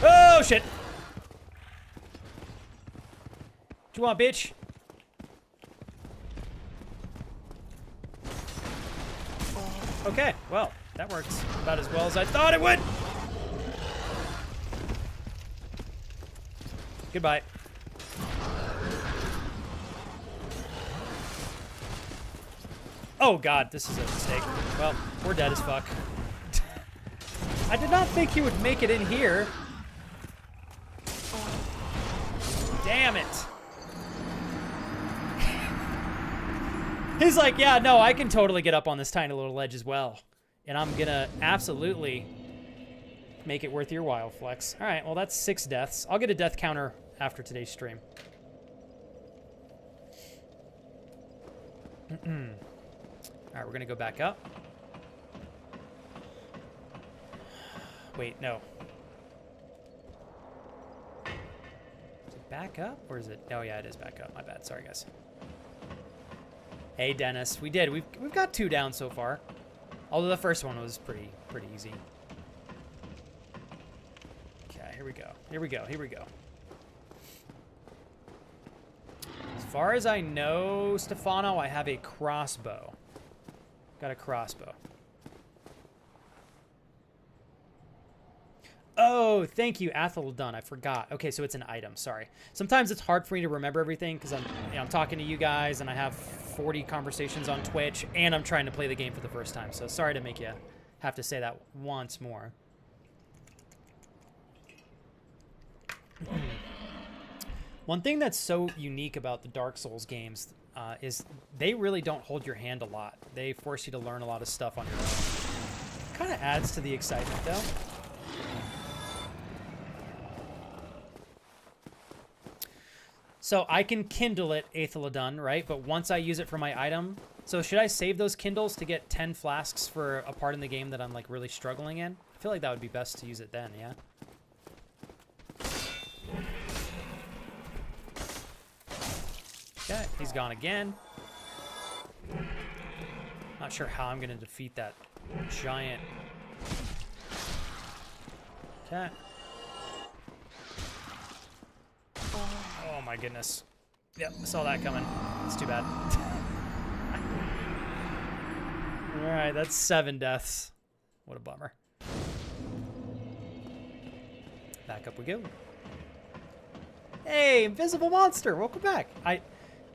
Oh, shit! What you want, bitch? Okay, well, that works about as well as I thought it would. Goodbye. Oh god, this is a mistake. Well, we're dead as fuck. I did not think he would make it in here. Damn it. He's like, yeah, no, I can totally get up on this tiny little ledge as well. And I'm gonna absolutely make it worth your while, Flex. All right, well, that's 6 deaths. I'll get a death counter after today's stream. All right, we're gonna go back up. Wait, no. Is it back up or is it? Oh yeah, it is back up. My bad. Sorry, guys. Hey, Dennis. We did. We've got 2 down so far. Although the first one was pretty easy. Okay, here we go. Here we go. Here we go. As far as I know, Stefano, I have a crossbow. Got a crossbow. Oh, thank you, Athel Dunn. I forgot. Okay, so it's an item. Sorry. Sometimes it's hard for me to remember everything because I'm talking to you guys and I have 40 conversations on Twitch and I'm trying to play the game for the first time. So sorry to make you have to say that once more. One thing that's so unique about the Dark Souls games is they really don't hold your hand a lot. They force you to learn a lot of stuff on your own. Kind of adds to the excitement, though. So I can kindle it, Aethelodun, right? But once I use it for my item... So should I save those kindles to get 10 flasks for a part in the game that I'm, like, really struggling in? I feel like that would be best to use it then, yeah? Okay, he's gone again. Not sure how I'm going to defeat that giant... Okay. Oh my goodness. Yep, I saw that coming. It's too bad. Alright, that's 7 deaths. What a bummer. Back up we go. Hey, Invisible Monster, welcome back.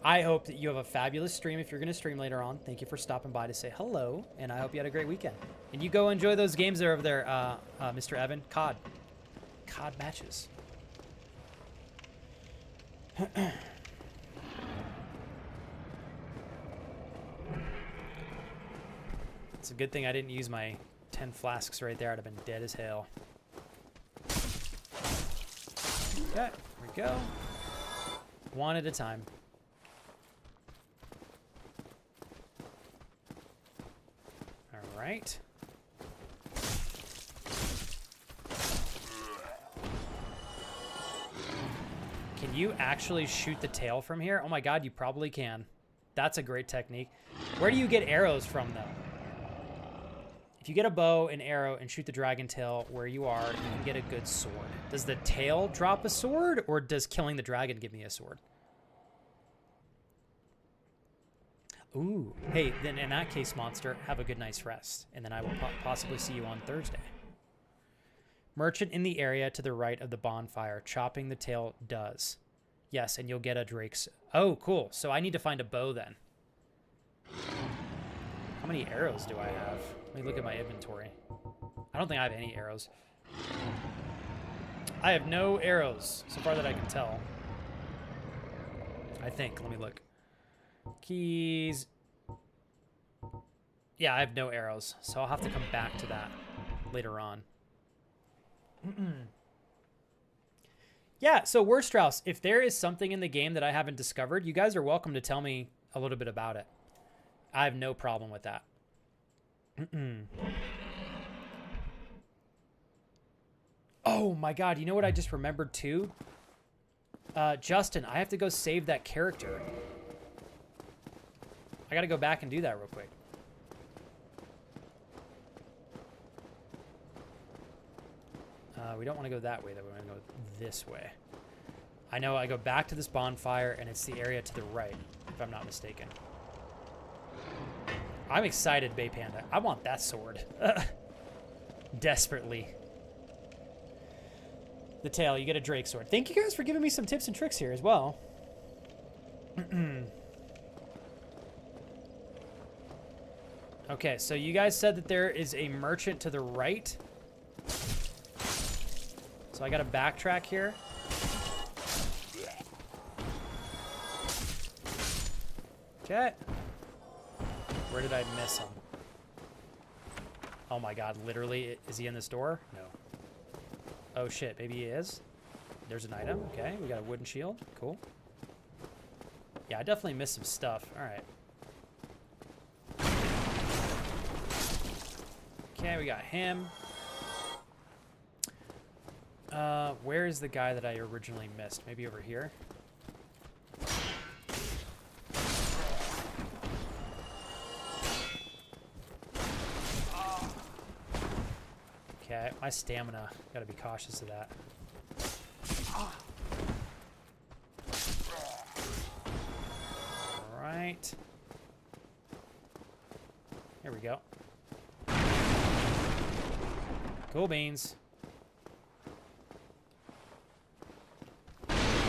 I hope that you have a fabulous stream if you're going to stream later on. Thank you for stopping by to say hello, and I hope you had a great weekend. And you go enjoy those games that are over there, Mr. Evan. COD matches. It's a good thing I didn't use my 10 flasks right there. I'd have been dead as hell. Okay, here we go. One at a time. All right. Can you actually shoot the tail from here? Oh my god, you probably can. That's a great technique. Where do you get arrows from, though? If you get a bow, an arrow, and shoot the dragon tail where you are, you can get a good sword. Does the tail drop a sword, or does killing the dragon give me a sword? Ooh. Hey, then in that case, monster, have a good night's rest, and then I will possibly see you on Thursday. Merchant in the area to the right of the bonfire. Chopping the tail does. Yes, and you'll get a Drake's... Oh, cool. So I need to find a bow then. How many arrows do I have? Let me look at my inventory. I don't think I have any arrows. I have no arrows, so far that I can tell. I think. Let me look. Keys. Yeah, I have no arrows, so I'll have to come back to that later on. Yeah, so Wurstrauss, if there is something in the game that I haven't discovered, you guys are welcome to tell me a little bit about it. I have no problem with that. Oh my god, you know what I just remembered too? Justin, I have to go save that character. I gotta go back and do that real quick. We don't want to go that way, though. We want to go this way. I know I go back to this bonfire, and it's the area to the right, if I'm not mistaken. I'm excited, Bay Panda. I want that sword. Desperately. The tail, you get a Drake sword. Thank you guys for giving me some tips and tricks here as well. Okay, so you guys said that there is a merchant to the right. So I gotta backtrack here. Okay. Where did I miss him? Oh my god, literally, is he in this door? No. Oh shit, maybe he is. There's an item. Okay, we got a wooden shield. Cool. Yeah, I definitely missed some stuff. Alright. Okay, we got him. Where is the guy that I originally missed? Maybe over here? Okay, my stamina. Gotta be cautious of that. Alright. Here we go. Cool beans.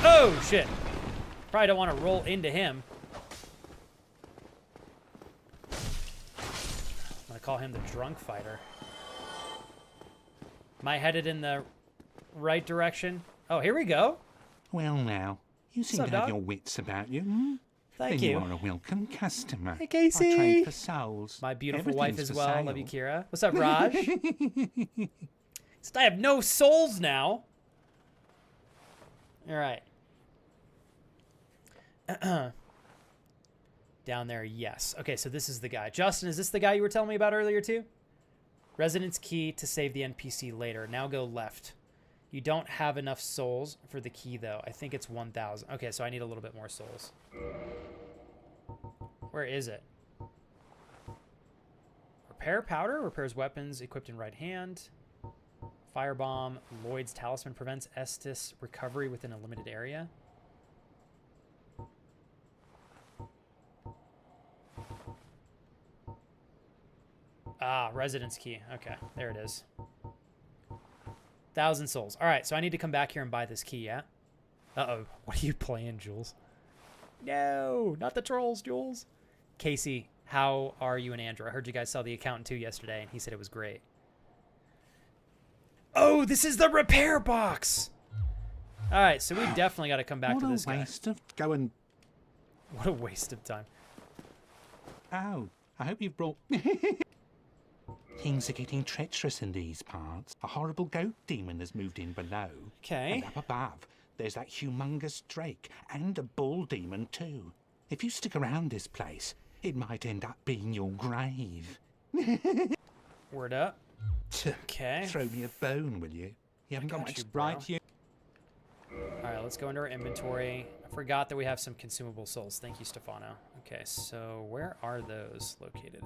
Oh, shit. Probably don't want to roll into him. I'm going to call him the drunk fighter. Am I headed in the right direction? Oh, here we go. Well, now, you seem to have your wits about you. Hmm? Thank you. you. You are a welcome customer. Hey, Casey. I trade for souls. My beautiful wife as for well. sale. Love you, Kira. What's up, Raj? I have no souls now. All right. Down there, yes. Okay, so this is the guy. Justin, is this the guy you were telling me about earlier too? Residence key to save the NPC later. Now go left. You don't have enough souls for the key, though. I think it's 1,000. Okay, so I need a little bit more souls. Where is it? Repair powder. Repairs weapons equipped in right hand. Firebomb. Lloyd's talisman prevents Estus recovery within a limited area. Ah, residence key. Okay, there it is. 1,000 souls. All right, so I need to come back here and buy this key, yeah? Uh-oh. What are you playing, Jules? No, not the trolls, Jules. Casey, how are you and Andrew? I heard you guys saw The Accountant 2 yesterday, and he said it was great. Oh, this is the repair box! All right, so we definitely got to come back to this guy. What a waste of going... What a waste of time. Oh, I hope you've brought... Things are getting treacherous in these parts. A horrible goat demon has moved in below. Okay. And up above, there's that humongous drake and a bull demon too. If you stick around this place, it might end up being your grave. Word up. Okay. Throw me a bone, will you? You haven't got much bro. right here. All right, let's go into our inventory. I forgot that we have some consumable souls. Thank you, Stefano. Okay, so where are those located?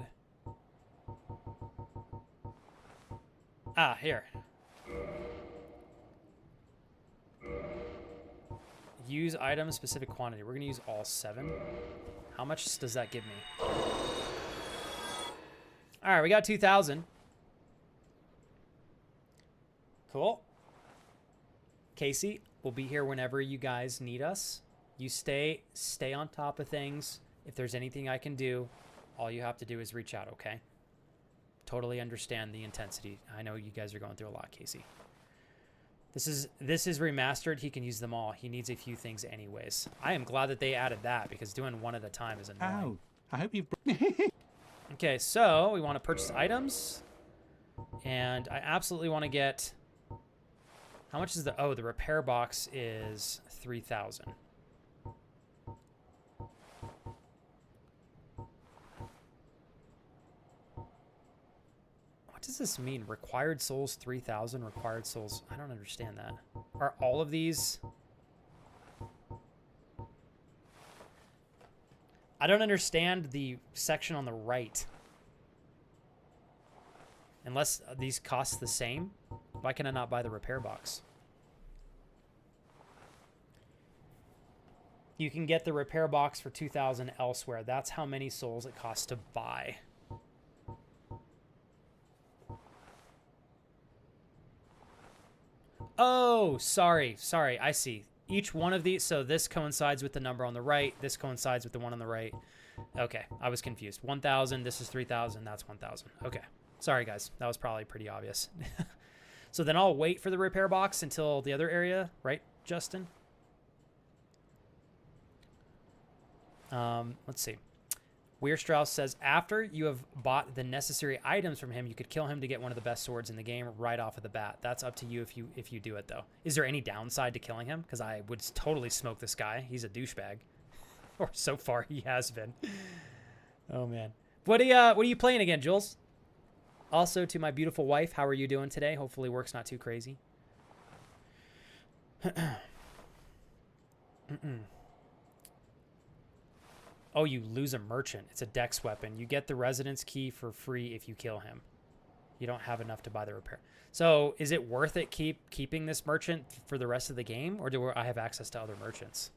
Ah, here. Use item specific quantity. We're going to use all 7. How much does that give me? All right, we got 2,000. Cool. Casey, we'll be here whenever you guys need us. You stay on top of things. If there's anything I can do, all you have to do is reach out, okay? Totally understand the intensity. I know you guys are going through a lot, Casey. This is remastered. He can use them all. He needs a few things anyways. I am glad that they added that because doing one at a time is annoying. Oh, I hope you've... Okay, so we want to purchase items. And I absolutely want to get... How much is the... Oh, the repair box is 3,000. What does this mean? Required souls 3,000, required souls... I don't understand that. Are all of these... I don't understand the section on the right. Unless these cost the same. Why can I not buy the repair box? You can get the repair box for 2,000 elsewhere. That's how many souls it costs to buy. Oh, sorry. I see. Each one of these, so this coincides with the number on the right. This coincides with the one on the right. Okay, I was confused. 1,000, this is 3,000, that's 1,000. Okay, sorry guys. That was probably pretty obvious. So then I'll wait for the repair box until the other area, right, Justin? Let's see. Weirstrauss says, after you have bought the necessary items from him, you could kill him to get one of the best swords in the game right off of the bat. That's up to you if you do it, though. Is there any downside to killing him? Because I would totally smoke this guy. He's a douchebag. Or so far he has been. Oh, man. What are you playing again, Jules? Also, to my beautiful wife, how are you doing today? Hopefully work's not too crazy. Oh, you lose a merchant. It's a dex weapon. You get the residence key for free if you kill him. You don't have enough to buy the repair. So is it worth it keeping this merchant for the rest of the game? Or do I have access to other merchants?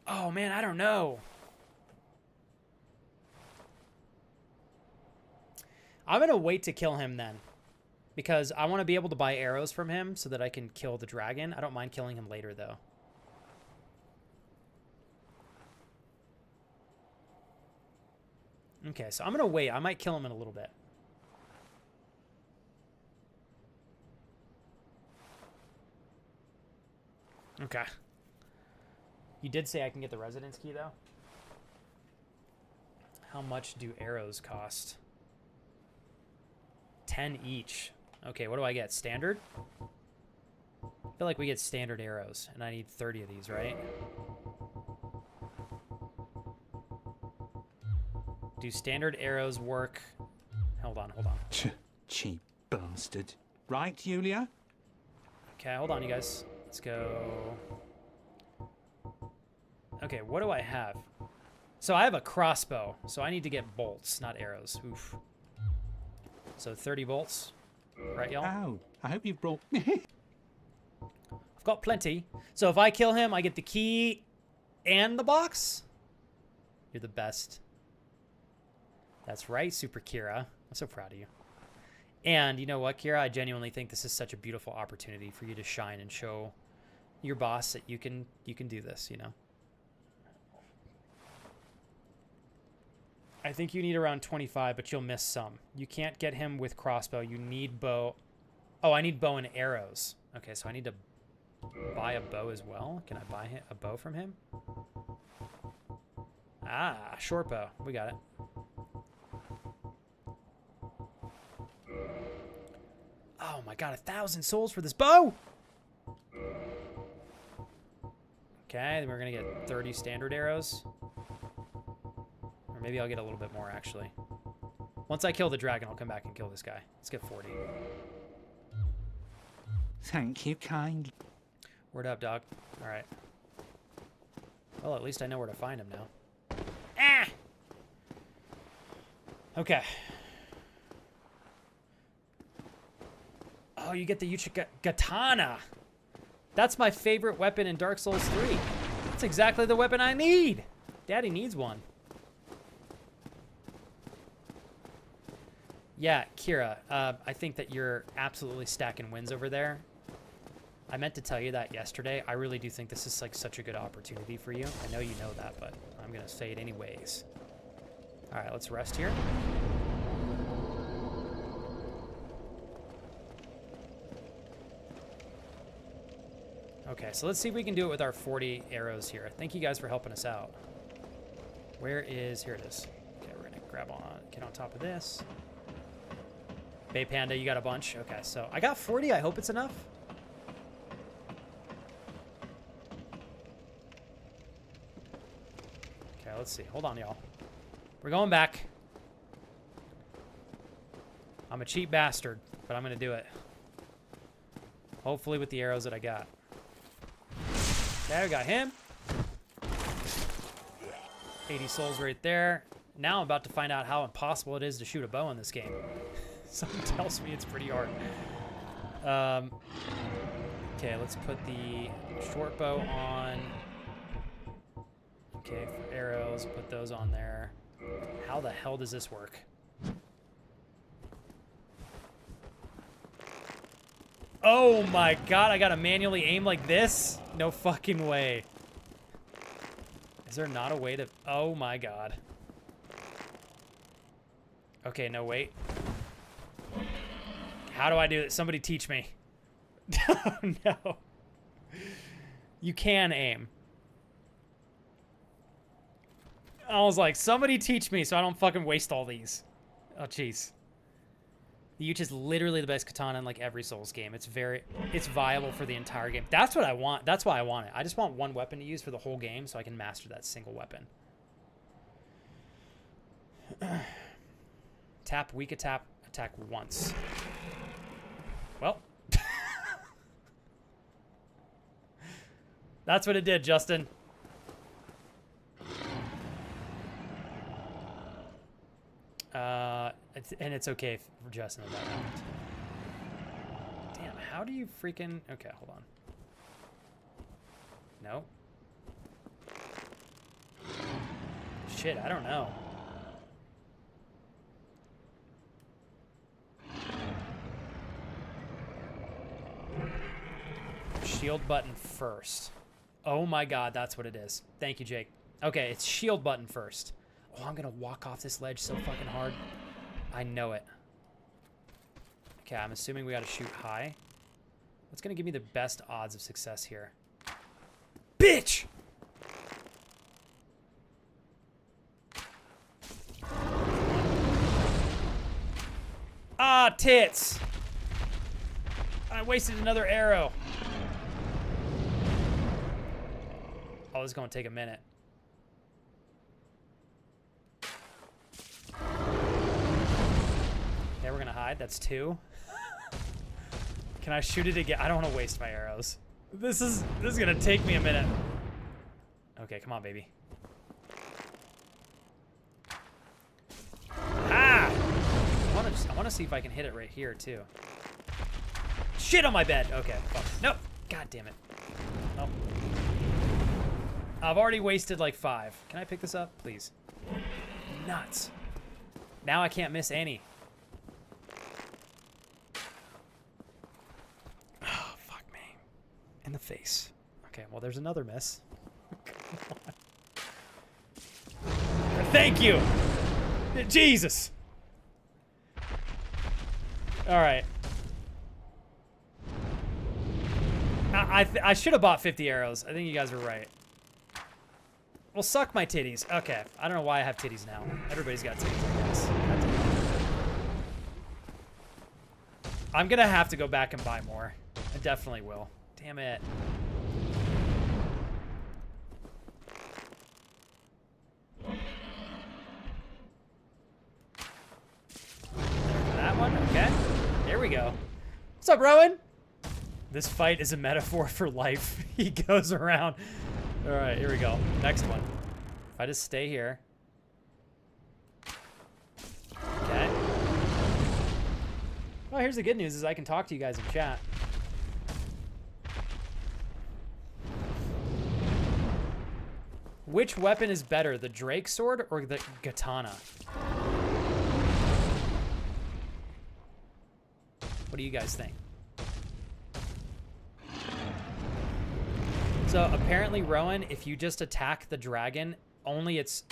Oh, man, I don't know. I'm going to wait to kill him then. Because I want to be able to buy arrows from him so that I can kill the dragon. I don't mind killing him later, though. Okay, so I'm going to wait. I might kill him in a little bit. Okay. You did say I can get the residence key, though? How much do arrows cost? 10 each. Okay, what do I get? Standard? I feel like we get standard arrows, and I need 30 of these, right? Do standard arrows work? Hold on. Cheap bastard. Right, Julia? Okay, hold on, you guys. Let's go. Okay, what do I have? So I have a crossbow, so I need to get bolts, not arrows. Oof. So 30 bolts. Right, y'all? Oh, I hope you've brought... I've got plenty. So if I kill him, I get the key and the box? You're the best. That's right, Super Kira. I'm so proud of you. And you know what, Kira? I genuinely think this is such a beautiful opportunity for you to shine and show your boss that you can do this, you know. I think you need around 25, but you'll miss some. You can't get him with crossbow. You need bow. Oh, I need bow and arrows. Okay, so I need to buy a bow as well. Can I buy a bow from him? Ah, short bow. We got it. Oh my god, 1,000 souls for this bow! Okay, then we're gonna get 30 standard arrows. Or maybe I'll get a little bit more, actually. Once I kill the dragon, I'll come back and kill this guy. Let's get 40. Thank you kindly. Word up, dog. Alright. Well, at least I know where to find him now. Ah! Okay. Oh, you get the Katana. That's my favorite weapon in Dark Souls 3. That's exactly the weapon I need. Daddy needs one. Yeah, Kira, I think that you're absolutely stacking wins over there. I meant to tell you that yesterday. I really do think this is like such a good opportunity for you. I know you know that, but I'm gonna say it anyways. All right, let's rest here. Okay, so let's see if we can do it with our 40 arrows here. Thank you guys for helping us out. Where is, here it is. Okay, we're gonna grab on, get on top of this. Bay Panda, you got a bunch. Okay, so I got 40, I hope it's enough. Okay, let's see, hold on y'all. We're going back. I'm a cheap bastard, but I'm gonna do it. Hopefully with the arrows that I got. Okay, we got him. 80 souls right there. Now I'm about to find out how impossible it is to shoot a bow in this game. Something tells me it's pretty hard. Okay, let's put the short bow on. Okay, for arrows, put those on there. How the hell does this work? Oh my god, I gotta manually aim like this? No fucking way. Is there not a way to... Oh my god. Okay, no, wait. How do I do it? Somebody teach me. Oh no. You can aim. I was like, somebody teach me so I don't fucking waste all these. Oh, jeez. The Yuch is literally the best katana in like every Souls game. It's viable for the entire game. That's what I want. That's why I want it. I just want one weapon to use for the whole game so I can master that single weapon. Tap, weak attack once. Well. That's what it did, Justin. And it's okay for Justin at that moment. Damn, how do you freaking... Okay, hold on. No. Shit, I don't know. Shield button first. Oh my god, that's what it is. Thank you, Jake. Okay, it's shield button first. Oh, I'm gonna walk off this ledge so fucking hard. I know it. Okay, I'm assuming we gotta shoot high. What's gonna give me the best odds of success here? Bitch! Ah, tits! I wasted another arrow. Oh, this is gonna take a minute. Okay, we're gonna hide. That's 2. Can I shoot it again? I don't want to waste my arrows. This is gonna take me a minute. Okay, come on, baby. Ah! I want to see if I can hit it right here too. Shit on my bed. Okay. Fuck. Nope. God damn it. Oh. I've already wasted like 5. Can I pick this up, please? Nuts. Now I can't miss any. Oh, fuck me. In the face. Okay, well, there's another miss. Thank you! Jesus! Alright. I should have bought 50 arrows. I think you guys were right. Well, suck my titties. Okay. I don't know why I have titties now. Everybody's got titties, I guess. I'm gonna have to go back and buy more. I definitely will. Damn it. That one? Okay. There we go. What's up, Rowan? This fight is a metaphor for life. He goes around. All right, here we go. Next one. If I just stay here. Okay. Well, here's the good news is I can talk to you guys in chat. Which weapon is better, the Drake sword or the katana? What do you guys think? So apparently, Rowan, if you just attack the dragon, only its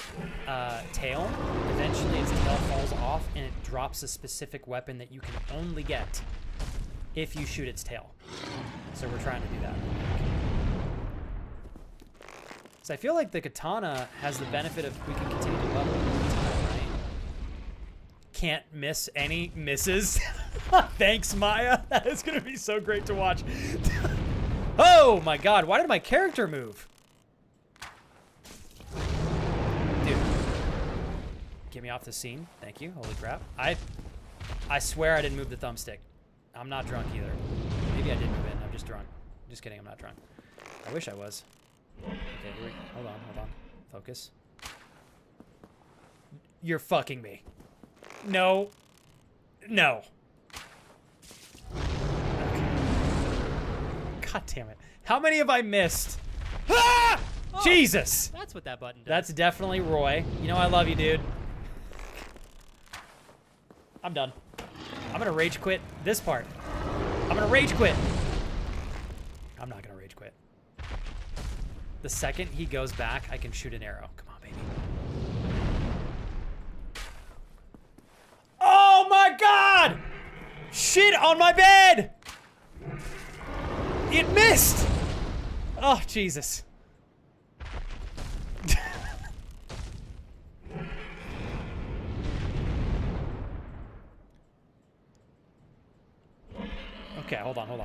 tail, eventually its tail falls off and it drops a specific weapon that you can only get if you shoot its tail. So we're trying to do that. So I feel like the katana has the benefit of we can continue to level over time, right? Can't miss any misses. Thanks, Maya. That is going to be so great to watch. Oh my god, why did my character move? Dude. Get me off the scene. Thank you. Holy crap. I swear I didn't move the thumbstick. I'm not drunk either. Maybe I did move it. I'm just drunk. Just kidding, I'm not drunk. I wish I was. Okay, here we go. Hold on. Focus. You're fucking me. No. No. God damn it. How many have I missed? Ah! Oh, Jesus! That's what that button does. That's definitely Roy. You know I love you, dude. I'm done. I'm gonna rage quit this part. I'm gonna rage quit. I'm not gonna rage quit. The second he goes back, I can shoot an arrow. Come on, baby. Oh my god! Shit on my bed! It missed! Oh, Jesus. Okay, hold on.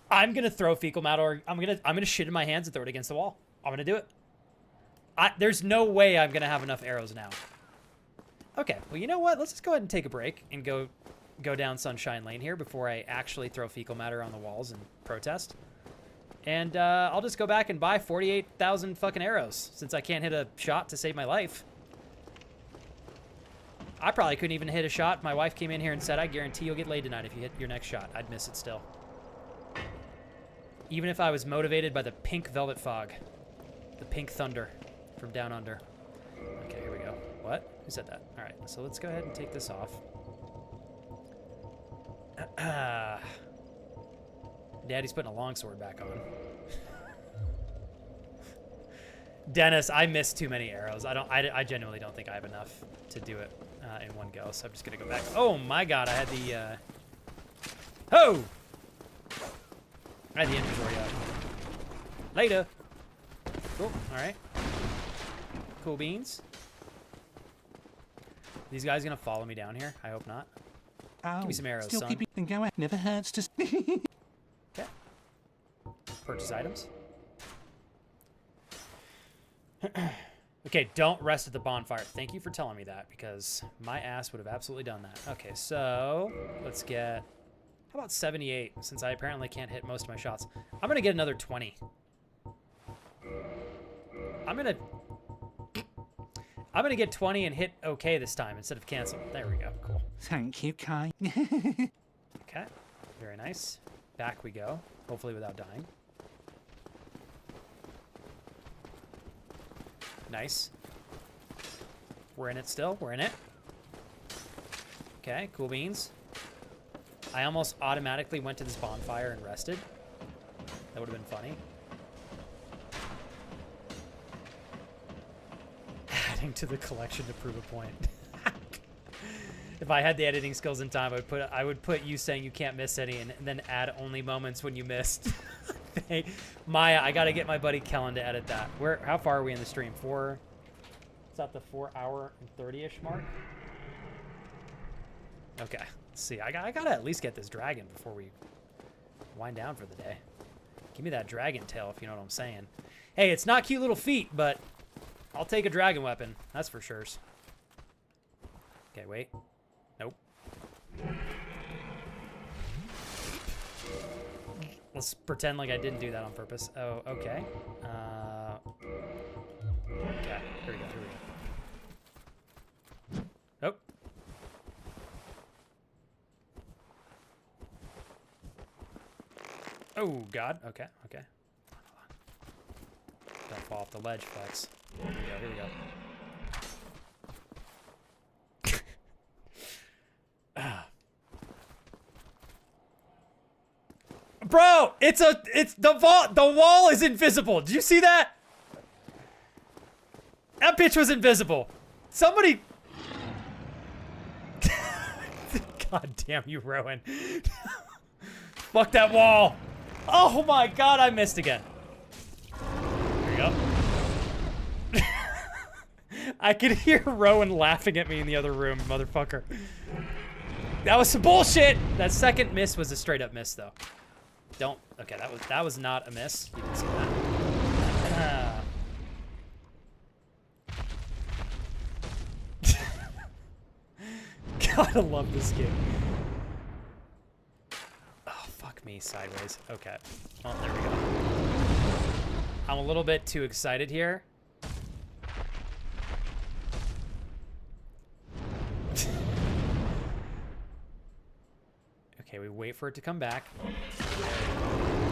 I'm gonna throw fecal matter, or I'm gonna shit in my hands and throw it against the wall. I'm gonna do it. There's no way I'm gonna have enough arrows now. Okay, well, you know what? Let's just go ahead and take a break and go down Sunshine Lane here before I actually throw fecal matter on the walls and protest. And I'll just go back and buy 48,000 fucking arrows since I can't hit a shot to save my life. I probably couldn't even hit a shot. My wife came in here and said, I guarantee you'll get laid tonight if you hit your next shot. I'd miss it still. Even if I was motivated by the pink velvet fog. The pink thunder from down under. Okay, here we go. What? Who said that? All right, so let's go ahead and take this off. Daddy's putting a longsword back on. Dennis, I missed too many arrows. I genuinely don't think I have enough to do it in one go, so I'm just gonna go back. Oh my god, I had the oh! I had the inventory up. Later. Cool, alright. Cool beans. These guys gonna follow me down here? I hope not. Oh, give me some arrows, still son. keeping going. Never hurts to. Okay. Purchase items. Okay, don't rest at the bonfire. Thank you for telling me that, because my ass would have absolutely done that. Okay, so let's get... How about 78, since I apparently can't hit most of my shots? I'm going to get another 20. I'm going to get 20 and hit okay this time instead of cancel. There we go. Cool. Thank you, Kai. Okay, very nice. Back we go, hopefully without dying. Nice. We're in it still. We're in it. Okay, cool beans. I almost automatically went to this bonfire and rested. That would have been funny. Adding to the collection to prove a point. If I had the editing skills in time, I would put you saying you can't miss any, and then add only moments when you missed. Maya, I gotta get my buddy Kellen to edit that. How far are we in the stream? It's at the 4 hour and 30-ish mark. Okay, let's see. I gotta at least get this dragon before we wind down for the day. Give me that dragon tail, if you know what I'm saying. Hey, it's not cute little feet, but I'll take a dragon weapon. That's for sure. Okay, wait. Nope. Let's pretend like I didn't do that on purpose. Oh, okay. Okay, here we go. Nope. Oh, God. Okay. Don't fall off the ledge, Flex. Here we go. Bro, it's the wall is invisible. Did you see that? That bitch was invisible. Somebody. God damn you, Rowan. Fuck that wall. Oh my God, I missed again. There you go. I could hear Rowan laughing at me in the other room, motherfucker. That was some bullshit. That second miss was a straight up miss, though. Okay, that was not a miss. You didn't see that. Gotta love this game. Oh, fuck me sideways. Okay. Well, there we go. I'm a little bit too excited here. Okay, we wait for it to come back.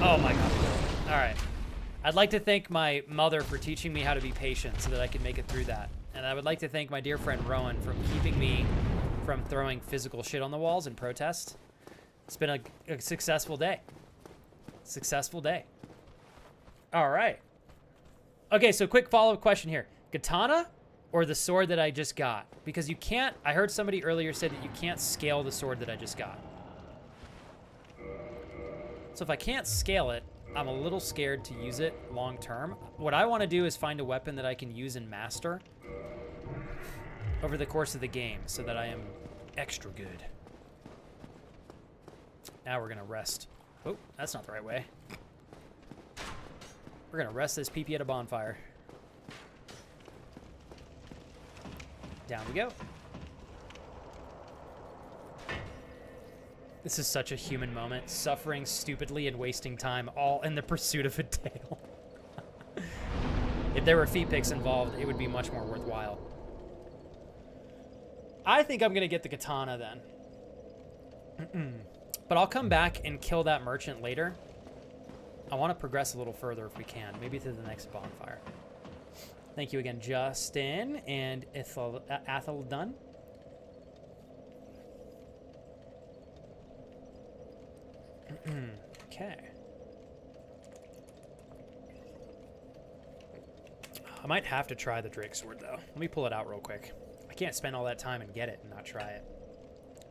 Oh my God. All right. I'd like to thank my mother for teaching me how to be patient so that I could make it through that. And I would like to thank my dear friend Rowan for keeping me from throwing physical shit on the walls in protest. It's been a successful day. Successful day. All right. Okay, so quick follow-up question here. Katana or the sword that I just got? Because you can't, I heard somebody earlier say that you can't scale the sword that I just got. So if I can't scale it, I'm a little scared to use it long term. What I want to do is find a weapon that I can use in Master over the course of the game so that I am extra good. Now we're going to rest. Oh, that's not the right way. We're going to rest this PP at a bonfire. Down we go. This is such a human moment. Suffering stupidly and wasting time, all in the pursuit of a tail. If there were feet picks involved, it would be much more worthwhile. I think I'm going to get the katana then. But I'll come back and kill that merchant later. I want to progress a little further if we can. Maybe to the next bonfire. Thank you again, Justin and Athel Dunn. Okay. I might have to try the Drake sword, though. Let me pull it out real quick. I can't spend all that time and get it and not try it.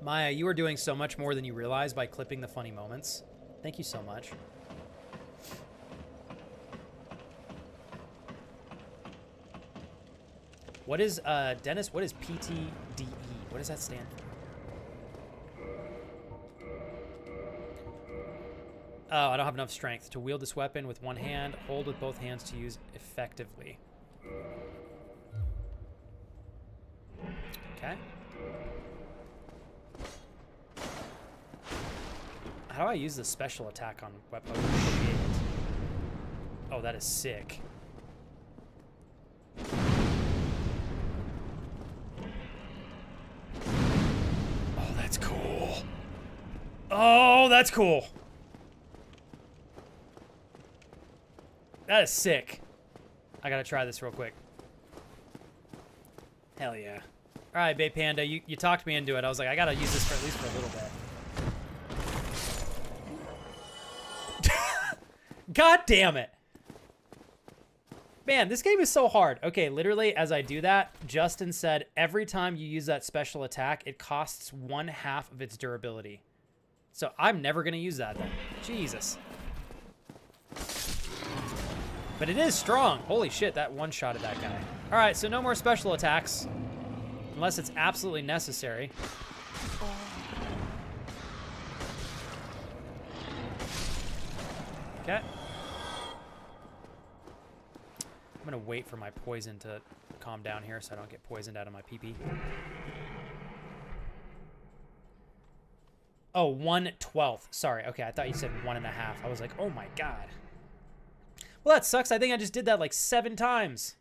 Maya, you are doing so much more than you realize by clipping the funny moments. Thank you so much. What is, Dennis, what is Pt.1? What does that stand for? Oh, I don't have enough strength to wield this weapon with one hand. Hold with both hands to use effectively. Okay. How do I use the special attack on weapon? Oh, that is sick. Oh, that's cool. Oh, that's cool. That is sick. I gotta try this real quick. Hell yeah. All right, Bay Panda, you talked me into it. I was like, I gotta use this for at least for a little bit. God damn it. Man, this game is so hard. Okay, literally, as I do that, Justin said every time you use that special attack, it costs 1/2 of its durability. So I'm never going to use that then. Jesus. But it is strong. Holy shit, that one-shotted that guy. All right, so no more special attacks. Unless it's absolutely necessary. Okay. I'm gonna wait for my poison to calm down here so I don't get poisoned out of my pee-pee. Oh, 1/12. Sorry. Okay, I thought you said 1.5. I was like, oh my god. Well, that sucks. I think I just did that like 7 times.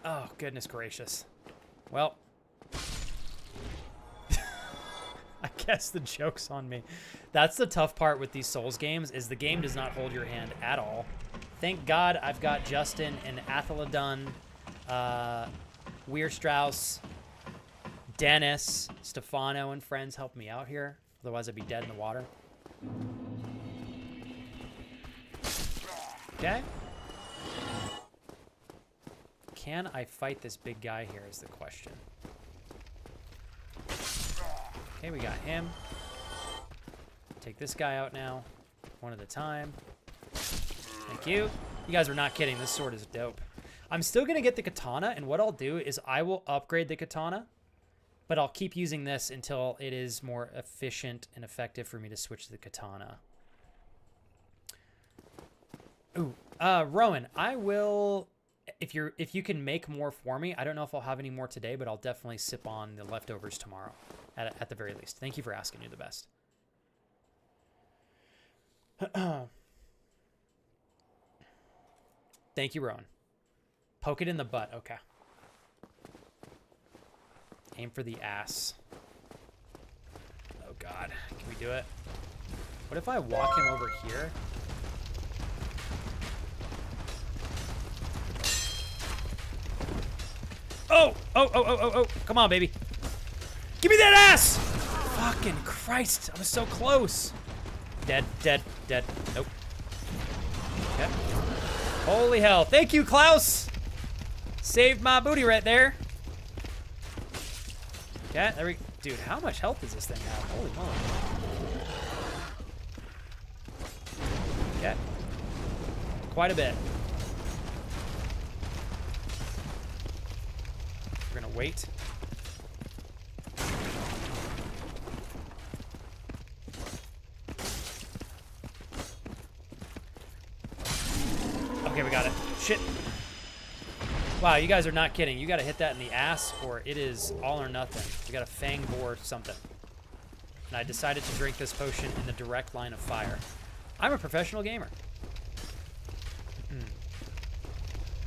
Oh, goodness gracious. Well. I guess the joke's on me. That's the tough part with these Souls games, is the game does not hold your hand at all. Thank God I've got Justin and Athaladun, Weirstrauss, Dennis, Stefano, and friends help me out here. Otherwise, I'd be dead in the water. Okay. Can I fight this big guy here is the question. Okay, we got him. Take this guy out now. One at a time. Thank you. You guys are not kidding. This sword is dope. I'm still going to get the katana, and what I'll do is I will upgrade the katana, but I'll keep using this until it is more efficient and effective for me to switch to the katana. Ooh, Rowan, I will, if you can make more for me, I don't know if I'll have any more today, but I'll definitely sip on the leftovers tomorrow, at the very least. Thank you for asking. You're the best. Thank you, Rowan. Poke it in the butt. Okay. Aim for the ass. Oh, God. Can we do it? What if I walk him over here? Oh! Oh, oh, oh, oh, oh. Come on, baby. Give me that ass! Fucking Christ. I was so close. Dead, dead, dead. Nope. Okay. Holy hell. Thank you, Klaus. Saved my booty right there. Okay, there we go. Dude, how much health does this thing have? Holy moly. Okay. Quite a bit. We're gonna wait. Okay, we got it. Shit. Wow, you guys are not kidding. You gotta hit that in the ass or it is all or nothing. You gotta fang bore something. And I decided to drink this potion in the direct line of fire. I'm a professional gamer.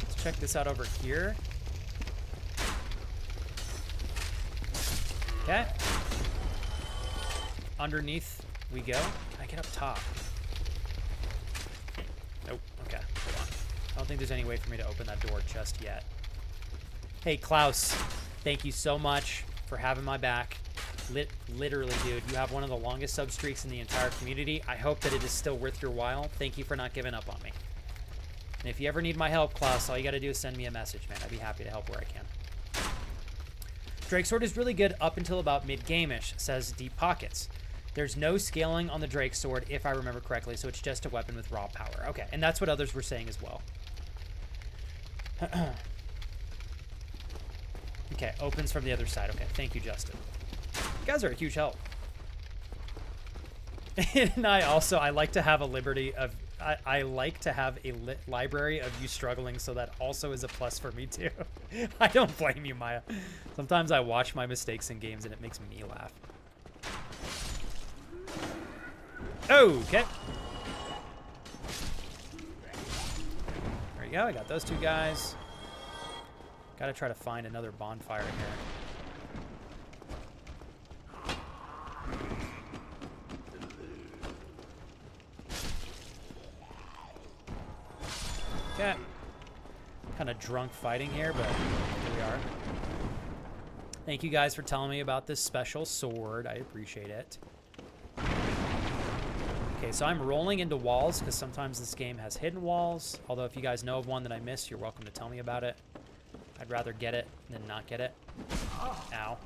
Let's check this out over here. Okay. Underneath we go. Can I get up top? Nope. Okay, hold on. I don't think there's any way for me to open that door just yet. Hey, Klaus. Thank you so much for having my back. Literally, dude, you have one of the longest sub streaks in the entire community. I hope that it is still worth your while. Thank you for not giving up on me. And if you ever need my help, Klaus, all you got to do is send me a message, man. I'd be happy to help where I can. Drake Sword is really good up until about mid-game-ish, says Deep Pockets. There's no scaling on the Drake Sword, if I remember correctly, so it's just a weapon with raw power. Okay, and that's what others were saying as well. Okay, opens from the other side. Okay, thank you, Justin. You guys are a huge help. And I like to have a liberty of... I like to have a library of you struggling, so that also is a plus for me, too. I don't blame you, Maya. Sometimes I watch my mistakes in games, and it makes me laugh. Okay. There you go. I got those two guys. Gotta try to find another bonfire here. Okay. Kind of drunk fighting here, but here we are. Thank you guys for telling me about this special sword. I appreciate it. Okay, so I'm rolling into walls because sometimes this game has hidden walls. Although if you guys know of one that I missed, you're welcome to tell me about it. I'd rather get it than not get it. Ow.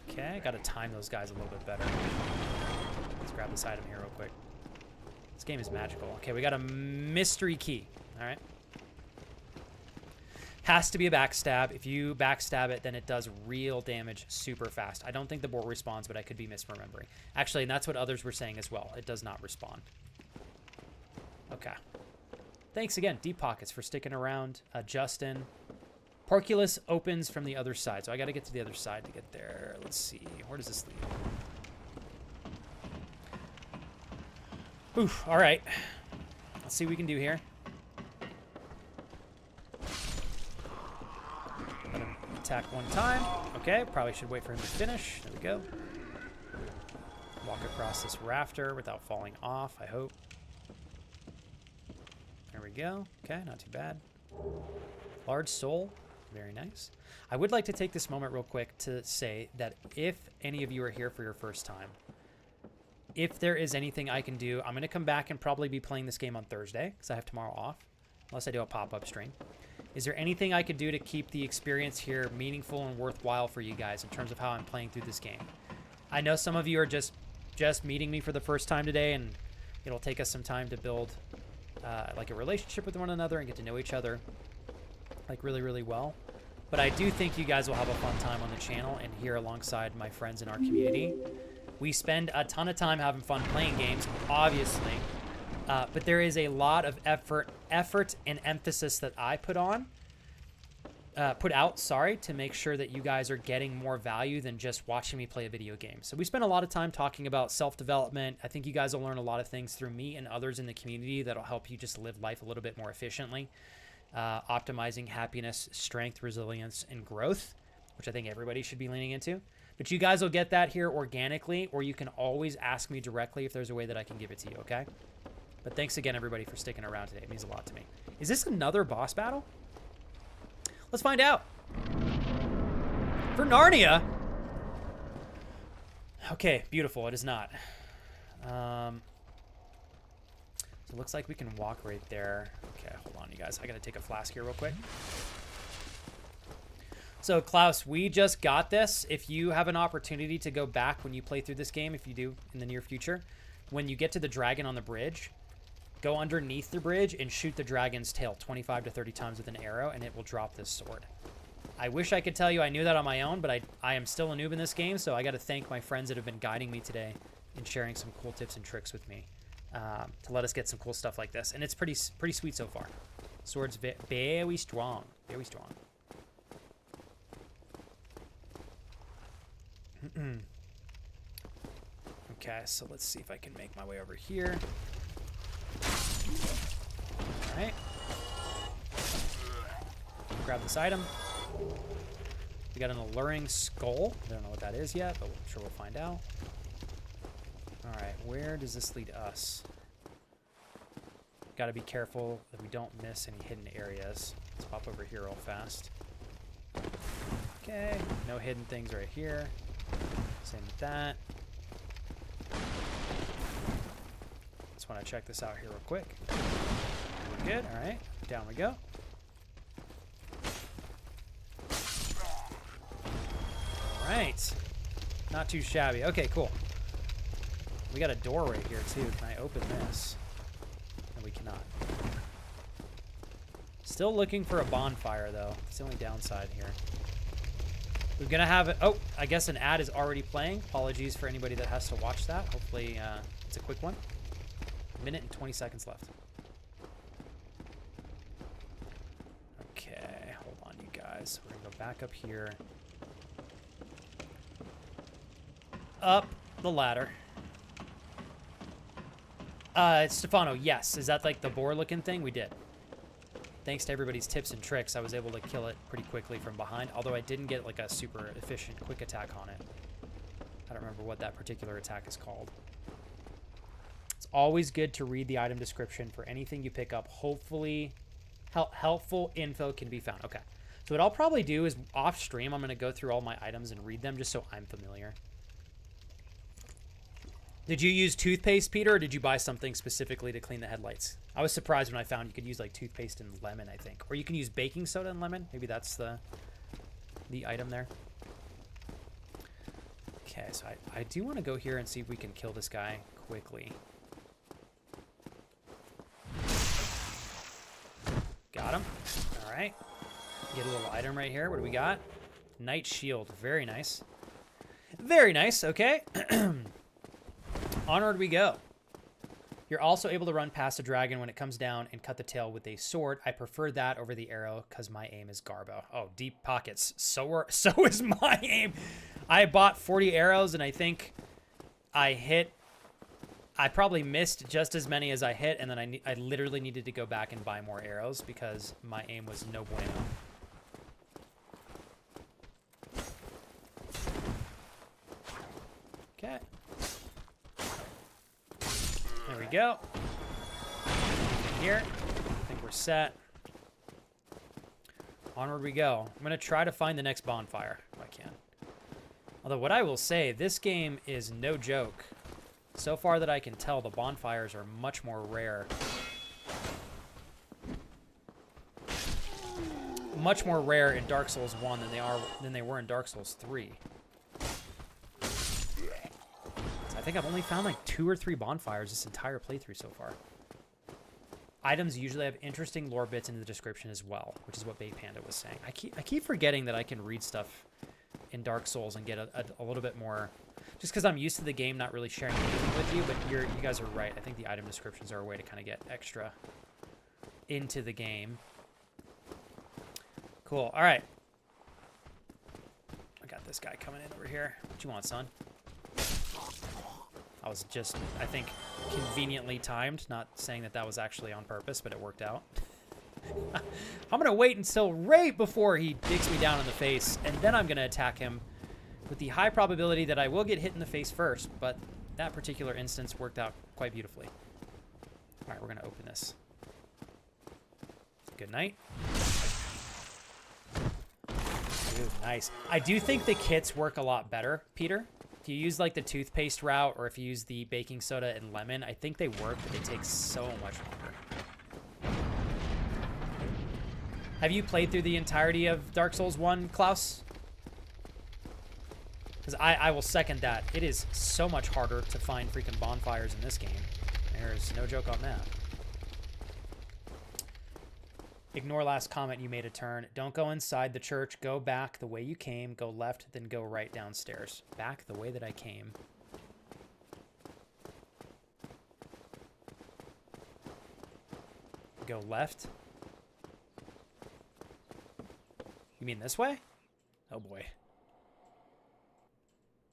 Okay, gotta time those guys a little bit better. Let's grab this item here real quick. This game is magical. Okay, we got a mystery key. All right. Has to be a backstab. If you backstab it, then it does real damage super fast. I don't think the boar respawns, but I could be misremembering. Actually, and that's what others were saying as well. It does not respawn. Okay. Thanks again, Deep Pockets, for sticking around. Justin. Porculus opens from the other side. So I got to get to the other side to get there. Let's see. Where does this lead? Oof. All right. Let's see what we can do here. Let him attack one time. Okay. Probably should wait for him to finish. There we go. Walk across this rafter without falling off, I hope. There we go. Okay. Not too bad. Large soul. Very nice. I would like to take this moment real quick to say that if any of you are here for your first time, if there is anything I can do, I'm going to come back and probably be playing this game on Thursday because I have tomorrow off, unless I do a pop-up stream. Is there anything I could do to keep the experience here meaningful and worthwhile for you guys in terms of how I'm playing through this game? I know some of you are just meeting me for the first time today, and it'll take us some time to build like a relationship with one another and get to know each other like really, really well. But I do think you guys will have a fun time on the channel and here alongside my friends in our community. We spend a ton of time having fun playing games, obviously. But there is a lot of effort and emphasis that I put out, to make sure that you guys are getting more value than just watching me play a video game. So we spend a lot of time talking about self-development. I think you guys will learn a lot of things through me and others in the community that'll help you just live life a little bit more efficiently. Optimizing happiness, strength, resilience, and growth, which I think everybody should be leaning into. But you guys will get that here organically, or you can always ask me directly if there's a way that I can give it to you, okay? But thanks again, everybody, for sticking around today. It means a lot to me. Is this another boss battle? Let's find out. For Narnia? Okay, beautiful. It is not. So it looks like we can walk right there. Okay, hold on, you guys. I gotta take a flask here real quick. So, Klaus, we just got this. If you have an opportunity to go back when you play through this game, if you do in the near future, when you get to the dragon on the bridge, go underneath the bridge and shoot the dragon's tail 25 to 30 times with an arrow, and it will drop this sword. I wish I could tell you I knew that on my own, but I am still a noob in this game, so I got to thank my friends that have been guiding me today and sharing some cool tips and tricks with me. To let us get some cool stuff like this. And it's pretty sweet so far. Sword's very strong. Very strong. Okay, so let's see if I can make my way over here. Alright. Grab this item. We got an alluring skull. I don't know what that is yet, but I'm sure we'll find out. Alright, where does this lead us? Gotta be careful that we don't miss any hidden areas. Let's pop over here real fast. Okay, no hidden things right here. Same with that. Just want to check this out here real quick. We're good, alright. Down we go. Alright. Not too shabby. Okay, cool. We got a door right here, too. Can I open this? No, we cannot. Still looking for a bonfire, though. It's the only downside here. We're going to have it. Oh, I guess an ad is already playing. Apologies for anybody that has to watch that. Hopefully, it's a quick one. 1 minute and 20 seconds left. Okay, hold on, you guys. We're going to go back up here. Up the ladder. Stefano, yes. Is that like the boar-looking thing? We did. Thanks to everybody's tips and tricks, I was able to kill it pretty quickly from behind, although I didn't get like a super efficient quick attack on it. I don't remember what that particular attack is called. It's always good to read the item description for anything you pick up. Hopefully, helpful info can be found. Okay. So what I'll probably do is off stream, I'm going to go through all my items and read them just so I'm familiar. Did you use toothpaste, Peter, or did you buy something specifically to clean the headlights? I was surprised when I found you could use like toothpaste and lemon, I think. Or you can use baking soda and lemon. Maybe that's the item there. Okay, so I do want to go here and see if we can kill this guy quickly. Got him. All right. Get a little item right here. What do we got? Knight shield. Very nice. Very nice. Okay. Onward we go. You're also able to run past a dragon when it comes down and cut the tail with a sword. I prefer that over the arrow because my aim is garbo. Oh, deep pockets. So is my aim. I bought 40 arrows and I think I probably missed just as many as I hit, and then I literally needed to go back and buy more arrows because my aim was no bueno. Okay. There we go. Here. I think we're set. Onward we go. I'm going to try to find the next bonfire if I can. Although what I will say, this game is no joke. So far that I can tell, the bonfires are much more rare. Much more rare in Dark Souls 1 than they were in Dark Souls 3. I think I've only found like 2 or 3 bonfires this entire playthrough so far. Items usually have interesting lore bits in the description as well, which is what Bait Panda was saying. I keep forgetting that I can read stuff in Dark Souls and get a little bit more, just because I'm used to the game not really sharing anything with you, but you guys are right. I think the item descriptions are a way to kind of get extra into the game. Cool. All right. I got this guy coming in over here. What you want, son? I was just, I think, conveniently timed. Not saying that was actually on purpose, but it worked out. I'm going to wait until right before he digs me down in the face, and then I'm going to attack him with the high probability that I will get hit in the face first, but that particular instance worked out quite beautifully. All right, we're going to open this. Good night. Ooh, nice. I do think the kits work a lot better, Peter. If you use like the toothpaste route or if you use the baking soda and lemon, I think they work, but they take so much longer. Have you played through the entirety of Dark Souls 1, Klaus? Because I will second that. It is so much harder to find freaking bonfires in this game. There's no joke on that. Ignore last comment, you made a turn. Don't go inside the church. Go back the way you came. Go left, then go right downstairs. Back the way that I came. Go left. You mean this way? Oh boy.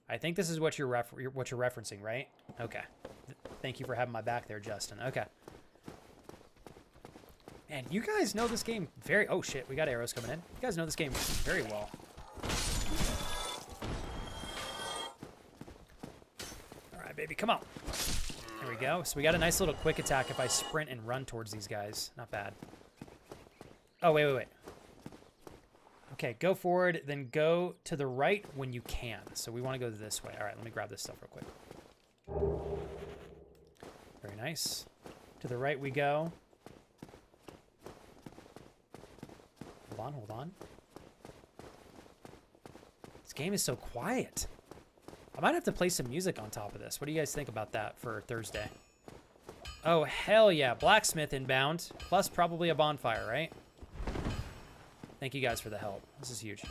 I think this is what you're referencing, right? Okay. Thank you for having my back there, Justin. Okay. Man, you guys know this game very... Oh, shit. We got arrows coming in. You guys know this game very well. All right, baby. Come on. There we go. So we got a nice little quick attack if I sprint and run towards these guys. Not bad. Oh, wait. Okay, go forward, then go to the right when you can. So we want to go this way. All right, let me grab this stuff real quick. Very nice. To the right we go. Hold on. This game is so quiet. I might have to play some music on top of this. What do you guys think about that for Thursday? Oh, hell yeah. Blacksmith inbound. Plus probably a bonfire, right? Thank you guys for the help. This is huge.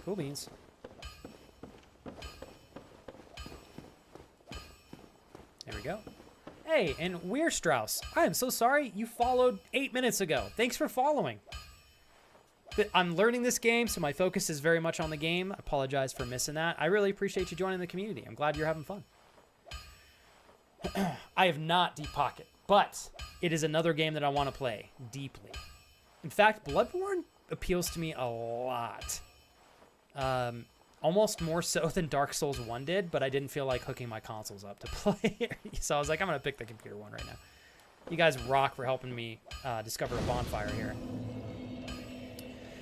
Cool beans. There we go. Hey, and Weir Strauss. I am so sorry. You followed 8 minutes ago. Thanks for following. I'm learning this game, so my focus is very much on the game. I apologize for missing that. I really appreciate you joining the community. I'm glad you're having fun. I have not Deep Pocket, but it is another game that I want to play deeply. In fact, Bloodborne appeals to me a lot. Almost more so than Dark Souls 1 did, but I didn't feel like hooking my consoles up to play. So I was like, I'm going to pick the computer one right now. You guys rock for helping me discover a bonfire here.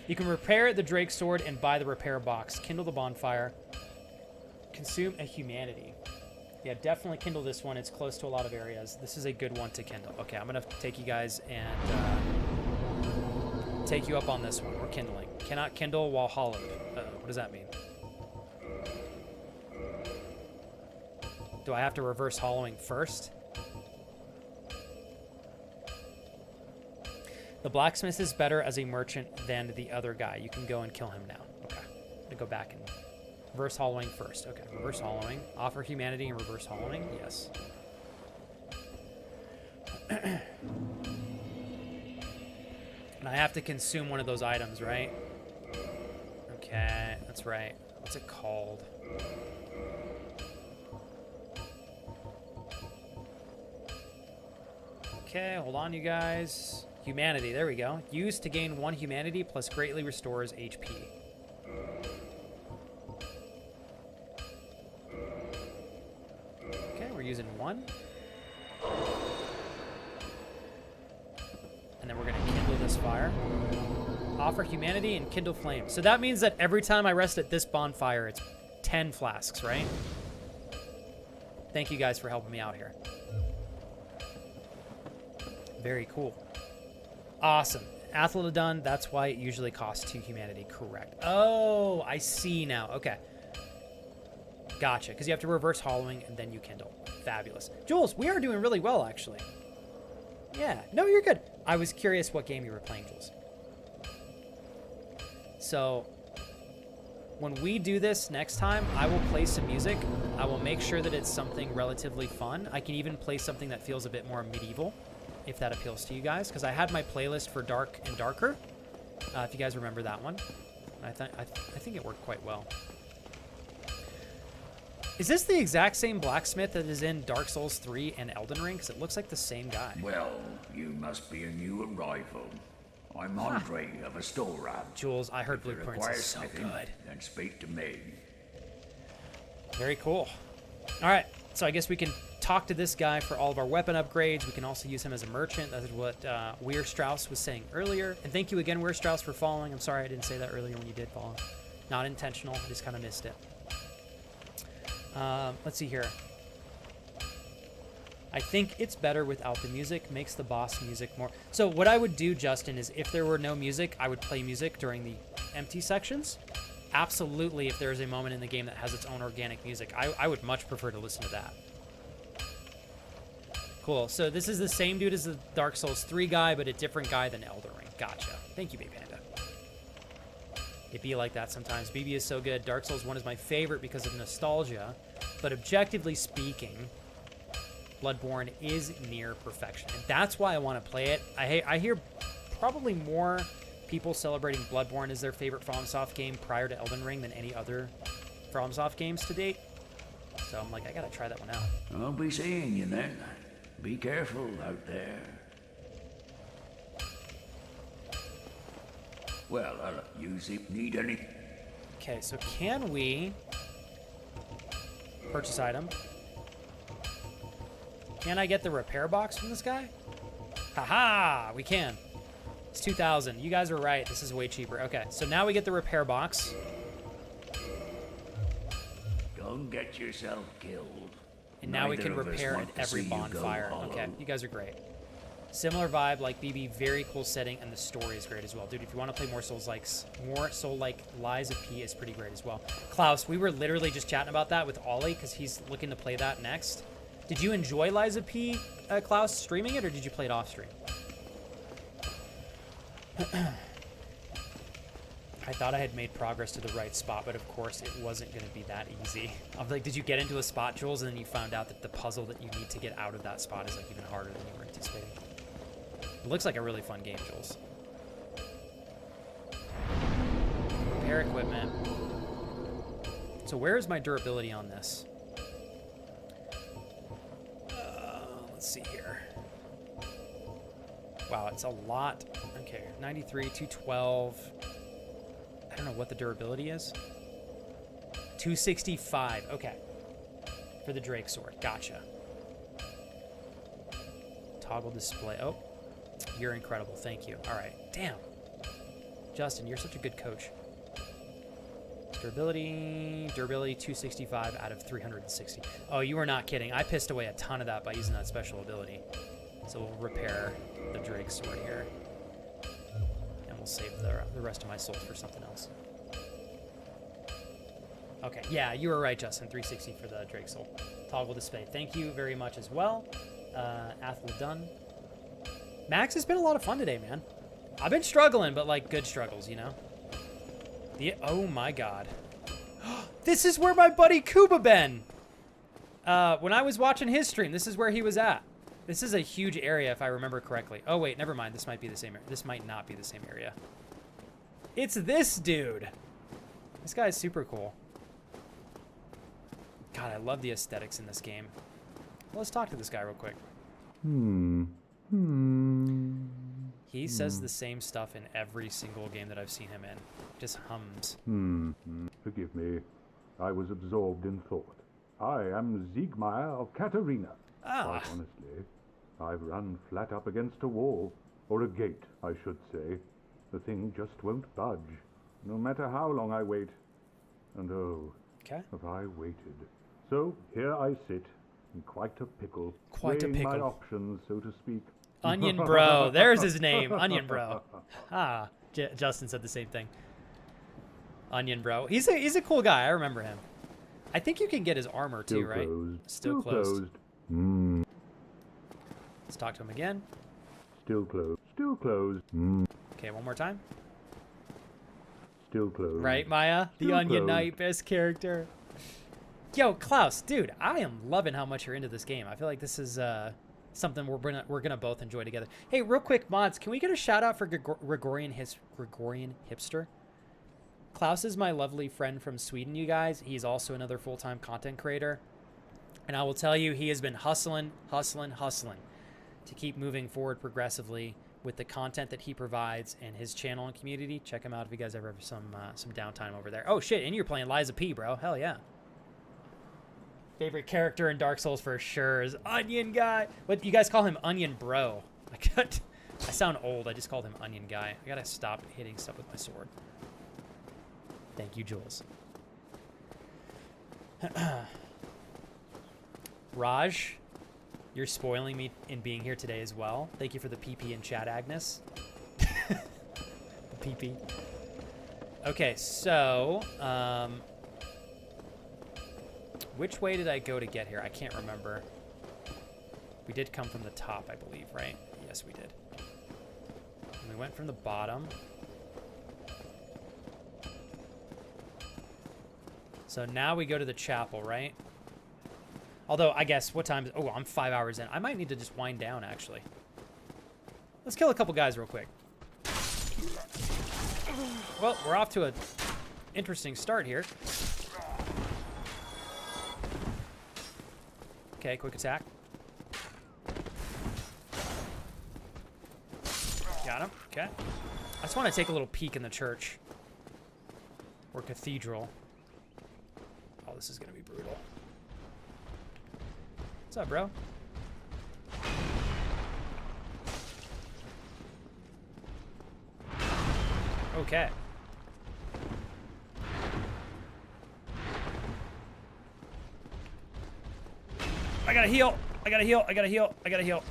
You can repair the Drake sword and buy the repair box. Kindle the bonfire. Consume a humanity. Yeah, definitely kindle this one. It's close to a lot of areas. This is a good one to kindle. Okay, I'm going to take you guys and take you up on this one. We're kindling. Cannot kindle while hollowed. What does that mean? Do I have to reverse hollowing first? The blacksmith is better as a merchant than the other guy. You can go and kill him now. Okay. I'm going to go back and reverse hollowing first. Okay, reverse hollowing. Offer humanity and reverse hollowing. Yes. And I have to consume one of those items, right? Okay, that's right. What's it called? Okay, hold on, you guys. Humanity, there we go. Used to gain 1 humanity plus greatly restores HP. Okay, we're using 1. And then we're going to kindle this fire. Offer humanity and kindle flame. So that means that every time I rest at this bonfire, it's 10 flasks, right? Thank you guys for helping me out here. Very cool. Awesome. Athledon, that's why it usually costs 2 humanity. Correct. Oh, I see now. Okay. Gotcha. Because you have to reverse hollowing and then you kindle. Fabulous. Jules, we are doing really well, actually. Yeah. No, you're good. I was curious what game you were playing, Jules. So, when we do this next time, I will play some music. I will make sure that it's something relatively fun. I can even play something that feels a bit more medieval, if that appeals to you guys, because I had my playlist for Dark and Darker, if you guys remember that one. I think it worked quite well. Is this the exact same blacksmith that is in Dark Souls 3 and Elden Ring? Because it looks like the same guy. Well, you must be a new arrival. I'm Andre of Astora. Jules, I heard Blueprints is so good. Then speak to me. Very cool. All right, so I guess we can talk to this guy for all of our weapon upgrades. We can also use him as a merchant. That is what Weir Strauss was saying earlier. And thank you again, Weir Strauss, for following. I'm sorry I didn't say that earlier when you did follow. Not intentional. I just kind of missed it. Let's see here. I think it's better without the music. Makes the boss music more... So what I would do, Justin, is if there were no music, I would play music during the empty sections. Absolutely, if there is a moment in the game that has its own organic music, I would much prefer to listen to that. Cool. So this is the same dude as the Dark Souls 3 guy, but a different guy than Elden Ring. Gotcha. Thank you, Big Panda. It be like that sometimes. BB is so good. Dark Souls 1 is my favorite because of nostalgia, but objectively speaking, Bloodborne is near perfection. And that's why I want to play it. I hear probably more people celebrating Bloodborne as their favorite FromSoft game prior to Elden Ring than any other FromSoft games to date. So I'm like, I gotta try that one out. I'll be seeing you then. Be careful out there. Well, I'll use it. Need any? Okay, so can we purchase item? Can I get the repair box from this guy? Haha, we can. It's 2,000. You guys are right. This is way cheaper. Okay, so now we get the repair box. Don't get yourself killed. And now we can repair at every bonfire. Okay, you guys are great. Similar vibe like BB, very cool setting, and the story is great as well. Dude, if you want to play more Soul-like, Lies of P is pretty great as well. Klaus, we were literally just chatting about that with Ollie because he's looking to play that next. Did you enjoy Lies of P, Klaus, streaming it, or did you play it off stream? I thought I had made progress to the right spot, but of course it wasn't going to be that easy. I was like, did you get into a spot, Jules, and then you found out that the puzzle that you need to get out of that spot is like even harder than you were anticipating? It looks like a really fun game, Jules. Repair equipment. So where is my durability on this? Let's see here. Wow, it's a lot. Okay, 93, 212. I don't know what the durability is. 265. Okay. For the Drake sword. Gotcha. Toggle display. Oh, you're incredible. Thank you. All right. Damn. Justin, you're such a good coach. Durability 265 out of 360. Oh, you were not kidding. I pissed away a ton of that by using that special ability. So we'll repair the Drake sword here. And we'll save the rest of my souls for something else. Okay, yeah, you were right, Justin. 360 for the Drake soul. Toggle display. Thank you very much as well. Athel done. Max, has been a lot of fun today, man. I've been struggling, but like good struggles, you know? Oh my god. This is where my buddy Kuba been. When I was watching his stream, this is where he was at. This is a huge area if I remember correctly. Oh wait, never mind. This might be the same area. This might not be the same area. It's this dude. This guy's super cool. God, I love the aesthetics in this game. Well, let's talk to this guy real quick. He says the same stuff in every single game that I've seen him in. Just hums. Forgive me. I was absorbed in thought. I am Siegmeyer of Katarina. Quite honestly, I've run flat up against a wall. Or a gate, I should say. The thing just won't budge. No matter how long I wait. And oh, have I waited. So here I sit, in quite a pickle. Weighing my options, so to speak. Onion Bro. There's his name. Onion Bro. Justin said the same thing. Onion Bro. He's a cool guy. I remember him. I think you can get his armor too, right? Still closed. Let's talk to him again. Still closed. Still closed. Okay, one more time. Still closed. Right, Maya? The Onion Knight, best character. Yo, Klaus, dude, I am loving how much you're into this game. I feel like this is something we're gonna both enjoy together. Hey, real quick, mods, can we get a shout out for Gregorian Hipster? Klaus is my lovely friend from Sweden, you guys. He's also another full-time content creator. And I will tell you, he has been hustling to keep moving forward progressively with the content that he provides and his channel and community. Check him out if you guys ever have some downtime over there. Oh, shit, and you're playing Liza P, bro. Hell yeah. Favorite character in Dark Souls for sure is Onion Guy. What, you guys call him Onion Bro. I sound old. I just called him Onion Guy. I gotta stop hitting stuff with my sword. Thank you, Jules. Raj, you're spoiling me in being here today as well. Thank you for the PP in chat, Agnes. The PP. Okay, so, which way did I go to get here? I can't remember. We did come from the top, I believe, right? Yes, we did. And we went from the bottom. So now we go to the chapel, right? Although, I guess, what time is... Oh, I'm 5 hours in. I might need to just wind down, actually. Let's kill a couple guys real quick. Well, we're off to an interesting start here. Okay, quick attack. Got him. Okay. I just want to take a little peek in the church. Or cathedral. Oh, this is going to be brutal. What's up, bro? Okay. I gotta heal. I gotta heal. I gotta heal. I gotta heal.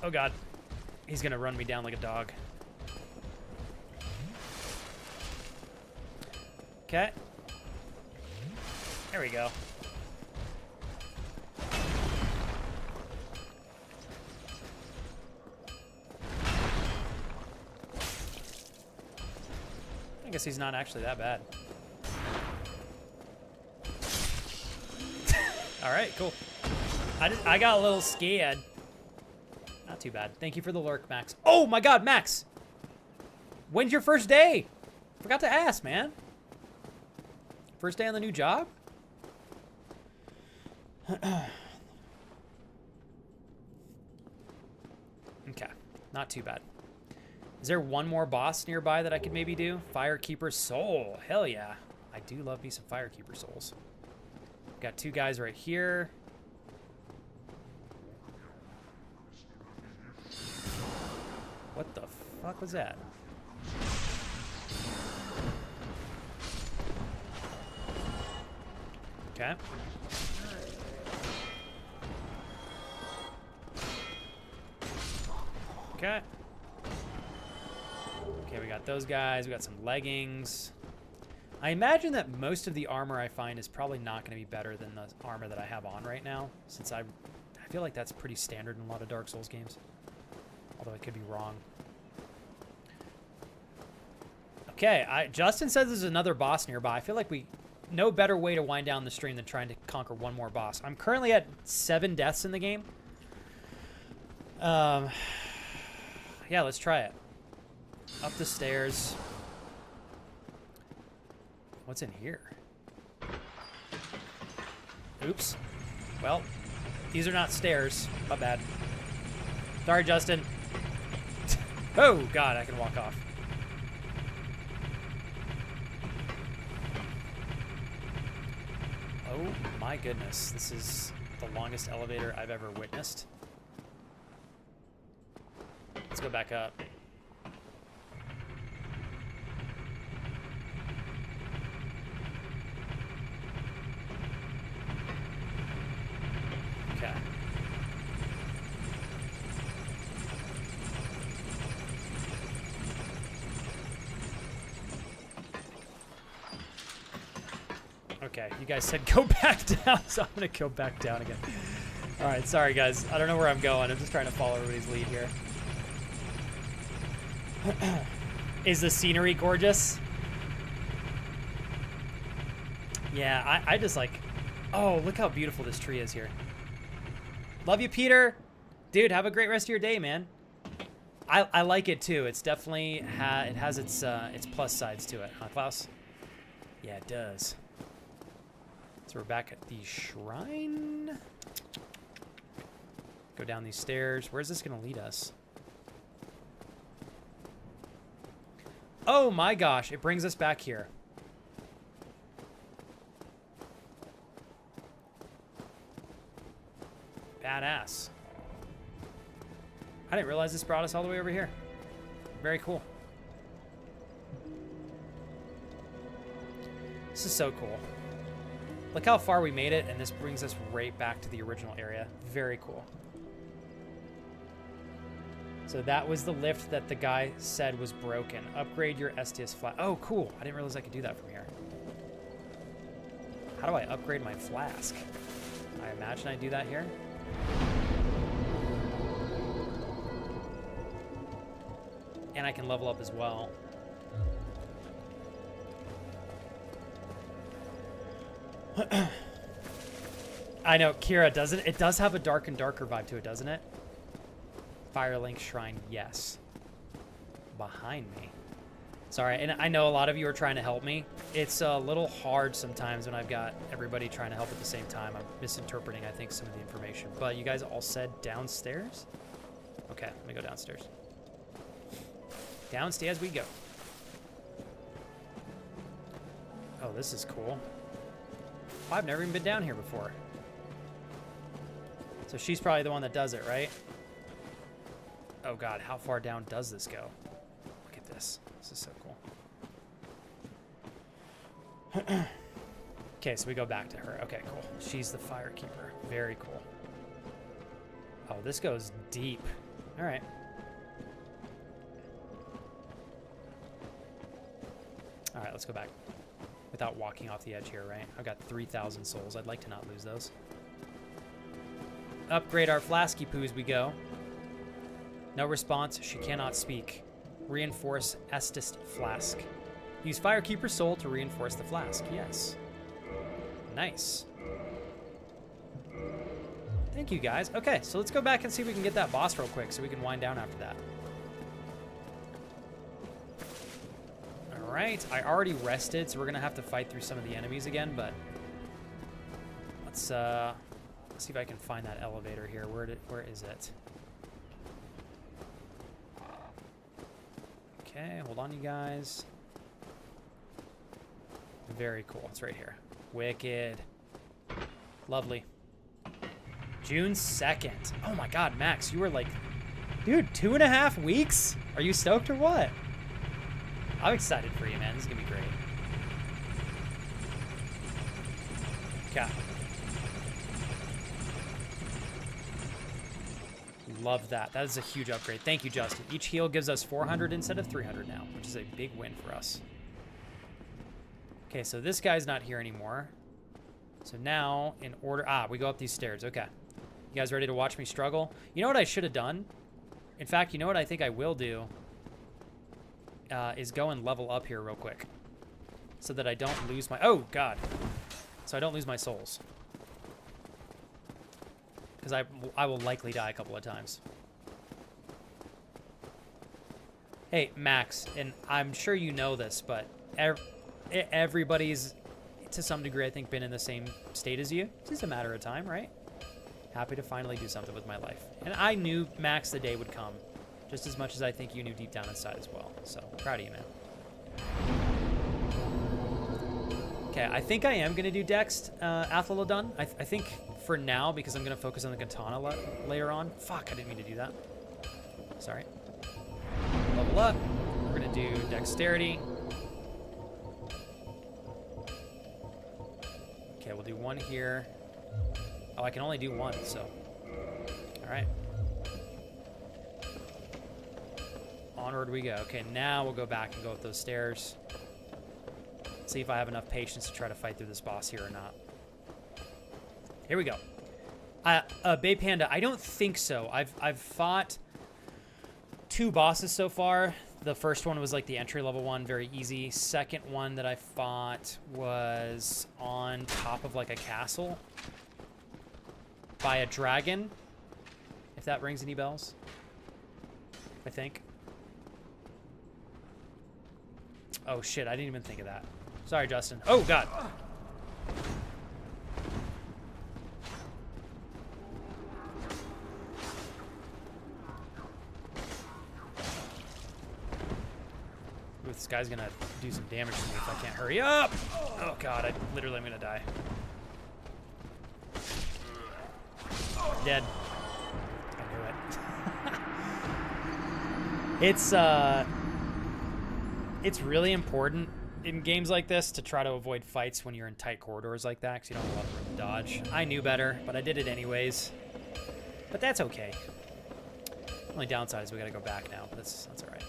Oh, God. He's gonna run me down like a dog. Okay. There we go. I guess he's not actually that bad. All right, cool. I got a little scared. Not too bad. Thank you for the lurk, Max. Oh my God, Max! When's your first day? Forgot to ask, man. First day on the new job? Okay, not too bad. Is there one more boss nearby that I could maybe do? Firekeeper Soul. Hell yeah. I do love me some Firekeeper Souls. Got two guys right here. What the fuck was that? Okay. Okay. Okay, we got those guys. We got some leggings. I imagine that most of the armor I find is probably not going to be better than the armor that I have on right now, since I feel like that's pretty standard in a lot of Dark Souls games. Although I could be wrong. Okay, Justin says there's another boss nearby. I feel like no better way to wind down the stream than trying to conquer one more boss. I'm currently at 7 deaths in the game. Yeah, let's try it. Up the stairs. What's in here? Oops. Well, these are not stairs. My bad. Sorry, Justin. Oh, God, I can walk off. Oh, my goodness. This is the longest elevator I've ever witnessed. Let's go back up. Okay. Okay, you guys said go back down, so I'm gonna go back down again. All right, sorry guys. I don't know where I'm going. I'm just trying to follow everybody's lead here. Is the scenery gorgeous? Yeah, I just like... Oh, look how beautiful this tree is here. Love you, Peter. Dude, have a great rest of your day, man. I like it too. It's definitely... it has its plus sides to it, huh, Klaus? Yeah, it does. So we're back at the shrine. Go down these stairs. Where's this going to lead us? Oh my gosh, it brings us back here. Badass. I didn't realize this brought us all the way over here. Very cool. This is so cool. Look how far we made it, and this brings us right back to the original area. Very cool. So that was the lift that the guy said was broken. Upgrade your STS flask. Oh, cool. I didn't realize I could do that from here. How do I upgrade my flask? I imagine I do that here. And I can level up as well. I know, Kira, doesn't it does have a dark and darker vibe to it, doesn't it? Firelink Shrine, yes. Behind me. Sorry, and I know a lot of you are trying to help me. It's a little hard sometimes when I've got everybody trying to help at the same time. I'm misinterpreting, I think, some of the information. But you guys all said downstairs? Okay, let me go downstairs. Downstairs we go. Oh, this is cool. I've never even been down here before. So she's probably the one that does it, right? Oh god, how far down does this go? Look at this. This is so cool. Okay, so we go back to her. Okay, cool. She's the fire keeper. Very cool. Oh, this goes deep. All right. All right, let's go back. Without walking off the edge here, right? I've got 3,000 souls. I'd like to not lose those. Upgrade our flasky poos we go. No response. She cannot speak. Reinforce Estes flask. Use Firekeeper's soul to reinforce the flask. Yes. Nice. Thank you, guys. Okay, so let's go back and see if we can get that boss real quick so we can wind down after that. Alright, I already rested, so we're going to have to fight through some of the enemies again, but let's see if I can find that elevator here. Where is it? Okay, hold on, you guys. Very cool. It's right here. Wicked. Lovely. June 2nd. Oh my god, Max, you were like Dude, 2.5 weeks? Are you stoked or what? I'm excited for you, man. This is gonna be great. Okay. Love that. That is a huge upgrade. Thank you, Justin. Each heal gives us 400 instead of 300 now, which is a big win for us. Okay, so this guy's not here anymore. So now, in order... Ah, we go up these stairs. Okay. You guys ready to watch me struggle? You know what I should have done? In fact, you know what I think I will do? Is go and level up here real quick. So that I don't lose my... Oh, God. So I don't lose my souls. Because I will likely die a couple of times. Hey, Max, and I'm sure you know this, but everybody's, to some degree, I think, been in the same state as you. It's just a matter of time, right? Happy to finally do something with my life. And I knew, Max, the day would come. Just as much as I think you knew deep down inside as well. So, proud of you, man. Okay, I think I am going to do Dex Athlodon. I think for now, because I'm going to focus on the Katana later on. Fuck, I didn't mean to do that. Sorry. Level up. We're going to do Dexterity. Okay, we'll do one here. Oh, I can only do one, so. All right. Onward we go. Okay, now we'll go back and go up those stairs. See if I have enough patience to try to fight through this boss here or not. Here we go. Bay Panda, I don't think so. I've fought 2 bosses so far. The first one was like the entry level one, very easy. Second one that I fought was on top of like a castle by a dragon, if that rings any bells, I think. Oh shit, I didn't even think of that. Sorry, Justin. Oh, God. Ooh, this guy's gonna do some damage to me if I can't hurry up. Oh, God, I literally am gonna die. Dead. I knew it. It's really important in games like this to try to avoid fights when you're in tight corridors like that, because you don't have a lot of room to dodge. I knew better, but I did it anyways. But that's okay. Only downside is we gotta go back now, but that's all right.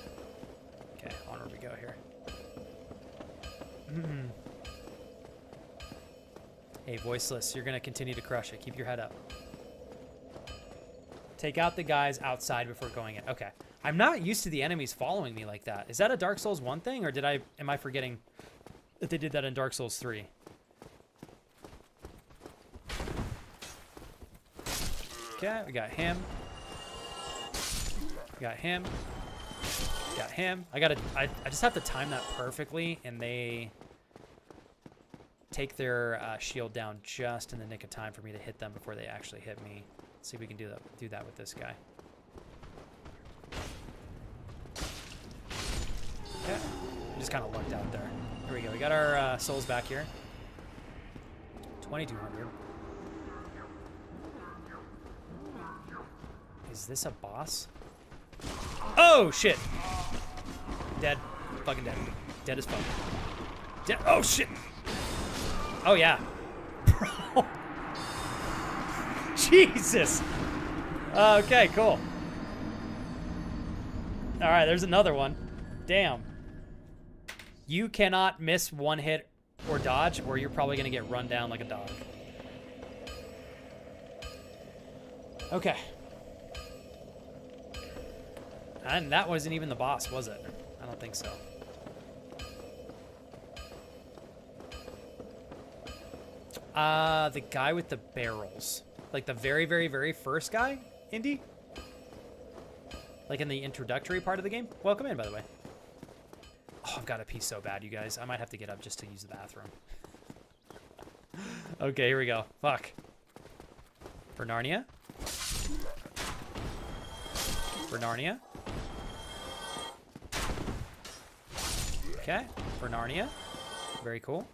Okay, onward we go here. Hey, Voiceless, you're gonna continue to crush it. Keep your head up. Take out the guys outside before going in. Okay. I'm not used to the enemies following me like that. Is that a Dark Souls 1 thing, or am I forgetting that they did that in Dark Souls 3? Okay, we got him. Got him. Got him. I just have to time that perfectly, and they take their shield down just in the nick of time for me to hit them before they actually hit me. Let's see if we can do that with this guy. Okay, just kind of lucked out there. Here we go. We got our souls back here. 2,200. Is this a boss? Oh, shit. Dead. Fucking dead. Dead as fuck. Dead. Oh, shit. Oh, yeah. Bro. Jesus. Okay, cool. All right, there's another one. Damn. You cannot miss one hit or dodge, or you're probably going to get run down like a dog. Okay. And that wasn't even the boss, was it? I don't think so. The guy with the barrels. Like the very, very, very first guy, Indy? Like in the introductory part of the game? Welcome in, by the way. Oh, I've got to pee so bad, you guys. I might have to get up just to use the bathroom. Okay, here we go. Fuck. For Narnia. For Narnia. Okay, for Narnia. Very cool.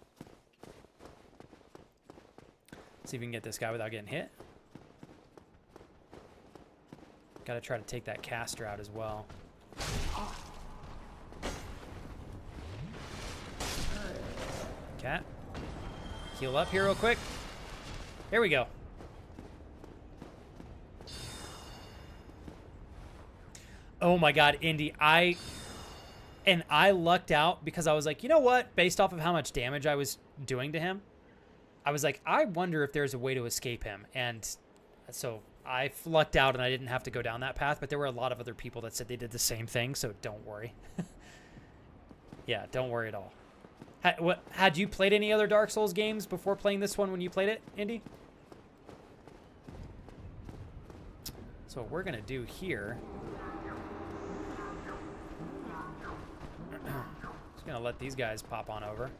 See if we can get this guy without getting hit. Gotta try to take that caster out as well. Okay. Heal up here real quick. There we go. Oh my god, Indy, I lucked out because I was like, you know what? Based off of how much damage I was doing to him, I was like, I wonder if there's a way to escape him. And so I lucked out and I didn't have to go down that path, but there were a lot of other people that said they did the same thing, so don't worry. Yeah, don't worry at all. Had you played any other Dark Souls games before playing this one when you played it, Indy? So what we're going to do here... Just going to let these guys pop on over.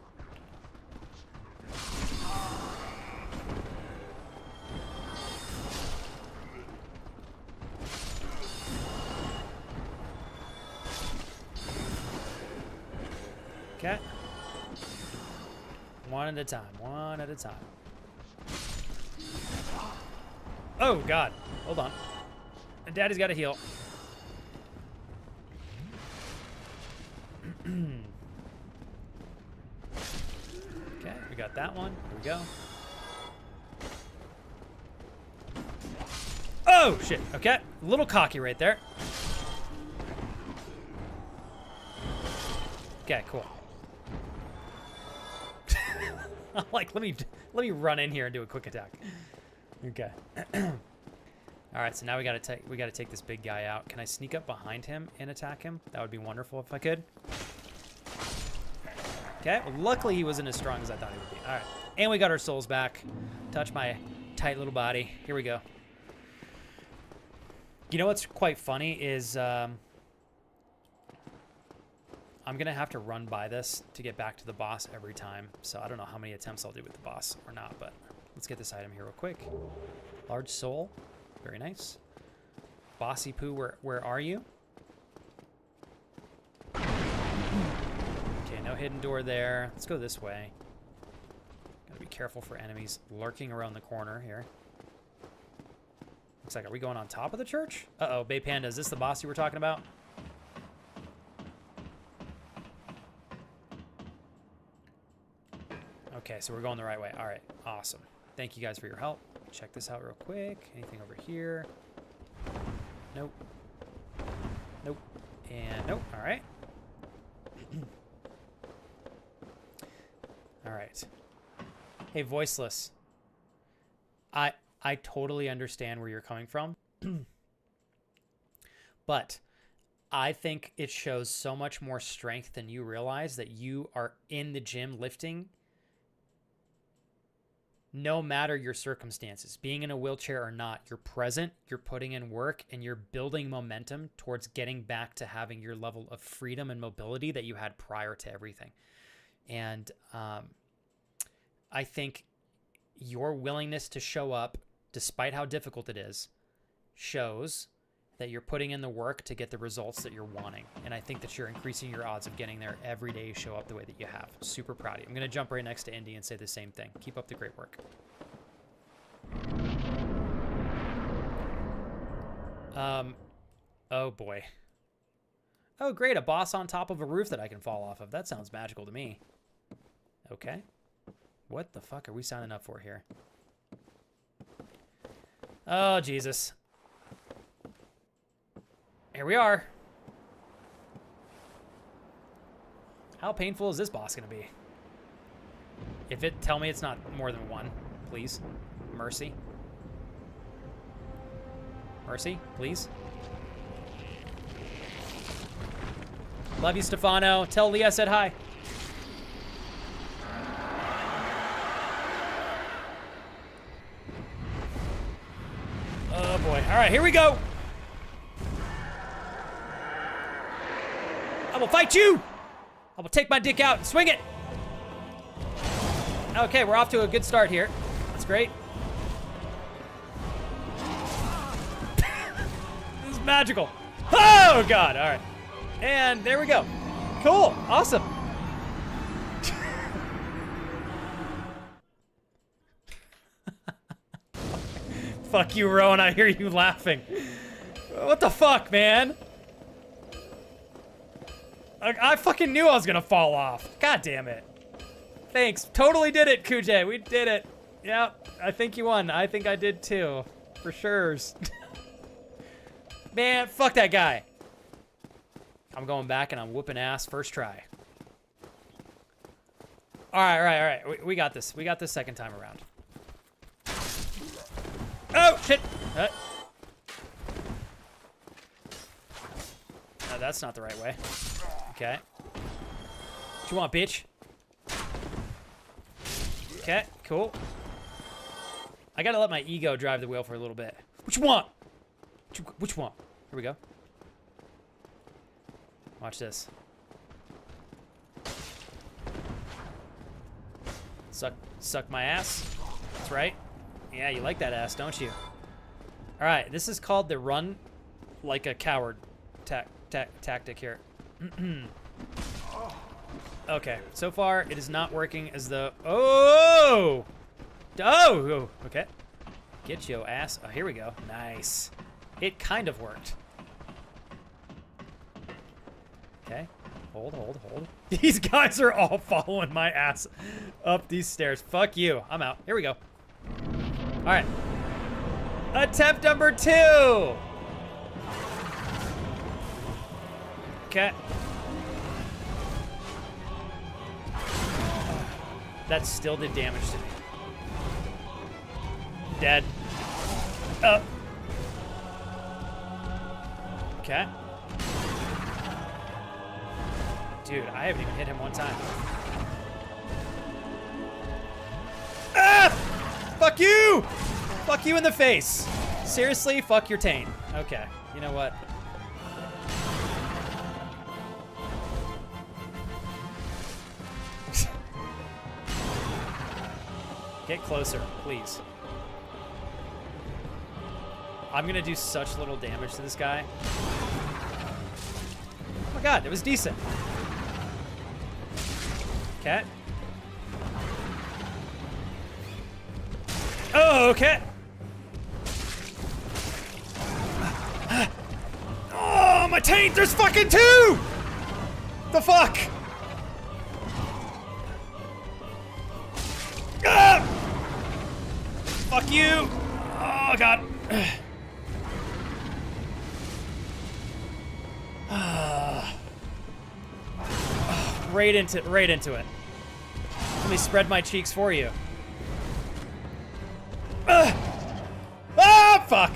Okay. One at a time, one at a time. Oh, God. Hold on. And Daddy's got to heal. Okay, we got that one. Here we go. Oh, shit. Okay. A little cocky right there. Okay, cool. Like, let me run in here and do a quick attack. Okay. All right, so now we gotta take this big guy out. Can I sneak up behind him and attack him? That would be wonderful if I could. Okay. Well, luckily he wasn't as strong as I thought he would be. All right, and we got our souls back. Touch my tight little body. Here we go. You know what's quite funny is I'm going to have to run by this to get back to the boss every time. So I don't know how many attempts I'll do with the boss or not, but let's get this item here real quick. Large soul. Very nice. Bossy Poo, where are you? Okay, no hidden door there. Let's go this way. Gotta be careful for enemies lurking around the corner here. Looks like, are we going on top of the church? Uh-oh, Bay Panda, is this the boss you were talking about? Okay, so we're going the right way. All right, awesome. Thank you guys for your help. Check this out real quick. Anything over here? Nope. Nope. And nope. All right. All right. Hey, Voiceless. I totally understand where you're coming from. But I think it shows so much more strength than you realize that you are in the gym lifting no matter your circumstances, being in a wheelchair or not. You're present, you're putting in work, and you're building momentum towards getting back to having your level of freedom and mobility that you had prior to everything. And I think your willingness to show up, despite how difficult it is, shows that you're putting in the work to get the results that you're wanting. And I think that you're increasing your odds of getting there every day you show up the way that you have. Super proud of you. I'm going to jump right next to Indy and say the same thing. Keep up the great work. Oh boy. Oh great, a boss on top of a roof that I can fall off of. That sounds magical to me. Okay. What the fuck are we signing up for here? Oh, Jesus. Here we are. How painful is this boss gonna be? Tell me it's not more than one, please. Mercy. Mercy, please. Love you, Stefano. Tell Lee I said hi. Oh boy. All right, here we go. I will fight you! I will take my dick out and swing it! Okay, we're off to a good start here. That's great. This is magical. Oh, God. All right. And there we go. Cool. Awesome. Fuck you, Rowan. I hear you laughing. What the fuck, man? I fucking knew I was gonna fall off. God damn it. Thanks. Totally did it, Kujay. We did it. Yep. I think you won. I think I did too. For sure. Man, fuck that guy. I'm going back and I'm whooping ass first try. Alright, alright. We got this. We got this second time around. Oh, shit. No, that's not the right way. Okay. What you want, bitch? Okay, cool. I gotta let my ego drive the wheel for a little bit. What you want? What you want? Here we go. Watch this. Suck my ass. That's right. Yeah, you like that ass, don't you? All right, this is called the run like a coward tactic here. Okay, so far it is not working as the oh, okay. Get your ass. Oh, here we go. Nice. It kind of worked. Okay. Hold. These guys are all following my ass up these stairs. Fuck you. I'm out. Here we go. All right. Attempt number 2. Okay. That still did damage to me. Dead. Up. Okay. Dude, I haven't even hit him one time. Ah! Fuck you! Fuck you in the face. Seriously, fuck your taint. Okay, you know what? Get closer, please. I'm gonna do such little damage to this guy. Oh my god, it was decent. Okay. Oh, okay. Oh, my taint! There's fucking 2! The fuck? Ah! Fuck you! Oh god. Right into it. Let me spread my cheeks for you. Ah, fuck!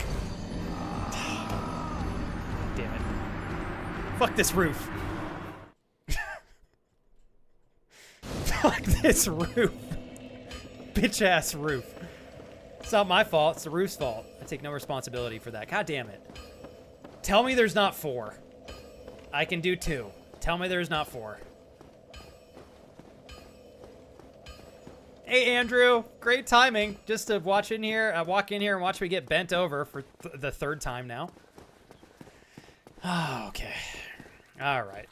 Damn it. Fuck this roof. Fuck this roof. Bitch ass roof. It's not my fault, it's the roof's fault. I take no responsibility for that. God damn it. Tell me there's not 4. I can do 2. Tell me there's not 4. Hey, Andrew. Great timing. Just to walk in here and watch me get bent over for the 3rd time now. Oh, okay. All right.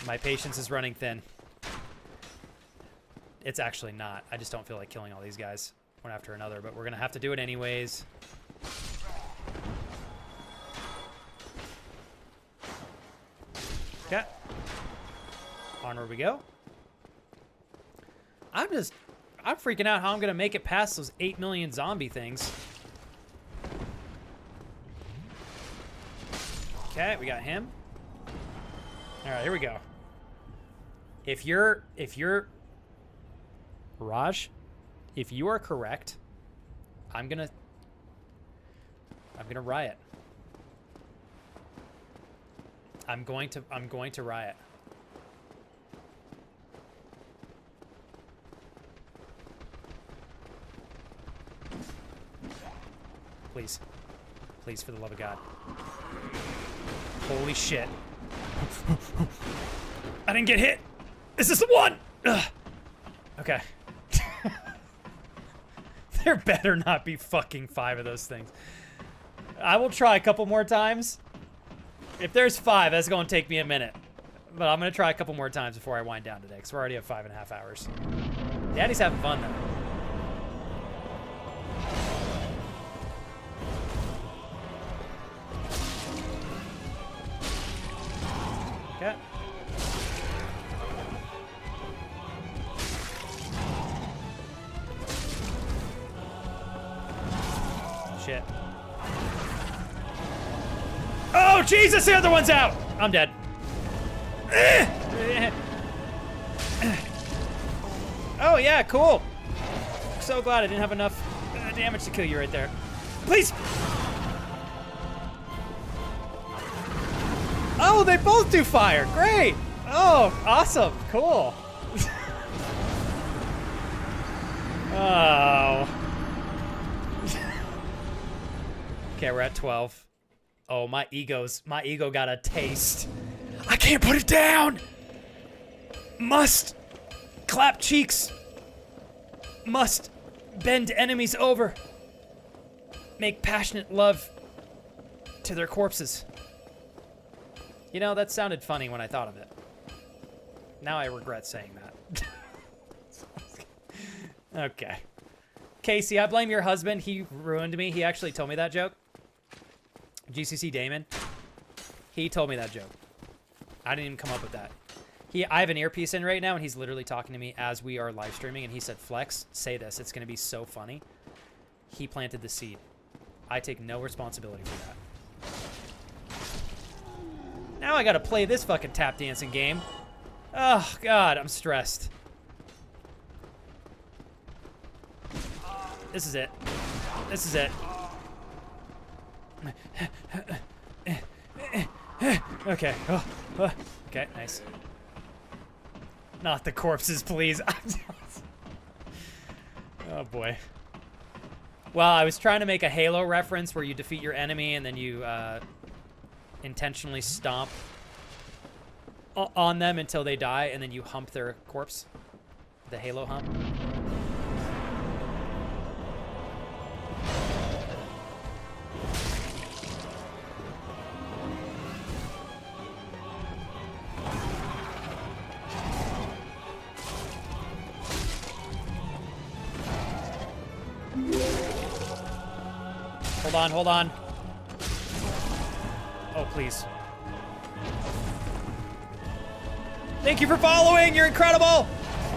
My patience is running thin. It's actually not. I just don't feel like killing all these guys one after another, but we're going to have to do it anyways. Okay. Onward we go. I'm freaking out how I'm going to make it past those 8 million zombie things. Okay, we got him. All right, here we go. If you're Raj, if you are correct, I'm gonna riot. I'm going to riot. Please. Please, for the love of God. Holy shit. I didn't get hit. Is this the one? Ugh. Okay. There better not be fucking 5 of those things. I will try a couple more times. If there's 5, that's going to take me a minute. But I'm going to try a couple more times before I wind down today, because we're already at 5.5 hours. Daddy's having fun, though. Okay. Shit. Oh, Jesus, the other one's out! I'm dead. Oh, yeah, cool. So glad I didn't have enough damage to kill you right there. Please! Oh, they both do fire. Great. Oh, awesome. Cool. Oh. Okay, we're at 12. Oh, my ego got a taste. I can't put it down. Must clap cheeks. Must bend enemies over. Make passionate love to their corpses. You know, that sounded funny when I thought of it. Now I regret saying that. Okay. Casey, I blame your husband. He ruined me. He actually told me that joke. GCC Damon. He told me that joke. I didn't even come up with that. I have an earpiece in right now, and he's literally talking to me as we are live streaming, and he said, Flex, say this. It's going to be so funny. He planted the seed. I take no responsibility for that. Now I got to play this fucking tap dancing game. Oh, God, I'm stressed. This is it. This is it. Okay. Okay, nice. Not the corpses, please. Oh, boy. Well, I was trying to make a Halo reference where you defeat your enemy and then you intentionally stomp on them until they die, and then you hump their corpse. The Halo hump. Hold on. Oh, please. Thank you for following. You're incredible.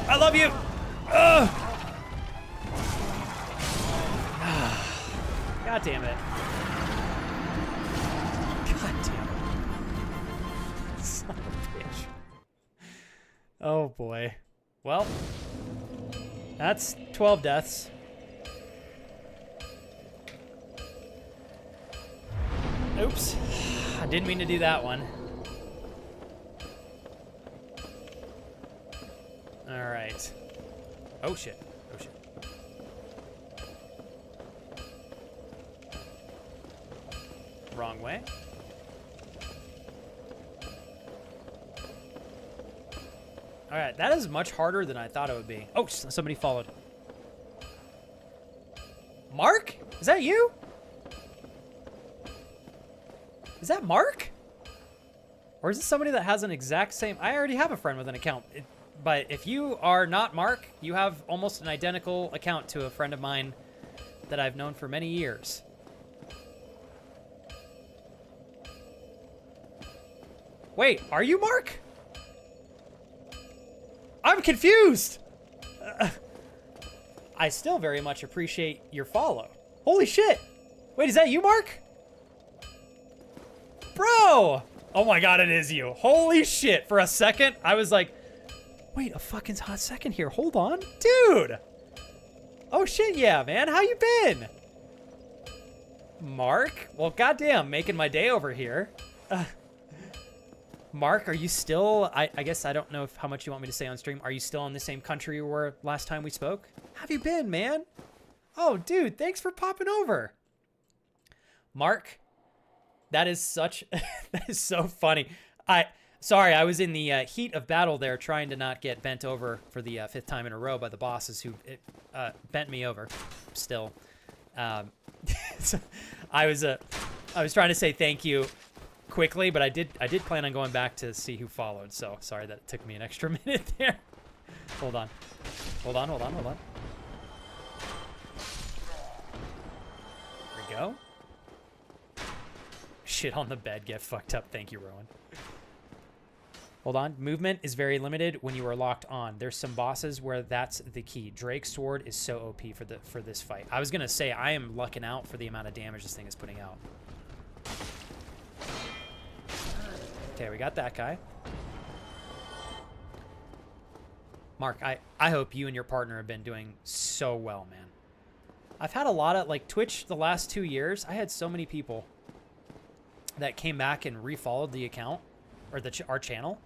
I love you. Ugh. God damn it. God damn it. Son of a bitch. Oh, boy. Well, that's 12 deaths. Oops. I didn't mean to do that one. All right. Oh, shit. Oh, shit. Wrong way. All right. That is much harder than I thought it would be. Oh, somebody followed. Mark? Is that you? Is that Mark? Or is it somebody that has an exact same... I already have a friend with an account. But if you are not Mark, you have almost an identical account to a friend of mine that I've known for many years. Wait, are you Mark? I'm confused! I still very much appreciate your follow. Holy shit! Wait, is that you, Mark? Bro! Oh my god, it is you. Holy shit. For a second, I was like, wait a fucking hot second here. Hold on. Dude! Oh shit, yeah, man. How you been? Mark? Well, goddamn, making my day over here. Mark, are you still... I guess I don't know how much you want me to say on stream. Are you still in the same country you were last time we spoke? How have you been, man? Oh, dude, thanks for popping over. Mark... That is such, that is so funny. Sorry, I was in the heat of battle there trying to not get bent over for the 5th time in a row by the bosses who bent me over still. So I was trying to say thank you quickly, but I did plan on going back to see who followed. So sorry that it took me an extra minute there. Hold on. There we go. Shit on the bed, get fucked up. Thank you, Rowan. Hold on. Movement is very limited when you are locked on. There's some bosses where that's the key. Drake's sword is so OP for this fight. I was gonna say I am lucking out for the amount of damage this thing is putting out. Okay, we got that guy. Mark, I hope you and your partner have been doing so well, man. I've had a lot of, like, Twitch the last 2 years. I had so many people that came back and refollowed the account, or our channel,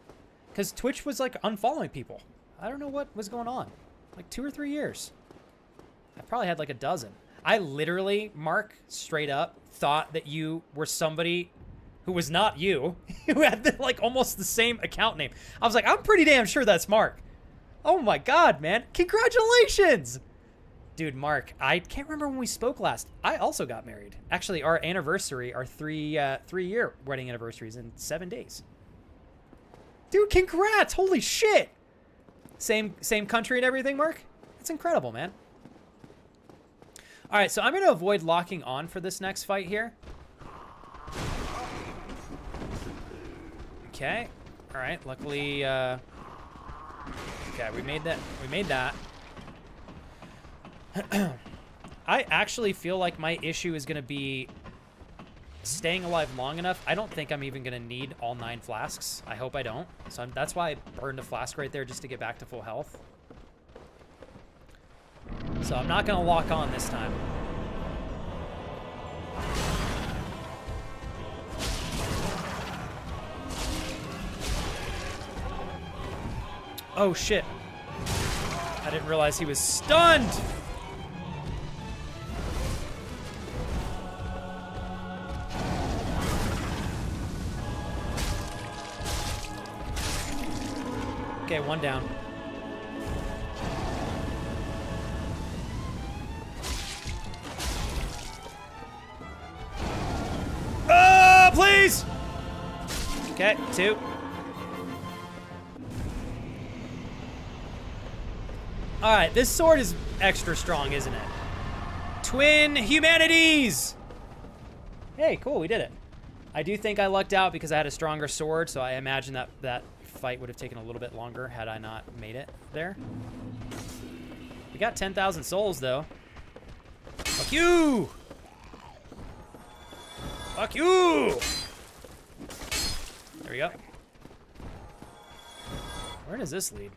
because Twitch was, like, unfollowing people. I don't know what was going on. Like, 2 or 3 years. I probably had, like, a dozen. I literally, Mark, straight up, thought that you were somebody who was not you, who had, like, almost the same account name. I was like, I'm pretty damn sure that's Mark. Oh my god, man. Congratulations! Dude, Mark, I can't remember when we spoke last. I also got married. Actually, our anniversary, our three-year wedding anniversary is in 7 days. Dude, congrats! Holy shit! Same country and everything, Mark? That's incredible, man. All right, so I'm going to avoid locking on for this next fight here. Okay. All right, luckily... Okay, we made that. We made that. I actually feel like my issue is going to be staying alive long enough. I don't think I'm even going to need all 9 flasks. I hope I don't. So that's why I burned a flask right there just to get back to full health. So I'm not going to lock on this time. Oh, shit. I didn't realize he was stunned. Okay, 1 down. Oh, please! Okay, 2. All right, this sword is extra strong, isn't it? Twin humanities! Hey, cool, we did it. I do think I lucked out because I had a stronger sword, so I imagine that fight would have taken a little bit longer had I not made it there. We got 10,000 souls, though. Fuck you! Fuck you! There we go. Where does this lead?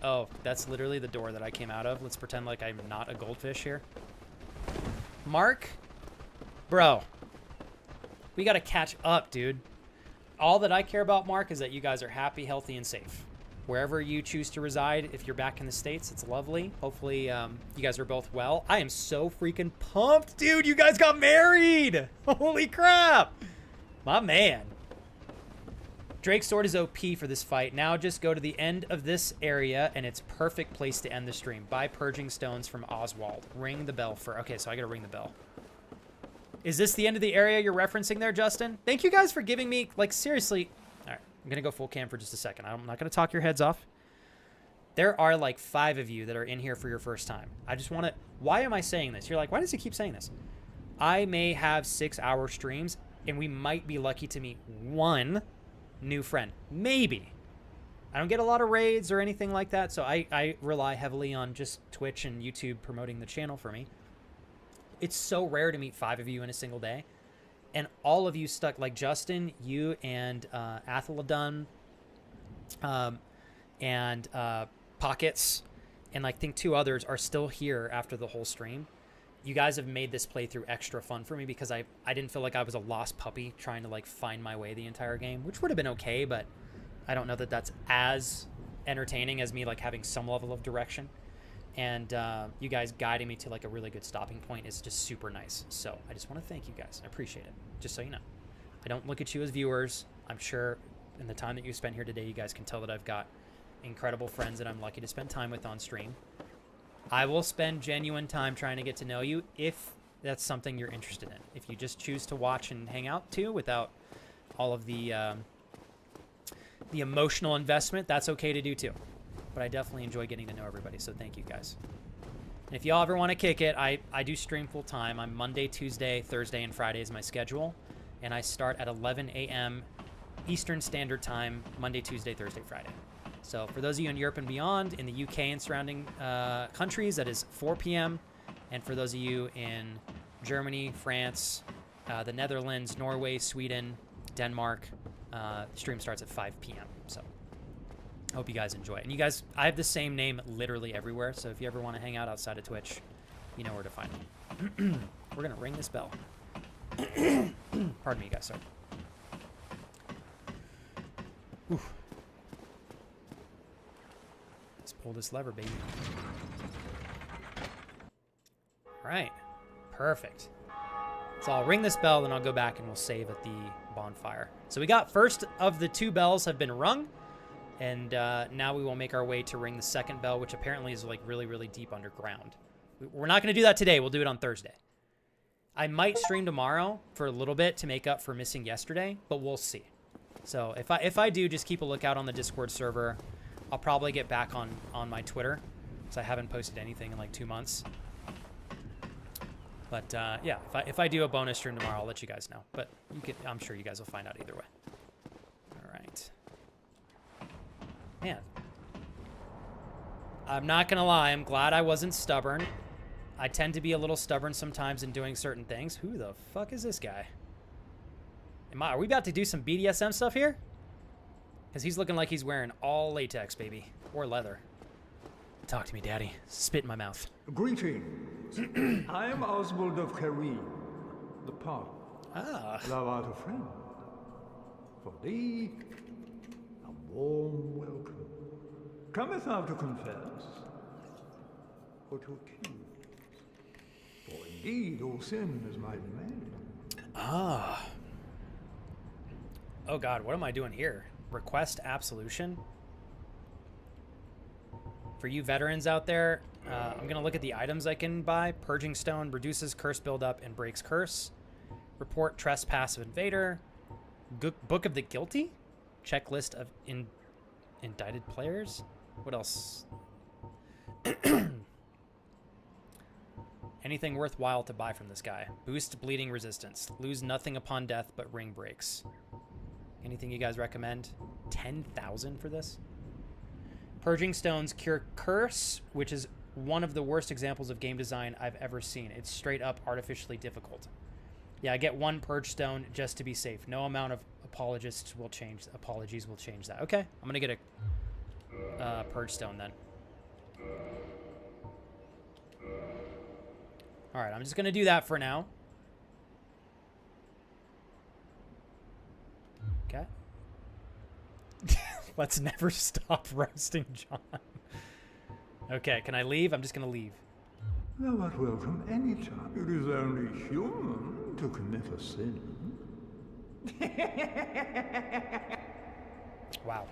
Oh, that's literally the door that I came out of. Let's pretend like I'm not a goldfish here. Mark? Bro. We gotta catch up, dude. All that I care about, Mark, is that you guys are happy, healthy, and safe. Wherever you choose to reside, if you're back in the States, it's lovely. Hopefully, you guys are both well. I am so freaking pumped, dude. You guys got married. Holy crap. My man. Drake's sword is OP for this fight. Now just go to the end of this area, and it's perfect place to end the stream. Buy purging stones from Oswald. Ring the bell for... Okay, so I gotta ring the bell. Is this the end of the area you're referencing there, Justin? Thank you guys for giving me... Like, seriously... All right, I'm gonna go full cam for just a second. I'm not gonna talk your heads off. There are, like, 5 of you that are in here for your first time. I just want to... Why am I saying this? You're like, why does he keep saying this? I may have 6-hour streams, and we might be lucky to meet 1... new friend. Maybe. I don't get a lot of raids or anything like that, so I rely heavily on just Twitch and YouTube promoting the channel for me. It's so rare to meet 5 of you in a single day. And all of you stuck, like Justin, you and Athaladun, and Pockets, and I think 2 others are still here after the whole stream. You guys have made this playthrough extra fun for me because I didn't feel like I was a lost puppy trying to, like, find my way the entire game, which would have been okay, but I don't know that that's as entertaining as me, like, having some level of direction. And you guys guiding me to, like, a really good stopping point is just super nice. So I just want to thank you guys. I appreciate it, just so you know. I don't look at you as viewers. I'm sure in the time that you spent here today, you guys can tell that I've got incredible friends that I'm lucky to spend time with on stream. I will spend genuine time trying to get to know you if that's something you're interested in. If you just choose to watch and hang out too without all of the emotional investment, that's okay to do too. But I definitely enjoy getting to know everybody, so thank you guys. And if y'all ever want to kick it, I do stream full time. I'm Monday, Tuesday, Thursday, and Friday is my schedule. And I start at 11 a.m. Eastern Standard Time, Monday, Tuesday, Thursday, Friday. So for those of you in Europe and beyond, in the UK and surrounding countries, that is 4 p.m. And for those of you in Germany, France, the Netherlands, Norway, Sweden, Denmark, stream starts at 5 p.m. So I hope you guys enjoy it. And you guys, I have the same name literally everywhere. So if you ever want to hang out outside of Twitch, you know where to find me. We're going to ring this bell. Pardon me, guys. Sorry. Oof. Let's pull this lever, baby. All right. Perfect. So I'll ring this bell, then I'll go back and we'll save at the bonfire. So we got first of the 2 bells have been rung. And now we will make our way to ring the second bell, which apparently is like really, really deep underground. We're not going to do that today. We'll do it on Thursday. I might stream tomorrow for a little bit to make up for missing yesterday, but we'll see. So if I do, just keep a lookout on the Discord server. I'll probably get back on my Twitter, because I haven't posted anything in like 2 months. But yeah, if I do a bonus stream tomorrow, I'll let you guys know. But I'm sure you guys will find out either way. All right. Man, I'm not gonna lie, I'm glad I wasn't stubborn. I tend to be a little stubborn sometimes in doing certain things. Who the fuck is this guy? Are we about to do some BDSM stuff here? Because he's looking like he's wearing all latex, baby. Or leather. Talk to me, daddy. Spit in my mouth. Greetings. I am Oswald of Kareem, the Pardon. Ah. Thou art a friend. For thee, a warm welcome. Cometh thou to confess, or to accuse? For indeed all sin is my demand. Ah. Oh god, what am I doing here? Request absolution? For you veterans out there, I'm going to look at the items I can buy. Purging Stone reduces curse buildup and breaks curse. Report trespass of invader. Book of the Guilty? Checklist of indicted players? What else? Anything worthwhile to buy from this guy. Boost bleeding resistance. Lose nothing upon death but ring breaks. Anything you guys recommend? 10,000 for this? Purging Stones cure curse, which is one of the worst examples of game design I've ever seen. It's straight up artificially difficult. Yeah, I get 1 Purge Stone just to be safe. No amount of apologies will change that. Okay, I'm going to get a Purge Stone then. All right, I'm just going to do that for now. Okay. Let's never stop roasting John. Okay, can I leave? I'm just going to leave. Thou art welcome anytime. It is only human to commit a sin. Wow.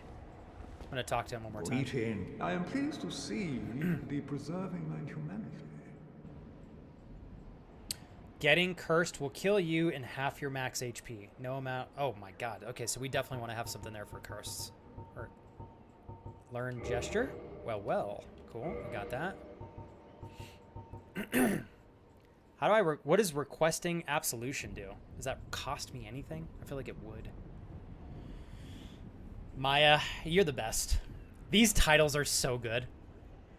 I'm going to talk to him one more time. Greeting. I am pleased to see thee preserving my humanity. Getting cursed will kill you in half your max HP. No amount. Oh my god. Okay, so we definitely want to have something there for curses. Or learn gesture. Well. Cool. We got that. How do I? What does requesting absolution do? Does that cost me anything? I feel like it would. Maya, you're the best. These titles are so good.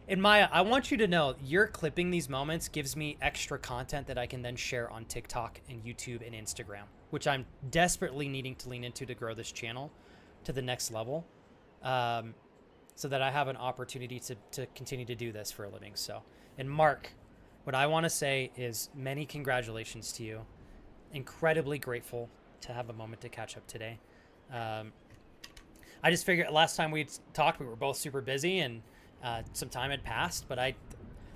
And Maya, I want you to know, you're clipping these moments gives me extra content that I can then share on TikTok and YouTube and Instagram, which I'm desperately needing to lean into to grow this channel to the next level, so that I have an opportunity to continue to do this for a living. So, and Mark, what I want to say is many congratulations to you. Incredibly grateful to have a moment to catch up today. I just figured last time we talked, we were both super busy and some time had passed, but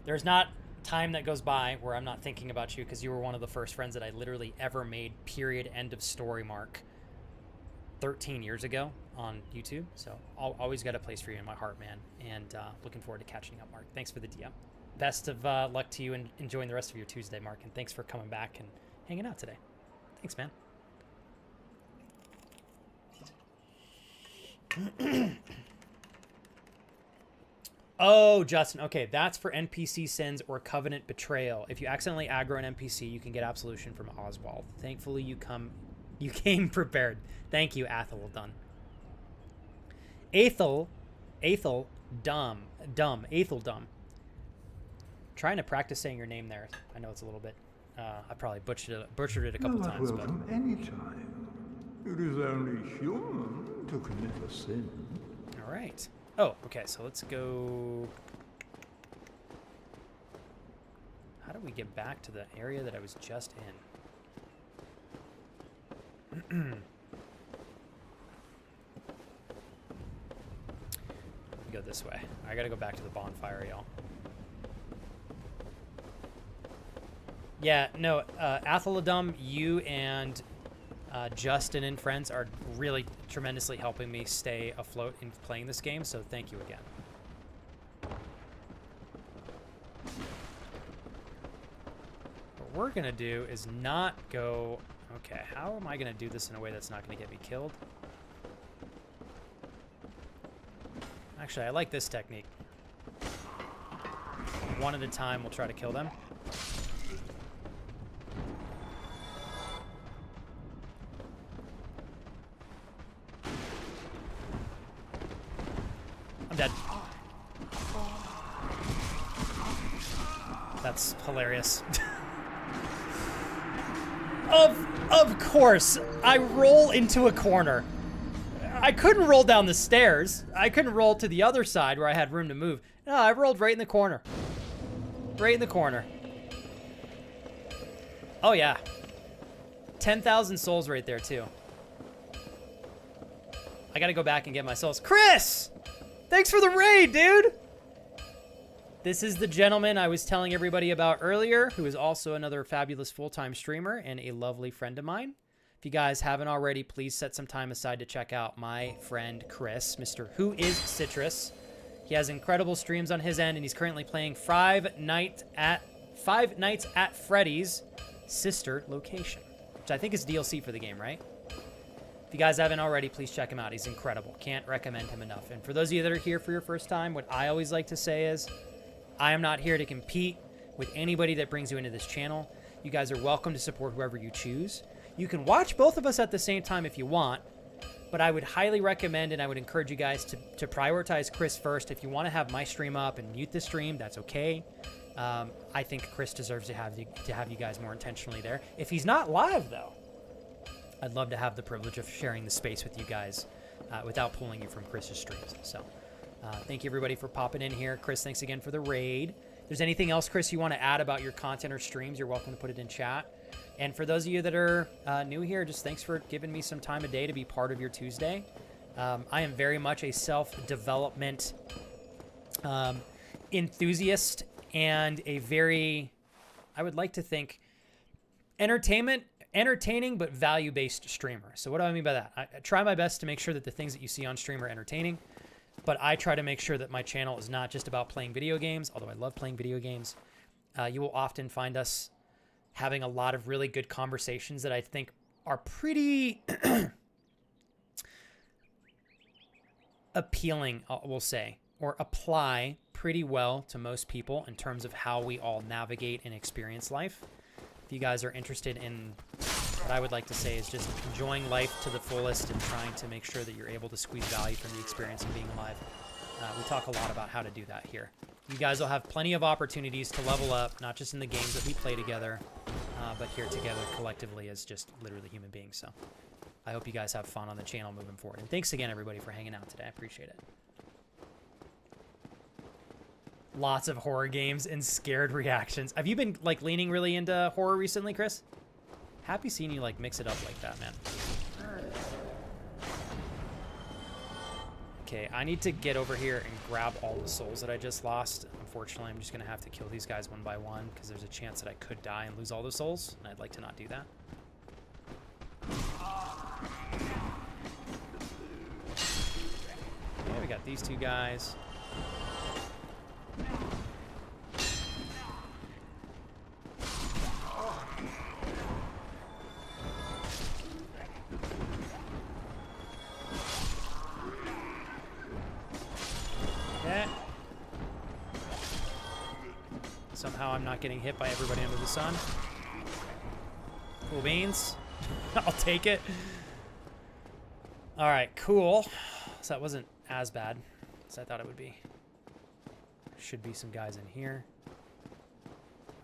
there's not time that goes by where I'm not thinking about you, because you were one of the first friends that I literally ever made, period, end of story, Mark, 13 years ago on YouTube. So I'll always got a place for you in my heart, man. And looking forward to catching up, Mark. Thanks for the DM. Best of luck to you and enjoying the rest of your Tuesday, Mark. And thanks for coming back and hanging out today. Thanks, man. Oh, Justin. Okay, that's for NPC sins or covenant betrayal. If you accidentally aggro an NPC, you can get absolution from Oswald. Thankfully, you come You came prepared. Thank you, Athel Dunn. Athel Dumb. Trying to practice saying your name there. I know it's a little bit. I probably butchered it a couple times. But Welcome anytime. It is only human to commit a sin. all right. Oh, okay. So let's go. How do we get back to the area that I was just in? Go this way. I gotta go back to the bonfire, y'all. Yeah, no, Atheladum, you and Justin and friends are really tremendously helping me stay afloat in playing this game, so thank you again. What we're gonna do is not go... Okay, how am I gonna do this in a way that's not gonna get me killed? Actually, I like this technique. One at a time, we'll try to kill them. I'm dead. That's hilarious. Of course, I roll into a corner. I couldn't roll down the stairs. I couldn't roll to the other side where I had room to move. No, I rolled right in the corner. Right in the corner. Oh, yeah. 10,000 souls right there, too. I gotta go back and get my souls. Chris! Thanks for the raid, dude! This is the gentleman I was telling everybody about earlier, who is also another fabulous full-time streamer and a lovely friend of mine. If you guys haven't already, please set some time aside to check out my friend Chris, Mr. Who is Citrus. He has incredible streams on his end, and he's currently playing Five Nights at Freddy's Sister Location, which I think is DLC for the game, right? If you guys haven't already, please check him out. He's incredible. Can't recommend him enough. And for those of you that are here for your first time, what I always like to say is, I am not here to compete with anybody that brings you into this channel. You guys are welcome to support whoever you choose. You can watch both of us at the same time if you want, but I would highly recommend and I would encourage you guys to prioritize Chris first. If you want to have my stream up and mute the stream, that's okay. I think Chris deserves to have you guys more intentionally there. If he's not live, though, I'd love to have the privilege of sharing the space with you guys without pulling you from Chris's streams. So thank you, everybody, for popping in here. Chris, thanks again for the raid. If there's anything else, Chris, you want to add about your content or streams, you're welcome to put it in chat. And for those of you that are new here, just thanks for giving me some time a day to be part of your Tuesday. I am very much a self-development enthusiast and a very, I would like to think, entertaining but value-based streamer. So what do I mean by that? I try my best to make sure that the things that you see on stream are entertaining, but I try to make sure that my channel is not just about playing video games, although I love playing video games. You will often find us having a lot of really good conversations that I think are pretty appealing, we'll say, or apply pretty well to most people in terms of how we all navigate and experience life. If you guys are interested in what I would like to say is just enjoying life to the fullest and trying to make sure that you're able to squeeze value from the experience of being alive, we talk a lot about how to do that here. You guys will have plenty of opportunities to level up, not just in the games that we play together, but here together collectively as just literally human beings. So I hope you guys have fun on the channel moving forward. And thanks again, everybody, for hanging out today. I appreciate it. Lots of horror games and scared reactions. Have you been like leaning really into horror recently, Chris? Happy seeing you like mix it up like that, man. Okay, I need to get over here and grab all the souls that I just lost. Unfortunately, I'm just gonna have to kill these guys one by one because there's a chance that I could die and lose all the souls, and I'd like to not do that. Okay, we got these two guys. Okay. Somehow I'm not getting hit by everybody under the sun. Cool beans. I'll take it. All right, cool. So that wasn't as bad as I thought it would be. Should be some guys in here.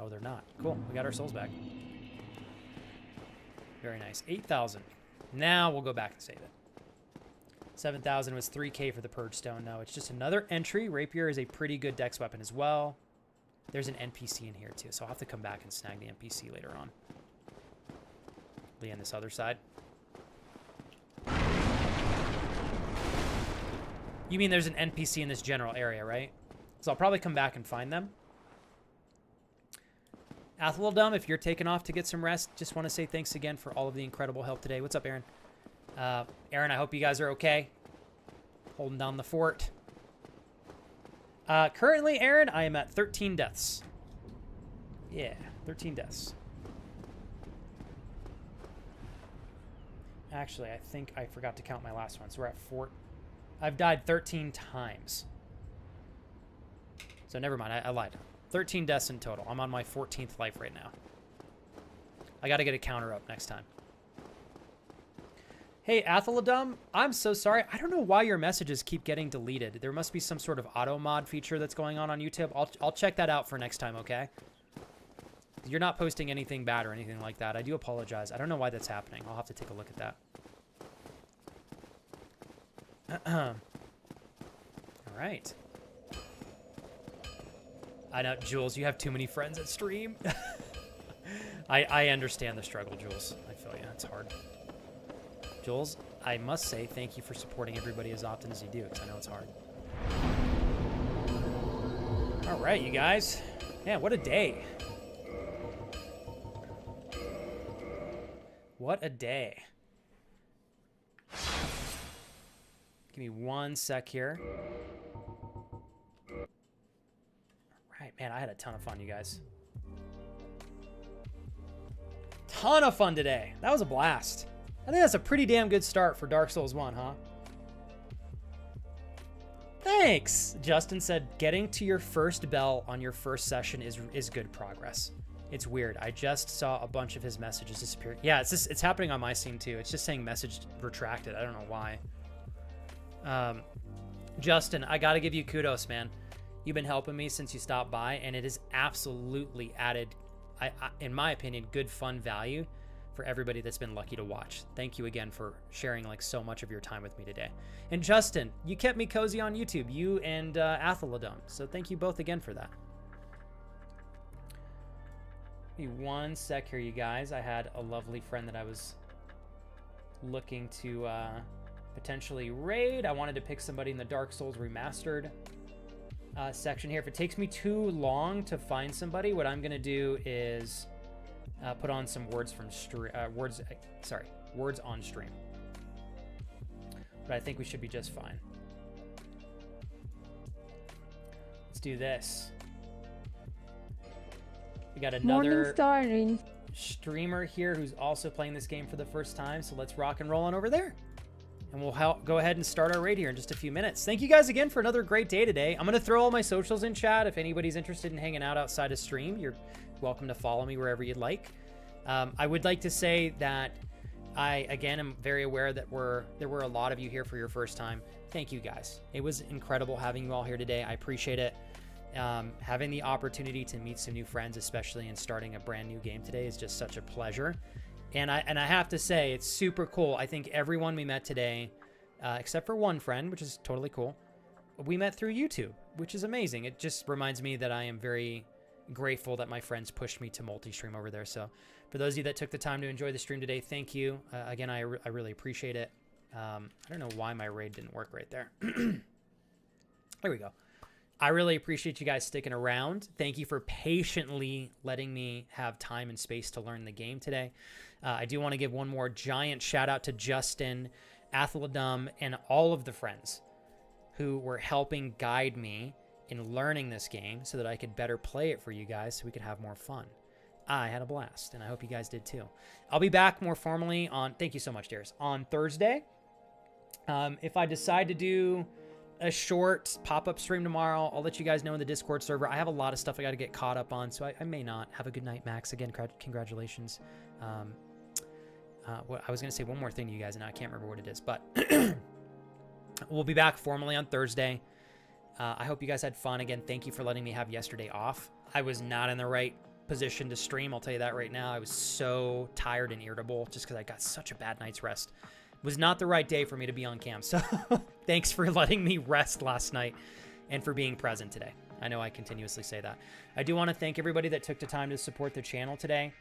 Oh, they're not. Cool. We got our souls back. Very nice. 8,000. Now we'll go back and save it. 7,000 was 3K for the Purge Stone. No, it's just another entry. Rapier is a pretty good dex weapon as well. There's an NPC in here too, so I'll have to come back and snag the NPC later on. Be on this other side. You mean there's an NPC in this general area, right? So I'll probably come back and find them. Athildum, if you're taking off to get some rest, just want to say thanks again for all of the incredible help today. What's up, Aaron? Aaron, I hope you guys are okay. Holding down the fort. Currently, Aaron, I am at 13 deaths. Yeah, 13 deaths. Actually, I think I forgot to count my last one. So we're at 4. I've died 13 times. So never mind, I lied. 13 deaths in total. I'm on my 14th life right now. I got to get a counter up next time. Hey, Athildum, I'm so sorry. I don't know why your messages keep getting deleted. There must be some sort of auto mod feature that's going on YouTube. I'll check that out for next time, okay? You're not posting anything bad or anything like that. I do apologize. I don't know why that's happening. I'll have to take a look at that. All right. I know, Jules, you have too many friends at stream. I understand the struggle, Jules. I feel you. It's hard. Jules, I must say thank you for supporting everybody as often as you do, because I know it's hard. All right, you guys. Man, what a day. What a day. Give me 1 sec here. All right, man, I had a ton of fun, you guys. Ton of fun today. That was a blast. I think that's a pretty damn good start for Dark Souls 1, huh? Thanks! Justin said, getting to your first bell on your first session is good progress. It's weird. I just saw a bunch of his messages disappear. Yeah, it's happening on my scene too. It's just saying message retracted. I don't know why. Justin, I gotta give you kudos, man. You've been helping me since you stopped by, and it has absolutely added, in my opinion, good fun value for everybody that's been lucky to watch. Thank you again for sharing like so much of your time with me today. And Justin, you kept me cozy on YouTube, you and Athildum. So thank you both again for that. Give me 1 sec here, you guys. I had a lovely friend that I was looking to potentially raid. I wanted to pick somebody in the Dark Souls Remastered section here. If it takes me too long to find somebody, what I'm gonna do is put on some words from words on stream. But I think we should be just fine. Let's do this. We got another streamer here who's also playing this game for the first time, so let's rock and roll on over there. And we'll go ahead and start our raid here in just a few minutes. Thank you guys again for another great day today. I'm going to throw all my socials in chat. If anybody's interested in hanging out outside of stream, you're welcome to follow me wherever you'd like. I would like to say that I, again, am very aware that there were a lot of you here for your first time. Thank you, guys. It was incredible having you all here today. I appreciate it. Having the opportunity to meet some new friends, especially in starting a brand new game today, is just such a pleasure. And I have to say, it's super cool. I think everyone we met today, except for one friend, which is totally cool, we met through YouTube, which is amazing. It just reminds me that I am very grateful that my friends pushed me to multi-stream over there. So for those of you that took the time to enjoy the stream today, thank you. Again, I really appreciate it. I don't know why my raid didn't work right there. There we go. I really appreciate you guys sticking around. Thank you for patiently letting me have time and space to learn the game today. I do want to give one more giant shout out to Justin, Athildum, and all of the friends who were helping guide me in learning this game so that I could better play it for you guys so we could have more fun. I had a blast, and I hope you guys did too. I'll be back more formally on, thank you so much, Darius, on Thursday. If I decide to do a short pop-up stream tomorrow, I'll let you guys know in the Discord server. I have a lot of stuff I got to get caught up on, so I may not. Have a good night, Max. Again, congratulations. I was going to say one more thing to you guys, and I can't remember what it is, but we'll be back formally on Thursday. I hope you guys had fun. Again, thank you for letting me have yesterday off. I was not in the right position to stream. I'll tell you that right now. I was so tired and irritable just because I got such a bad night's rest. It was not the right day for me to be on cam. So thanks for letting me rest last night and for being present today. I know I continuously say that. I do want to thank everybody that took the time to support the channel today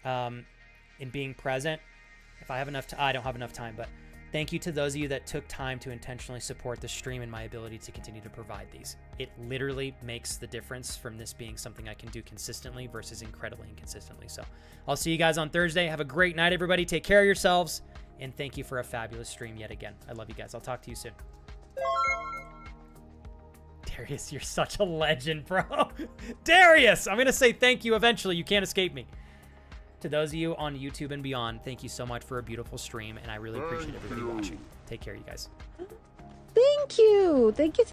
in being present. If I have enough I don't have enough time, but thank you to those of you that took time to intentionally support the stream and my ability to continue to provide these. It literally makes the difference from this being something I can do consistently versus incredibly inconsistently. So I'll see you guys on Thursday. Have a great night, everybody. Take care of yourselves. And thank you for a fabulous stream yet again. I love you guys. I'll talk to you soon. Darius, you're such a legend, bro. Darius, I'm going to say thank you eventually. You can't escape me. To those of you on YouTube and beyond, thank you so much for a beautiful stream, and I really appreciate everybody watching. Take care, you guys. Thank you. Thank you.